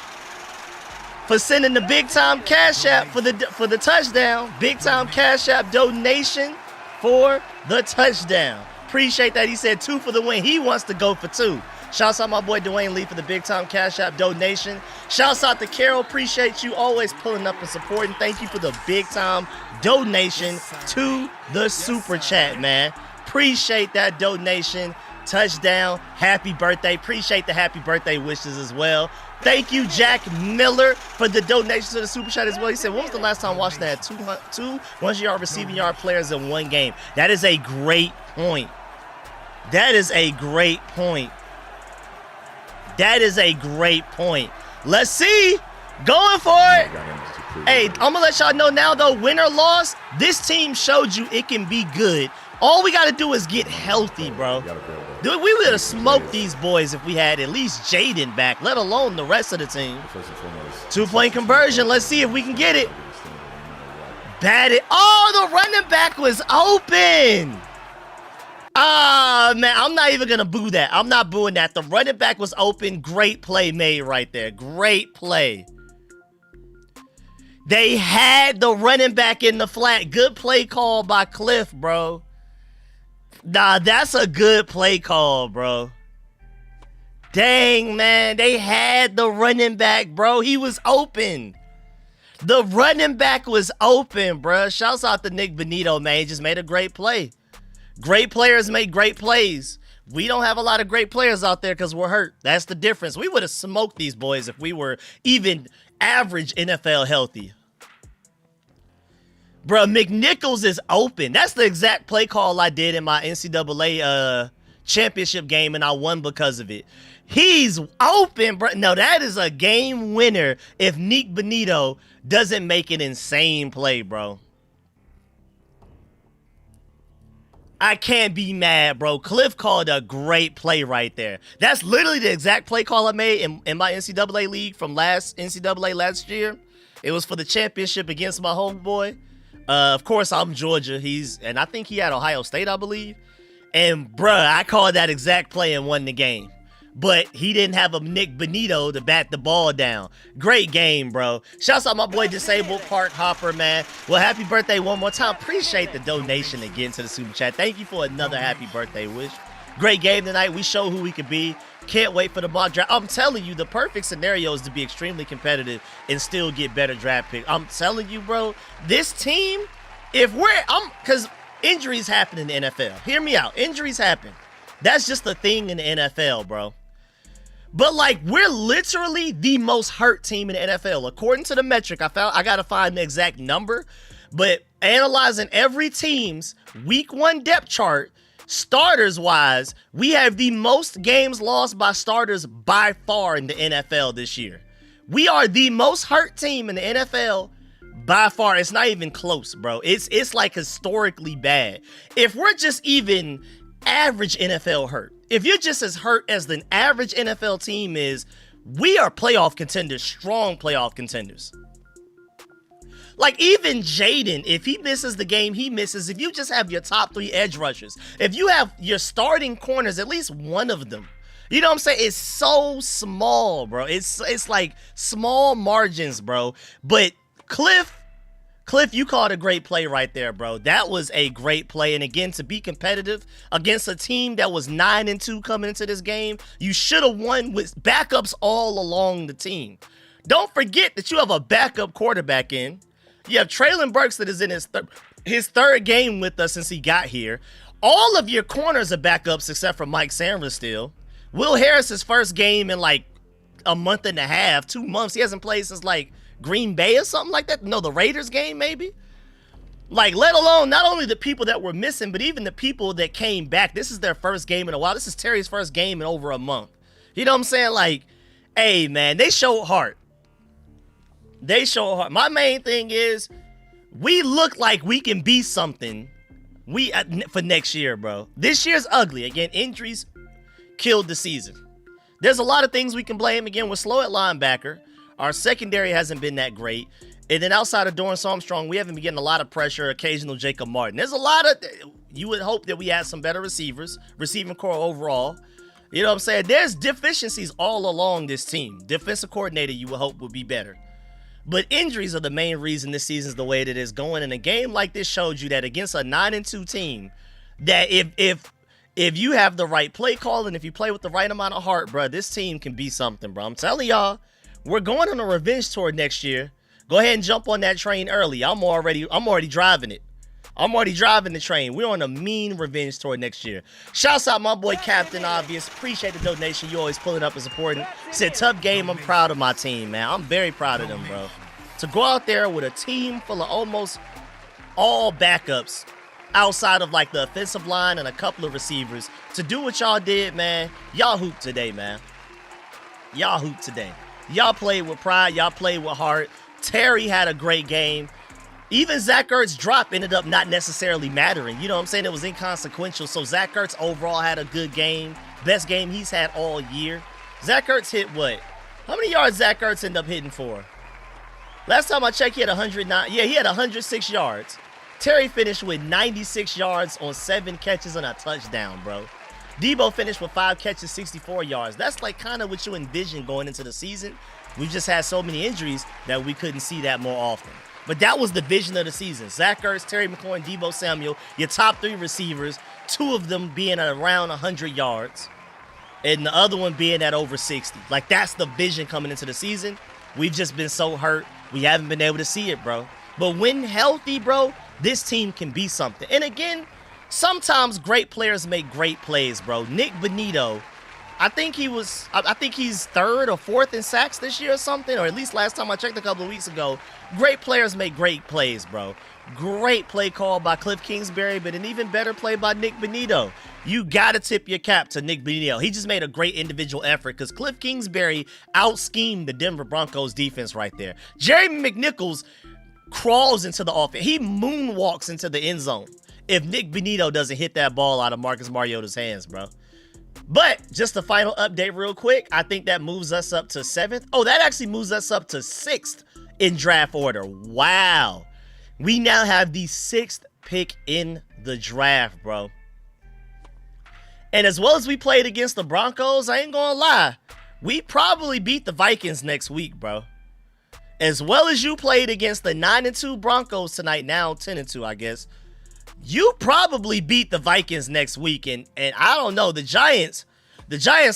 for sending the big time Cash App for the touchdown. Big time Cash App donation for the touchdown. Appreciate that. He said 2 for the win. He wants to go for 2. Shouts out my boy Dwayne Lee for the big time Cash App donation. Shouts out to Carol. Appreciate you always pulling up and supporting. Thank you for the big time donation to the super chat, man. Appreciate that donation. Touchdown. Happy birthday. Appreciate the happy birthday wishes as well. Thank you, Jack Miller, for the donation to the super chat as well. He said, when was the last time Washington had 2 100-yard receiving yard players in one game? That is a great point. That is a great point. That is a great point. Let's see. Going for it. Hey, I'm going to let y'all know now, though, win or loss, this team showed you it can be good. All we got to do is get healthy, bro. Dude, we would have smoked these boys if we had at least Jaden back, let alone the rest of the team. 2-point conversion. Let's see if we can get it. Batted. Oh, the running back was open. Ah, man, I'm not even going to boo that. I'm not booing that. The running back was open. Great play made right there. Great play. They had the running back in the flat. Good play call by Cliff, bro. Nah, that's a good play call, bro. Dang, man. They had the running back, bro. He was open. The running back was open, bro. Shouts out to Nick Benito, man. He just made a great play. Great players make great plays. We don't have a lot of great players out there because we're hurt. That's the difference. We would have smoked these boys if we were even average NFL healthy. Bro, McNichols is open. That's the exact play call I did in my NCAA championship game, and I won because of it. He's open, bro. No, that is a game winner if Nick Benito doesn't make an insane play, bro. I can't be mad, bro. Cliff called a great play right there. That's literally the exact play call I made in my NCAA league from NCAA last year. It was for the championship against my homeboy. Of course, I'm Georgia. And I think he had Ohio State, I believe. And, bruh, I called that exact play and won the game. But he didn't have a Nick Benito to bat the ball down. Great game, bro. Shouts out my boy Disabled Park Hopper, man. Well, happy birthday one more time. Appreciate the donation again to the Super Chat. Thank you for another happy birthday wish. Great game tonight. We show who we could be. Can't wait for the mock draft. I'm telling you, the perfect scenario is to be extremely competitive and still get better draft picks. I'm telling you, bro, this team, because injuries happen in the NFL. Hear me out. Injuries happen. That's just the thing in the NFL, bro. But, like, we're literally the most hurt team in the NFL. According to the metric, I got to find the exact number. But analyzing every team's week 1 depth chart, starters-wise, we have the most games lost by starters by far in the NFL this year. We are the most hurt team in the NFL by far. It's not even close, bro. It's like historically bad. If we're just even average NFL hurt, if you're just as hurt as the average NFL team is, we are playoff contenders, strong playoff contenders. Like, even Jaden, if he misses the game, he misses. If you just have your top 3 edge rushers, if you have your starting corners, at least one of them, you know what I'm saying? It's so small, bro. It's like small margins, bro. But Cliff, you called a great play right there, bro. That was a great play. And again, to be competitive against a team that was 9-2 coming into this game, you should have won with backups all along the team. Don't forget that you have a backup quarterback in. You have Traylon Burks that is in his third game with us since he got here. All of your corners are backups except for Mike Sanders still. Will Harris's first game in like a month and a half, 2 months. He hasn't played since like Green Bay or something like that. No, the Raiders game maybe. Like, let alone not only the people that were missing, but even the people that came back. This is their first game in a while. This is Terry's first game in over a month. You know what I'm saying? Like, hey, man, they showed heart. They show heart. My main thing is we look like we can be something for next year, bro. This year's ugly. Again, injuries killed the season. There's a lot of things we can blame. Again, we're slow at linebacker. Our secondary hasn't been that great. And then outside of Dorrance Armstrong, we haven't been getting a lot of pressure, occasional Jacob Martin. There's a lot of, you would hope that we had some better receivers, receiving core overall. You know what I'm saying? There's deficiencies all along this team. Defensive coordinator, you would hope, would be better. But injuries are the main reason this season's the way that it is going. And a game like this showed you that against a 9-2 team, that if you have the right play call and if you play with the right amount of heart, bro, this team can be something, bro. I'm telling y'all, we're going on a revenge tour next year. Go ahead and jump on that train early. I'm already driving it. I'm already driving the train. We're on a mean revenge tour next year. Shouts out my boy Captain Obvious. Appreciate the donation. You always pulling up and supporting. Said, tough game. I'm proud of my team, man. I'm very proud of them, bro. To go out there with a team full of almost all backups outside of like the offensive line and a couple of receivers, to do what y'all did, man, y'all hooped today, man. Y'all hooped today. Y'all played with pride. Y'all played with heart. Terry had a great game. Even Zach Ertz's drop ended up not necessarily mattering. You know what I'm saying? It was inconsequential. So Zach Ertz overall had a good game. Best game he's had all year. Zach Ertz hit what? How many yards Zach Ertz ended up hitting for? Last time I checked, he had 109. Yeah, he had 106 yards. Terry finished with 96 yards on 7 catches and a touchdown, bro. Debo finished with 5 catches, 64 yards. That's like kind of what you envision going into the season. We've just had so many injuries that we couldn't see that more often. But that was the vision of the season. Zach Ertz, Terry McLaurin, Debo Samuel, your top 3 receivers, 2 of them being at around 100 yards, and the other one being at over 60. Like, that's the vision coming into the season. We've just been so hurt. We haven't been able to see it, bro. But when healthy, bro, this team can be something. And again, sometimes great players make great plays, bro. Nick Bonito, I think he's 3rd or 4th in sacks this year or something, or at least last time I checked a couple of weeks ago. Great players make great plays, bro. Great play call by Cliff Kingsbury, but an even better play by Nick Bonito. You got to tip your cap to Nick Bonito. He just made a great individual effort because Cliff Kingsbury out-schemed the Denver Broncos defense right there. Jeremy McNichols crawls into the offense. He moonwalks into the end zone if Nick Bonito doesn't hit that ball out of Marcus Mariota's hands, bro. But just a final update real quick. I think that moves us up to 7th. Oh, that actually moves us up to 6th in draft order. Wow. We now have the 6th pick in the draft, bro. And as well as we played against the Broncos, I ain't gonna lie, we probably beat the Vikings next week, bro. As well as you played against the 9-2 Broncos tonight, now 10-2, I guess. You probably beat the Vikings next week, and I don't know, the Giants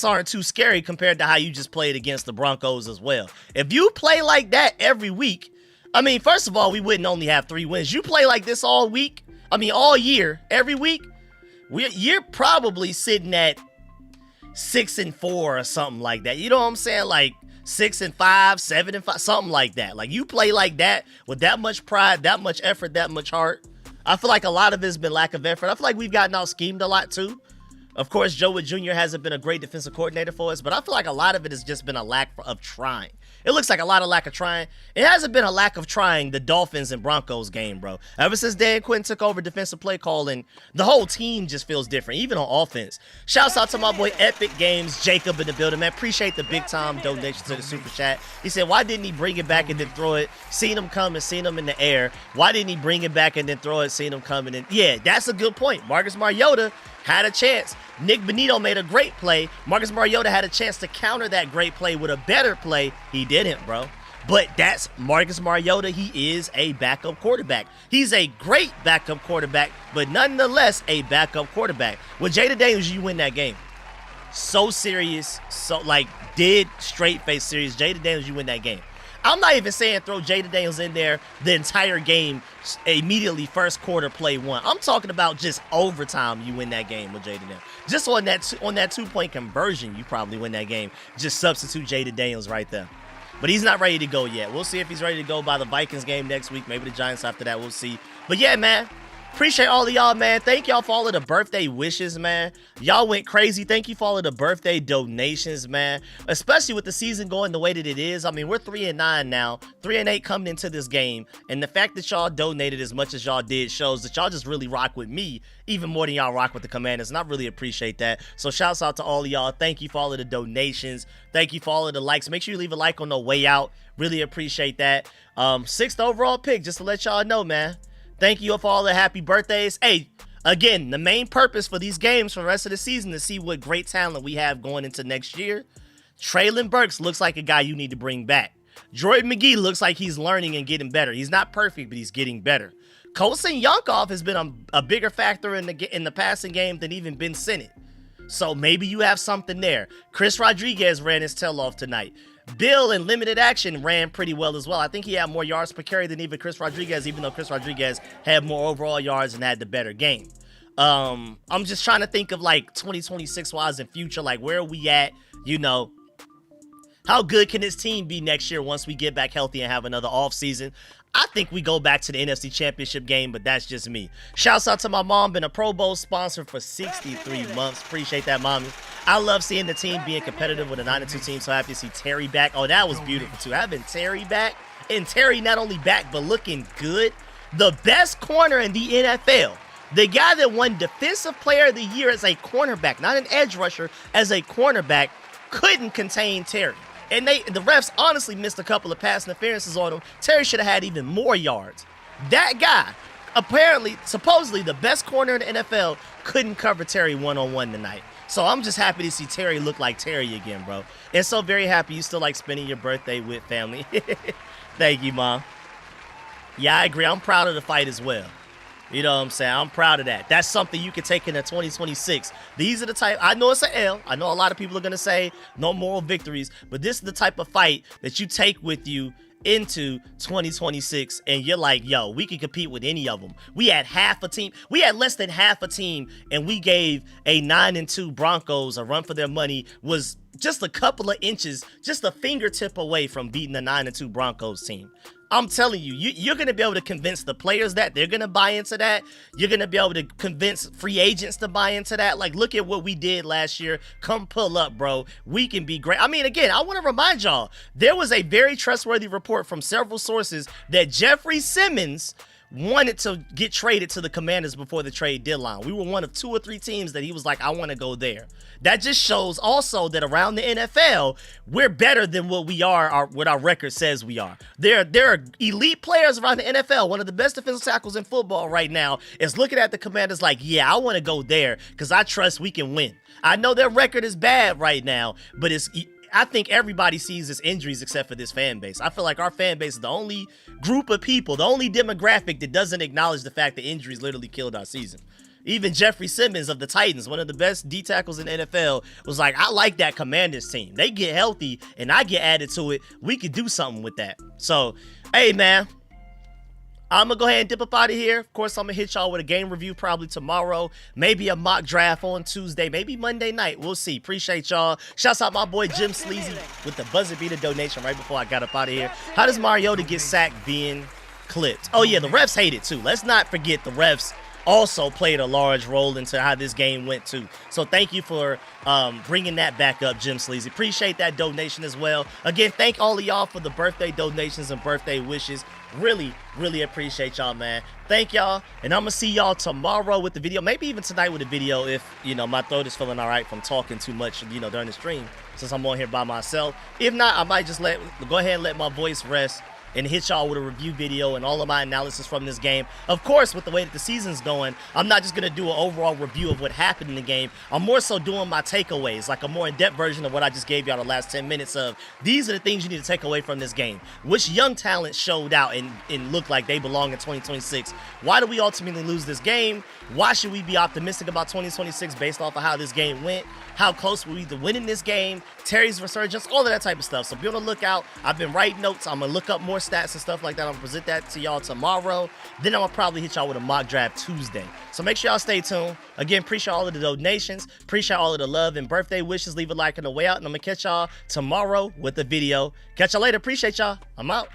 aren't too scary compared to how you just played against the Broncos as well. If you play like that every week, I mean, first of all, we wouldn't only have 3 wins. You play like this all year, every week, you're probably sitting at 6-4 or something like that. You know what I'm saying? Like 6-5, 7-5, something like that. Like, you play like that with that much pride, that much effort, that much heart. I feel like a lot of it has been lack of effort. I feel like we've gotten out schemed a lot too. Of course, Joe Wood Jr. hasn't been a great defensive coordinator for us, but I feel like a lot of it has just been a lack of trying. It looks like a lot of lack of trying. It hasn't been a lack of trying the Dolphins and Broncos game, bro. Ever since Dan Quinn took over defensive play calling, the whole team just feels different, even on offense. Shouts out to my boy Epic Games, Jacob in the building, man. Appreciate the big time donation to the super chat. He said, why didn't he bring it back and then throw it? Seen him come and seen him in the air. Why didn't he bring it back and then throw it? Seen him coming in. Yeah, that's a good point. Marcus Mariota had a chance. Nick Bonito made a great play. Marcus Mariota had a chance to counter that great play with a better play. He didn't, bro. But that's Marcus Mariota. He is a backup quarterback. He's a great backup quarterback, but nonetheless a backup quarterback. With Jaden Daniels, you win that game. So serious, so like dead straight face serious. Jaden Daniels, you win that game. I'm not even saying throw Jaden Daniels in there the entire game, immediately first quarter play 1. I'm talking about just overtime, you win that game with Jaden Daniels. Just on that 2-point conversion, you probably win that game. Just substitute Jaden Daniels right there. But he's not ready to go yet. We'll see if he's ready to go by the Vikings game next week. Maybe the Giants after that. We'll see. But yeah, man. Appreciate all of y'all, man. Thank y'all for all of the birthday wishes, man. Y'all went crazy. Thank you for all of the birthday donations, man. Especially with the season going the way that it is. I mean, we're 3-9 now. 3-8 coming into this game. And the fact that y'all donated as much as y'all did shows that y'all just really rock with me even more than y'all rock with the Commanders. And I really appreciate that. So shouts out to all of y'all. Thank you for all of the donations. Thank you for all of the likes. Make sure you leave a like on the way out. Really appreciate that. 6th overall pick, just to let y'all know, man. Thank you for all the happy birthdays. Hey, again, the main purpose for these games for the rest of the season is to see what great talent we have going into next year. Traylon Burks looks like a guy you need to bring back. Jordan McGee looks like he's learning and getting better. He's not perfect, but he's getting better. Colson Yonkov has been a bigger factor in the passing game than even Ben Sinnott. So maybe you have something there. Chris Rodriguez ran his tail off tonight. Bill in limited action ran pretty well as well. I think he had more yards per carry than even Chris Rodriguez, even though Chris Rodriguez had more overall yards and had the better game. I'm just trying to think of like 2026 wise in future, like where are we at, you know, how good can this team be next year once we get back healthy and have another off season? I think we go back to the NFC Championship game, but that's just me. Shouts out to my mom, been a Pro Bowl sponsor for 63 months. Appreciate that, mommy. I love seeing the team being competitive with a 9-2 team, so happy to see Terry back. Oh, that was beautiful, too. Having Terry back, and Terry not only back, but looking good. The best corner in the NFL. The guy that won Defensive Player of the Year as a cornerback, not an edge rusher, as a cornerback, couldn't contain Terry. And the refs honestly missed a couple of pass interferences on him. Terry should have had even more yards. That guy supposedly the best corner in the NFL couldn't cover Terry one-on-one tonight. So I'm just happy to see Terry look like Terry again, bro. And so very happy you still like spending your birthday with family. Thank you, Mom. Yeah, I agree. I'm proud of the fight as well. You know what I'm saying? I'm proud of that. That's something you can take into 2026. These are the type, I know it's an L. I know a lot of people are going to say no moral victories, but this is the type of fight that you take with you into 2026 and you're like, yo, we can compete with any of them. We had half a team. We had less than half a team, and we gave a 9-2 Broncos a run for their money. Was just a couple of inches, just a fingertip away from beating the 9-2 Broncos team. I'm telling you, you're going to be able to convince the players that they're going to buy into that. You're going to be able to convince free agents to buy into that. Like, look at what we did last year. Come pull up, bro. We can be great. I mean, again, I want to remind y'all, there was a very trustworthy report from several sources that Jeffrey Simmons wanted to get traded to the Commanders before the trade deadline. We were one of 2 or 3 teams that he was like, I want to go there. That just shows also that around the NFL, we're better than what we are, what our record says we are. There are elite players around the NFL. One of the best defensive tackles in football right now is looking at the Commanders like, yeah, I want to go there because I trust we can win. I know their record is bad right now, but I think everybody sees this injuries except for this fan base. I feel like our fan base is the only group of people, the only demographic that doesn't acknowledge the fact that injuries literally killed our season. Even Jeffrey Simmons of the Titans, one of the best D tackles in the NFL, was like, I like that Commanders team. They get healthy and I get added to it. We could do something with that. So, hey, man. I'm going to go ahead and dip up out of here. Of course, I'm going to hit y'all with a game review probably tomorrow. Maybe a mock draft on Tuesday. Maybe Monday night. We'll see. Appreciate y'all. Shouts out my boy Jim Sleazy with the BuzzardBeater donation right before I got up out of here. How does Mariota get sacked being clipped? Oh, yeah, the refs hate it too. Let's not forget the refs also played a large role into how this game went too. So thank you for bringing that back up, Jim Sleazy. Appreciate that donation as well. Again, thank all of y'all for the birthday donations and birthday wishes. Really, really appreciate y'all, man. Thank y'all, and I'm gonna see y'all tomorrow with the video, maybe even tonight with the video if, you know, my throat is feeling all right from talking too much, you know, during the stream, since I'm on here by myself. If not, I might just go ahead and let my voice rest and hit y'all with a review video and all of my analysis from this game. Of course, with the way that the season's going, I'm not just going to do an overall review of what happened in the game. I'm more so doing my takeaways, like a more in-depth version of what I just gave y'all the last 10 minutes of. These are the things you need to take away from this game. Which young talent showed out and looked like they belong in 2026? Why do we ultimately lose this game? Why should we be optimistic about 2026 based off of how this game went? How close were we to winning this game? Terry's resurgence, all of that type of stuff. So be on the lookout. I've been writing notes. I'm going to look up more stats and stuff like that. I'm going to present that to y'all tomorrow. Then I'm going to probably hit y'all with a mock draft Tuesday. So make sure y'all stay tuned. Again, appreciate all of the donations. Appreciate all of the love and birthday wishes. Leave a like on the way out. And I'm going to catch y'all tomorrow with the video. Catch y'all later. Appreciate y'all. I'm out.